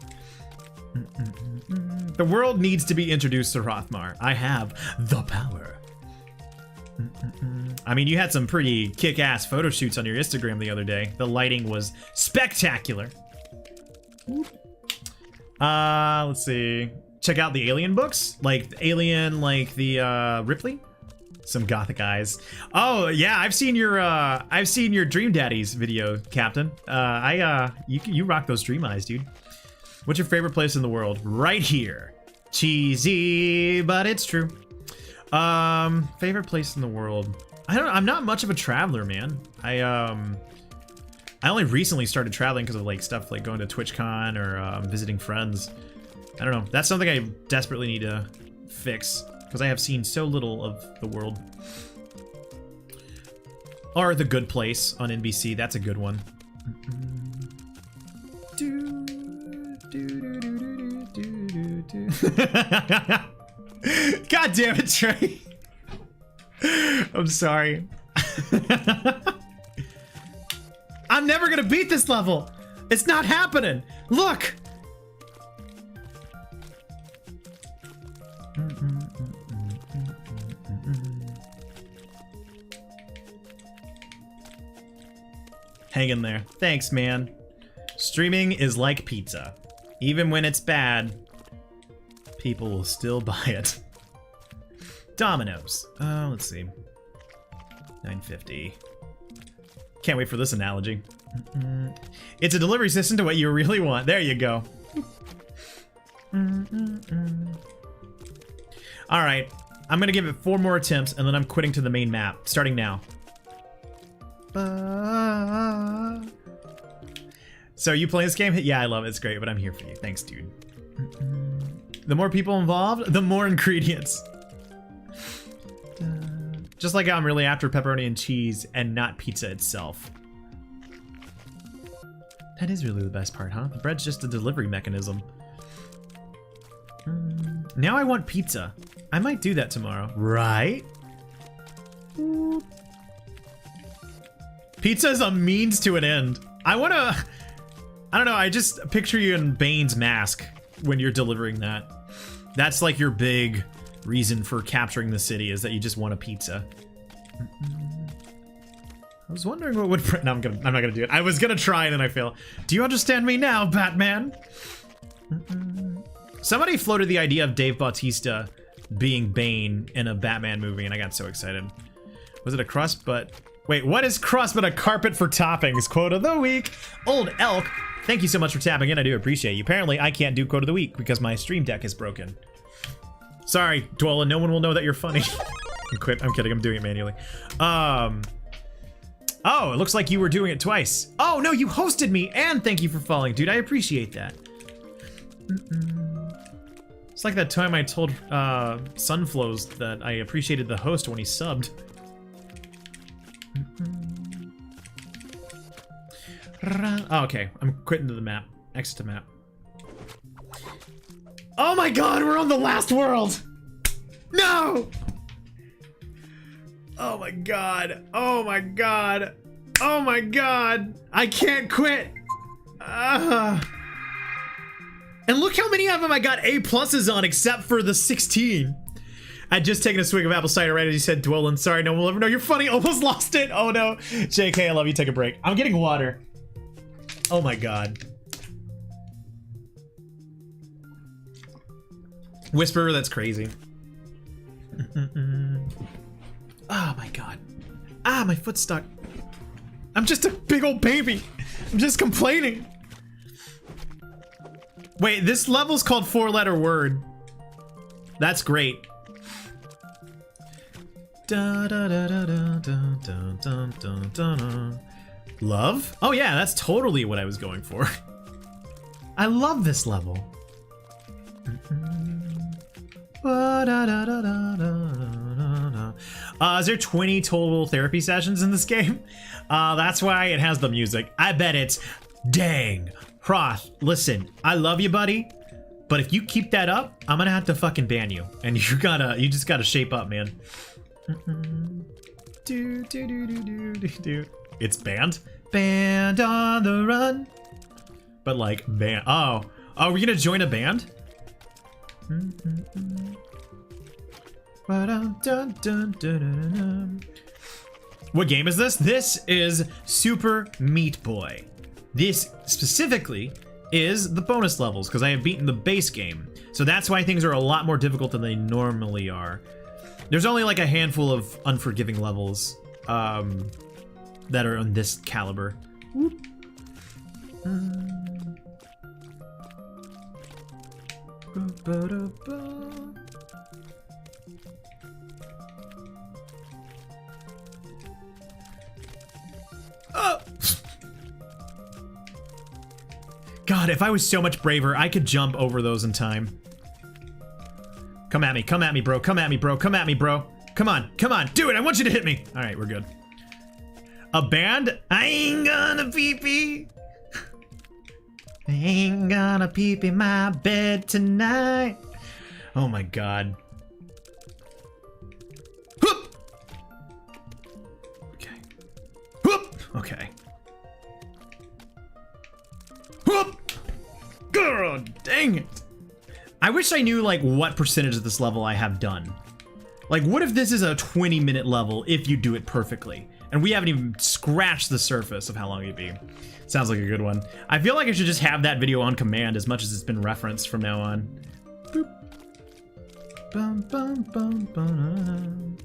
The world needs to be introduced to Hrothmar. I have the power. I mean, you had some pretty kick-ass photo shoots on your Instagram the other day. The lighting was spectacular. Let's see. Check out the Alien books, like Alien, like the Ripley. Some gothic eyes. Oh yeah, I've seen your Dream Daddies video, Captain. You rock those dream eyes, dude. What's your favorite place in the world? Right here. Cheesy, but it's true. Favorite place in the world. I'm not much of a traveler, man. I only recently started traveling because of like stuff like going to TwitchCon or visiting friends. I don't know. That's something I desperately need to fix because I have seen so little of the world. Or The Good Place on NBC. That's a good one. God damn it, Trey. I'm sorry. I'm never gonna beat this level. It's not happening. Look. Hang in there. Thanks, man. Streaming is like pizza. Even when it's bad, people will still buy it. Domino's. Let's see. 950. Can't wait for this analogy. It's a delivery system to what you really want. There you go. All right. I'm going to give it 4 more attempts, and then I'm quitting to the main map, starting now. So you play this game? Yeah, I love it. It's great, but I'm here for you. Thanks, dude. The more people involved, the more ingredients. Just like I'm really after pepperoni and cheese and not pizza itself. That is really the best part, huh? The bread's just a delivery mechanism. Now I want pizza. I might do that tomorrow, right? Pizza is a means to an end. I don't know, I just picture you in Bane's mask when you're delivering that. That's like your big reason for capturing the city, is that you just want a pizza. I was wondering what would... No, I'm not gonna do it. I was gonna try and then I fail. Do you understand me now, Batman? Somebody floated the idea of Dave Bautista being Bane in a Batman movie, and I got so excited. Was it a crust but... Wait, what is crust but a carpet for toppings? Quote of the week. Old Elk, thank you so much for tapping in. I do appreciate you. Apparently, I can't do quote of the week because my stream deck is broken. Sorry, Dwella, no one will know that you're funny. I'm kidding, I'm doing it manually. Oh, it looks like you were doing it twice. Oh, no, you hosted me, and thank you for following. Dude, I appreciate that. It's like that time I told Sunflows that I appreciated the host when he subbed. Oh, okay, I'm quitting to the map. Exit to map. Oh my god, we're on the last world! No! Oh my god. Oh my god. Oh my god. I can't quit. And look how many of them I got A+ on except for the 16. I'd just taken a swig of apple cider right as you said, Dwellin. Sorry, no one will ever know you're funny. Almost lost it. Oh no. JK, I love you. Take a break. I'm getting water. Oh my god. Whisperer, that's crazy. Oh my god. Ah, my foot's stuck. I'm just a big old baby. I'm just complaining. Wait, this level's called 4-letter word. That's great. Da, da, da, da, da, da, da, da, da, da. Love? Oh yeah, that's totally what I was going for. I love this level. Is there 20 total therapy sessions in this game? That's why it has the music. I bet it's dang. Proth, listen, I love you, buddy, but if you keep that up, I'm gonna have to fucking ban you. And you just gotta shape up, man. It's banned? Banned on the run. But like, band. Oh, are we gonna join a band? What game is this? This is Super Meat Boy. This specifically is the bonus levels because I have beaten the base game. So that's why things are a lot more difficult than they normally are. There's only like a handful of unforgiving levels that are on this caliber. Oh! God, if I was so much braver, I could jump over those in time. Come at me, bro, come at me, bro, come at me, bro. Come on, do it, I want you to hit me. All right, we're good. A band? I ain't gonna pee-pee. I ain't gonna pee-pee my bed tonight. Oh my God. Whoop! Okay. Whoop! Okay. Whoop! God dang it. I wish I knew like what percentage of this level I have done. Like what if this is a 20-minute level if you do it perfectly? And we haven't even scratched the surface of how long it'd be. Sounds like a good one. I feel like I should just have that video on command as much as it's been referenced from now on. Boop. Bum, bum, bum, bum.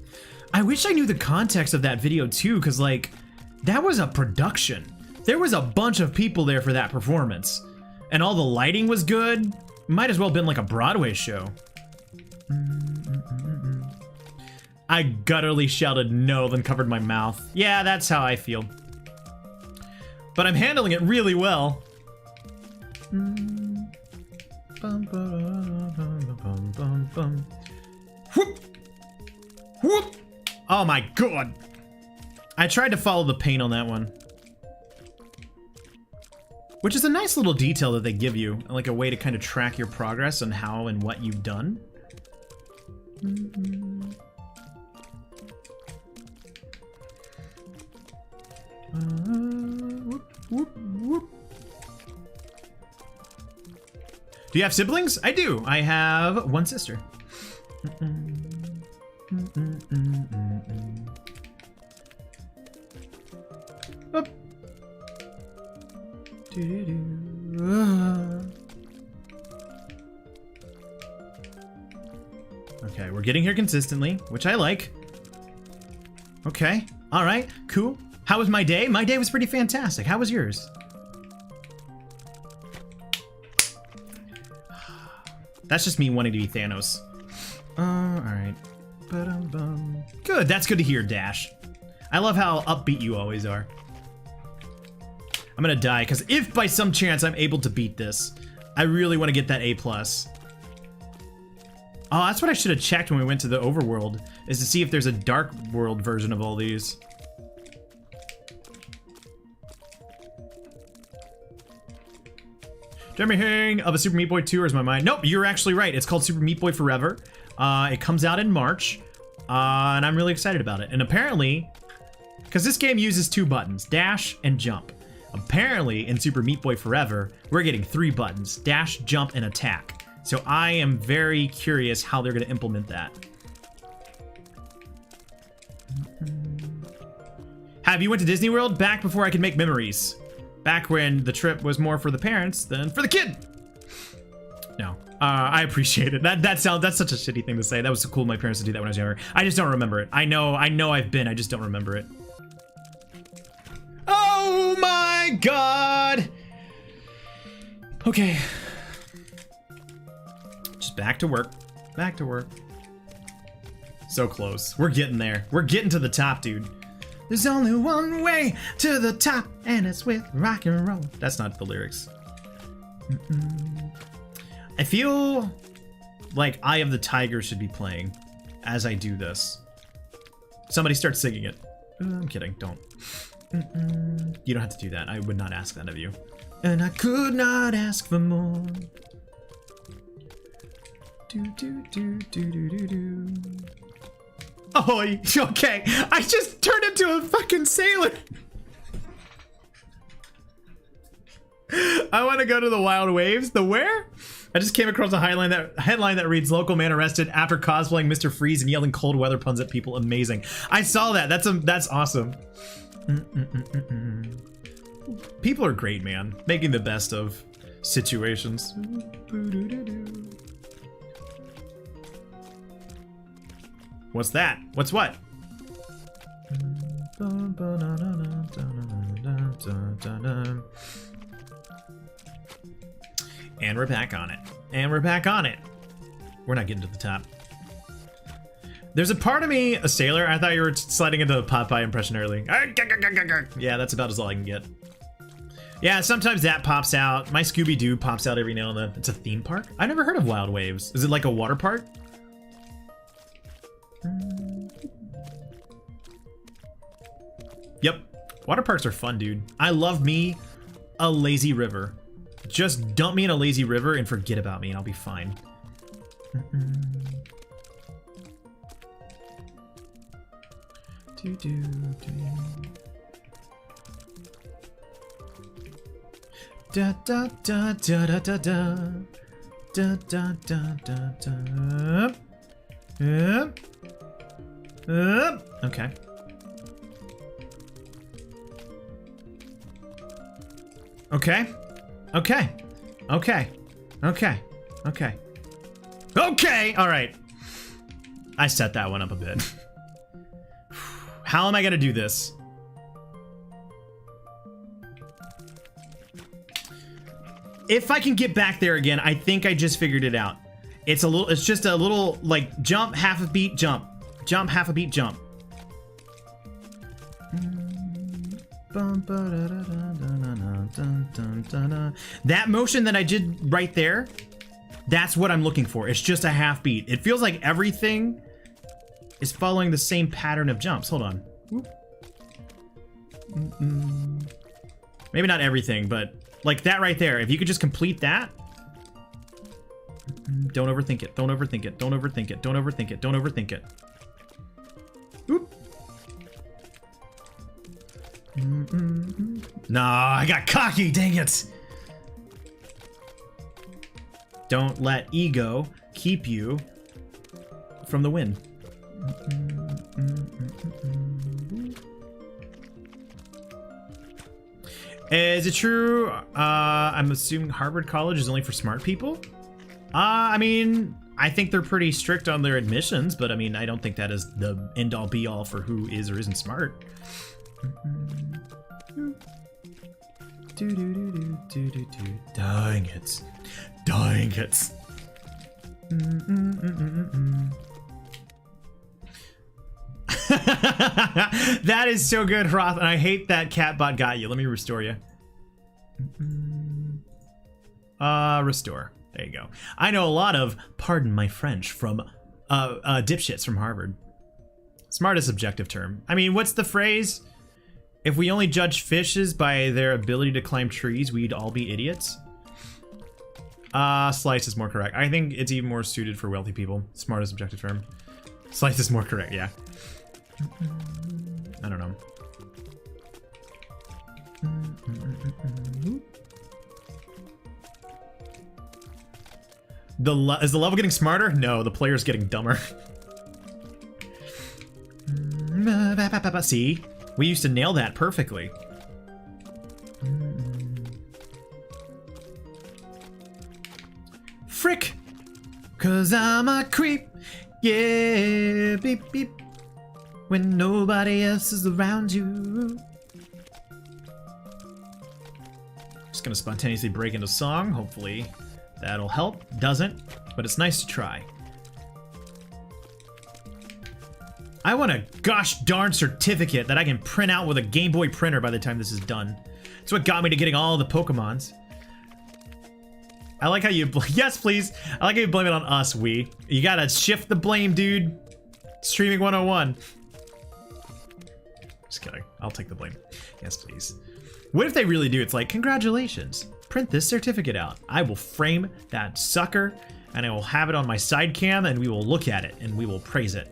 I wish I knew the context of that video too, because like, that was a production. There was a bunch of people there for that performance. And all the lighting was good. Might as well have been like a Broadway show. I gutturally shouted no, then covered my mouth. Yeah, that's how I feel. But I'm handling it really well. Whoop! Whoop! Oh my god! I tried to follow the paint on that one. Which is a nice little detail that they give you, like a way to kind of track your progress on how and what you've done. Whoop, whoop, whoop. Do you have siblings? I do. I have one sister. Up. Okay, we're getting here consistently, which I like. Okay, all right, cool. How was my day? My day was pretty fantastic. How was yours? That's just me wanting to be Thanos. All right. Good, that's good to hear, Dash. I love how upbeat you always are. I'm gonna die, because if by some chance I'm able to beat this, I really want to get that A+. Oh, that's what I should have checked when we went to the overworld, is to see if there's a dark world version of all these. Dreaming of a Super Meat Boy 2, or is my mind? Nope, you're actually right. It's called Super Meat Boy Forever. It comes out in March, and I'm really excited about it. And apparently, because this game uses 2 buttons, dash and jump. Apparently, in Super Meat Boy Forever, we're getting 3 buttons, dash, jump, and attack. So I am very curious how they're going to implement that. Have you went to Disney World? Back before I could make memories. Back when the trip was more for the parents than for the kid. No, I appreciate it. That's such a shitty thing to say. That was so cool of my parents to do that when I was younger. I just don't remember it. I know I've been, I just don't remember it. Oh my god! Okay. Just back to work. Back to work. So close. We're getting there. We're getting to the top, dude. There's only one way to the top, and it's with rock and roll. That's not the lyrics. I feel like Eye of the Tiger should be playing as I do this. Somebody start singing it. I'm kidding, don't. You don't have to do that. I would not ask that of you. And I could not ask for more. Do. Oh, okay. I just turned into a fucking sailor. I want to go to the Wild Waves. The where? I just came across a headline that reads, "Local man arrested after cosplaying Mr. Freeze and yelling cold weather puns at people." Amazing. I saw that. That's awesome. People are great, man. Making the best of situations. What's that? What's what? And we're back on it. And we're back on it. We're not getting to the top. There's a part of me, a sailor. I thought you were sliding into the Popeye impression early. Yeah, that's about as all I can get. Yeah, sometimes that pops out. My Scooby-Doo pops out every now and then. It's a theme park? I never heard of Wild Waves. Is it like a water park? Yep. Water parks are fun, dude. I love me a lazy river. Just dump me in a lazy river and forget about me and I'll be fine. Da da da da da da da da da da da. Okay. Okay. Okay. Okay. Okay. Okay. Okay! Alright. I set that one up a bit. How am I gonna do this? If I can get back there again, I think I just figured it out. It's just a little, like, jump, half a beat, jump. Jump, half a beat, jump. That motion that I did right there, that's what I'm looking for. It's just a half beat. It feels like everything is following the same pattern of jumps. Hold on. Maybe not everything, but like that right there. If you could just complete that. Don't overthink it. Don't overthink it. Don't overthink it. Don't overthink it. Don't overthink it. Oop. Nah, I got cocky. Dang it. Don't let ego keep you from the win. Is it true? I'm assuming Harvard College is only for smart people? I mean, I think they're pretty strict on their admissions, but I mean, I don't think that is the end-all be-all for who is or isn't smart. Dang it. Dang it. That is so good, Roth, and I hate that Catbot got you. Let me restore you. Restore. There you go. I know a lot of, pardon my French, from dipshits from Harvard. Smart is a subjective term. I mean, what's the phrase? If we only judge fishes by their ability to climb trees, we'd all be idiots. Slice is more correct. I think it's even more suited for wealthy people. Smart is a subjective term. Slice is more correct, yeah. I don't know. Is the level getting smarter? No, the player's getting dumber. See? We used to nail that perfectly. Frick! 'Cause I'm a creep. Yeah, beep beep. When nobody else is around you. Just gonna spontaneously break into song. Hopefully that'll help. Doesn't, but it's nice to try. I want a gosh darn certificate that I can print out with a Game Boy printer by the time this is done. That's what got me to getting all the Pokemons. I like how you, yes please. I like how you blame it on us, we. You gotta shift the blame, dude. Streaming 101. Just kidding, I'll take the blame. Yes please. What if they really do? It's like, congratulations. Print this certificate out. I will frame that sucker and I will have it on my side cam and we will look at it and we will praise it.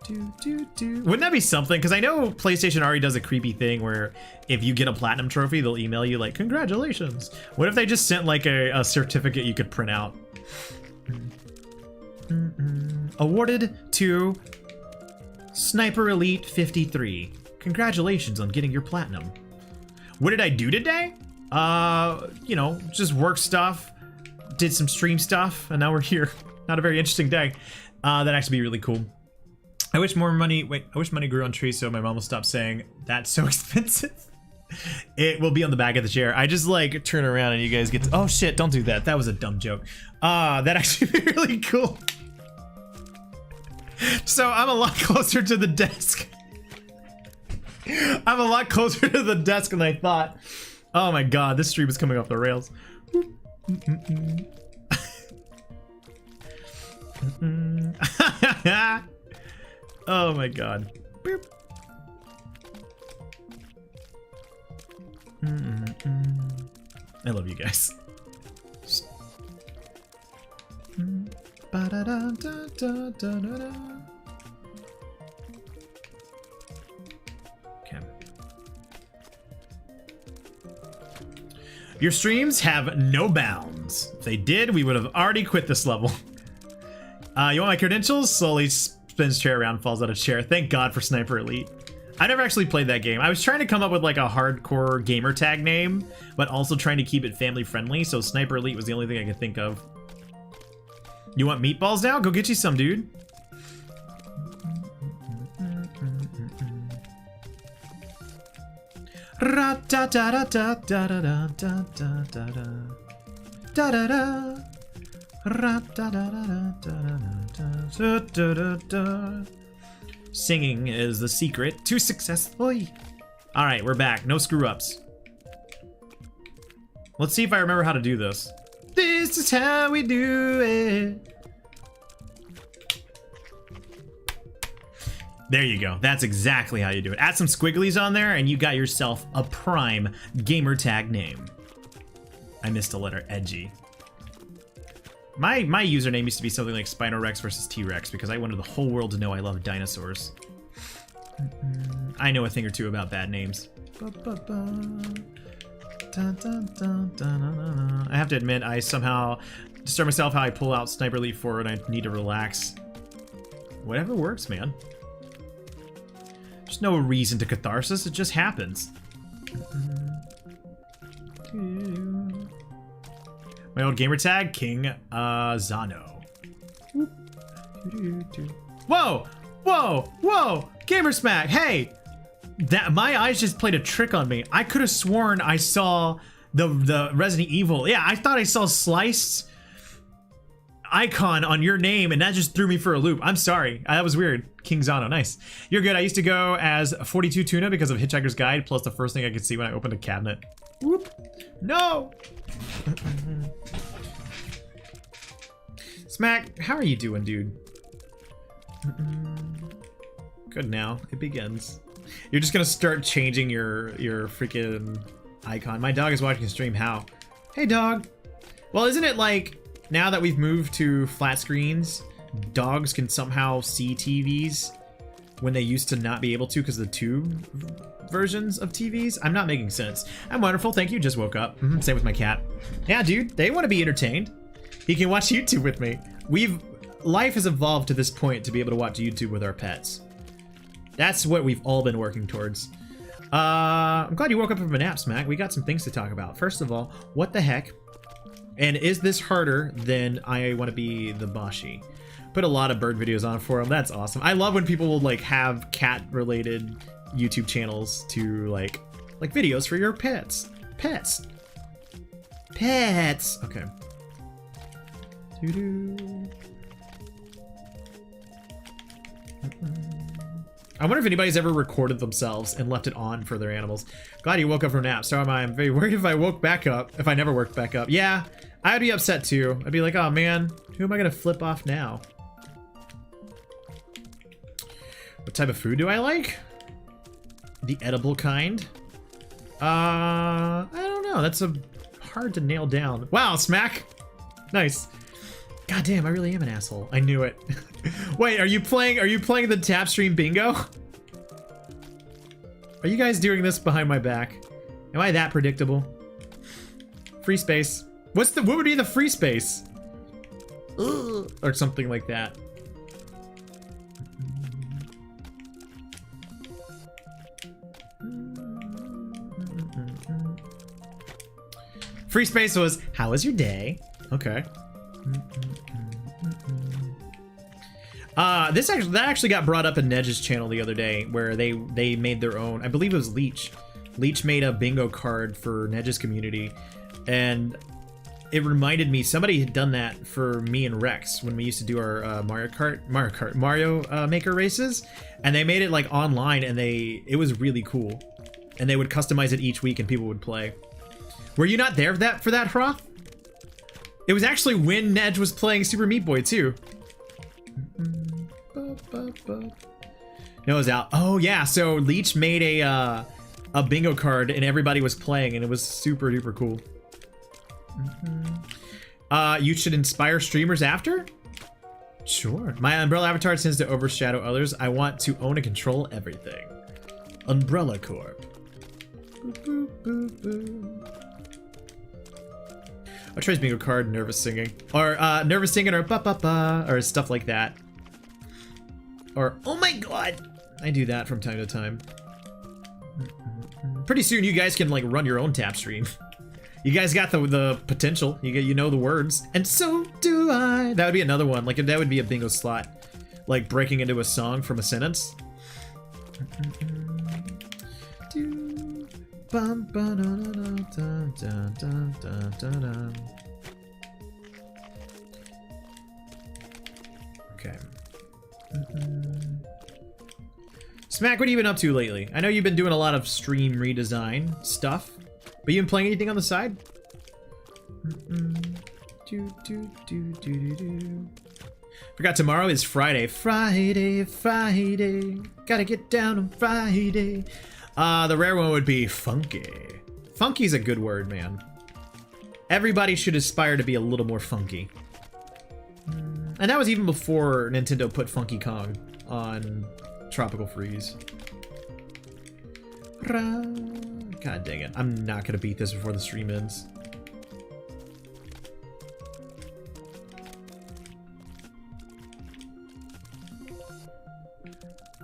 Wouldn't that be something? Because I know PlayStation already does a creepy thing where if you get a platinum trophy, they'll email you like, congratulations. What if they just sent like a certificate you could print out? Awarded to Sniper Elite 53. Congratulations on getting your platinum. What did I do today? You know, just work stuff, did some stream stuff, and now we're here. Not a very interesting day. That'd actually be really cool. I wish more money, I wish money grew on trees so my mom will stop saying, that's so expensive. It will be on the back of the chair. I just like turn around and you guys get to, oh shit, don't do that. That was a dumb joke. That'd actually be really cool. So I'm a lot closer to the desk. I'm a lot closer to the desk than I thought. Oh my god, this stream is coming off the rails. Oh my god. Boop. I love you guys. Okay. Your streams have no bounds. If they did, we would have already quit this level. You want my credentials? Slowly spins chair around, falls out of chair. Thank God for Sniper Elite. I never actually played that game. I was trying to come up with like a hardcore gamer tag name, but also trying to keep it family friendly, so Sniper Elite was the only thing I could think of. You want meatballs now? Go get you some, dude. Singing is the secret to successfully All right, we're back. No screw ups. Let's see if I remember how to do this. This is how we do it. There you go. That's exactly how you do it. Add some squigglies on there and you got yourself a prime gamer tag name. I missed a letter, edgy. My username used to be something like Spinorex versus T-Rex because I wanted the whole world to know I love dinosaurs. I know a thing or two about bad names. I have to admit, I somehow disturb myself how I pull out Sniper Elite 4 and I need to relax. Whatever works, man. There's no reason to catharsis, it just happens. My old gamer tag, King Zano. Whoa! Whoa! Whoa! Gamer Smack! Hey! That my eyes just played a trick on me. I could have sworn I saw the Resident Evil. Yeah, I thought I saw sliced icon on your name and that just threw me for a loop. I'm sorry. That was weird. King Zano, nice. You're good. I used to go as 42 Tuna because of Hitchhiker's Guide, plus the first thing I could see when I opened a cabinet. Whoop. No! Smack, how are you doing, dude? Good now. It begins. You're just gonna start changing your freaking icon. My dog is watching the stream. How? Hey, dog. Well, isn't it like now that we've moved to flat screens, dogs can somehow see TVs when they used to not be able to because of the tube versions of TVs? I'm not making sense. I'm wonderful. Thank you. Just woke up. Same with my cat. Yeah, dude. They want to be entertained. He can watch YouTube with me. Life has evolved to this point to be able to watch YouTube with our pets. That's what we've all been working towards. I'm glad you woke up from a nap, Smack. We got some things to talk about. First of all, what the heck? And is this harder than I Want to Be the Boshi? Put a lot of bird videos on for him. That's awesome. I love when people will like have cat-related YouTube channels to like videos for your pets. Pets. Okay. Doo-doo. I wonder if anybody's ever recorded themselves and left it on for their animals. Glad you woke up from nap. So am I. I'm very worried if I woke back up. If I never worked back up. Yeah, I'd be upset too. I'd be like, oh man, who am I gonna flip off now? What type of food do I like? The edible kind? I don't know. That's hard to nail down. Wow, Smack. Nice. God damn, I really am an asshole. I knew it. Wait, are you playing the TapStream bingo? Are you guys doing this behind my back? Am I that predictable? Free space. What would be the free space? Ugh, or something like that. Free space was, how was your day? Okay. That actually got brought up in Nedge's channel the other day, where they made their own. I believe it was Leech. Leech made a bingo card for Nedge's community, and it reminded me somebody had done that for me and Rex when we used to do our Mario Maker races, and they made it like online, and it was really cool, and they would customize it each week, and people would play. Were you not there for that, Hroth? It was actually when Nedge was playing Super Meat Boy too. No, it was out. Oh yeah, so Leech made a bingo card and everybody was playing and it was super duper cool. You should inspire streamers after? Sure. My Umbrella avatar tends to overshadow others. I want to own and control everything. Umbrella Corp. Boop, boop, boop, boop. I'll try his bingo card, nervous singing. Or nervous singing or ba-ba-ba or stuff like that. Or, oh my god! I do that from time to time. Pretty soon you guys can like run your own tap stream. You guys got the potential. You know the words. And so do I. That would be another one. Like that would be a bingo slot. Like breaking into a song from a sentence. Okay. Smack, what have you been up to lately? I know you've been doing a lot of stream redesign stuff, but you been playing anything on the side? Forgot tomorrow is Friday. Friday. Gotta get down on Friday. The rare one would be funky. Funky's a good word, man. Everybody should aspire to be a little more funky. And that was even before Nintendo put Funky Kong on Tropical Freeze. God dang it. I'm not gonna beat this before the stream ends.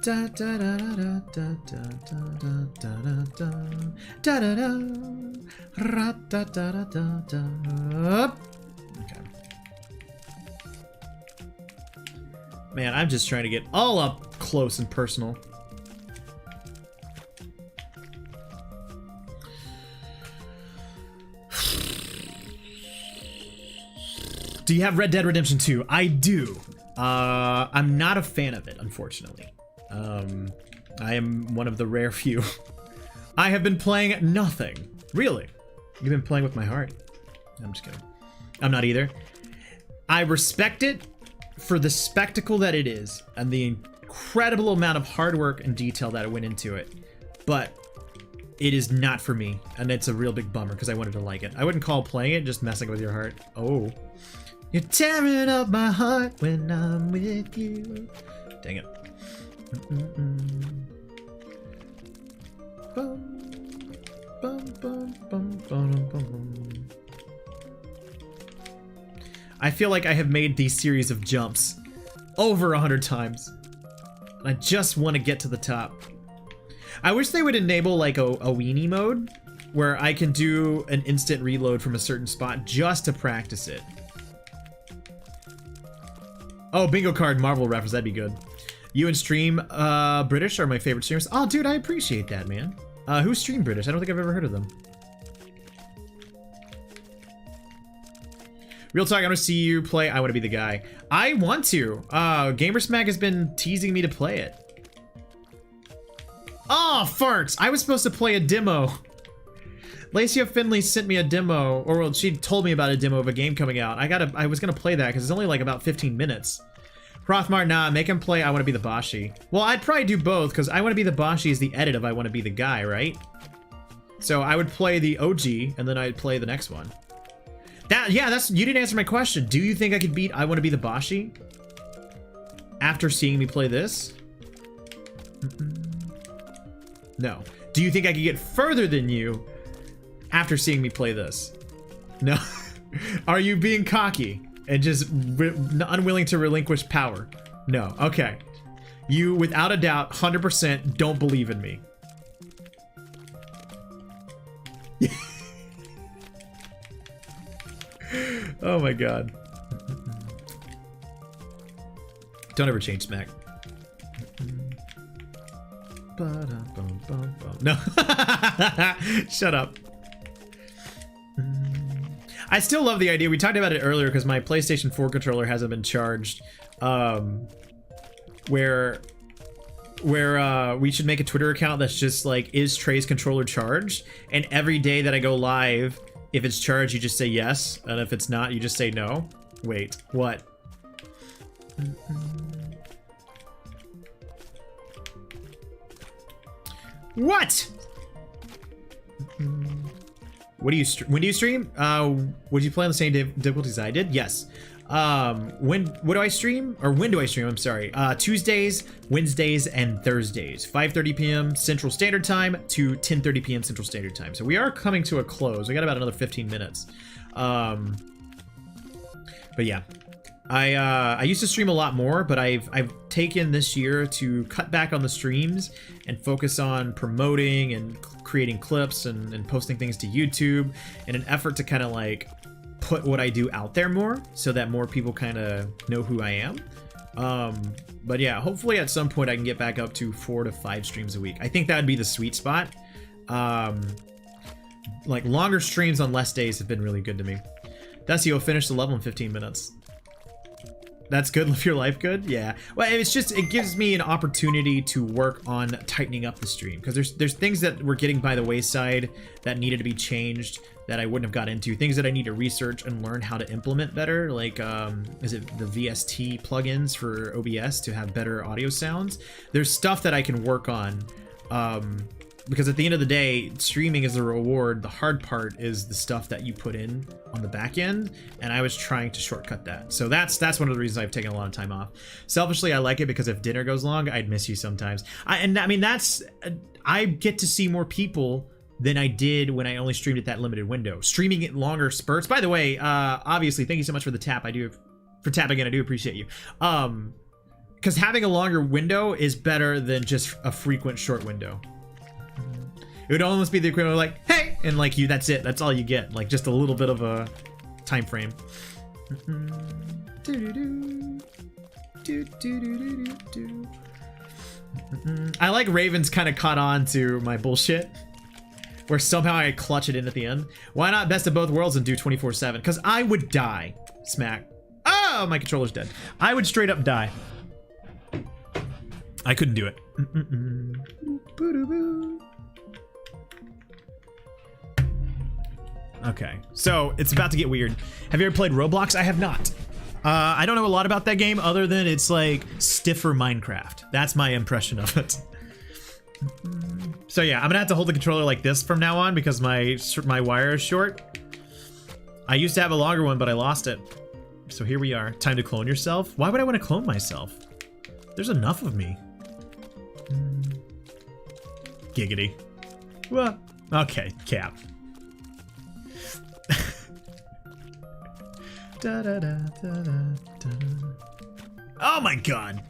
Da da da da da da da da da da da da ra da da da da da. Okay. Man, I'm just trying to get all up close and personal. Do you have Red Dead Redemption 2? I do. I'm not a fan of it, unfortunately. I am one of the rare few. I have been playing nothing. Really? You've been playing with my heart. I'm just kidding. I'm not either. I respect it for the spectacle that it is and the incredible amount of hard work and detail that went into it. But it is not for me, and it's a real big bummer because I wanted to like it. I wouldn't call playing it just messing with your heart. Oh. You're tearing up my heart when I'm with you. Dang it. I feel like I have made these series of jumps over 100 times. And I just want to get to the top. I wish they would enable like a weenie mode where I can do an instant reload from a certain spot just to practice it. Oh, bingo card Marvel reference, that'd be good. You and Stream British are my favorite streamers. Oh, dude, I appreciate that, man. Who's Stream British? I don't think I've ever heard of them. Real talk, I want to see you play I Want to Be the Guy. I want to. Gamersmag has been teasing me to play it. Oh, farts! I was supposed to play a demo. Lacey Finley sent me a demo, or well, she told me about a demo of a game coming out. I was gonna play that because it's only like about 15 minutes. Rothmar, nah, make him play I Want to Be the Boshi. Well, I'd probably do both because I Want to Be the Boshi is the edit of I Want to Be the Guy, right? So I would play the OG and then I'd play the next one. You didn't answer my question. Do you think I could beat I Want to Be the Boshi after seeing me play this? No. Do you think I could get further than you after seeing me play this? No. Are you being cocky and just unwilling to relinquish power? No. Okay. You, without a doubt, 100% don't believe in me. Oh my god. Don't ever change Smack. No. Shut up. I still love the idea. We talked about it earlier because my PlayStation 4 controller hasn't been charged. Where we should make a Twitter account that's just like, is Trey's controller charged? And every day that I go live, if it's charged, you just say yes. And if it's not, you just say no. Wait, what? What? When do you stream? Would you play on the same difficulties I did? Yes. What do I stream? Or when do I stream? I'm sorry. Tuesdays, Wednesdays, and Thursdays. 5:30 p.m. Central Standard Time to 10:30 p.m. Central Standard Time. So we are coming to a close. We got about another 15 minutes. But yeah. I used to stream a lot more, but I've taken this year to cut back on the streams and focus on promoting and creating clips and posting things to YouTube in an effort to kind of like put what I do out there more so that more people kind of know who I am. But yeah, hopefully at some point I can get back up to 4 to 5 streams a week. I think that would be the sweet spot. Like longer streams on less days have been really good to me. That's you'll finish the level in 15 minutes. That's good. Live your life good. Yeah. Well, it's just, it gives me an opportunity to work on tightening up the stream, because there's things that were getting by the wayside that needed to be changed that I wouldn't have got into. Things that I need to research and learn how to implement better, like is it the VST plugins for OBS to have better audio sounds? There's stuff that I can work on. Because at the end of the day, streaming is a reward. The hard part is the stuff that you put in on the back end, and I was trying to shortcut that. So that's one of the reasons I've taken a lot of time off. Selfishly, I like it because if dinner goes long, I'd miss you sometimes. I get to see more people than I did when I only streamed at that limited window. Streaming it longer spurts. By the way, obviously, thank you so much for the tap. For tapping in, I do appreciate you. Because having a longer window is better than just a frequent short window. It would almost be the equivalent of like, hey, and like you, that's it. That's all you get. Like just a little bit of a time frame. I like Raven's kind of caught on to my bullshit, where somehow I clutch it in at the end. Why not best of both worlds and do 24/7? Because I would die. Smack. Oh, my controller's dead. I would straight up die. I couldn't do it. Okay, so it's about to get weird. Have you ever played Roblox? I have not. I don't know a lot about that game other than it's like stiffer Minecraft. That's my impression of it. So yeah, I'm gonna have to hold the controller like this from now on because my wire is short. I used to have a longer one, but I lost it. So here we are. Time to clone yourself? Why would I want to clone myself? There's enough of me. Giggity. Well, okay, cap. Da, da, da, da, da, da. Oh my god.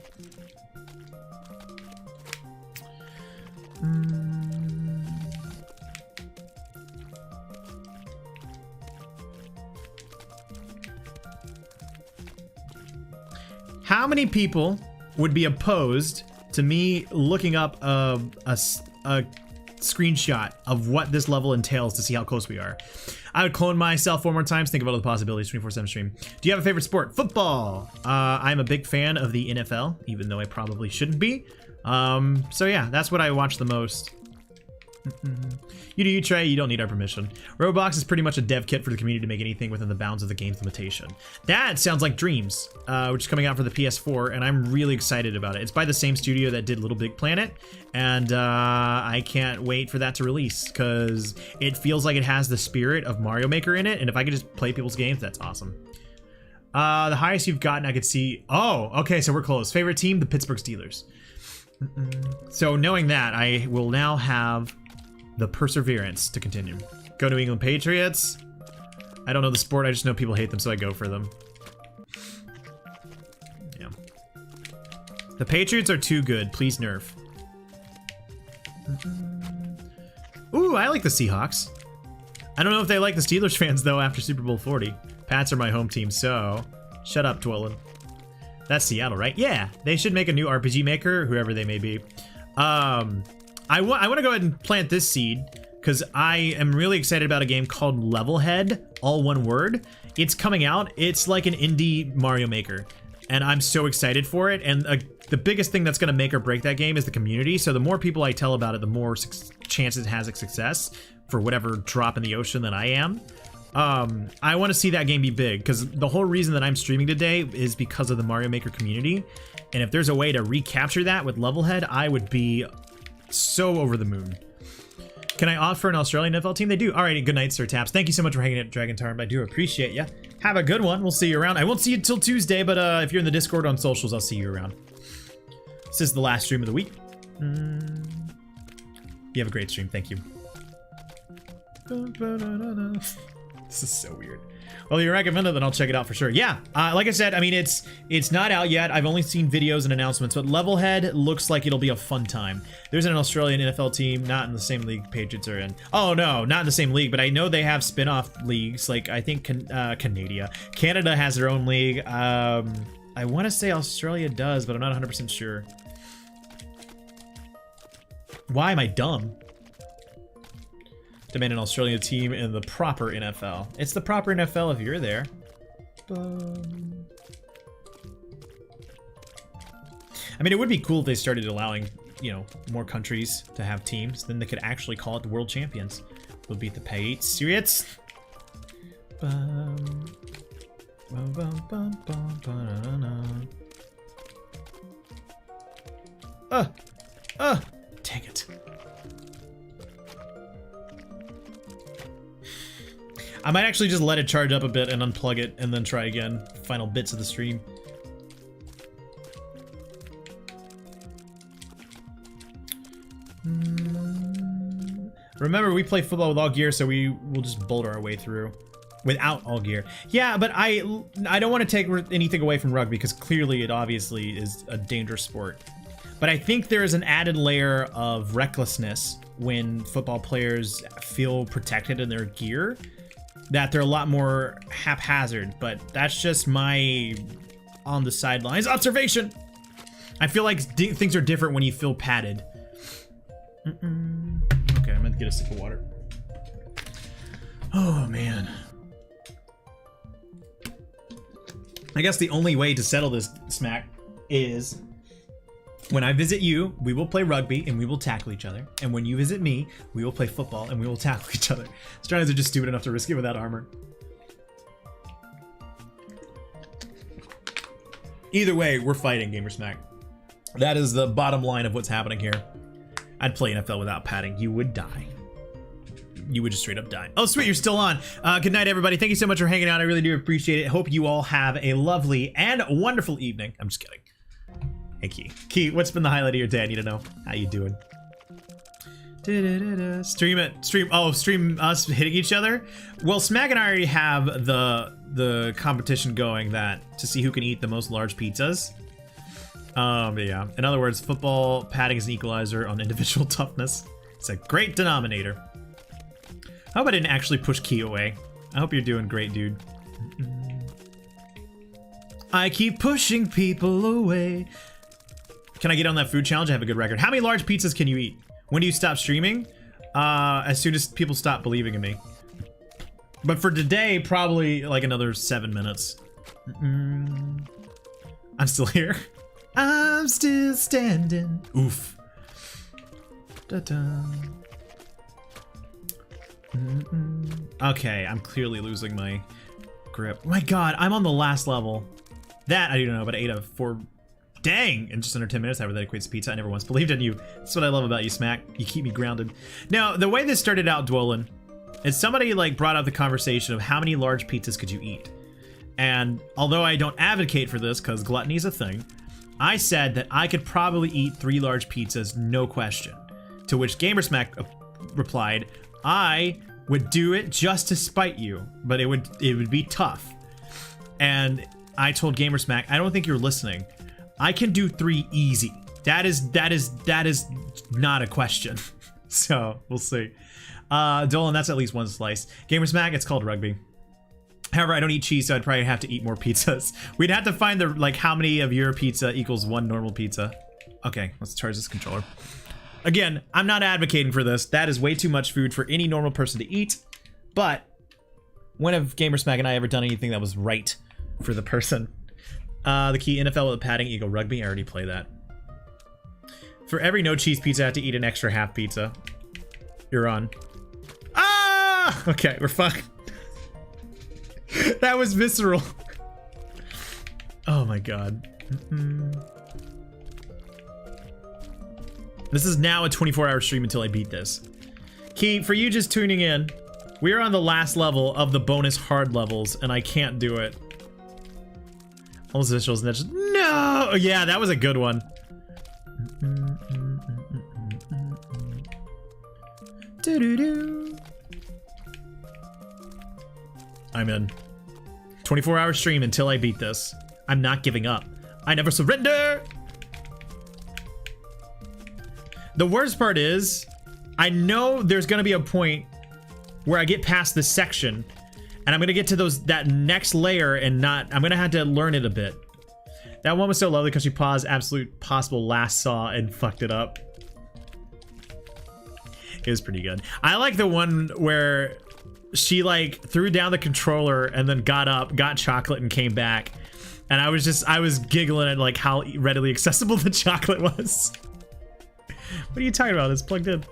How many people would be opposed to me looking up a screenshot of what this level entails to see how close we are? I would clone myself 4 more times. Think about all the possibilities. 24/7 stream. Do you have a favorite sport? Football. I'm a big fan of the NFL, even though I probably shouldn't be. So yeah, that's what I watch the most. You do you, Trey. You don't need our permission. Roblox is pretty much a dev kit for the community to make anything within the bounds of the game's limitation. That sounds like Dreams, which is coming out for the PS4, and I'm really excited about it. It's by the same studio that did Little Big Planet, and I can't wait for that to release because it feels like it has the spirit of Mario Maker in it, and if I could just play people's games, that's awesome. The highest you've gotten, I could see. Oh, okay, so we're close. Favorite team, the Pittsburgh Steelers. So knowing that, I will now have the perseverance to continue. Go New England Patriots. I don't know the sport, I just know people hate them, so I go for them. Yeah. The Patriots are too good. Please nerf. Ooh, I like the Seahawks. I don't know if they like the Steelers fans, though, after Super Bowl 40. Pats are my home team, so shut up, Twillin. That's Seattle, right? Yeah, they should make a new RPG maker, whoever they may be. I want to go ahead and plant this seed because I am really excited about a game called Levelhead, all one word. It's coming out. It's like an indie Mario Maker, and I'm so excited for it. And the biggest thing that's going to make or break that game is the community. So the more people I tell about it, the more chances it has of success for whatever drop in the ocean that I am. I want to see that game be big because the whole reason that I'm streaming today is because of the Mario Maker community. And if there's a way to recapture that with Levelhead, I would be so over the moon. Can I offer an Australian NFL team? They do. All right, good night, Sir Taps. Thank you so much for hanging at Dragon Tarn. I do appreciate you. Have a good one. We'll see you around. I won't see you till Tuesday, but if you're in the Discord on socials, I'll see you around. This is the last stream of the week. You have a great stream. Thank you. This is so weird. Well, you recommend it, then I'll check it out for sure. Yeah, like I said, I mean, it's not out yet. I've only seen videos and announcements, but Levelhead looks like it'll be a fun time. There's an Australian NFL team, not in the same league Patriots are in. Oh, no, not in the same league, but I know they have spin-off leagues. Like, I think Canada has their own league. I want to say Australia does, but I'm not 100% sure. Why am I dumb? Demand an Australian team in the proper NFL. It's the proper NFL if you're there. I mean, it would be cool if they started allowing, you know, more countries to have teams. Then they could actually call it the world champions. We'll beat the Patriots. Dang it. I might actually just let it charge up a bit and unplug it and then try again. Final bits of the stream. Remember, we play football with all gear, so we will just boulder our way through without all gear. Yeah, but I don't want to take anything away from rugby because clearly it obviously is a dangerous sport. But I think there is an added layer of recklessness when football players feel protected in their gear, that they're a lot more haphazard. But that's just my on the sidelines observation. I feel like things are different when you feel padded. Okay, I'm gonna get a sip of water. Oh man. I guess the only way to settle this smack is when I visit you, we will play rugby and we will tackle each other. And when you visit me, we will play football and we will tackle each other. Stratas are just stupid enough to risk it without armor. Either way, we're fighting, Gamersmack. That is the bottom line of what's happening here. I'd play NFL without padding. You would die. You would just straight up die. Oh, sweet, you're still on. Good night, everybody. Thank you so much for hanging out. I really do appreciate it. Hope you all have a lovely and wonderful evening. I'm just kidding. Hey, Key. Key, what's been the highlight of your day? I need to know. How you doing? Stream it. Stream us hitting each other? Well, Smack and I already have the competition going that to see who can eat the most large pizzas. But yeah. In other words, football padding is an equalizer on individual toughness. It's a great denominator. I hope I didn't actually push Key away. I hope you're doing great, dude. I keep pushing people away. Can I get on that food challenge? I have a good record. How many large pizzas can you eat? When do you stop streaming? As soon as people stop believing in me. But for today, probably like another 7 minutes. I'm still here. I'm still standing. Oof. Da-da. Okay, I'm clearly losing my grip. My god, I'm on the last level. That I don't know, but 8 out of 4. Dang! In just under 10 minutes, however that equates to pizza. I never once believed in you. That's what I love about you, Smack. You keep me grounded. Now, the way this started out, Dwolin, is somebody like brought up the conversation of how many large pizzas could you eat. And although I don't advocate for this because gluttony is a thing, I said that I could probably eat 3 large pizzas, no question. To which Gamersmack replied, I would do it just to spite you, but it would be tough. And I told Gamersmack, I don't think you're listening. I can do 3 easy. That is not a question. So we'll see. Dolan, that's at least 1 slice. Gamersmack, it's called rugby. However, I don't eat cheese, so I'd probably have to eat more pizzas. We'd have to find the like how many of your pizza equals 1 normal pizza. Okay, let's charge this controller. Again, I'm not advocating for this. That is way too much food for any normal person to eat. But when have Gamersmack and I ever done anything that was right for the person? The key, NFL with a padding equal rugby. I already play that. For every no cheese pizza, I have to eat an extra half pizza. You're on. Ah! Okay, we're fine. That was visceral. Oh my god. This is now a 24-hour stream until I beat this. Key, for you just tuning in, we are on the last level of the bonus hard levels, and I can't do it. Almost visuals and just no. Yeah, that was a good one. I'm in. 24-hour stream until I beat this. I'm not giving up. I never surrender. The worst part is, I know there's gonna be a point where I get past this section and I'm gonna get to that next layer and I'm gonna have to learn it a bit. That one was so lovely because she paused absolute possible last saw and fucked it up. It was pretty good. I like the one where she like threw down the controller and then got up, got chocolate and came back. And I was giggling at like how readily accessible the chocolate was. What are you talking about? It's plugged in.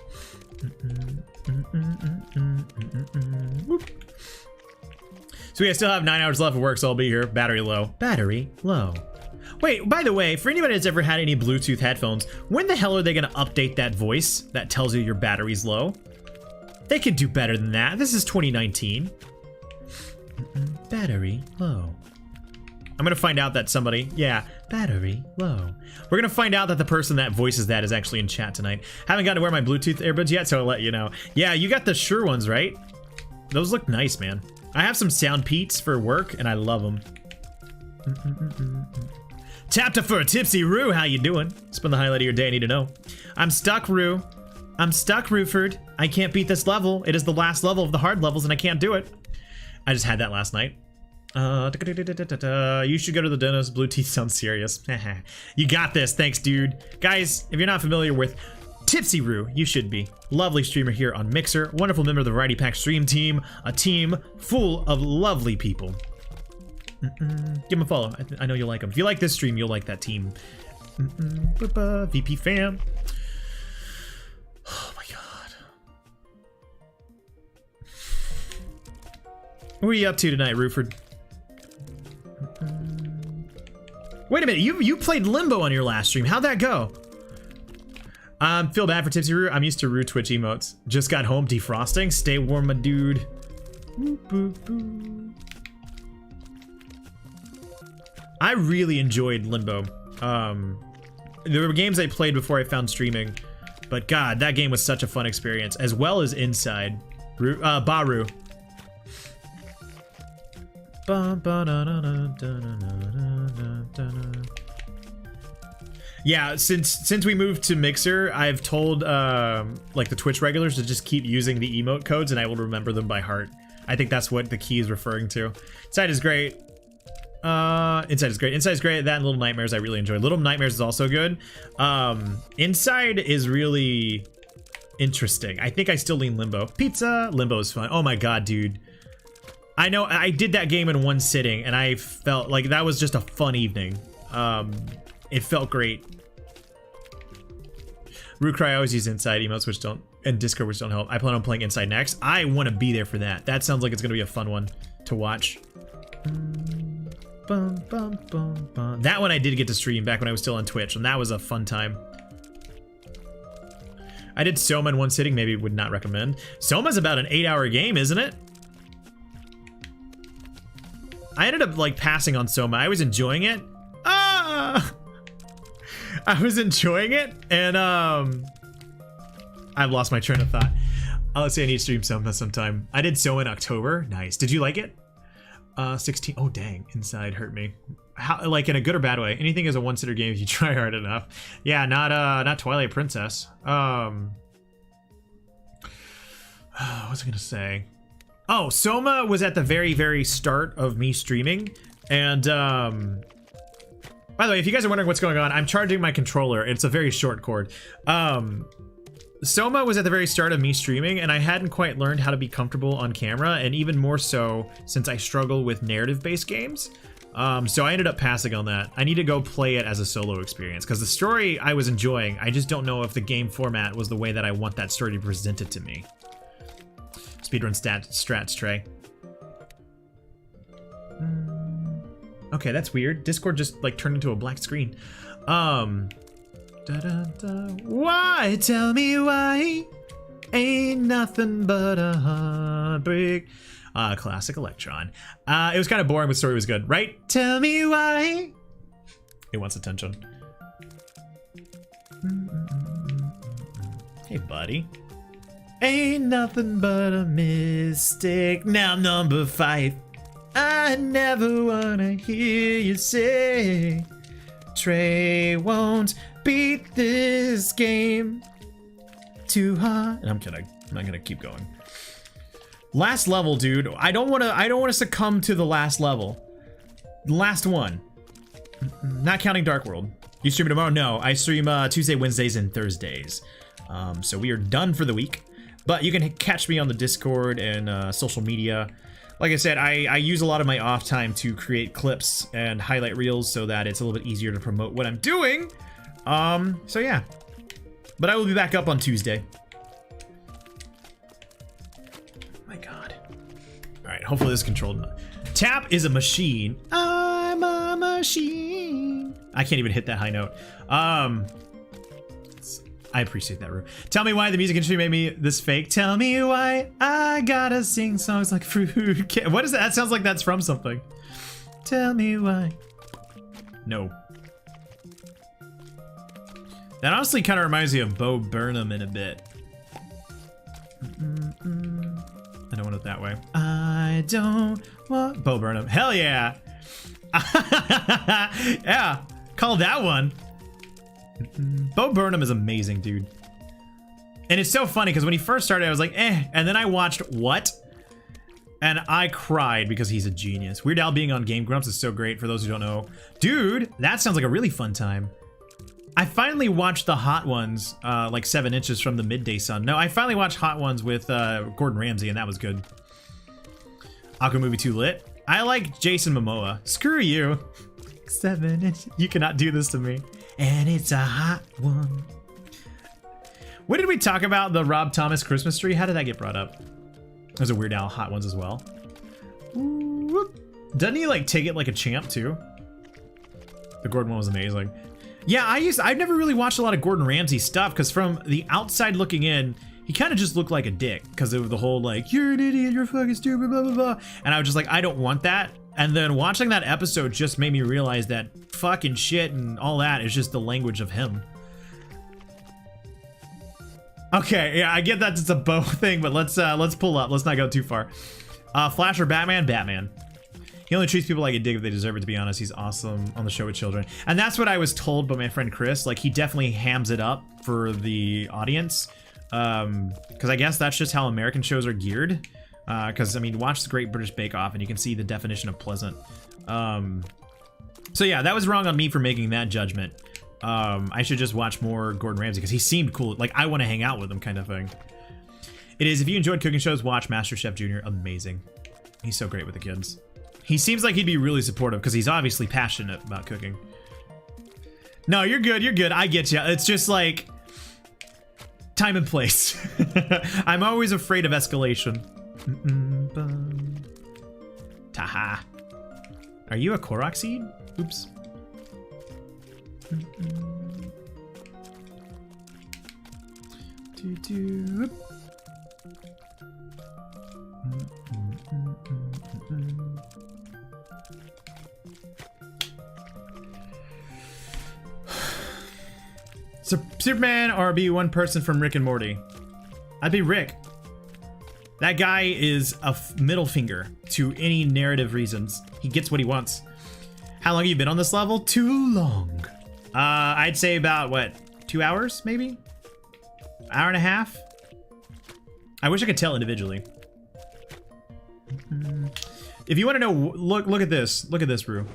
Whoop. So I still have 9 hours left of work, so I'll be here. Battery low. Battery low. Wait, by the way, for anybody that's ever had any Bluetooth headphones, when the hell are they gonna update that voice that tells you your battery's low? They could do better than that. This is 2019. Battery low. I'm gonna find out that somebody, yeah, battery low. We're gonna find out that the person that voices that is actually in chat tonight. Haven't got to wear my Bluetooth earbuds yet, so I'll let you know. Yeah, you got the Shure ones, right? Those look nice, man. I have some Sound Peats for work, and I love them. Tapped for a tipsy Roo, how you doing? It's been the highlight of your day, I need to know. I'm stuck, Roo. I'm stuck, Ruford. I can't beat this level. It is the last level of the hard levels, and I can't do it. I just had that last night. You should go to the dentist. Blue teeth sounds serious. You got this. Thanks, dude. Guys, if you're not familiar with Tipsy Roo, you should be. Lovely streamer here on Mixer. Wonderful member of the Variety Pack stream team. A team full of lovely people. Give him a follow. I know you'll like him. If you like this stream, you'll like that team. VP fam. Oh my god. What are you up to tonight, Ruford? Wait a minute, you played Limbo on your last stream. How'd that go? Feel bad for Tipsy Roo. I'm used to Roo Twitch emotes. Just got home defrosting. Stay warm, my dude. I really enjoyed Limbo. There were games I played before I found streaming, but god, that game was such a fun experience, as well as Inside. Baru. Yeah, since we moved to Mixer, I've told like the Twitch regulars to just keep using the emote codes, and I will remember them by heart. I think that's what the key is referring to. Inside is great. Inside is great. Inside is great. That and Little Nightmares I really enjoy. Little Nightmares is also good. Inside is really interesting. I think I still lean Limbo. Pizza. Limbo is fun. Oh my god, dude. I know I did that game in one sitting, and I felt like that was just a fun evening. It felt great. Rookcry always use Inside emotes, which don't, and Discord, which don't help. I plan on playing Inside next. I want to be there for that. That sounds like it's gonna be a fun one to watch. That one I did get to stream back when I was still on Twitch, and that was a fun time. I did Soma in one sitting, maybe would not recommend. Soma's about an 8-hour game, isn't it? I ended up like passing on Soma. I was enjoying it. I was enjoying it, and I've lost my train of thought. Let's say I need to stream Soma sometime. I did Soma in October. Nice. Did you like it? 16. Oh dang, Inside hurt me. How, like in a good or bad way? Anything is a one-sitter game if you try hard enough. Yeah, not Twilight Princess. What was I gonna say? Oh, Soma was at the very start of me streaming, and by the way, if you guys are wondering what's going on, I'm charging my controller. It's a very short cord. Soma was at the very start of me streaming, and I hadn't quite learned how to be comfortable on camera, and even more so since I struggle with narrative-based games. So I ended up passing on that. I need to go play it as a solo experience, because the story I was enjoying, I just don't know if the game format was the way that I want that story to be presented to me. Speedrun strats, Trey. Okay, that's weird. Discord just like turned into a black screen. Why? Tell me why? Ain't nothing but a heartbreak. Classic Electron. It was kind of boring, but the story was good, right? Tell me why. It wants attention. Hey, buddy. Ain't nothing but a mistake. Now number 5. I never wanna hear you say Trey won't beat this game too hard. I'm kidding. I'm not gonna keep going. Last level, dude. I don't wanna succumb to the last level. Last one. Not counting Dark World. You stream tomorrow? No, I stream Tuesday, Wednesdays, and Thursdays. So we are done for the week. But you can catch me on the Discord and social media. Like I said, I use a lot of my off time to create clips and highlight reels so that it's a little bit easier to promote what I'm doing. So yeah. But I will be back up on Tuesday. My God. All right, hopefully this is controlled. Tap is a machine. I'm a machine. I can't even hit that high note. I appreciate that, Rue. Tell me why the music industry made me this fake. Tell me why I gotta sing songs like fruit. What is that? That sounds like that's from something. Tell me why. No. That honestly kind of reminds me of Bo Burnham in a bit. I don't want it that way. I don't want Bo Burnham. Hell yeah. Yeah. Call that one. Bo Burnham is amazing, dude. And it's so funny because when he first started, I was like, eh. And then I watched What? And I cried because he's a genius. Weird Al being on Game Grumps is so great for those who don't know. Dude, that sounds like a really fun time. I finally watched the Hot Ones, like 7 inches from the midday sun. No, I finally watched Hot Ones with Gordon Ramsay, and that was good. Aqua Movie 2 lit. I like Jason Momoa. Screw you. 7 inches. You cannot do this to me. And it's a hot one. When did we talk about the Rob Thomas Christmas tree? How did that get brought up? There's a Weird Al Hot Ones as well. Ooh. Doesn't he like take it like a champ too? The Gordon one was amazing. Yeah, I've never really watched a lot of Gordon Ramsay stuff because from the outside looking in, he kind of just looked like a dick because of the whole like, you're an idiot, you're fucking stupid, blah, blah, blah. And I was just like, I don't want that. And then watching that episode just made me realize that fucking shit and all that is just the language of him. Okay, yeah, I get that it's a Bo thing, but let's pull up. Let's not go too far. Flash or Batman? Batman. He only treats people like a dick if they deserve it, to be honest. He's awesome on the show with children. And that's what I was told by my friend Chris. Like, he definitely hams it up for the audience. Because I guess that's just how American shows are geared. Because, I mean, watch the Great British Bake Off and you can see the definition of pleasant. So yeah, that was wrong on me for making that judgment. I should just watch more Gordon Ramsay because he seemed cool. Like, I want to hang out with him kind of thing. It is, if you enjoyed cooking shows, watch MasterChef Junior. Amazing. He's so great with the kids. He seems like he'd be really supportive because he's obviously passionate about cooking. No, you're good. You're good. I get you. It's just like time and place. I'm always afraid of escalation. Taha. Are you a Korok seed? Oops. Superman or be one person from Rick and Morty? I'd be Rick. That guy is a middle finger to any narrative reasons. He gets what he wants. How long have you been on this level? Too long. I'd say about, what, 2 hours, maybe? Hour and a half? I wish I could tell individually. If you want to know, look at this. Look at this, Rue.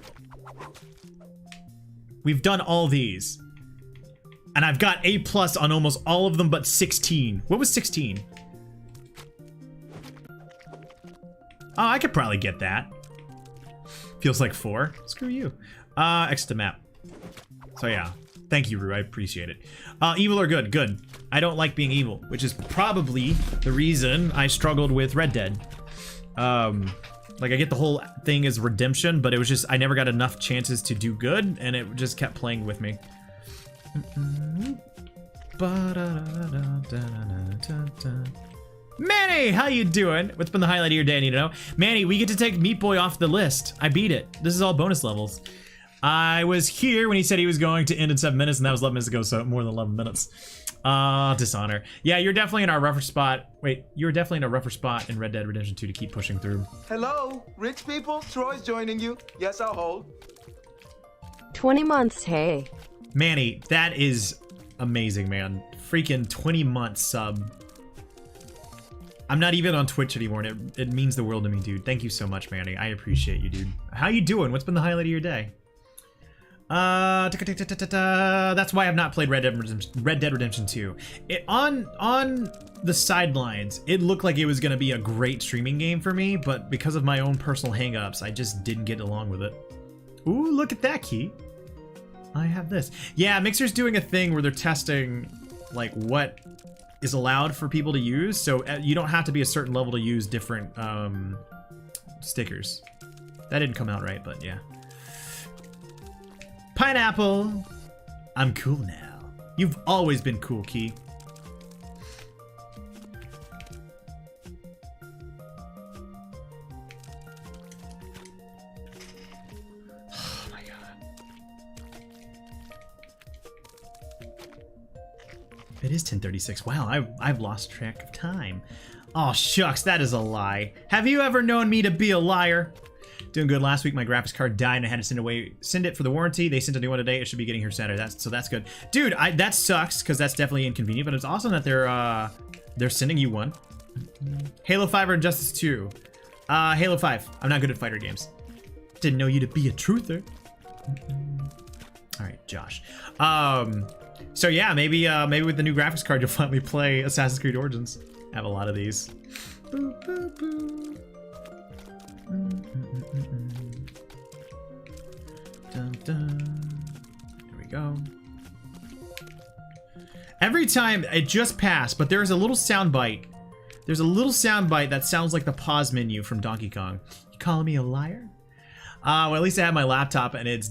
We've done all these. And I've got A+ on almost all of them but 16. What was 16? Oh, I could probably get that. Feels like 4. Screw you. Exit the map. So yeah. Thank you, Rue. I appreciate it. Evil or good? Good. I don't like being evil, which is probably the reason I struggled with Red Dead. Like, I get the whole thing as redemption, but it was just, I never got enough chances to do good, and it just kept playing with me. Manny, how you doing? What's been the highlight of your day? I need to know. Manny, we get to take Meat Boy off the list. I beat it. This is all bonus levels. I was here when he said he was going to end in 7 minutes, and that was 11 minutes ago, so more than 11 minutes. Dishonor. Yeah, you're definitely in our rougher spot. Wait, you're definitely in a rougher spot in Red Dead Redemption 2 to keep pushing through. Hello, rich people. Troy's joining you. Yes, I'll hold. 20 months, hey. Manny, that is amazing, man. Freaking 20 months sub. I'm not even on Twitch anymore, and it means the world to me, dude. Thank you so much, Manny. I appreciate you, dude. How you doing? What's been the highlight of your day? That's why I've not played Red Dead Redemption 2. On the sidelines, it looked like it was going to be a great streaming game for me, but because of my own personal hangups, I just didn't get along with it. Ooh, look at that key. I have this. Yeah, Mixer's doing a thing where they're testing like what is allowed for people to use, so you don't have to be a certain level to use different stickers. That didn't come out right, but yeah. Pineapple! I'm cool now. You've always been cool, Key. Oh my god. It is 10:36. Wow, I've lost track of time. Oh shucks, that is a lie. Have you ever known me to be a liar? Doing good. Last week my graphics card died and I had to send it for the warranty. They sent a new one today. It should be getting here Saturday. So that's good. Dude, that sucks because that's definitely inconvenient, but it's awesome that they're sending you one. Halo 5 or Injustice 2? Halo 5. I'm not good at fighter games. Didn't know you to be a truther. All right, Josh. So yeah, maybe with the new graphics card you'll finally play Assassin's Creed Origins. I have a lot of these. Boo, boo, boo. Dun, dun. There we go. Every time it just passed, but there's a little sound bite. There's a little sound bite that sounds like the pause menu from Donkey Kong. You calling me a liar? Well, at least I have my laptop and it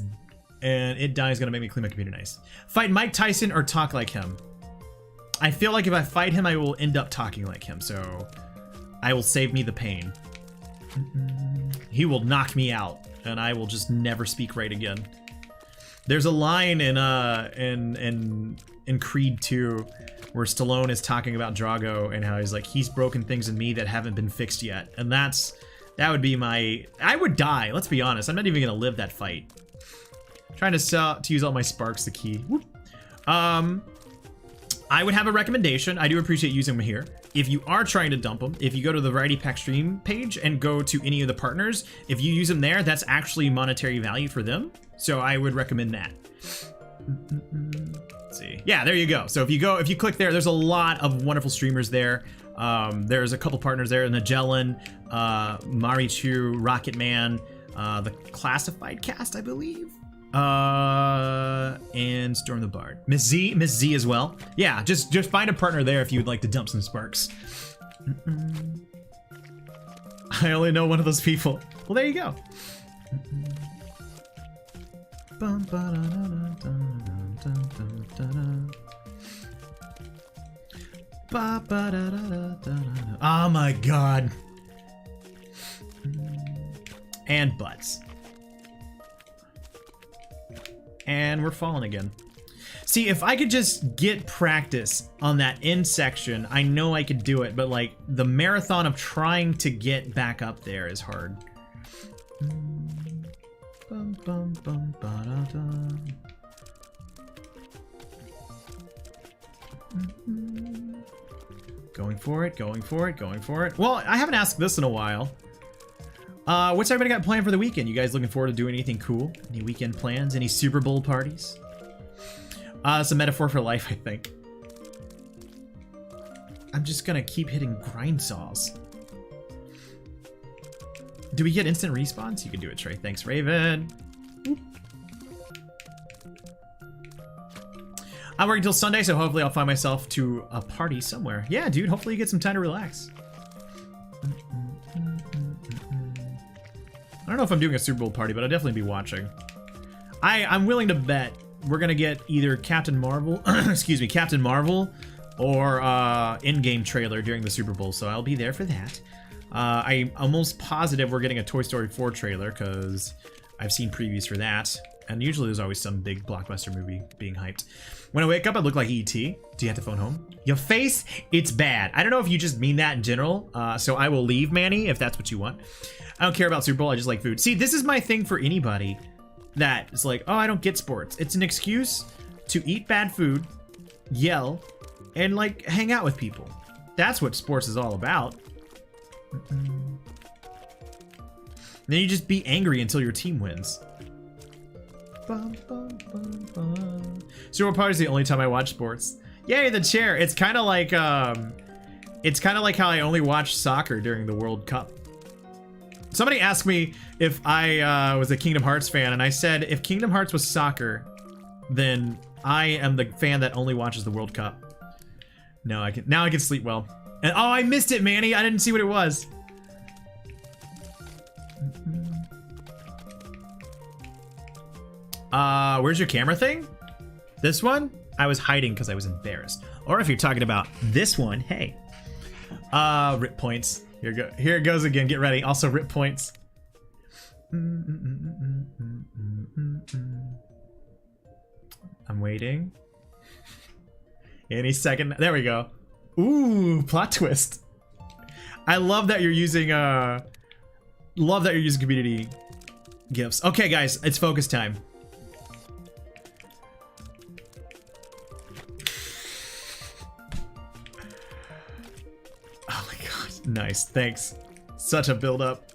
dying is gonna make me clean my computer nice. Fight Mike Tyson or talk like him? I feel like if I fight him, I will end up talking like him, so I will save me the pain. He will knock me out, and I will just never speak right again. There's a line in Creed 2 where Stallone is talking about Drago and how he's like, he's broken things in me that haven't been fixed yet, and that would be my. I would die. Let's be honest. I'm not even gonna live that fight. Trying to use all my sparks. The key. Whoop. I would have a recommendation. I do appreciate using them here. If you are trying to dump them, if you go to the TheTapstream page and go to any of the partners, if you use them there, that's actually monetary value for them. So I would recommend that. Let's see. Yeah, there you go. So if you click there, there's a lot of wonderful streamers there. There's a couple partners there: Nagellan, Marichu, Rocket Man, the Classified Cast, I believe. And Storm the Bard. Miss Z as well. Yeah, just find a partner there if you would like to dump some sparks. I only know one of those people. Well, there you go. Oh my god. And butts. And we're falling again. See, if I could just get practice on that end section, I know I could do it, but like the marathon of trying to get back up there is hard. Going for it, going for it, going for it. Well, I haven't asked this in a while. What's everybody got planned for the weekend? You guys looking forward to doing anything cool? Any weekend plans? Any Super Bowl parties? It's a metaphor for life, I think. I'm just gonna keep hitting grind saws. Do we get instant respawns? You can do it, Trey. Thanks, Raven. Whoop. I'm working till Sunday, so hopefully I'll find myself to a party somewhere. Yeah, dude, hopefully you get some time to relax. I don't know if I'm doing a Super Bowl party, but I'll definitely be watching. I'm willing to bet we're gonna get either Captain Marvel, excuse me, Captain Marvel, or in-game trailer during the Super Bowl, so I'll be there for that. I'm almost positive we're getting a Toy Story 4 trailer, because I've seen previews for that, and usually there's always some big blockbuster movie being hyped. When I wake up, I look like E.T. Do you have to phone home? Your face, it's bad. I don't know if you just mean that in general, so I will leave, Manny, if that's what you want. I don't care about Super Bowl, I just like food. See, this is my thing for anybody that is like, oh, I don't get sports. It's an excuse to eat bad food, yell, and like hang out with people. That's what sports is all about. Then you just be angry until your team wins. Bum, bum, bum, bum. Super Bowl party is the only time I watch sports. Yay, the chair. It's kind of like how I only watch soccer during the World Cup. Somebody asked me if I was a Kingdom Hearts fan, and I said if Kingdom Hearts was soccer, then I am the fan that only watches the World Cup. No, I can sleep well. And oh, I missed it, Manny. I didn't see what it was. Where's your camera thing? This one? I was hiding because I was embarrassed. Or if you're talking about this one, hey. Rip points. Here it goes again. Get ready. Also rip points. I'm waiting. Any second. There we go. Ooh, plot twist. I love that you're using community gifts. Okay, guys, it's focus time. Oh my god. Nice. Thanks. Such a build up.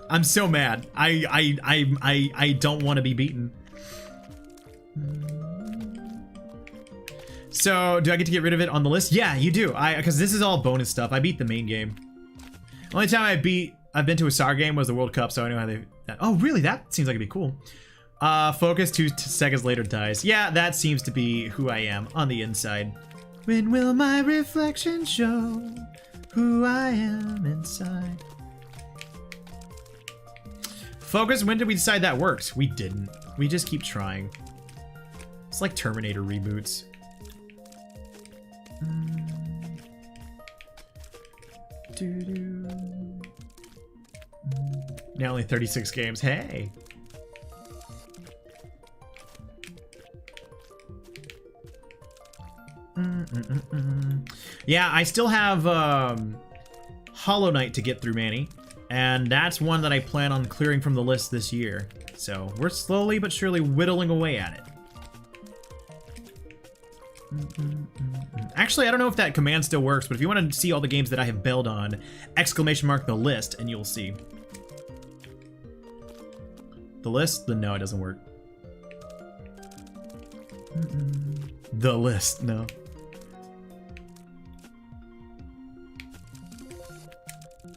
I'm so mad. I don't want to be beaten. So, do I get to get rid of it on the list? Yeah, you do. Because this is all bonus stuff. I beat the main game. Only time I've been to a soccer game was the World Cup, so I know how they. Oh, really? That seems like it'd be cool. Focus 2 seconds later dies. Yeah, that seems to be who I am on the inside. When will my reflection show who I am inside? Focus, when did we decide that works? We didn't. We just keep trying. It's like Terminator reboots. Now only 36 games. Hey. Yeah, I still have Hollow Knight to get through, Manny. And that's one that I plan on clearing from the list this year. So we're slowly but surely whittling away at it. Actually, I don't know if that command still works, but if you want to see all the games that I have bailed on, exclamation mark the list, and you'll see. The list? No, it doesn't work. The list, no.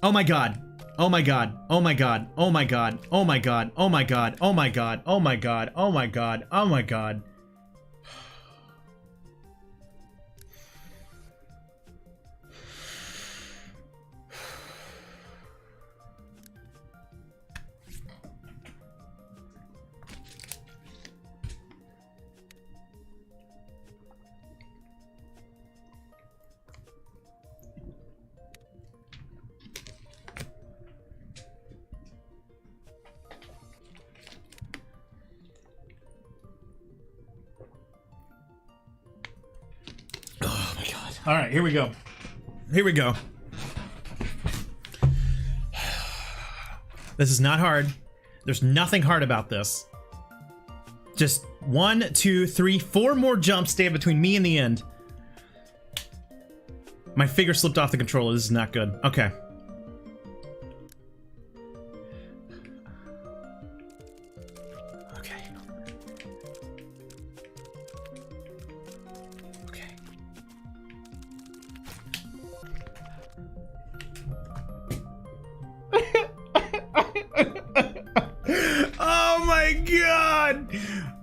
Oh my god. Oh my god. Oh my god. Oh my god. Oh my god. Oh my god. Oh my god. Oh my god. Oh my god. Oh my god. All right, here we go. Here we go. This is not hard. There's nothing hard about this. Just 1, 2, 3, 4 more jumps stand between me and the end. My finger slipped off the controller. This is not good. Okay.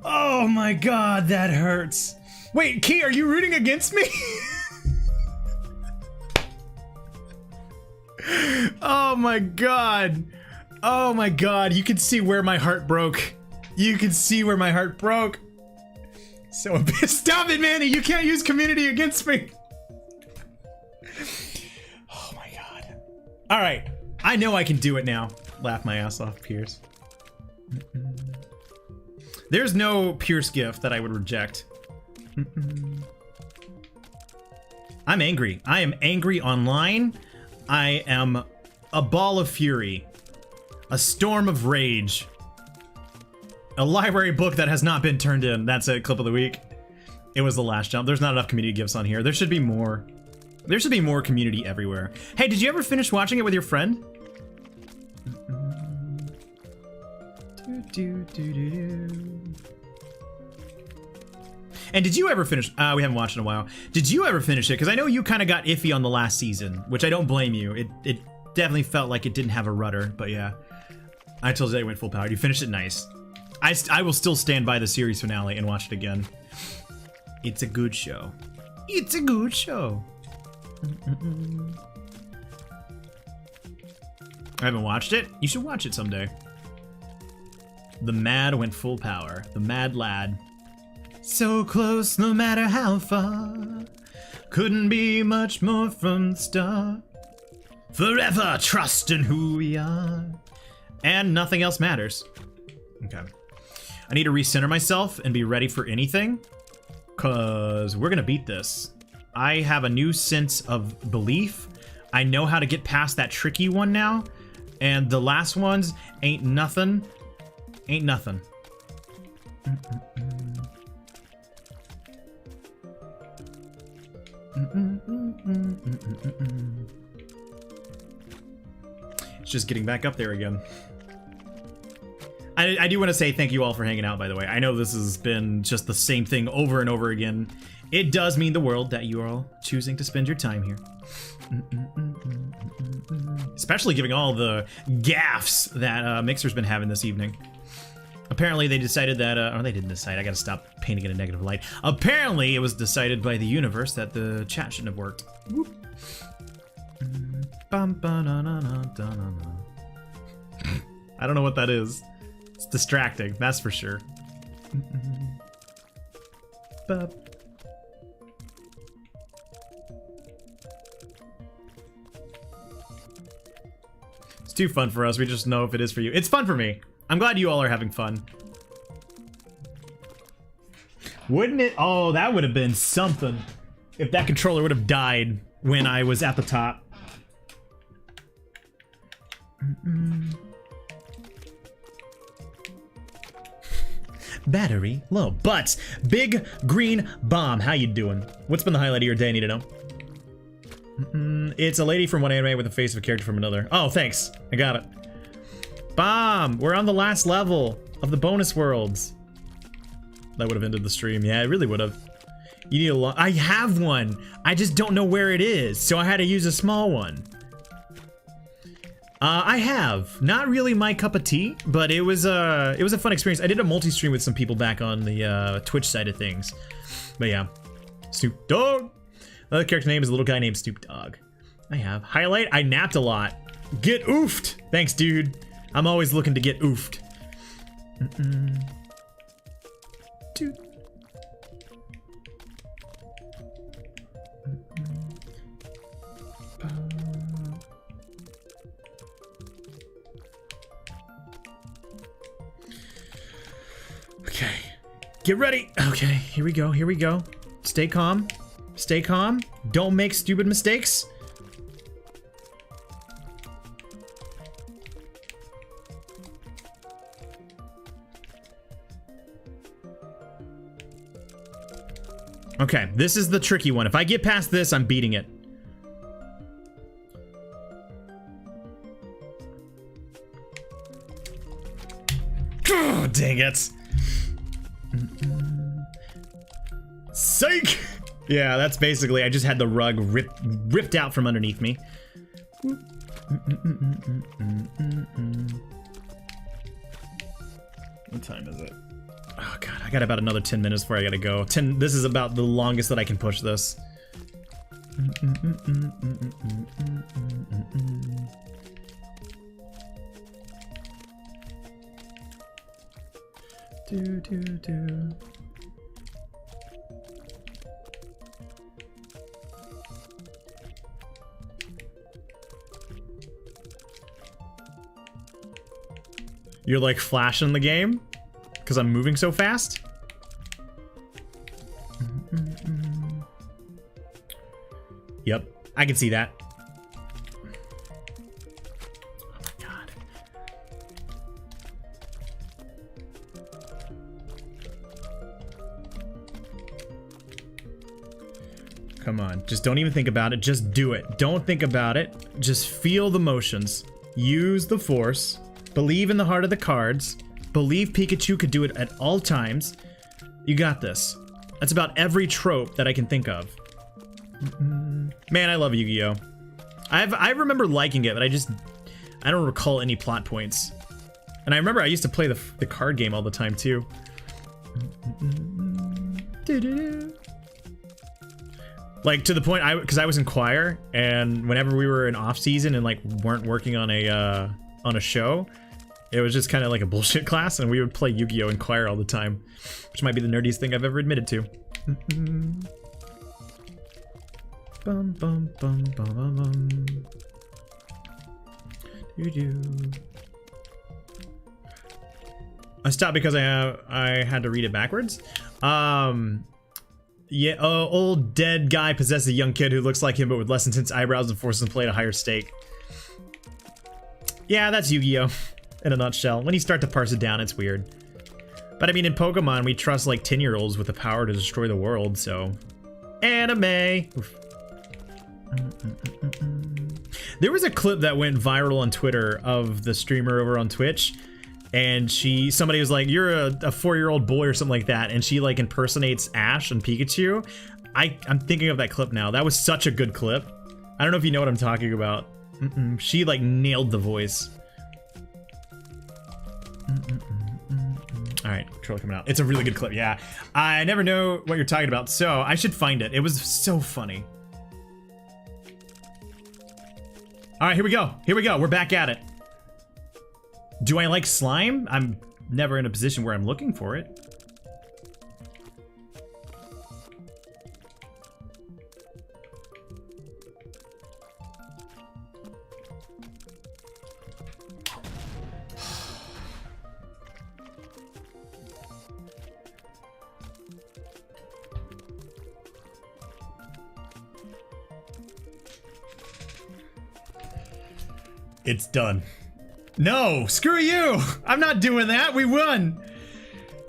Oh my god, that hurts. Wait, Key, are you rooting against me? Oh my god. Oh my god, you can see where my heart broke. You can see where my heart broke. So stop it, Manny, you can't use community against me. Oh my god. All right, I know I can do it now. Laugh my ass off, Pierce. There's no Pierce gift that I would reject. I'm angry. I am angry online. I am a ball of fury. A storm of rage. A library book that has not been turned in. That's a clip of the week. It was the last jump. There's not enough community gifts on here. There should be more. There should be more community everywhere. Hey, did you ever finish watching it with your friend? And did you ever finish? We haven't watched in a while. Did you ever finish it? Because I know you kind of got iffy on the last season, which I don't blame you. It definitely felt like it didn't have a rudder, but yeah. I told you I went full power. You finished it nice. I will still stand by the series finale and watch it again. It's a good show. It's a good show. I haven't watched it. You should watch it someday. The Mad went full power. The Mad Lad. So close, no matter how far. Couldn't be much more from the start. Forever trust in who we are. And nothing else matters. Okay. I need to recenter myself and be ready for anything. Because we're going to beat this. I have a new sense of belief. I know how to get past that tricky one now. And the last ones ain't nothing. Ain't nothing. It's just getting back up there again. I do want to say thank you all for hanging out, by the way. I know this has been just the same thing over and over again. It does mean the world that you are all choosing to spend your time here. Especially giving all the gaffes that Mixer's been having this evening. Apparently they decided that, or they didn't decide, I gotta stop painting it in a negative light. Apparently it was decided by the universe that the chat shouldn't have worked. Whoop. I don't know what that is. It's distracting, that's for sure. It's too fun for us, we just know if it is for you. It's fun for me. I'm glad you all are having fun. Wouldn't it? Oh, that would have been something. If that controller would have died when I was at the top. Battery low. But Big Green Bomb, how you doing? What's been the highlight of your day? I need to know. It's a lady from one anime with the face of a character from another. Oh, thanks. I got it. Bomb! We're on the last level of the bonus worlds. That would have ended the stream. Yeah, it really would have. You need a lot. I have one. I just don't know where it is, so I had to use a small one. I have. Not really my cup of tea, but it was a fun experience. I did a multi-stream with some people back on the Twitch side of things. But yeah. Snoop Dogg. Another character name is a little guy named Snoop Dogg. I have. Highlight, I napped a lot. Get oofed! Thanks, dude. I'm always looking to get oofed. Dude. Okay. Get ready. Okay, here we go. Here we go. Stay calm. Stay calm. Don't make stupid mistakes. Okay, this is the tricky one. If I get past this, I'm beating it. Oh, dang it. Psych! Yeah, that's basically, I just had the rug ripped out from underneath me. What time is it? Oh god, I got about another 10 minutes before I gotta go. This is about the longest that I can push this. Do. You're like flashing the game? Because I'm moving so fast? Yep, I can see that. Oh my god. Come on, just don't even think about it, just do it. Don't think about it, just feel the motions. Use the force, believe in the heart of the cards, Believe Pikachu could do it at all times. You got this. That's about every trope that I can think of. Man, I love Yu-Gi-Oh! I remember liking it, but I don't recall any plot points. And I remember I used to play the card game all the time too. Like to the point because I was in choir, and whenever we were in off season and like weren't working on a show, it was just kind of like a bullshit class, and we would play Yu-Gi-Oh! In choir all the time, which might be the nerdiest thing I've ever admitted to. Bum bum bum bum bum bum. I stopped because I had to read it backwards. Yeah, old dead guy possesses a young kid who looks like him but with less intense eyebrows and forces him to play at a higher stake. Yeah, that's Yu-Gi-Oh! In a nutshell. When you start to parse it down, it's weird. But I mean, in Pokemon, we trust like 10-year-olds with the power to destroy the world, so... Anime! Oof. There was a clip that went viral on Twitter of the streamer over on Twitch, and somebody was like, you're a 4-year-old boy or something like that, and she like impersonates Ash and Pikachu. I'm thinking of that clip now. That was such a good clip. I don't know if you know what I'm talking about. She like nailed the voice. All right, controller coming out. It's a really good clip, yeah. I never know what you're talking about, so I should find it. It was so funny. All right, here we go. Here we go. We're back at it. Do I like slime? I'm never in a position where I'm looking for it. It's done. No, screw you. I'm not doing that. We won.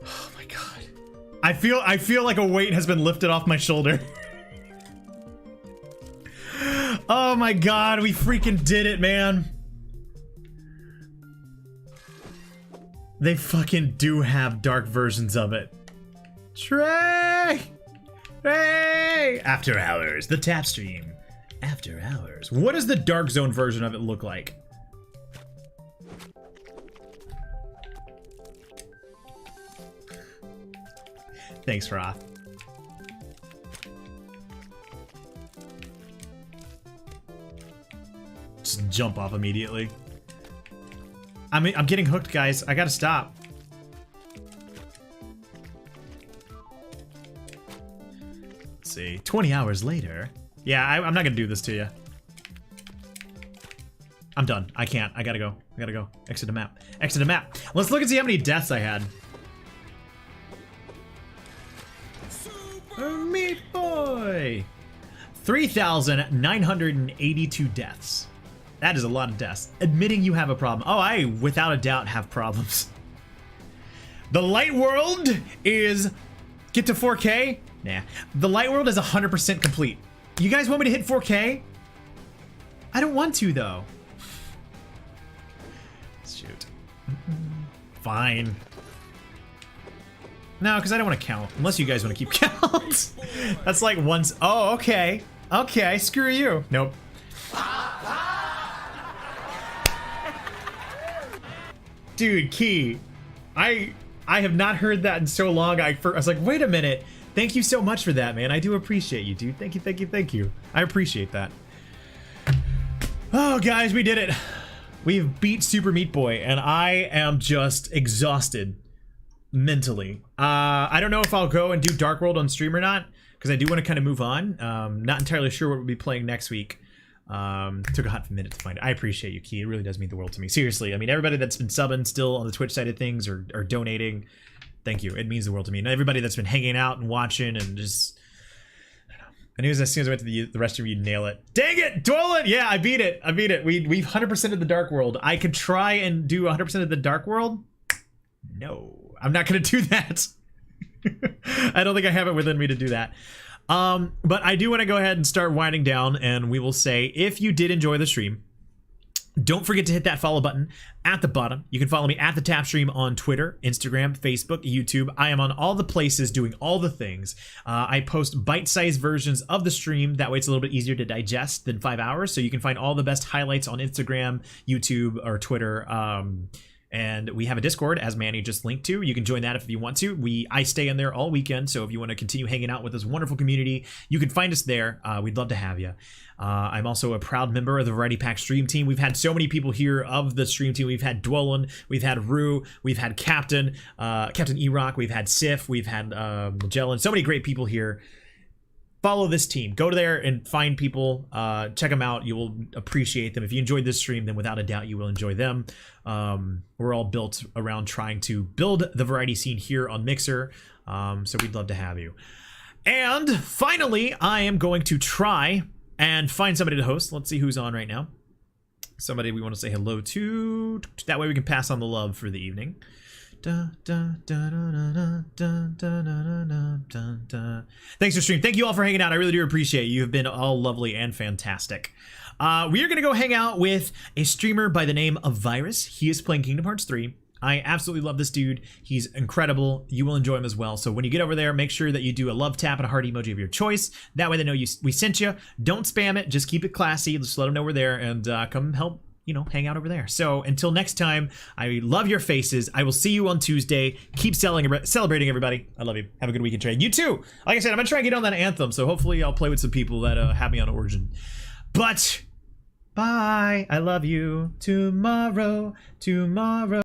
Oh my god. I feel like a weight has been lifted off my shoulder. Oh my god, we freaking did it, man. They fucking do have dark versions of it. Trey! Hey! After Hours, the tap stream. After Hours. What does the Dark Zone version of it look like? Thanks, Roth. Just jump off immediately. I'm getting hooked, guys. I gotta stop. Let's see. 20 hours later. Yeah, I'm not gonna do this to you. I'm done. I can't. I gotta go. I gotta go. Exit the map. Exit the map. Let's look and see how many deaths I had. Meat boy! 3,982 deaths. That is a lot of deaths. Admitting you have a problem. Oh, I, without a doubt, have problems. The light world is... Get to 4K? Nah. The light world is 100% complete. You guys want me to hit 4K? I don't want to, though. Shoot. Fine. No, because I don't want to count. Unless you guys want to keep count. That's like once. Oh, okay. Okay, screw you. Nope. Dude, Key. I have not heard that in so long. I was like, wait a minute. Thank you so much for that, man. I do appreciate you, dude. Thank you, thank you, thank you. I appreciate that. Oh, guys, we did it. We've beat Super Meat Boy, and I am just exhausted. Mentally. I don't know if I'll go and do Dark World on stream or not, because I do want to kind of move on. Not entirely sure what we'll be playing next week. Took a hot minute to find it. I appreciate you, Key. It really does mean the world to me. Seriously, I mean, everybody that's been subbing still on the Twitch side of things or donating, thank you. It means the world to me. And everybody that's been hanging out and watching and just... I knew as soon as I went to the rest of you, nail it. Dang it! Dwell it! Yeah, I beat it. I beat it. We've 100% of the Dark World. I could try and do 100% of the Dark World. No. I'm not gonna do that. I don't think I have it within me to do that. But I do want to go ahead and start winding down, and we will say, if you did enjoy the stream, Don't forget to hit that follow button at the bottom. You can follow me at TheTapstream on Twitter, Instagram, Facebook, YouTube. I am on all the places doing all the things. I post bite-sized versions of the stream. That way it's a little bit easier to digest than 5 hours. So you can find all the best highlights on Instagram, YouTube, or Twitter. And we have a Discord, as Manny just linked to. You can join that if you want to. I stay in there all weekend, so if you want to continue hanging out with this wonderful community, you can find us there. We'd love to have you. I'm also a proud member of the Variety Pack stream team. We've had so many people here of the stream team. We've had Dwellin, we've had Rue, we've had Captain E-Rock, we've had Sif, we've had Magellan. So many great people here. Follow this team. Go there and find people. Check them out. You will appreciate them. If you enjoyed this stream, then without a doubt you will enjoy them. We're all built around trying to build the variety scene here on Mixer. So we'd love to have you. And finally, I am going to try and find somebody to host. Let's see who's on right now. Somebody we want to say hello to. That way we can pass on the love for the evening. Thanks for stream. Thank you all for hanging out. I really do appreciate you. You've been all lovely and fantastic. We are going to go hang out with a streamer by the name of Virus. He is playing Kingdom Hearts 3. I absolutely love this dude. He's incredible. You will enjoy him as well. So when you get over there, make sure that you do a love tap and a heart emoji of your choice. That way they know we sent you. Don't spam it. Just keep it classy. Just let them know we're there and come help, hang out over there. So until next time, I love your faces. I will see you on Tuesday. Keep celebrating, everybody. I love you. Have a good weekend, Trey. You too. Like I said, I'm going to try and get on that Anthem. So hopefully I'll play with some people that have me on Origin. But bye. I love you. Tomorrow.